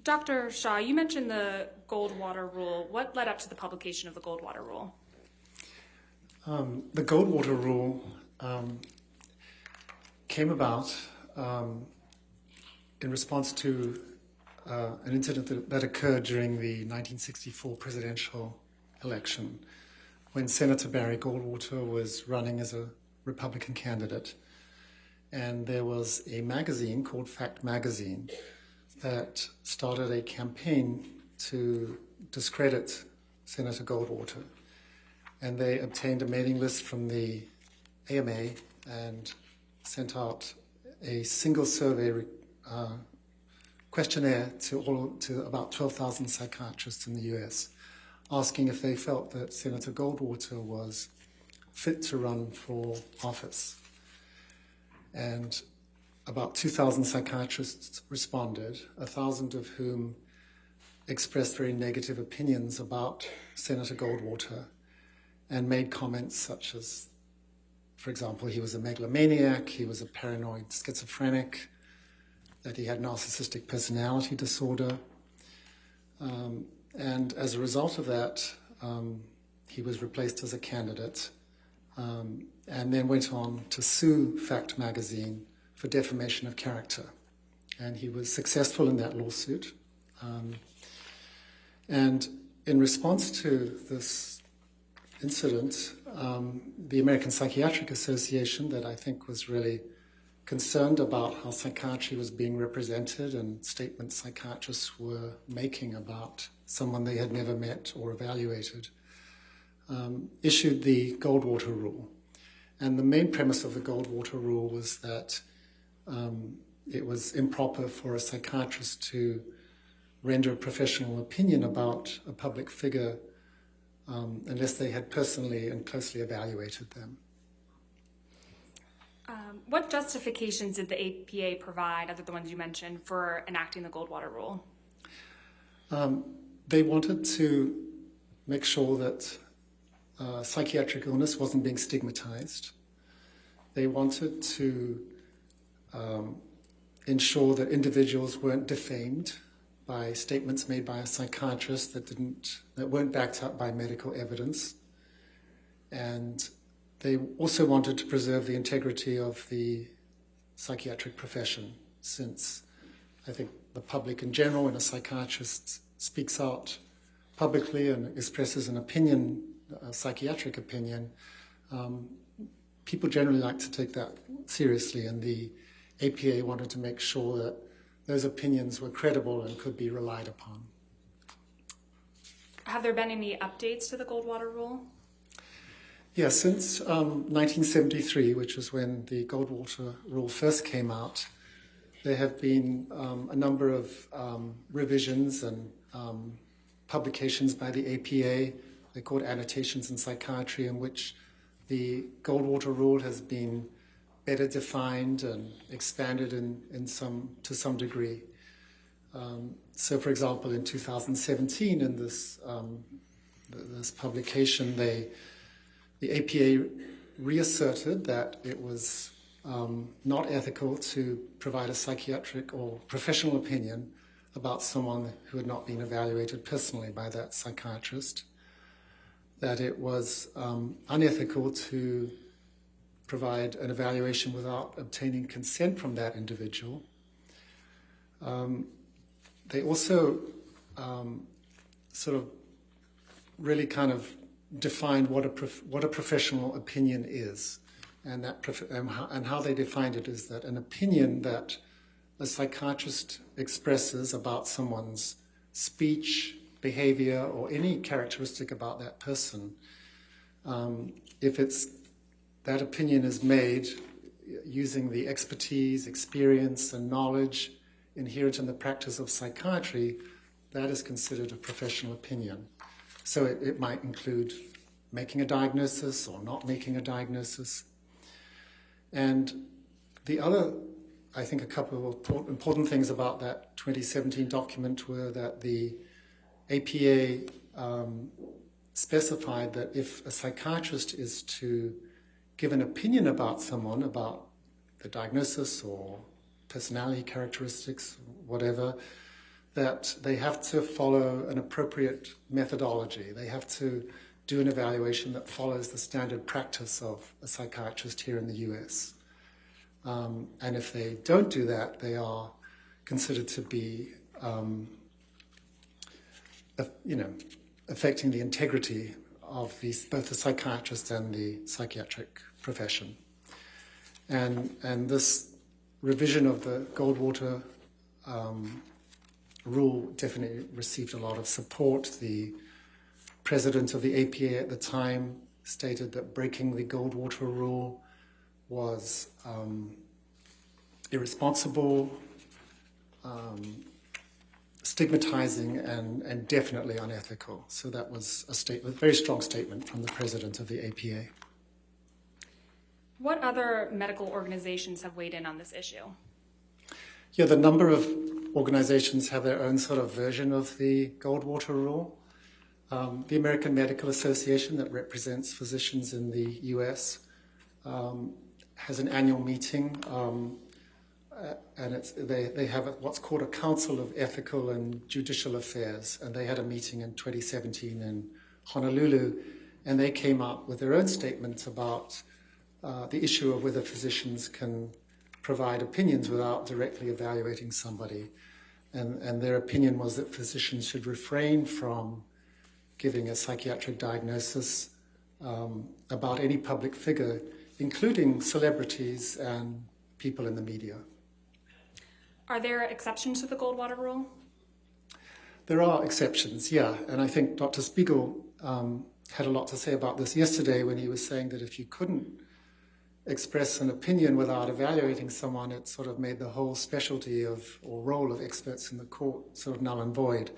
Dr. Shaw, you mentioned the Goldwater Rule. What led up to the publication of the Goldwater Rule? The Goldwater Rule came about in response to an incident that occurred during the 1964 presidential election when Senator Barry Goldwater was running as a Republican candidate. And there was a magazine called Fact Magazine that started a campaign to discredit Senator Goldwater. And they obtained a mailing list from the AMA and sent out a single survey questionnaire to about 12,000 psychiatrists in the US, asking if they felt that Senator Goldwater was fit to run for office. And about 2,000 psychiatrists responded, 1,000 of whom expressed very negative opinions about Senator Goldwater and made comments such as, for example, he was a megalomaniac, he was a paranoid schizophrenic, that he had narcissistic personality disorder. And as a result of that, he was replaced as a candidate and then went on to sue Fact Magazine for defamation of character. And he was successful in that lawsuit. And in response to this incident, the American Psychiatric Association, that I think was really concerned about how psychiatry was being represented and statements psychiatrists were making about someone they had never met or evaluated, issued the Goldwater Rule. And the main premise of the Goldwater Rule was that it was improper for a psychiatrist to render a professional opinion about a public figure unless they had personally and closely evaluated them. What justifications did the APA provide, other than the ones you mentioned, for enacting the Goldwater Rule? They wanted to make sure that psychiatric illness wasn't being stigmatized. They wanted to ensure that individuals weren't defamed by statements made by a psychiatrist that weren't backed up by medical evidence. And they also wanted to preserve the integrity of the psychiatric profession, since I think the public in general, when a psychiatrist speaks out publicly and expresses an opinion, a psychiatric opinion, people generally like to take that seriously, and the APA wanted to make sure that those opinions were credible and could be relied upon. Have there been any updates to the Goldwater Rule? Yeah, since 1973, which is when the Goldwater Rule first came out, there have been a number of revisions and publications by the APA. They're called Annotations in Psychiatry, in which the Goldwater Rule has been better defined and expanded to some degree. So, for example, in 2017, in this publication, the APA reasserted that it was not ethical to provide a psychiatric or professional opinion about someone who had not been evaluated personally by that psychiatrist, that it was unethical to provide an evaluation without obtaining consent from that individual. They also sort of really kind of defined what a professional opinion is, and how they defined it is that an opinion that a psychiatrist expresses about someone's speech, behavior, or any characteristic about that person, if that opinion is made using the expertise, experience, and knowledge inherent in the practice of psychiatry, that is considered a professional opinion. So it might include making a diagnosis or not making a diagnosis. And the other, I think, a couple of important things about that 2017 document were that the APA specified that if a psychiatrist is to give an opinion about someone, about the diagnosis or personality characteristics, whatever, that they have to follow an appropriate methodology. They have to do an evaluation that follows the standard practice of a psychiatrist here in the US. And if they don't do that, they are considered to be, affecting the integrity of both the psychiatrist and the psychiatric profession. And this revision of the Goldwater rule definitely received a lot of support. The president of the APA at the time stated that breaking the Goldwater rule was irresponsible, stigmatizing, and definitely unethical. So that was a very strong statement from the president of the APA. What other medical organizations have weighed in on this issue? Yeah, the number of organizations have their own sort of version of the Goldwater rule. The American Medical Association, that represents physicians in the US, has an annual meeting, and they have what's called a Council of Ethical and Judicial Affairs, and they had a meeting in 2017 in Honolulu, and they came up with their own statement about the issue of whether physicians can provide opinions without directly evaluating somebody. And their opinion was that physicians should refrain from giving a psychiatric diagnosis about any public figure, including celebrities and people in the media. Are there exceptions to the Goldwater rule? There are exceptions, yeah. And I think Dr. Spiegel had a lot to say about this yesterday when he was saying that if you couldn't express an opinion without evaluating someone, it sort of made the whole specialty or role of experts in the court sort of null and void.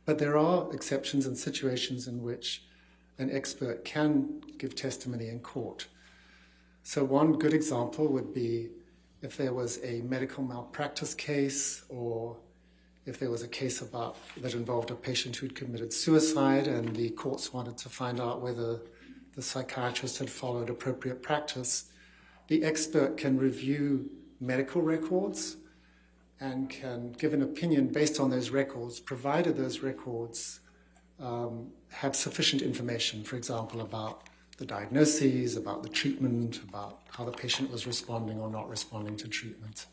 But there are exceptions and situations in which an expert can give testimony in court. So one good example would be if there was a medical malpractice case, or if there was a case that involved a patient who'd committed suicide and the courts wanted to find out whether the psychiatrist had followed appropriate practice. The expert can review medical records and can give an opinion based on those records, provided those records have sufficient information, for example, about the diagnoses, about the treatment, about how the patient was responding or not responding to treatment.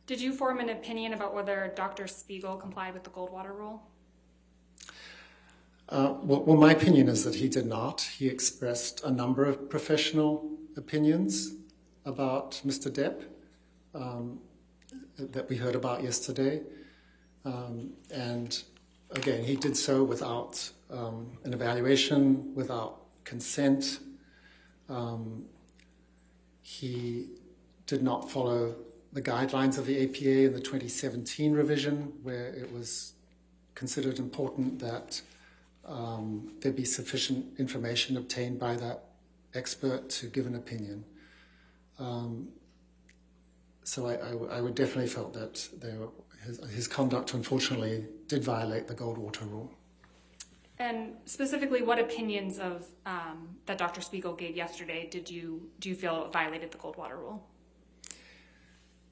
Did you form an opinion about whether Dr. Spiegel complied with the Goldwater rule? Well, my opinion is that he did not. He expressed a number of professional opinions about Mr. Depp that we heard about yesterday. And again, he did so without an evaluation, without consent. He did not follow the guidelines of the APA in the 2017 revision, where it was considered important that there be sufficient information obtained by that expert to give an opinion. So I would definitely felt that his conduct, unfortunately, did violate the Goldwater rule. And specifically, what opinions of that Dr. Spiegel gave yesterday do you feel violated the Goldwater rule?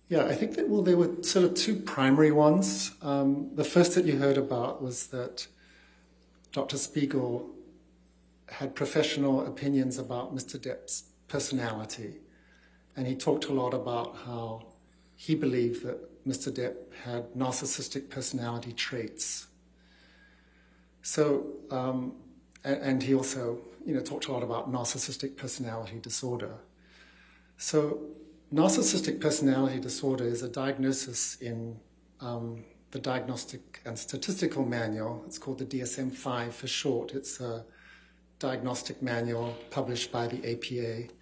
Yeah, I think that, well, there were sort of two primary ones. The first that you heard about was that Dr. Spiegel had professional opinions about Mr. Depp's personality. And he talked a lot about how he believed that Mr. Depp had narcissistic personality traits. So, and he also, talked a lot about narcissistic personality disorder. So, narcissistic personality disorder is a diagnosis in the Diagnostic and Statistical Manual. It's called the DSM-5 for short. It's a diagnostic manual published by the APA.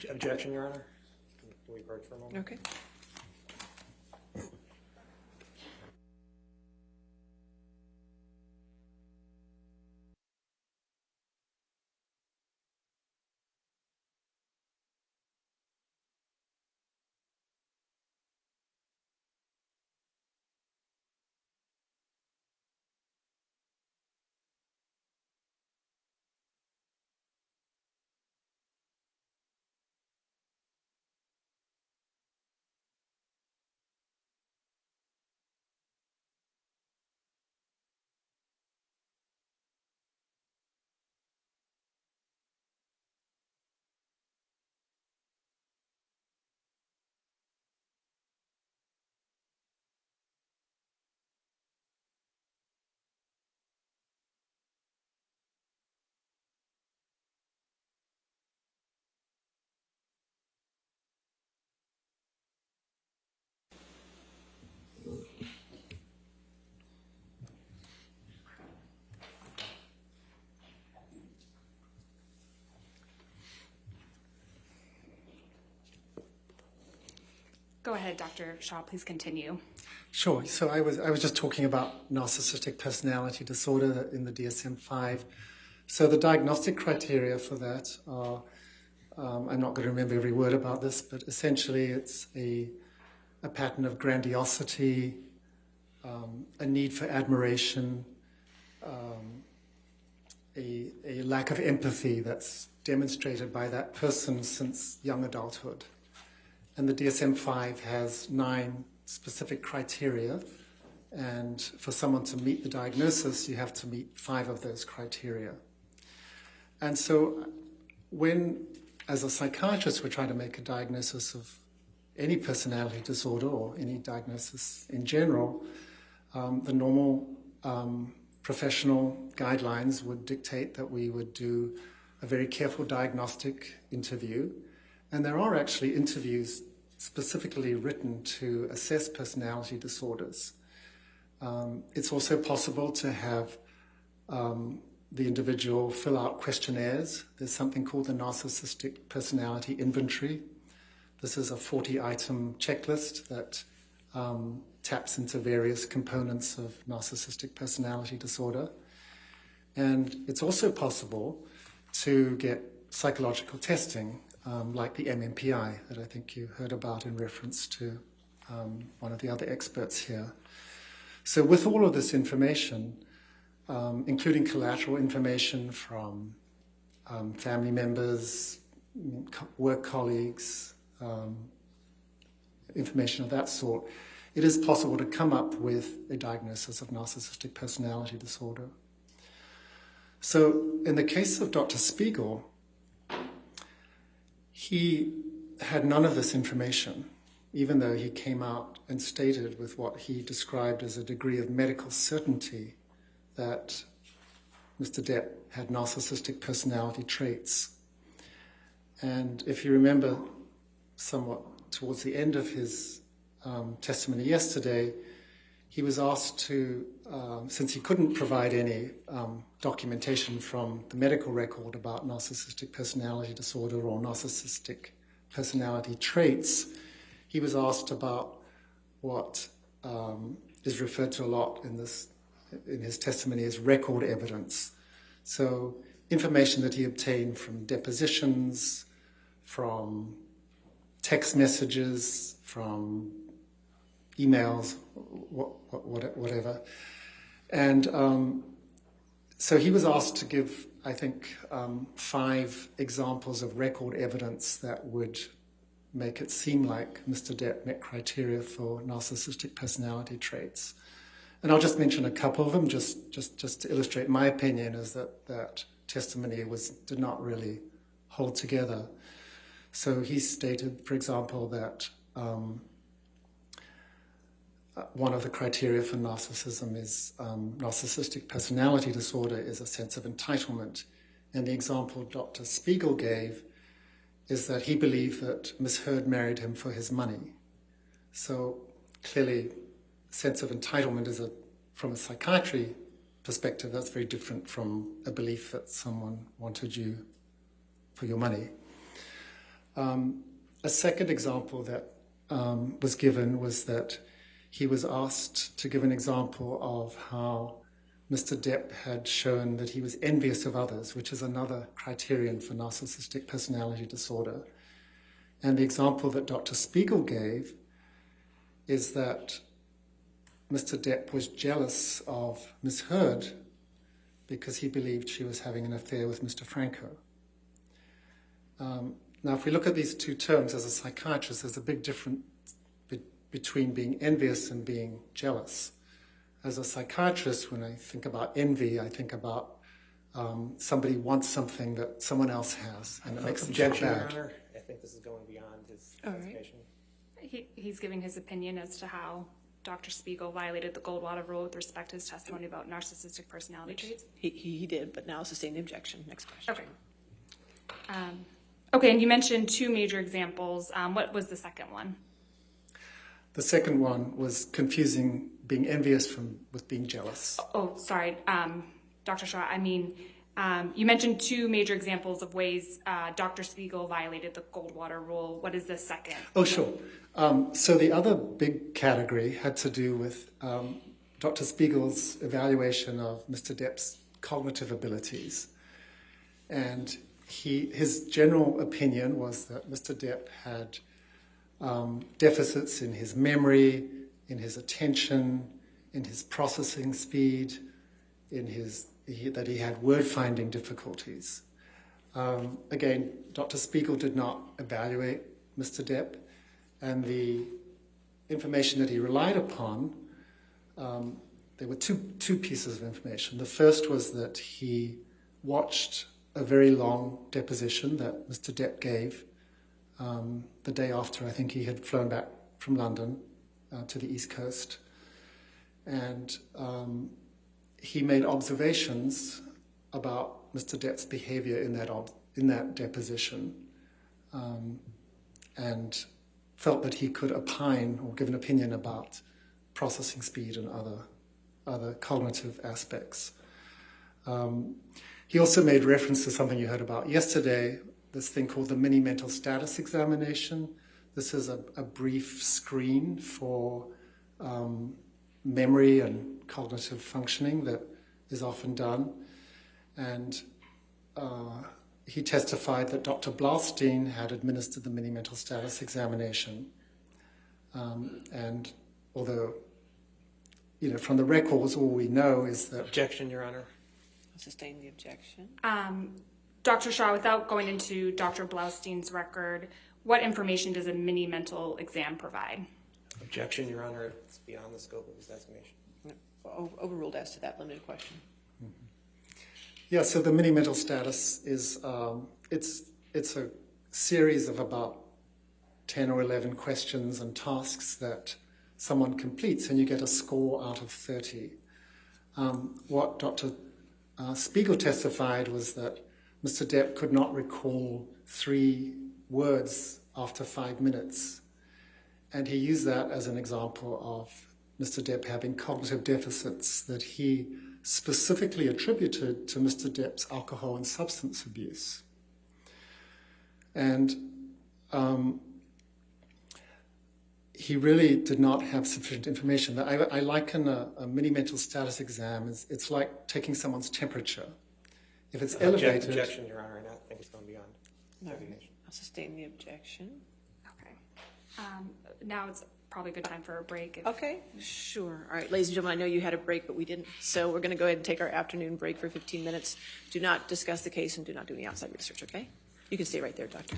Objection, Your Honor. Can we break for a moment? Okay. Go ahead, Dr. Shaw, please continue. Sure. So I was just talking about narcissistic personality disorder in the DSM-5. So the diagnostic criteria for that are, I'm not going to remember every word about this, but essentially it's a pattern of grandiosity, a need for admiration, a lack of empathy that's demonstrated by that person since young adulthood. And the DSM-5 has 9 specific criteria, and for someone to meet the diagnosis, you have to meet 5 of those criteria. And so when, as a psychiatrist, we're trying to make a diagnosis of any personality disorder or any diagnosis in general, the normal professional guidelines would dictate that we would do a very careful diagnostic interview. And there are actually interviews specifically written to assess personality disorders. It's also possible to have the individual fill out questionnaires. There's something called the Narcissistic Personality Inventory. This is a 40-item checklist that taps into various components of narcissistic personality disorder. And it's also possible to get psychological testing, like the MMPI that I think you heard about in reference to one of the other experts here. So with all of this information, including collateral information from family members, work colleagues, information of that sort, it is possible to come up with a diagnosis of narcissistic personality disorder. So in the case of Dr. Spiegel, he had none of this information, even though he came out and stated with what he described as a degree of medical certainty that Mr. Depp had narcissistic personality traits. And if you remember somewhat towards the end of his testimony yesterday, he was asked to, since he couldn't provide any documentation from the medical record about narcissistic personality disorder or narcissistic personality traits, he was asked about what is referred to a lot in his testimony as record evidence. So information that he obtained from depositions, from text messages, from emails, whatever. And so he was asked to give, I think, 5 examples of record evidence that would make it seem like Mr. Depp met criteria for narcissistic personality traits. And I'll just mention a couple of them, just to illustrate my opinion, is that testimony did not really hold together. So he stated, for example, that one of the criteria for narcissism is narcissistic personality disorder is a sense of entitlement. And the example Dr. Spiegel gave is that he believed that Ms. Heard married him for his money. So clearly, sense of entitlement is from a psychiatry perspective, that's very different from a belief that someone wanted you for your money. A second example that was given was that he was asked to give an example of how Mr. Depp had shown that he was envious of others, which is another criterion for narcissistic personality disorder. And the example that Dr. Spiegel gave is that Mr. Depp was jealous of Ms. Heard because he believed she was having an affair with Mr. Franco. Now, if we look at these two terms as a psychiatrist, there's a big difference between being envious and being jealous. As a psychiatrist, when I think about envy, I think about somebody wants something that someone else has, and it makes them feel bad. Your Honor, I think this is going beyond his investigation. He's giving his opinion as to how Dr. Spiegel violated the Goldwater rule with respect to his testimony about narcissistic personality traits. He did, but now sustain the objection. Next question. Okay. Okay, and you mentioned 2 major examples. What was the second one? The second one was confusing being envious with being jealous. Oh, sorry, Dr. Shaw. I mean, You mentioned two major examples of ways Dr. Spiegel violated the Goldwater rule. What is the second? Oh, sure. So the other big category had to do with Dr. Spiegel's evaluation of Mr. Depp's cognitive abilities. And his general opinion was that Mr. Depp had deficits in his memory, in his attention, in his processing speed, that he had word-finding difficulties. Again, Dr. Spiegel did not evaluate Mr. Depp, and the information that he relied upon, there were two pieces of information. The first was that he watched a very long deposition that Mr. Depp gave the day after I think he had flown back from London to the East Coast. And he made observations about Mr. Depp's behavior in that deposition, and felt that he could opine or give an opinion about processing speed and other cognitive aspects. He also made reference to something you heard about yesterday, this thing called the mini mental status examination. This is a brief screen for memory and cognitive functioning that is often done. And he testified that Dr. Blaustein had administered the mini mental status examination. And although, from the records, all we know is that... Objection, Your Honor. I'll sustain the objection. Dr. Shaw, without going into Dr. Blaustein's record, what information does a mini mental exam provide? Objection, Your Honor. It's beyond the scope of his designation. Overruled as to that limited question. Yeah, so the mini mental status is, it's a series of about 10 or 11 questions and tasks that someone completes, and you get a score out of 30. What Dr. Spiegel testified was that Mr. Depp could not recall 3 words after 5 minutes. And he used that as an example of Mr. Depp having cognitive deficits that he specifically attributed to Mr. Depp's alcohol and substance abuse. And he really did not have sufficient information. I liken a mini mental status exam, it's like taking someone's temperature. If it's elevated... Objection, Your Honor, and I think it's going beyond designation. I'll sustain the objection. Okay. Now it's probably a good time for a break. Okay, sure. All right, ladies and gentlemen, I know you had a break, but we didn't. So we're going to go ahead and take our afternoon break for 15 minutes. Do not discuss the case and do not do any outside research, okay? You can stay right there, Doctor.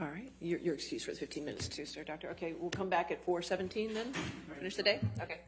All right, you're excused for the 15 minutes too, sir, Doctor. Okay, we'll come back at 4:17 then, finish the day? Okay.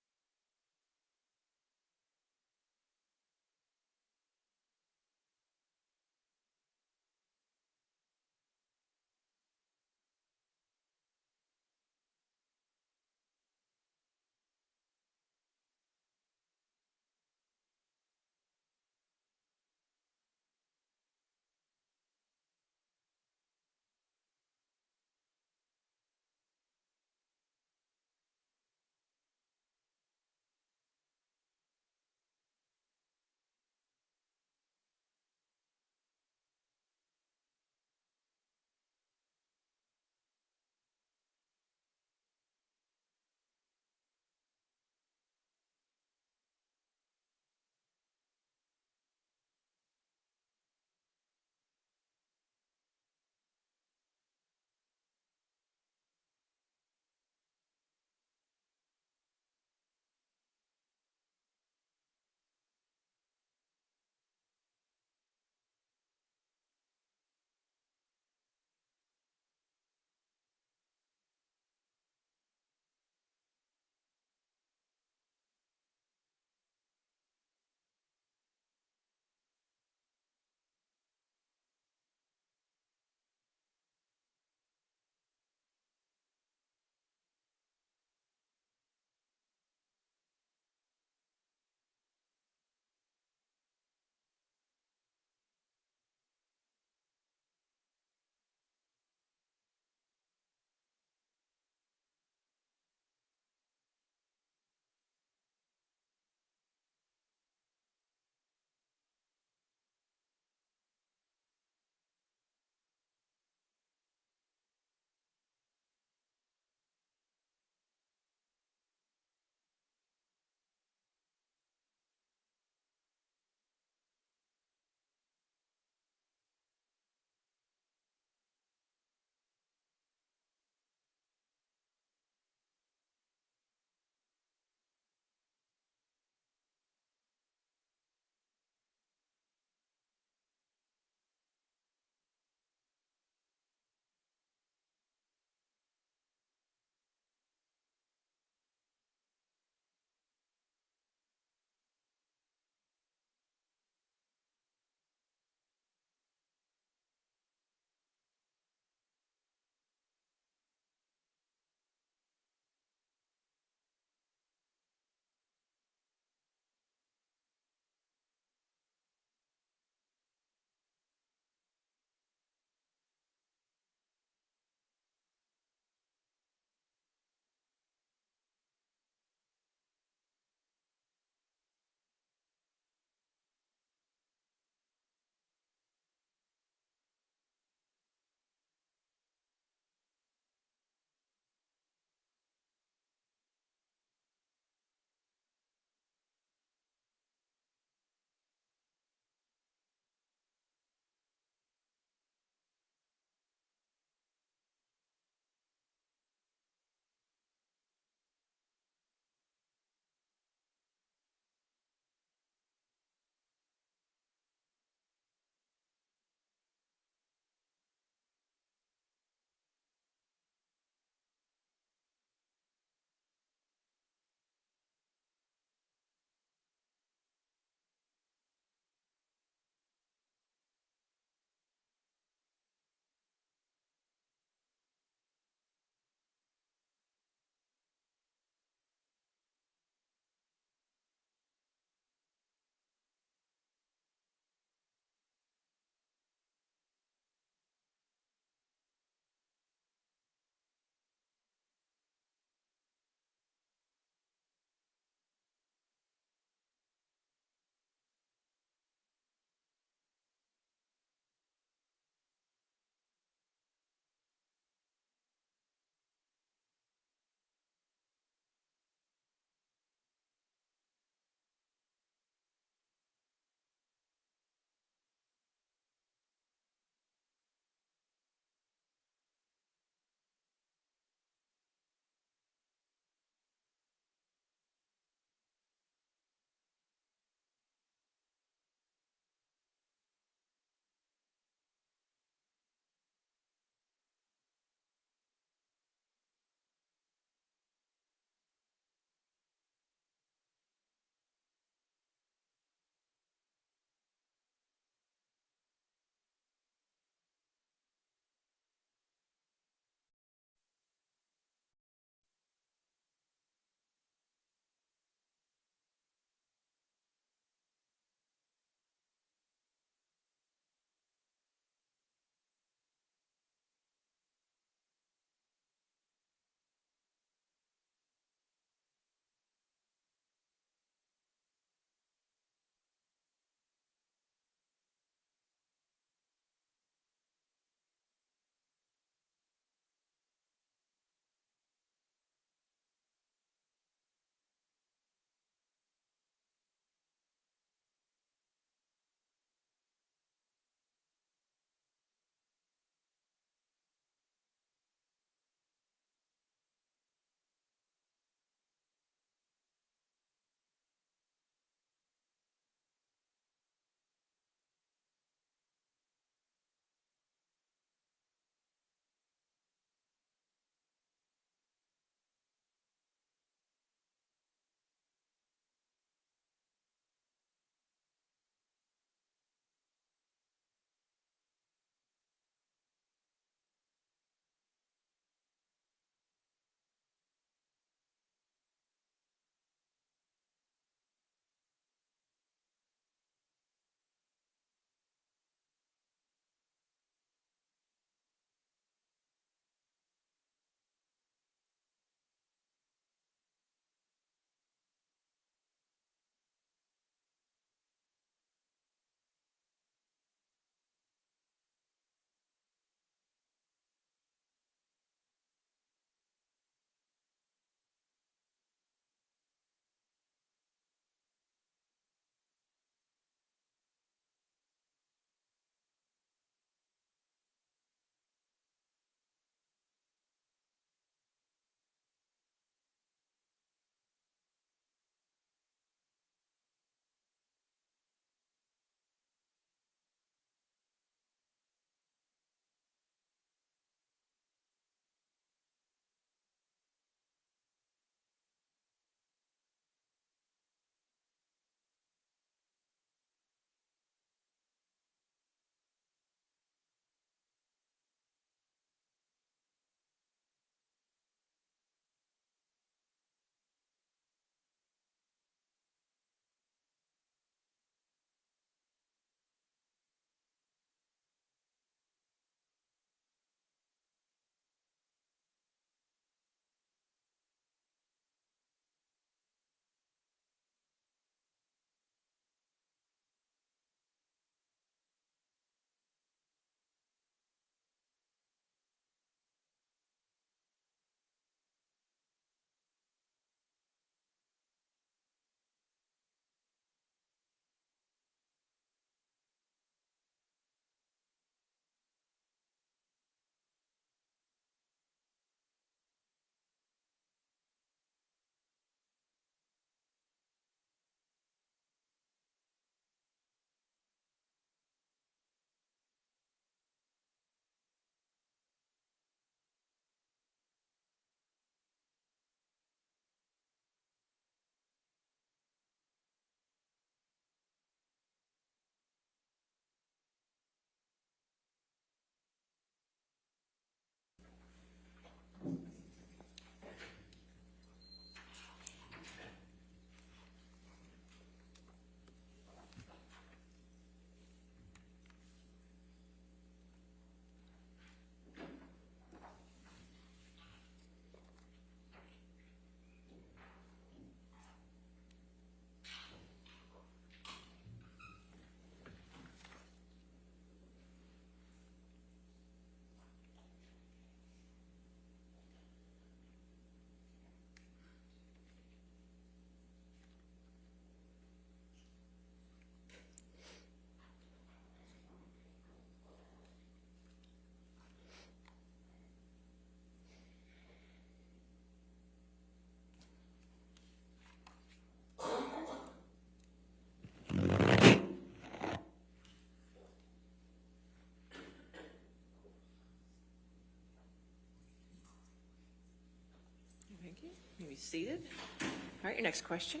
Thank you. You may be seated. All right, your next question.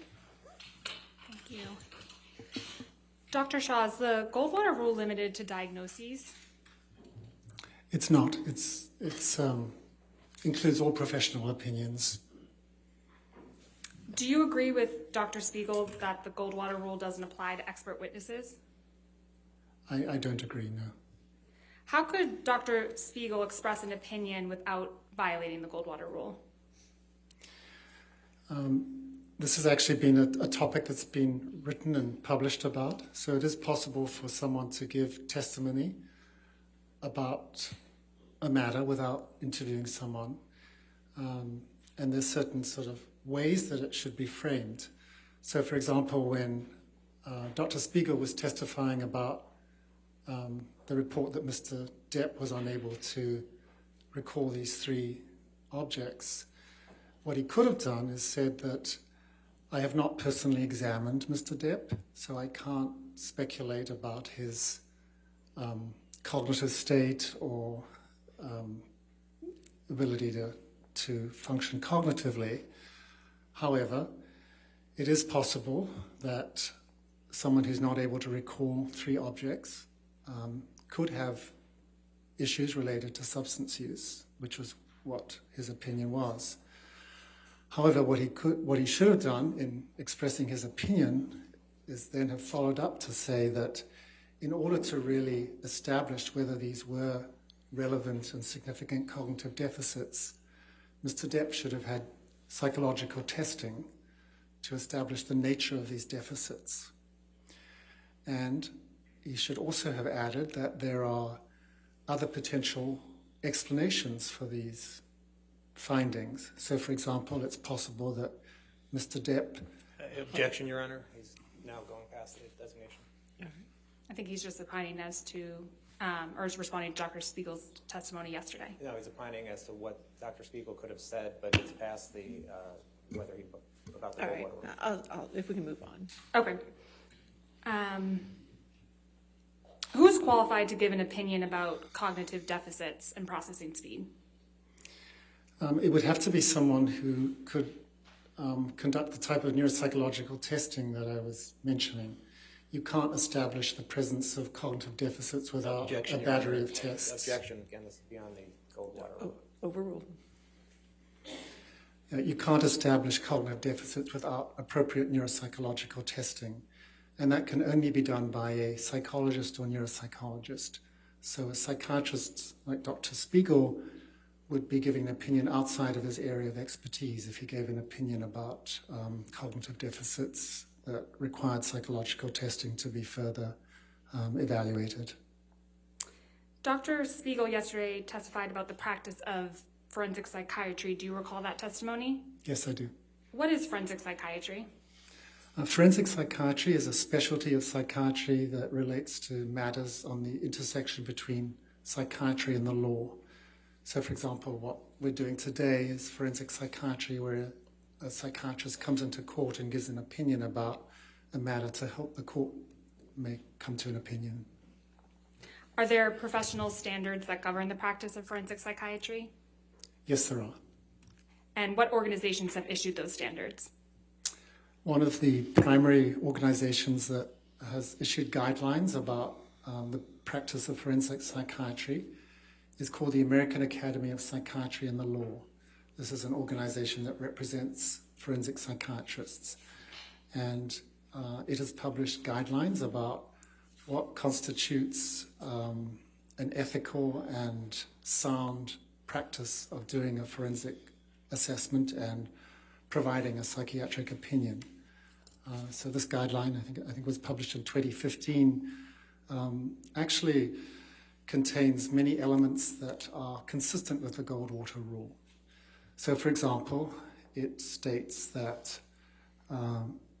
Thank you. Dr. Shaw, is the Goldwater rule limited to diagnoses? It's not. It's includes all professional opinions. Do you agree with Dr. Spiegel that the Goldwater rule doesn't apply to expert witnesses? I don't agree, no. How could Dr. Spiegel express an opinion without violating the Goldwater rule? This has actually been a topic that's been written and published about. So it is possible for someone to give testimony about a matter without interviewing someone. And there's certain sort of ways that it should be framed. So for example, when Dr. Spiegel was testifying about the report that Mr. Depp was unable to recall these 3 objects, what he could have done is said that I have not personally examined Mr. Depp, so I can't speculate about his cognitive state or ability to function cognitively. However, it is possible that someone who's not able to recall 3 objects could have issues related to substance use, which was what his opinion was. However, what he should have done in expressing his opinion is then have followed up to say that in order to really establish whether these were relevant and significant cognitive deficits, Mr. Depp should have had psychological testing to establish the nature of these deficits. And he should also have added that there are other potential explanations for these findings. So, for example, it's possible that Mr. Depp... Objection, Your Honor. He's now going past the designation. I think he's just opining as to, or is responding to Dr. Spiegel's testimony yesterday. No, he's opining as to what Dr. Spiegel could have said, but it's past the, whether he, about the All right, Goldwater. if we can move on. Okay. Who is qualified to give an opinion about cognitive deficits and processing speed? It would have to be someone who could conduct the type of neuropsychological testing that I was mentioning. You can't establish the presence of cognitive deficits without Objection, a Your Honor. battery of tests. Objection, again, this is beyond the Goldwater. Overruled. You can't establish cognitive deficits without appropriate neuropsychological testing. And that can only be done by a psychologist or neuropsychologist. So a psychiatrist like Dr. Spiegel would be giving an opinion outside of his area of expertise if he gave an opinion about cognitive deficits that required psychological testing to be further evaluated. Dr. Spiegel yesterday testified about the practice of forensic psychiatry. Do you recall that testimony? Yes, I do. What is forensic psychiatry? Forensic psychiatry is a specialty of psychiatry that relates to matters on the intersection between psychiatry and the law. So, for example, what we're doing today is forensic psychiatry, where a psychiatrist comes into court and gives an opinion about a matter to help the court come to an opinion. Are there professional standards that govern the practice of forensic psychiatry? Yes, there are. And what organizations have issued those standards? One of the primary organizations that has issued guidelines about the practice of forensic psychiatry is called the American Academy of Psychiatry and the Law. This is an organization that represents forensic psychiatrists. And it has published guidelines about what constitutes an ethical and sound practice of doing a forensic assessment and providing a psychiatric opinion. So this guideline, I think was published in 2015, actually contains many elements that are consistent with the Goldwater rule. So, for example, it states that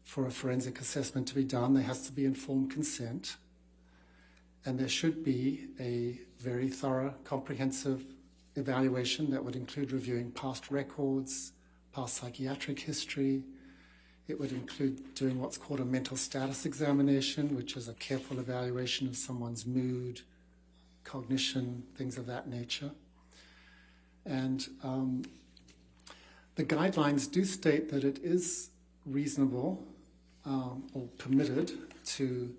for a forensic assessment to be done, there has to be informed consent, and there should be a very thorough, comprehensive evaluation that would include reviewing past records, past psychiatric history. It would include doing what's called a mental status examination, which is a careful evaluation of someone's mood, cognition, things of that nature. And The guidelines do state that it is reasonable or permitted to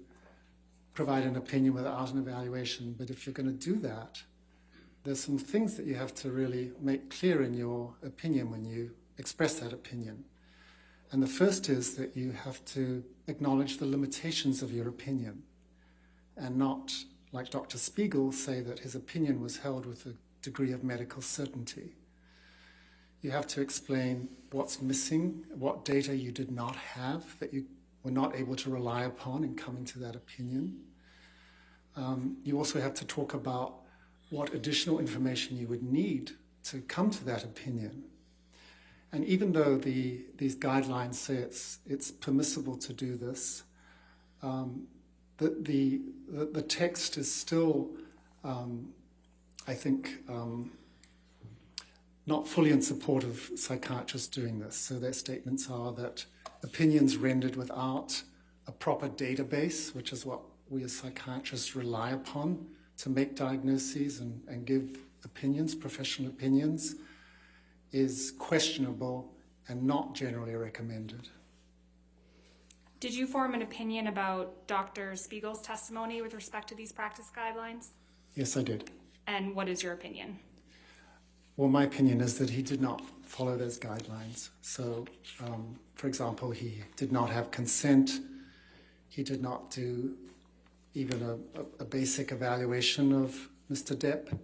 provide an opinion without an evaluation, but if you're going to do that, there's some things that you have to really make clear in your opinion when you express that opinion. And the first is that you have to acknowledge the limitations of your opinion and not, like Dr. Spiegel, say that his opinion was held with a degree of medical certainty. You have to explain what's missing, what data you did not have that you were not able to rely upon in coming to that opinion. You also have to talk about what additional information you would need to come to that opinion. And even though these guidelines say it's permissible to do this, the text is still, I think, not fully in support of psychiatrists doing this. So their statements are that opinions rendered without a proper database, which is what we as psychiatrists rely upon to make diagnoses and give opinions, professional opinions, is questionable and not generally recommended. Did you form an opinion about Dr. Spiegel's testimony with respect to these practice guidelines? Yes, I did. And what is your opinion? Well, my opinion is that he did not follow those guidelines. So, for example, he did not have consent. He did not do even a basic evaluation of Mr. Depp.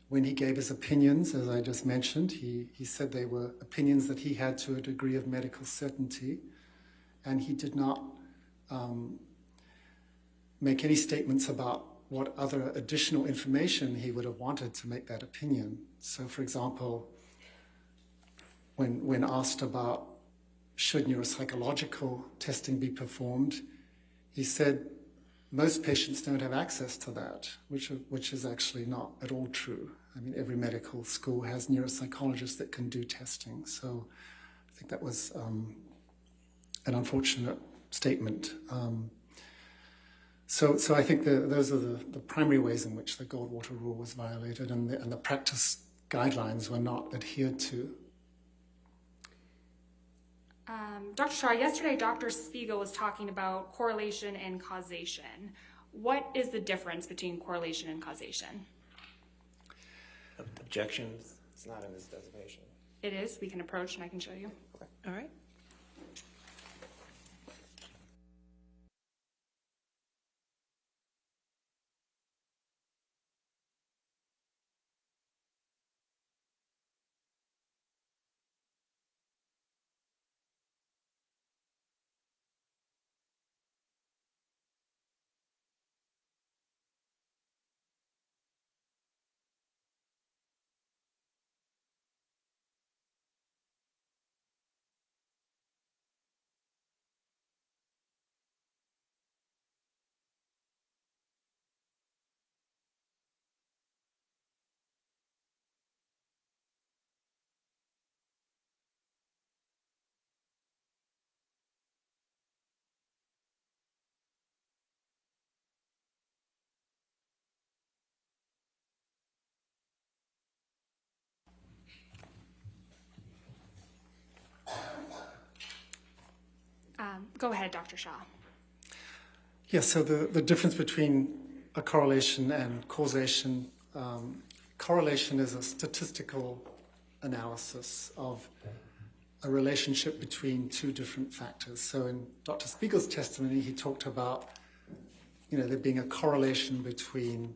When he gave his opinions, as I just mentioned, he said they were opinions that he had to a degree of medical certainty, and he did not make any statements about what other additional information he would have wanted to make that opinion. So, for example, when asked about should neuropsychological testing be performed, he said most patients don't have access to that, which is actually not at all true. I mean, every medical school has neuropsychologists that can do testing. So I think that was an unfortunate statement. So I think those are the primary ways in which the Goldwater Rule was violated, and the practice guidelines were not adhered to. Dr. Shah, yesterday Dr. Spiegel was talking about correlation and causation. What is the difference between correlation and causation? Objections? It's not in this designation. It is. We can approach and I can show you. Okay. All right. Go ahead, Dr. Shah. Yes, so the difference between a correlation and causation, correlation is a statistical analysis of a relationship between two different factors. So in Dr. Spiegel's testimony, he talked about, there being a correlation between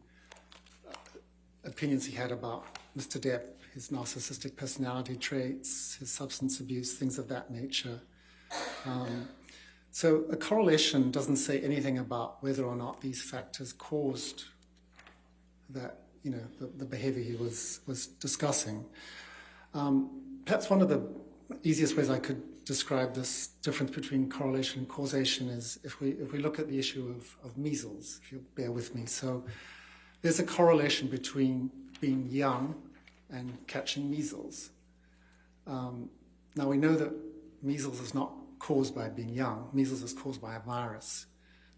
opinions he had about Mr. Depp, his narcissistic personality traits, his substance abuse, things of that nature. So a correlation doesn't say anything about whether or not these factors caused that, the behavior he was discussing. Perhaps one of the easiest ways I could describe this difference between correlation and causation is if we look at the issue of measles, if you'll bear with me. So there's a correlation between being young and catching measles. Now we know that measles is not caused by being young. Measles is caused by a virus.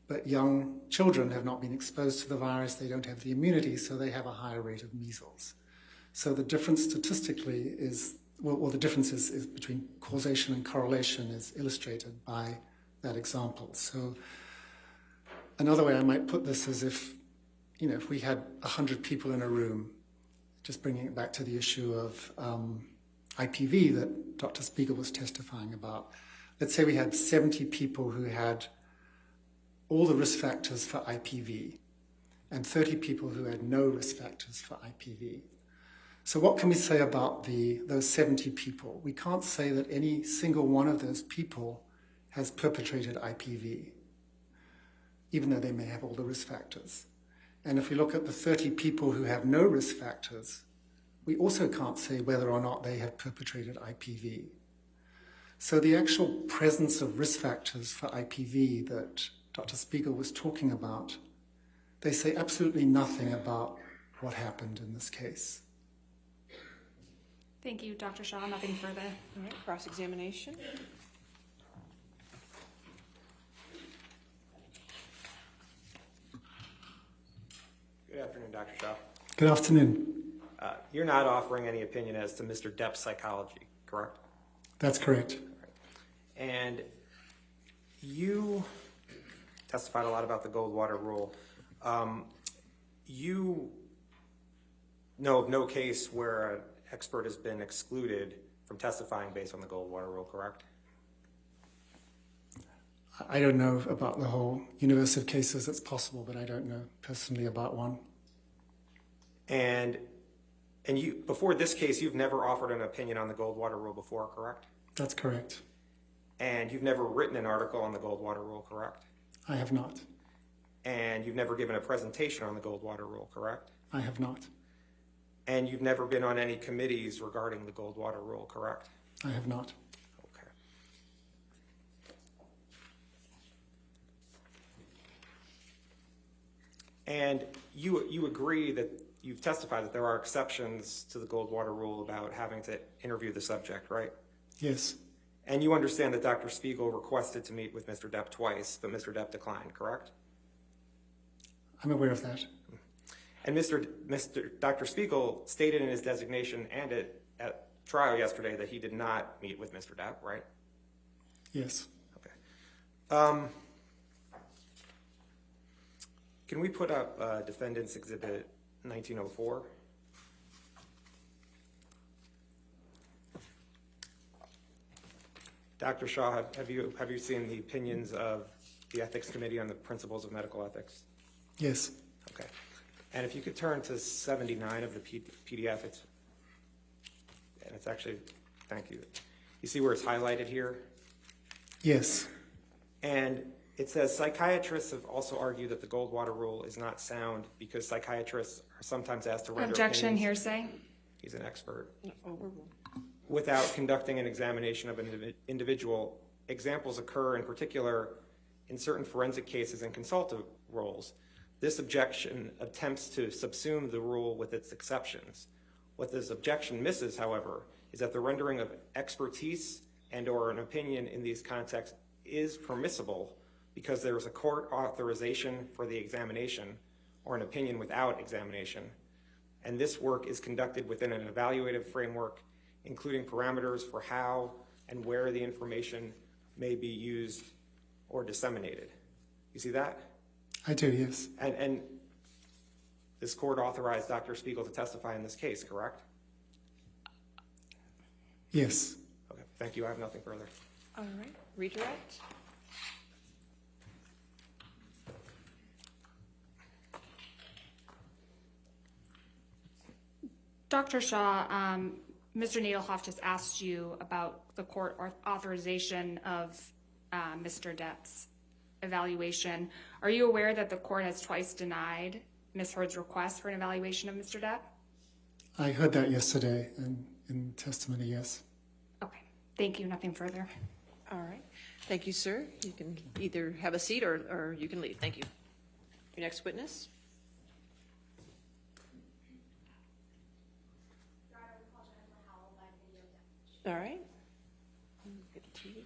But young children have not been exposed to the virus. They don't have the immunity, so they have a higher rate of measles. So the difference statistically is well, the difference is between causation and correlation is illustrated by that example. So another way I might put this is if we had 100 people in a room, just bringing it back to the issue of IPV that Dr. Spiegel was testifying about. Let's say we had 70 people who had all the risk factors for IPV and 30 people who had no risk factors for IPV. So what can we say about those 70 people? We can't say that any single one of those people has perpetrated IPV, even though they may have all the risk factors. And if we look at the 30 people who have no risk factors, we also can't say whether or not they have perpetrated IPV. So the actual presence of risk factors for IPV that Dr. Spiegel was talking about, they say absolutely nothing about what happened in this case. Thank you, Dr. Shaw. Nothing further. All right, cross-examination. Good afternoon, Dr. Shaw. Good afternoon. You're not offering any opinion as to Mr. Depp's psychology, correct? That's correct. And you testified a lot about the Goldwater rule. You know of no case where an expert has been excluded from testifying based on the Goldwater rule, correct? I don't know about the whole universe of cases. It's possible, but I don't know personally about one. And you, before this case, you've never offered an opinion on the Goldwater rule before, correct? That's correct. And you've never written an article on the Goldwater rule, correct? I have not. And you've never given a presentation on the Goldwater rule, correct? I have not. And you've never been on any committees regarding the Goldwater rule, correct? I have not. Okay. And you agree that you've testified that there are exceptions to the Goldwater rule about having to interview the subject, right? Yes. And you understand that Dr. Spiegel requested to meet with Mr. Depp twice, but Mr. Depp declined, correct? I'm aware of that. And Dr. Spiegel stated in his designation and at trial yesterday that he did not meet with Mr. Depp, right? Yes. Okay. Can we put up Defendant's Exhibit 1904? Dr. Shaw, have you seen the opinions of the Ethics Committee on the Principles of Medical Ethics? Yes. Okay. And if you could turn to 79 of the PDF, it's actually, thank you. You see where it's highlighted here? Yes. And it says, psychiatrists have also argued that the Goldwater rule is not sound because psychiatrists are sometimes asked to render Objection, opinions. hearsay. He's an expert. Without conducting an examination of an individual. Examples occur in particular in certain forensic cases and consultative roles. This objection attempts to subsume the rule with its exceptions. What this objection misses, however, is that the rendering of expertise and or an opinion in these contexts is permissible because there is a court authorization for the examination or an opinion without examination. And this work is conducted within an evaluative framework, including parameters for how and where the information may be used or disseminated. You see that? I do, yes. And this court authorized Dr. Spiegel to testify in this case, correct? Yes. Okay, thank you. I have nothing further. All right, redirect. Dr. Shaw, Mr. Nadelhoff just asked you about the court authorization of Mr. Depp's evaluation. Are you aware that the court has twice denied Ms. Heard's request for an evaluation of Mr. Depp? I heard that yesterday in testimony, yes. Okay, thank you. Nothing further. All right. Thank you, sir. You can either have a seat or you can leave. Thank you. Your next witness. All right. Get the TV.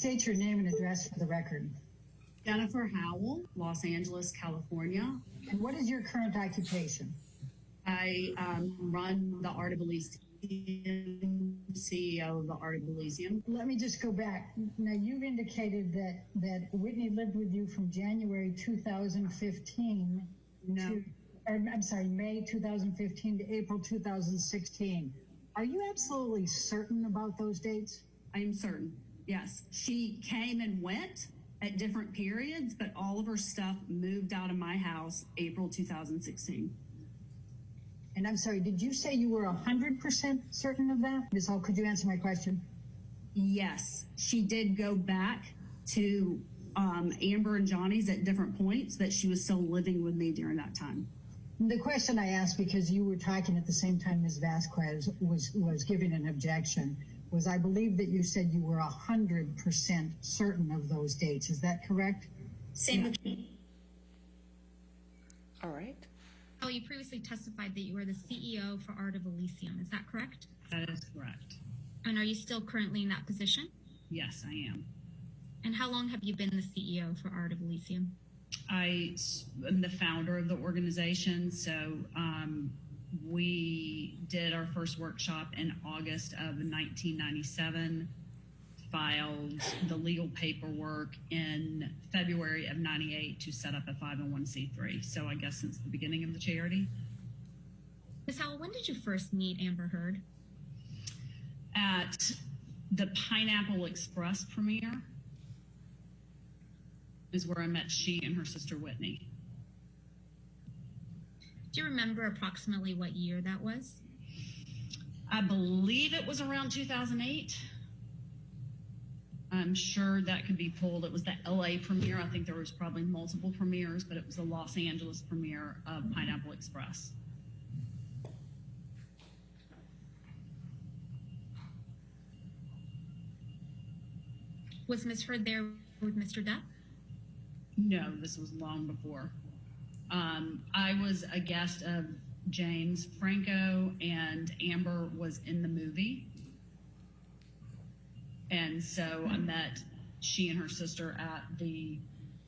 state your name and address for the record. Jennifer Howell, Los Angeles, California. And what is your current occupation? I run the Art of Elysium, CEO of the Art of Elysium. Let me just go back. Now, you've indicated that Whitney lived with you from January 2015 May 2015 to April 2016. Are you absolutely certain about those dates? I am certain, yes. She came and went at different periods, but all of her stuff moved out of my house April 2016. And I'm sorry, did you say you were 100% certain of that? Ms. Hall, could you answer my question? Yes, she did go back to Amber and Johnny's at different points, but she was still living with me during that time. The question I asked, because you were talking at the same time Ms. Vasquez was giving an objection, was I believe that you said you were 100% certain of those dates. Is that correct? Same with me. All right. Oh, you previously testified that you were the CEO for Art of Elysium. Is that correct? That is correct. And are you still currently in that position? Yes, I am. And how long have you been the CEO for Art of Elysium? I am the founder of the organization, so we did our first workshop in August of 1997, filed the legal paperwork in February of 98 to set up a 501c3. So I guess since the beginning of the charity. Ms. Howell, when did you first meet Amber Heard? At the Pineapple Express premiere is where I met she and her sister Whitney. Do you remember approximately what year that was? I believe it was around 2008. I'm sure that could be pulled. It was the LA premiere. I think there was probably multiple premieres, but it was the Los Angeles premiere of Pineapple Express. Was Ms. Heard there with Mr. Depp? No, this was long before. I was a guest of James Franco, and Amber was in the movie. And so I met she and her sister at the,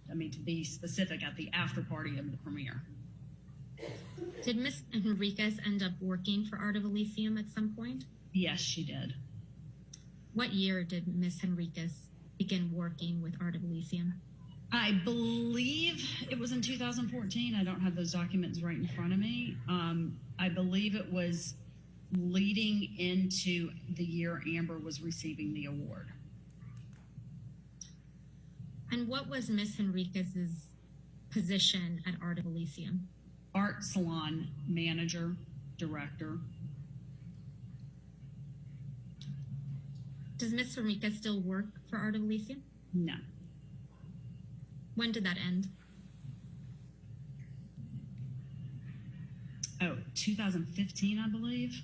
to be specific, at the after party of the premiere. Did Ms. Henriquez end up working for Art of Elysium at some point? Yes, she did. What year did Ms. Henriquez begin working with Art of Elysium? I believe it was in 2014. I don't have those documents right in front of me. I believe it was leading into the year Amber was receiving the award. And what was Ms. Henriquez's position at Art of Elysium? Art salon manager, director. Does Ms. Henriquez still work for Art of Elysium? No. When did that end? Oh, 2015, I believe.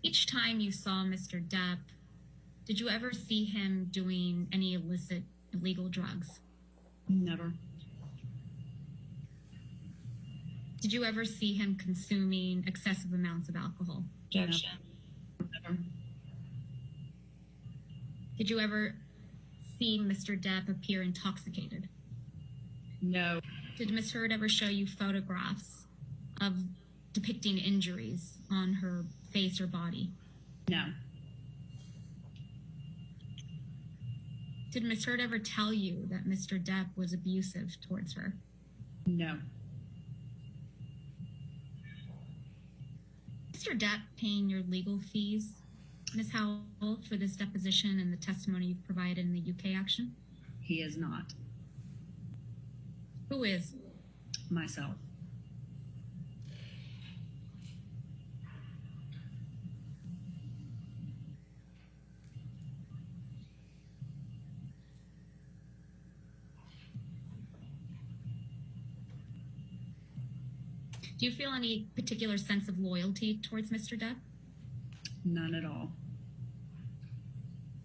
Each time you saw Mr. Depp, did you ever see him doing any illicit, illegal drugs? Never. Did you ever see him consuming excessive amounts of alcohol? Objection. Never. Did you ever see Mr. Depp appear intoxicated? No. Did Ms. Heard ever show you photographs of depicting injuries on her face or body? No. Did Ms. Heard ever tell you that Mr. Depp was abusive towards her? No. Mr. Depp paying your legal fees, Ms. Howell, for this deposition and the testimony you've provided in the UK action? He is not. Who is? Myself. Do you feel any particular sense of loyalty towards Mr. Depp? None at all.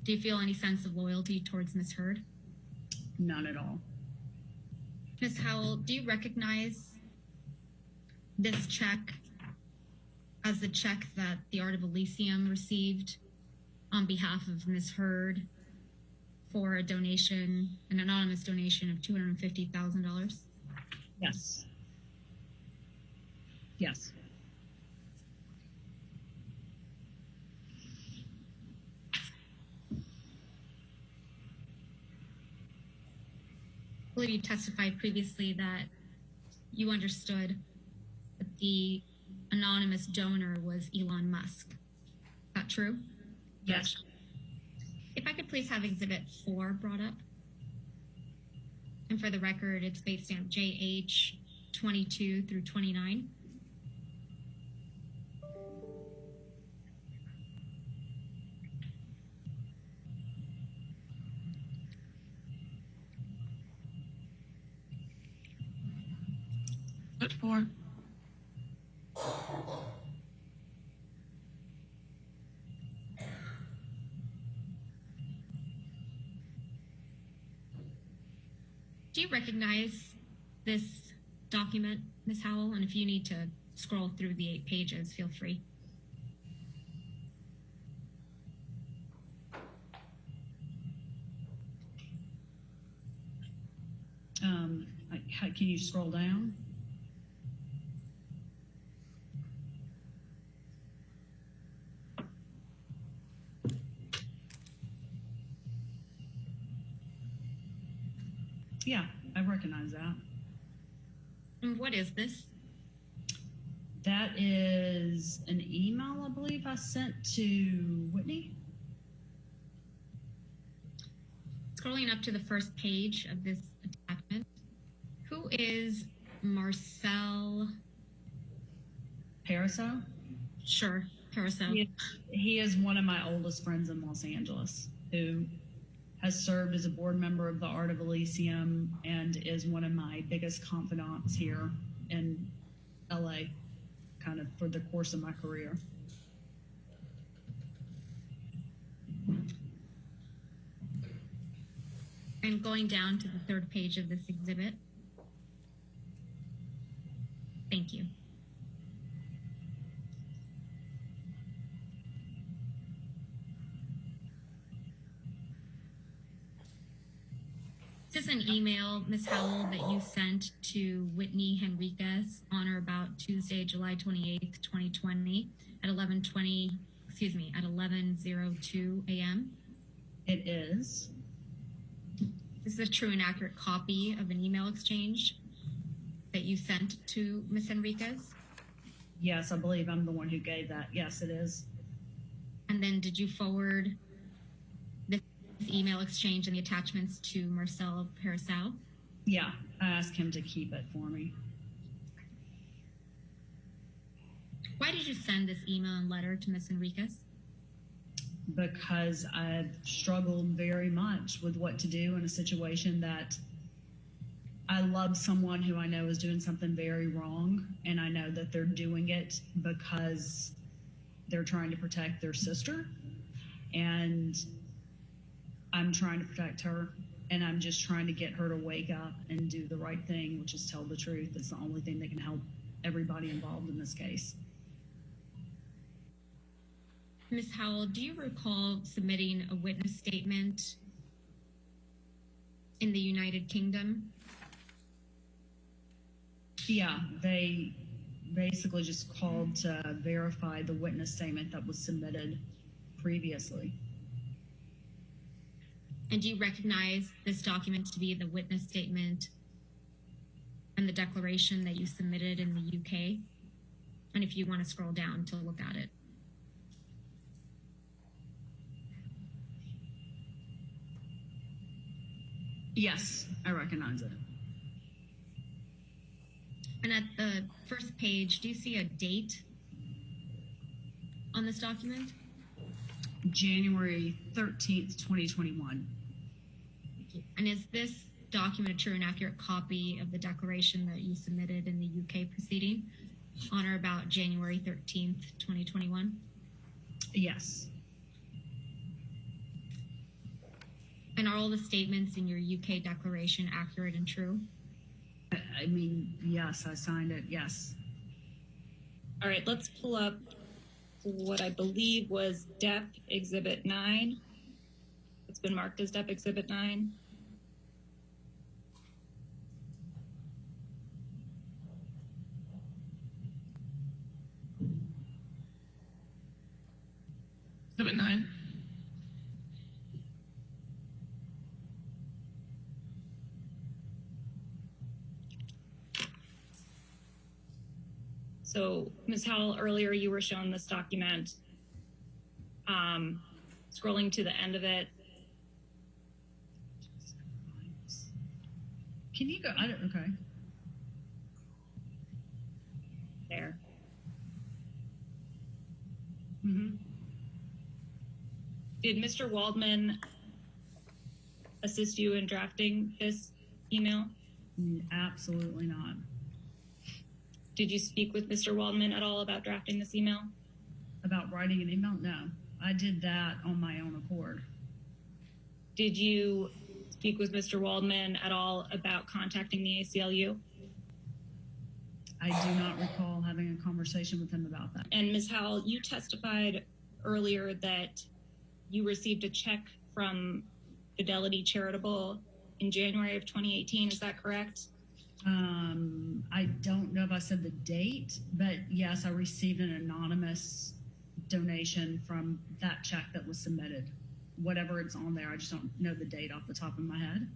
Do you feel any sense of loyalty towards Ms. Heard? None at all. Ms. Howell, do you recognize this check as the check that the Art of Elysium received on behalf of Ms. Heard for a donation, an anonymous donation of $250,000? Yes. Yes. I believe you testified previously that you understood that the anonymous donor was Elon Musk. Is that true? Yes. If I could please have Exhibit 4 brought up. And for the record, it's based stamp JH 22 through 29. What for? Do you recognize this document, Ms. Howell? And if you need to scroll through the 8 pages, feel free. Can you scroll down? Yeah, I recognize that. And what is this? That is an email, I believe, I sent to Whitney. Scrolling up to the first page of this attachment, who is Marcel Paraso? Sure, Paraso. He is one of my oldest friends in Los Angeles who has served as a board member of the Art of Elysium and is one of my biggest confidants here in LA, kind of for the course of my career. And going down to the 3rd page of this exhibit. Thank you. This is an email, Ms. Howell, that you sent to Whitney Henriquez on or about Tuesday, July 28th, 2020 at 11:02 a.m. It is. This is a true and accurate copy of an email exchange that you sent to Ms. Henriquez? Yes, I believe I'm the one who gave that. Yes, it is. And then did you forward this email exchange and the attachments to Marcel Parasal? Yeah, I asked him to keep it for me. Why did you send this email and letter to Ms. Henriquez? Because I've struggled very much with what to do in a situation that I love someone who I know is doing something very wrong, and I know that they're doing it because they're trying to protect their sister, and I'm trying to protect her, and I'm just trying to get her to wake up and do the right thing, which is tell the truth. It's the only thing that can help everybody involved in this case. Ms. Howell, do you recall submitting a witness statement in the United Kingdom? Yeah, they basically just called to verify the witness statement that was submitted previously. And do you recognize this document to be the witness statement and the declaration that you submitted in the UK? And if you want to scroll down to look at it. Yes, I recognize it. And at the first page, do you see a date on this document? January 13th, 2021. And is this document a true and accurate copy of the declaration that you submitted in the UK proceeding on or about January 13th, 2021? Yes. And are all the statements in your UK declaration accurate and true? I mean, yes, I signed it, yes. All right, let's pull up what I believe was Depp Exhibit 9. It's been marked as Depp Exhibit 9. Exhibit 9. So, Ms. Howell, earlier you were shown this document. Scrolling to the end of it. Can you go? Okay. There. Mm-hmm. Did Mr. Waldman assist you in drafting this email? Absolutely not. Did you speak with Mr. Waldman at all about drafting this email? About writing an email? No. I did that on my own accord. Did you speak with Mr. Waldman at all about contacting the ACLU? I do not recall having a conversation with him about that. And Ms. Howell, you testified earlier that you received a check from Fidelity Charitable in January of 2018. Is that correct? I don't know if I said the date, but yes, I received an anonymous donation from that check that was submitted. Whatever it's on there, I just don't know the date off the top of my head.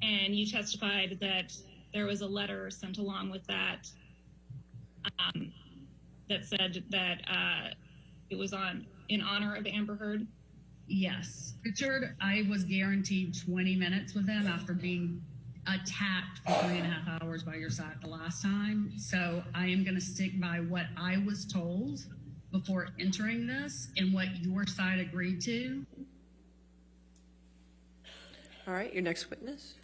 And you testified that there was a letter sent along with that that said that it was in honor of Amber Heard? Yes. Richard, I was guaranteed 20 minutes with him after being attacked for 3.5 hours by your side the last time. So I am going to stick by what I was told before entering this and what your side agreed to. All right, your next witness.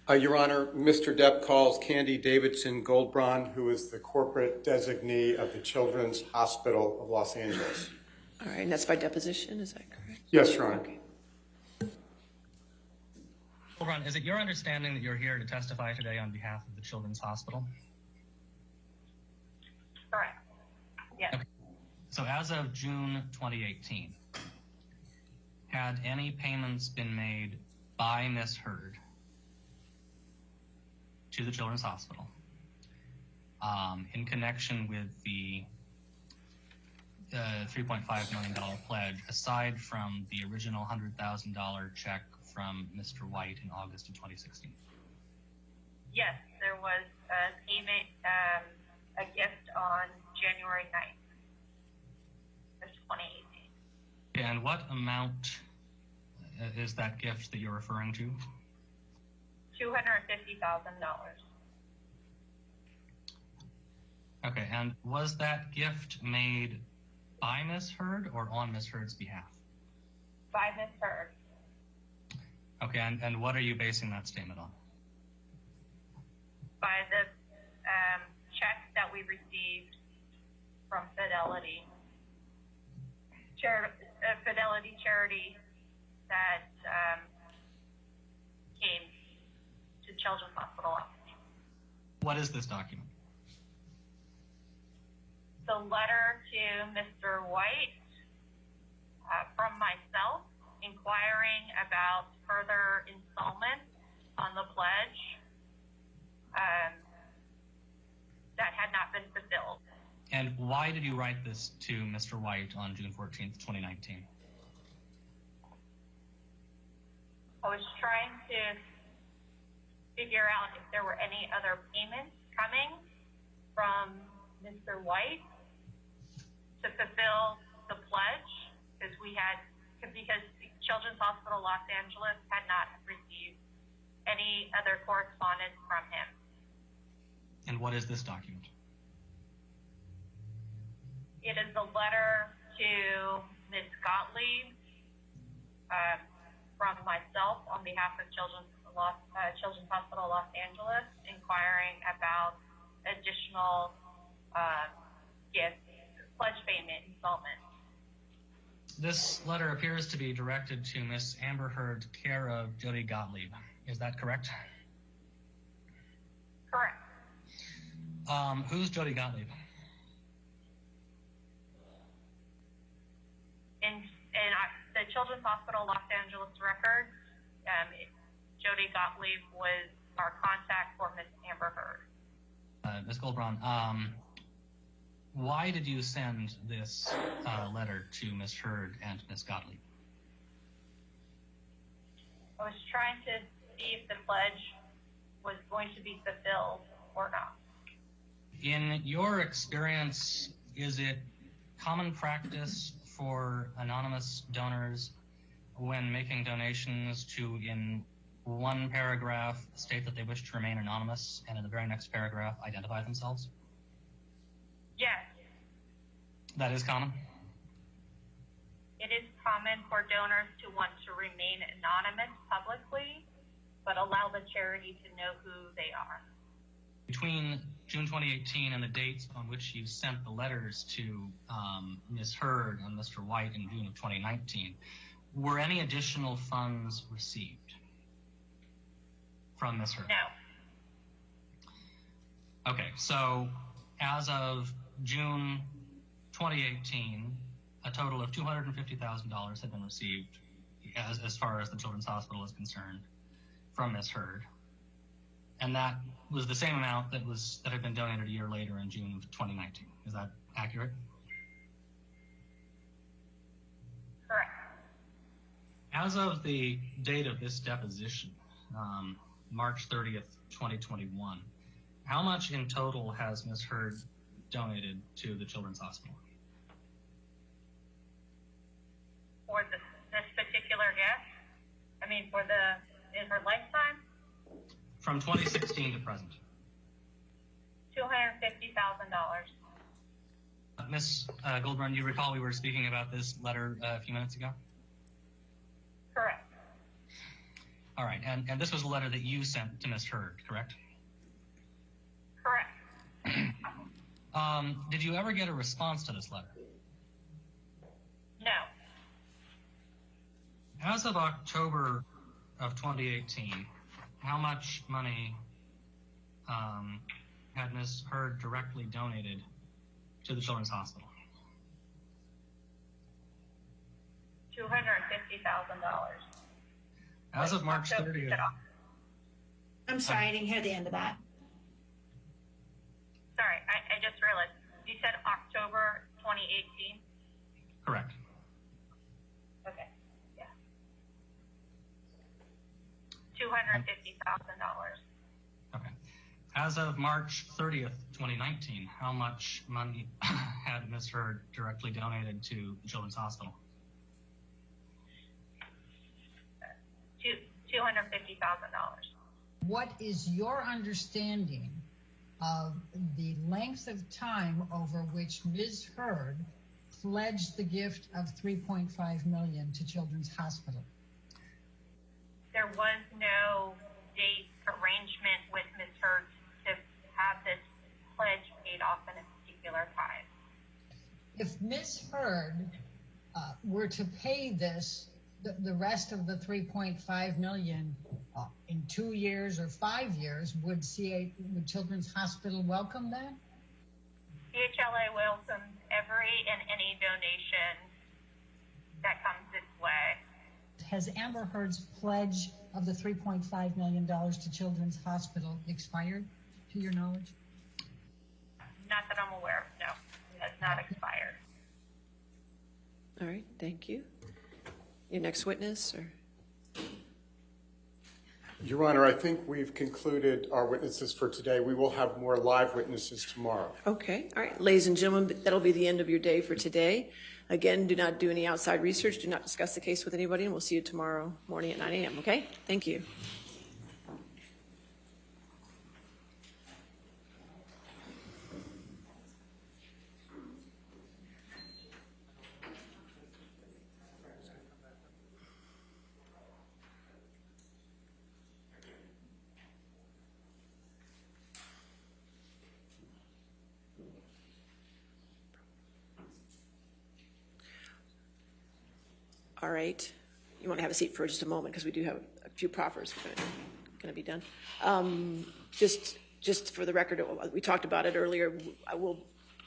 Your Honor, Mr. Depp calls Candy Davidson Goldbraun, who is the corporate designee of the Children's Hospital of Los Angeles. All right, and that's by deposition, is that correct? Yes, Your Honor. Okay. Goldbraun, is it your understanding that you're here to testify today on behalf of the Children's Hospital? Correct. Yes. Okay. So as of June 2018, had any payments been made by Ms. Heard to the Children's Hospital in connection with the $3.5 million pledge, aside from the original $100,000 check from Mr. White in August of 2016? Yes, there was a payment, a gift on January 9th of 2018. And what amount is that gift that you're referring to? $250,000. Okay, and was that gift made by Ms. Heard or on Ms. Heard's behalf? By Ms. Heard. Okay, and what are you basing that statement on? By the check that we received from Fidelity. Fidelity charity that came to Children's Hospital. What is this document? The letter to Mr. White from myself inquiring about further installments on the pledge that had not been fulfilled. And why did you write this to Mr. White on June 14th, 2019? I was trying to figure out if there were any other payments coming from Mr. White to fulfill the pledge, because Children's Hospital Los Angeles had not received any other correspondence from him. And what is this document? It is a letter to Ms. Gottlieb from myself on behalf of Children's Hospital Los Angeles, inquiring about additional gifts, pledge payment installments. This letter appears to be directed to Miss Amber Heard, care of Jody Gottlieb. Is that correct? Correct. Who's Jody Gottlieb? the Children's Hospital Los Angeles record, Jody Gottlieb was our contact for Ms. Amber Heard. Ms. Goldbraun, why did you send this letter to Ms. Heard and Ms. Gottlieb? I was trying to see if the pledge was going to be fulfilled or not. In your experience, is it common practice for anonymous donors when making donations to, in one paragraph, state that they wish to remain anonymous, and in the very next paragraph, identify themselves? Yes, That is common? it is common for donors to want to remain anonymous publicly, but allow the charity to know who they are. Between June 2018 and the dates on which you sent the letters to Ms. Heard and Mr. White in June of 2019, were any additional funds received from Ms. Heard? No. Okay, so as of June 2018, a total of $250,000 had been received as far as the Children's Hospital is concerned from Ms. Heard. And that was the same amount that had been donated a year later in June of 2019. Is that accurate? Correct. As of the date of this deposition, March 30th, 2021, how much in total has Ms. Heard donated to the Children's Hospital? For this particular guest? I mean, in her lifetime? From 2016 to present. $250,000. Ms. Goldbrun, you recall we were speaking about this letter a few minutes ago? Correct. All right, and this was a letter that you sent to Ms. Heard, correct? Correct. Did you ever get a response to this letter? No. As of October of 2018, how much money had Ms. Heard directly donated to the Children's Hospital? $250,000. As of March 30th. I'm sorry, I didn't hear the end of that. Sorry, I just realized. You said October 2018? Correct. Okay, yeah. $250,000. Okay. As of March 30th, 2019, how much money had Ms. Heard directly donated to the Children's Hospital? $250,000. What is your understanding of the length of time over which Ms. Heard pledged the gift of $3.5 million to Children's Hospital? There was no date arrangement with Ms. Heard to have this pledge paid off in a particular time. If Ms. Heard were to pay this, the rest of the $3.5 million in 2 years or 5 years, would Children's Hospital welcome that? CHLA welcomes every and any donation that comes its way. Has Amber Heard's pledge of the $3.5 million to Children's Hospital expired, to your knowledge? Not that I'm aware of, no. It has not expired. All right, thank you. Your next witness, or? Your Honor, I think we've concluded our witnesses for today. We will have more live witnesses tomorrow. Okay, all right, ladies and gentlemen, that'll be the end of your day for today. Again, do not do any outside research, do not discuss the case with anybody, and we'll see you tomorrow morning at 9 a.m., okay? Thank you. All right, you want to have a seat for just a moment because we do have a few proffers going to be done. Just for the record, we talked about it earlier. I will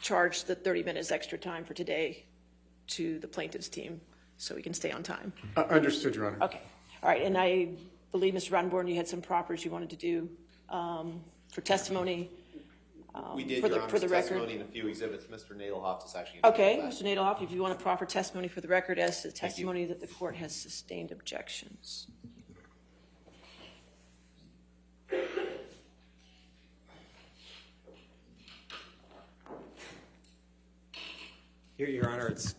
charge the 30 minutes extra time for today to the plaintiff's team. so we can stay on time. Understood, Your Honor. Okay. All right. And I believe, Mr. Rodenborn, you had some proffers you wanted to do for testimony. We did, for Your the, Honor, for the record. testimony in a few exhibits. Mr. Nadelhoff is actually going to Okay, do that. Mr. Nadelhoff, if you want to proffer testimony for the record as to the testimony that the court has sustained objections. Your Honor, it's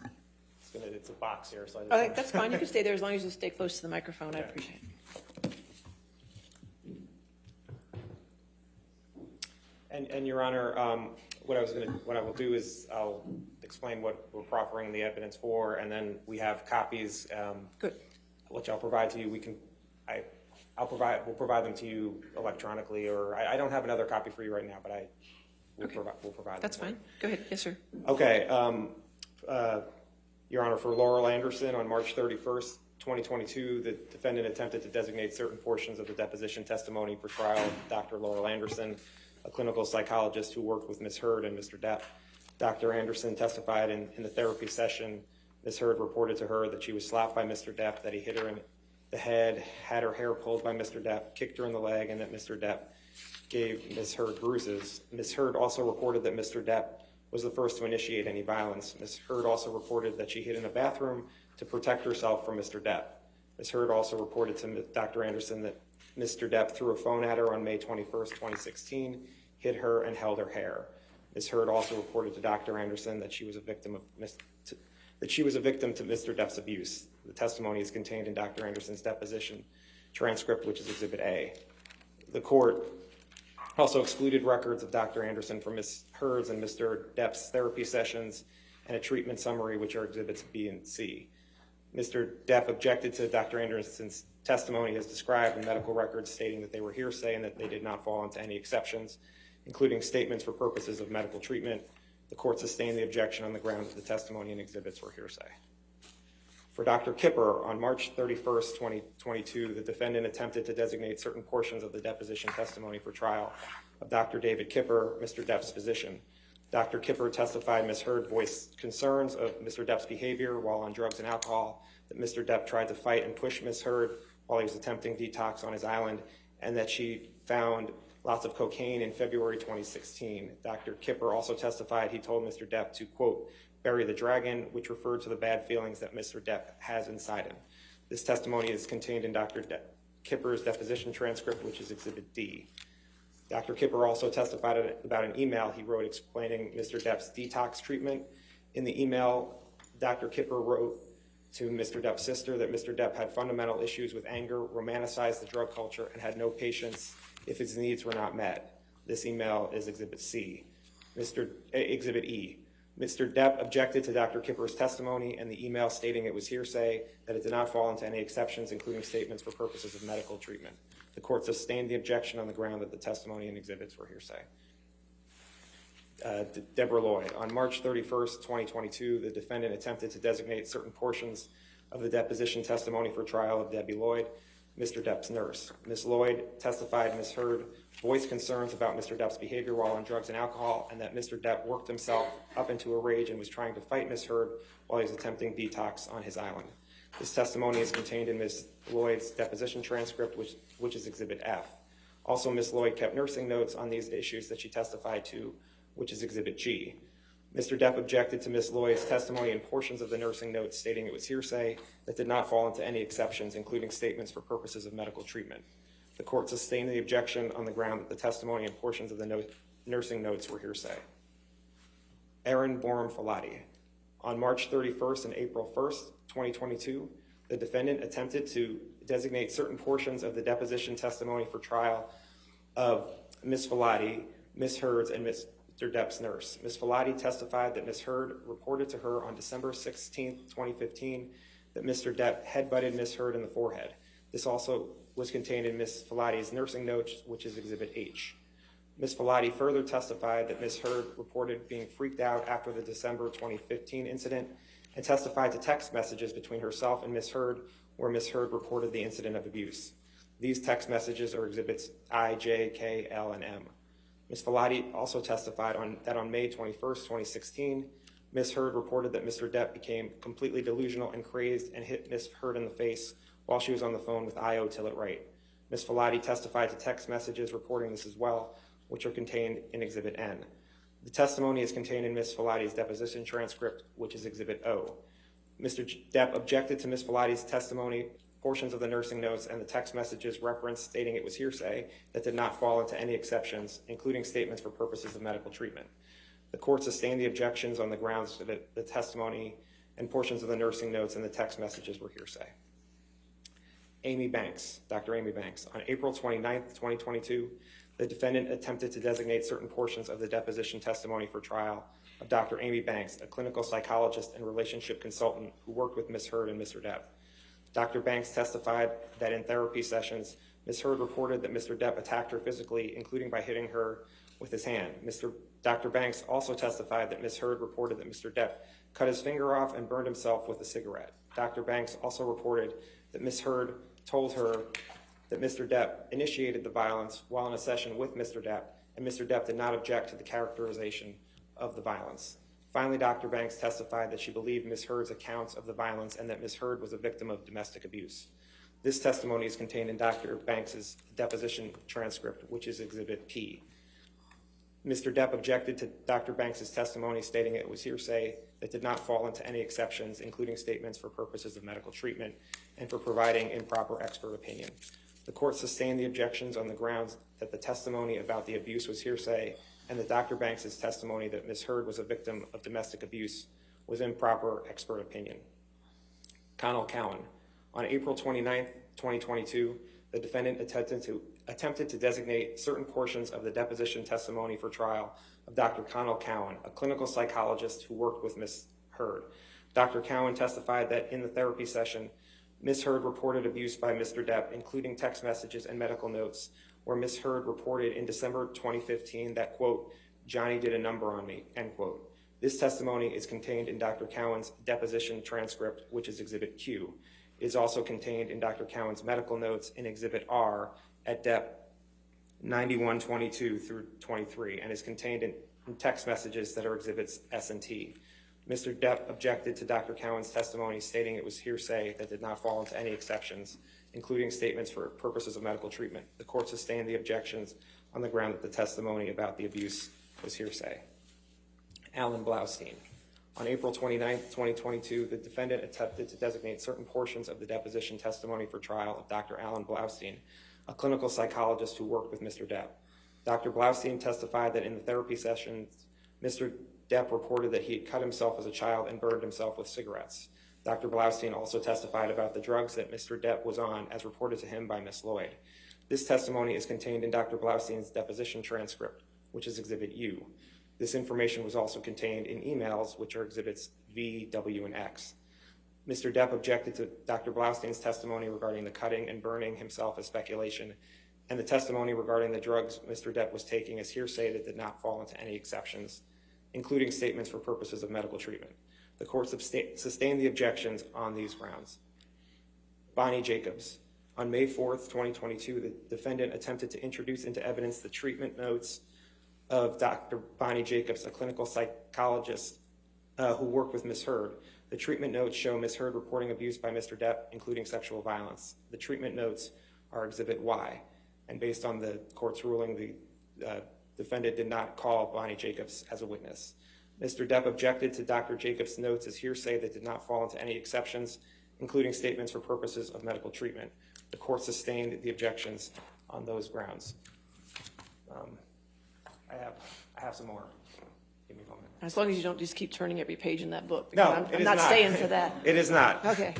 a box here, so I just Okay, that's fine. You can stay there as long as you stay close to the microphone. I appreciate it. And Your Honor, what I will do is I'll explain what we're proffering the evidence for, and then we have copies. Good. Which I'll provide to you. We'll provide them to you electronically, or I don't have another copy for you right now, but we'll provide. That's fine. Go ahead. Yes, sir. Okay. Your Honor, for Laurel Anderson, on March 31st, 2022, the defendant attempted to designate certain portions of the deposition testimony for trial of Dr. Laurel Anderson, a clinical psychologist who worked with Ms. Heard and Mr. Depp. Dr. Anderson testified in the therapy session. Ms. Heard reported to her that she was slapped by Mr. Depp, that he hit her in the head, had her hair pulled by Mr. Depp, kicked her in the leg, and that Mr. Depp gave Ms. Heard bruises. Ms. Heard also reported that Mr. Depp was the first to initiate any violence. Ms. Heard also reported that she hid in a bathroom to protect herself from Mr. Depp. Ms. Heard also reported to Dr. Anderson that Mr. Depp threw a phone at her on May 21st, 2016, hit her, and held her hair. Ms. Heard also reported to Dr. Anderson that she was a victim to Mr. Depp's abuse. The testimony is contained in Dr. Anderson's deposition transcript, which is Exhibit A. The court also excluded records of Dr. Anderson from Ms. Heard's and Mr. Depp's therapy sessions and a treatment summary, which are Exhibits B and C. Mr. Depp objected to Dr. Anderson's testimony as described in medical records, stating that they were hearsay and that they did not fall into any exceptions, including statements for purposes of medical treatment. The court sustained the objection on the grounds that the testimony and exhibits were hearsay. For Dr. Kipper, on March 31st, 2022, the defendant attempted to designate certain portions of the deposition testimony for trial of Dr. David Kipper, Mr. Depp's physician. Dr. Kipper testified Ms. Heard voiced concerns of Mr. Depp's behavior while on drugs and alcohol, that Mr. Depp tried to fight and push Ms. Heard while he was attempting detox on his island, and that she found lots of cocaine in February 2016. Dr. Kipper also testified he told Mr. Depp to, quote, bury the dragon, which referred to the bad feelings that Mr. Depp has inside him. This testimony is contained in Dr. Kipper's deposition transcript, which is Exhibit D. Dr. Kipper also testified about an email he wrote explaining Mr. Depp's detox treatment. In the email, Dr. Kipper wrote to Mr. Depp's sister that Mr. Depp had fundamental issues with anger, romanticized the drug culture, and had no patience if his needs were not met. This email is Exhibit C. Exhibit E. Mr. Depp objected to Dr. Kipper's testimony and the email stating it was hearsay, that it did not fall into any exceptions, including statements for purposes of medical treatment. The court sustained the objection on the ground that the testimony and exhibits were hearsay. Deborah Lloyd. On March 31st, 2022, the defendant attempted to designate certain portions of the deposition testimony for trial of Debbie Lloyd, Mr. Depp's nurse. Ms. Lloyd testified Ms. Heard voiced concerns about Mr. Depp's behavior while on drugs and alcohol, and that Mr. Depp worked himself up into a rage and was trying to fight Ms. Heard while he was attempting detox on his island. This testimony is contained in Ms. Lloyd's deposition transcript, which is Exhibit F. Also, Ms. Lloyd kept nursing notes on these issues that she testified to, which is Exhibit G. Mr. Depp objected to Ms. Lloyd's testimony and portions of the nursing notes stating it was hearsay that did not fall into any exceptions, including statements for purposes of medical treatment. The court sustained the objection on the ground that the testimony and portions of the nursing notes were hearsay. Aaron Borum-Filati. On March 31st and April 1st, 2022, the defendant attempted to designate certain portions of the deposition testimony for trial of Ms. Filati, Ms. Heard's, and Mr. Depp's nurse. Ms. Filati testified that Ms. Heard reported to her on December 16th, 2015, that Mr. Depp headbutted Ms. Heard in the forehead. This also was contained in Ms. Filati's nursing notes, which is Exhibit H. Ms. Filati further testified that Ms. Heard reported being freaked out after the December 2015 incident and testified to text messages between herself and Ms. Heard where Ms. Heard reported the incident of abuse. These text messages are Exhibits I, J, K, L, and M. Ms. Filati also testified that on May 21st, 2016, Ms. Heard reported that Mr. Depp became completely delusional and crazed and hit Ms. Heard in the face while she was on the phone with I.O. Tillett Wright. Ms. Filati testified to text messages reporting this as well, which are contained in Exhibit N. The testimony is contained in Ms. Filati's deposition transcript, which is Exhibit O. Mr. Depp objected to Ms. Filati's testimony, portions of the nursing notes, and the text messages referenced stating it was hearsay that did not fall into any exceptions, including statements for purposes of medical treatment. The court sustained the objections on the grounds that the testimony and portions of the nursing notes and the text messages were hearsay. Amy Banks, Dr. Amy Banks. On April 29th, 2022, the defendant attempted to designate certain portions of the deposition testimony for trial of Dr. Amy Banks, a clinical psychologist and relationship consultant who worked with Ms. Heard and Mr. Depp. Dr. Banks testified that in therapy sessions, Ms. Heard reported that Mr. Depp attacked her physically, including by hitting her with his hand. Dr. Banks also testified that Ms. Heard reported that Mr. Depp cut his finger off and burned himself with a cigarette. Dr. Banks also reported that Ms. Heard told her that Mr. Depp initiated the violence while in a session with Mr. Depp, and Mr. Depp did not object to the characterization of the violence. Finally, Dr. Banks testified that she believed Ms. Heard's accounts of the violence and that Ms. Heard was a victim of domestic abuse. This testimony is contained in Dr. Banks' deposition transcript, which is Exhibit P. Mr. Depp objected to Dr. Banks' testimony, stating it was hearsay that did not fall into any exceptions, including statements for purposes of medical treatment and for providing improper expert opinion. The court sustained the objections on the grounds that the testimony about the abuse was hearsay and that Dr. Banks' testimony that Ms. Heard was a victim of domestic abuse was improper expert opinion. Connell Cowan. On April 29th, 2022, the defendant attempted to designate certain portions of the deposition testimony for trial of Dr. Connell Cowan, a clinical psychologist who worked with Ms. Heard. Dr. Cowan testified that in the therapy session, Ms. Heard reported abuse by Mr. Depp, including text messages and medical notes, where Ms. Heard reported in December 2015 that, quote, Johnny did a number on me, end quote. This testimony is contained in Dr. Cowan's deposition transcript, which is Exhibit Q. It is also contained in Dr. Cowan's medical notes in Exhibit R at Dep 9122 through 23, and is contained in text messages that are Exhibits S and T. Mr. Depp objected to Dr. Cowan's testimony, stating it was hearsay that did not fall into any exceptions, including statements for purposes of medical treatment. The court sustained the objections on the ground that the testimony about the abuse was hearsay. Alan Blaustein. On April 29th, 2022, the defendant attempted to designate certain portions of the deposition testimony for trial of Dr. Alan Blaustein, a clinical psychologist who worked with Mr. Depp. Dr. Blaustein testified that in the therapy sessions, Mr. Depp reported that he had cut himself as a child and burned himself with cigarettes. Dr. Blaustein also testified about the drugs that Mr. Depp was on, as reported to him by Ms. Lloyd. This testimony is contained in Dr. Blaustein's deposition transcript, which is Exhibit U. This information was also contained in emails, which are Exhibits V, W, and X. Mr. Depp objected to Dr. Blaustein's testimony regarding the cutting and burning himself as speculation, and the testimony regarding the drugs Mr. Depp was taking as hearsay that did not fall into any exceptions, including statements for purposes of medical treatment. The court sustained the objections on these grounds. Bonnie Jacobs. On May 4th, 2022, the defendant attempted to introduce into evidence the treatment notes of Dr. Bonnie Jacobs, a clinical psychologist who worked with Ms. Heard. The treatment notes show Ms. Heard reporting abuse by Mr. Depp, including sexual violence. The treatment notes are Exhibit Y, and based on the court's ruling, the defendant did not call Bonnie Jacobs as a witness. Mr. Depp objected to Dr. Jacobs' notes as hearsay that did not fall into any exceptions, including statements for purposes of medical treatment. The court sustained the objections on those grounds. I have some more. Give me a moment. As long as you don't just keep turning every page in that book. No, I'm not staying for that. It is not. Okay.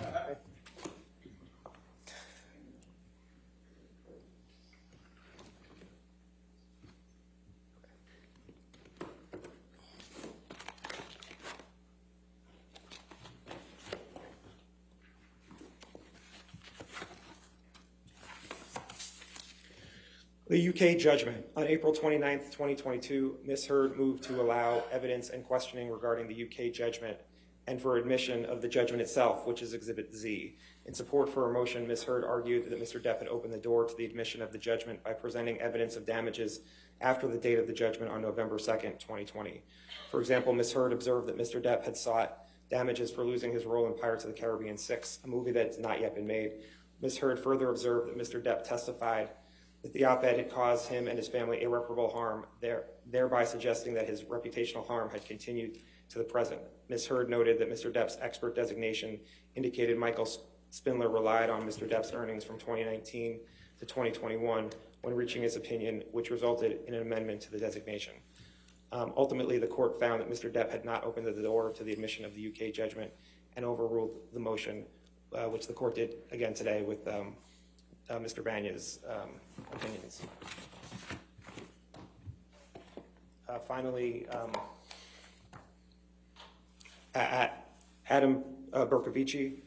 The UK judgment. On April 29th, 2022, Ms. Heard moved to allow evidence and questioning regarding the UK judgment and for admission of the judgment itself, which is Exhibit Z. In support for her motion, Ms. Heard argued that Mr. Depp had opened the door to the admission of the judgment by presenting evidence of damages after the date of the judgment on November 2nd, 2020. For example, Ms. Heard observed that Mr. Depp had sought damages for losing his role in Pirates of the Caribbean 6, a movie that has not yet been made. Ms. Heard further observed that Mr. Depp testified that the op-ed had caused him and his family irreparable harm, thereby suggesting that his reputational harm had continued to the present. Ms. Heard noted that Mr. Depp's expert designation indicated Michael Spindler relied on Mr. Depp's earnings from 2019 to 2021 when reaching his opinion, which resulted in an amendment to the designation. Ultimately, the court found that Mr. Depp had not opened the door to the admission of the UK judgment and overruled the motion, which the court did again today with Mr. Banya's opinions. Finally, Adam Bercovici.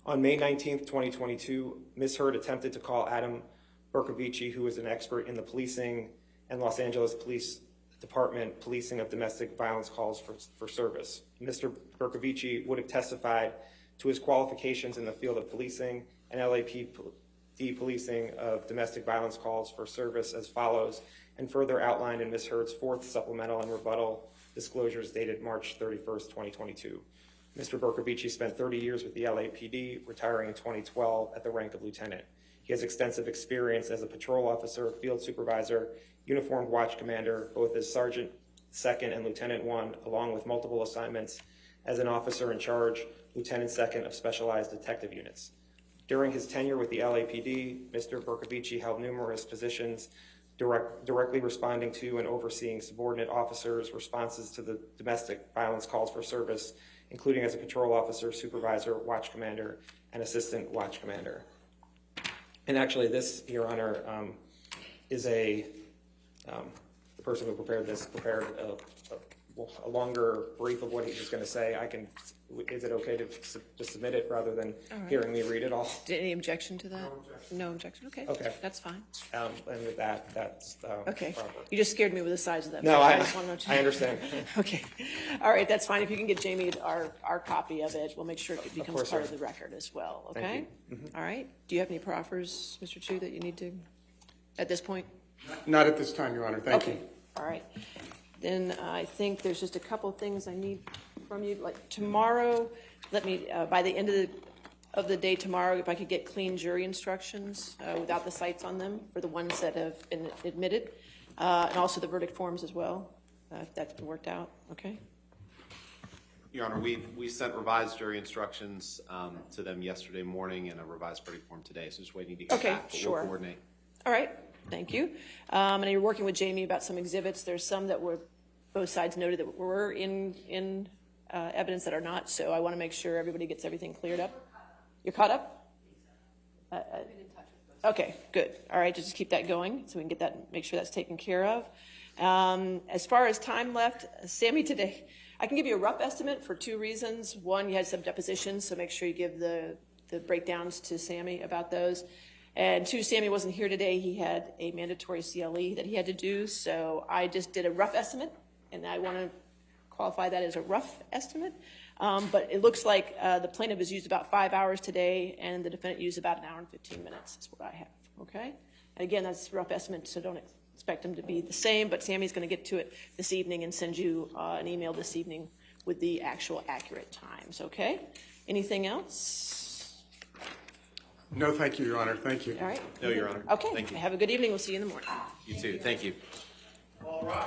On May 19th, 2022, Ms. Heard attempted to call Adam Bercovici, who is an expert in the policing and Los Angeles Police Department policing of domestic violence calls for service. Mr. Bercovici would have testified to his qualifications in the field of policing and LAPD policing of domestic violence calls for service as follows, and further outlined in Ms. Heard's fourth supplemental and rebuttal disclosures dated March 31st, 2022. Mr. Bercovici spent 30 years with the LAPD, retiring in 2012 at the rank of lieutenant. He has extensive experience as a patrol officer, field supervisor, uniformed watch commander, both as Sergeant 2nd and Lieutenant 1, along with multiple assignments as an officer in charge, Lieutenant 2nd of specialized detective units. During his tenure with the LAPD, Mr. Bercovici held numerous positions directly responding to and overseeing subordinate officers' responses to the domestic violence calls for service, including as a patrol officer, supervisor, watch commander, and assistant watch commander. And actually this, Your Honor, is the person who prepared this prepared a longer brief of what he was going to say. Is it okay to submit it rather than hearing me read it all? Any objection to that? No objection. Okay. Okay. That's fine. And with that, that's okay. Proper. You just scared me with the size of that. No, I understand. Okay. All right, that's fine. If you can get Jamie our copy of it, we'll make sure it becomes part of the record as well. Okay. All right. Do you have any proffers, Mr. Chu, that you need to at this point? Not at this time, Your Honor. Thank you. All right. Then I think there's just a couple of things I need from you. Like tomorrow, let me, by the end of the day tomorrow, if I could get clean jury instructions without the cites on them for the ones that have been admitted, and also the verdict forms as well, if that's been worked out. Okay. Your Honor, we sent revised jury instructions to them yesterday morning and a revised verdict form today, so just waiting to get back, but we'll coordinate. All right. Thank you. And you're working with Jamie about some exhibits. There's some that were, both sides noted that were in evidence that are not, so I want to make sure everybody gets everything cleared up. You're caught up? Okay, good. All right, just keep that going so we can get that, make sure that's taken care of. As far as time left, Sammy, today, I can give you a rough estimate for two reasons. One, you had some depositions, so make sure you give the breakdowns to Sammy about those. And two, Sammy wasn't here today. He had a mandatory CLE that he had to do, so I just did a rough estimate, and I want to qualify that as a rough estimate. But it looks like the plaintiff has used about 5 hours today, and the defendant used about 1 hour and 15 minutes is what I have, okay? And again, that's a rough estimate, so don't expect them to be the same, but Sammy's going to get to it this evening and send you an email this evening with the actual accurate times, okay? Anything else? No, thank you, Your Honor. Thank you. All right. No, Your Honor. Okay. Thank you. Have a good evening. We'll see you in the morning. You too. Thank you. All right.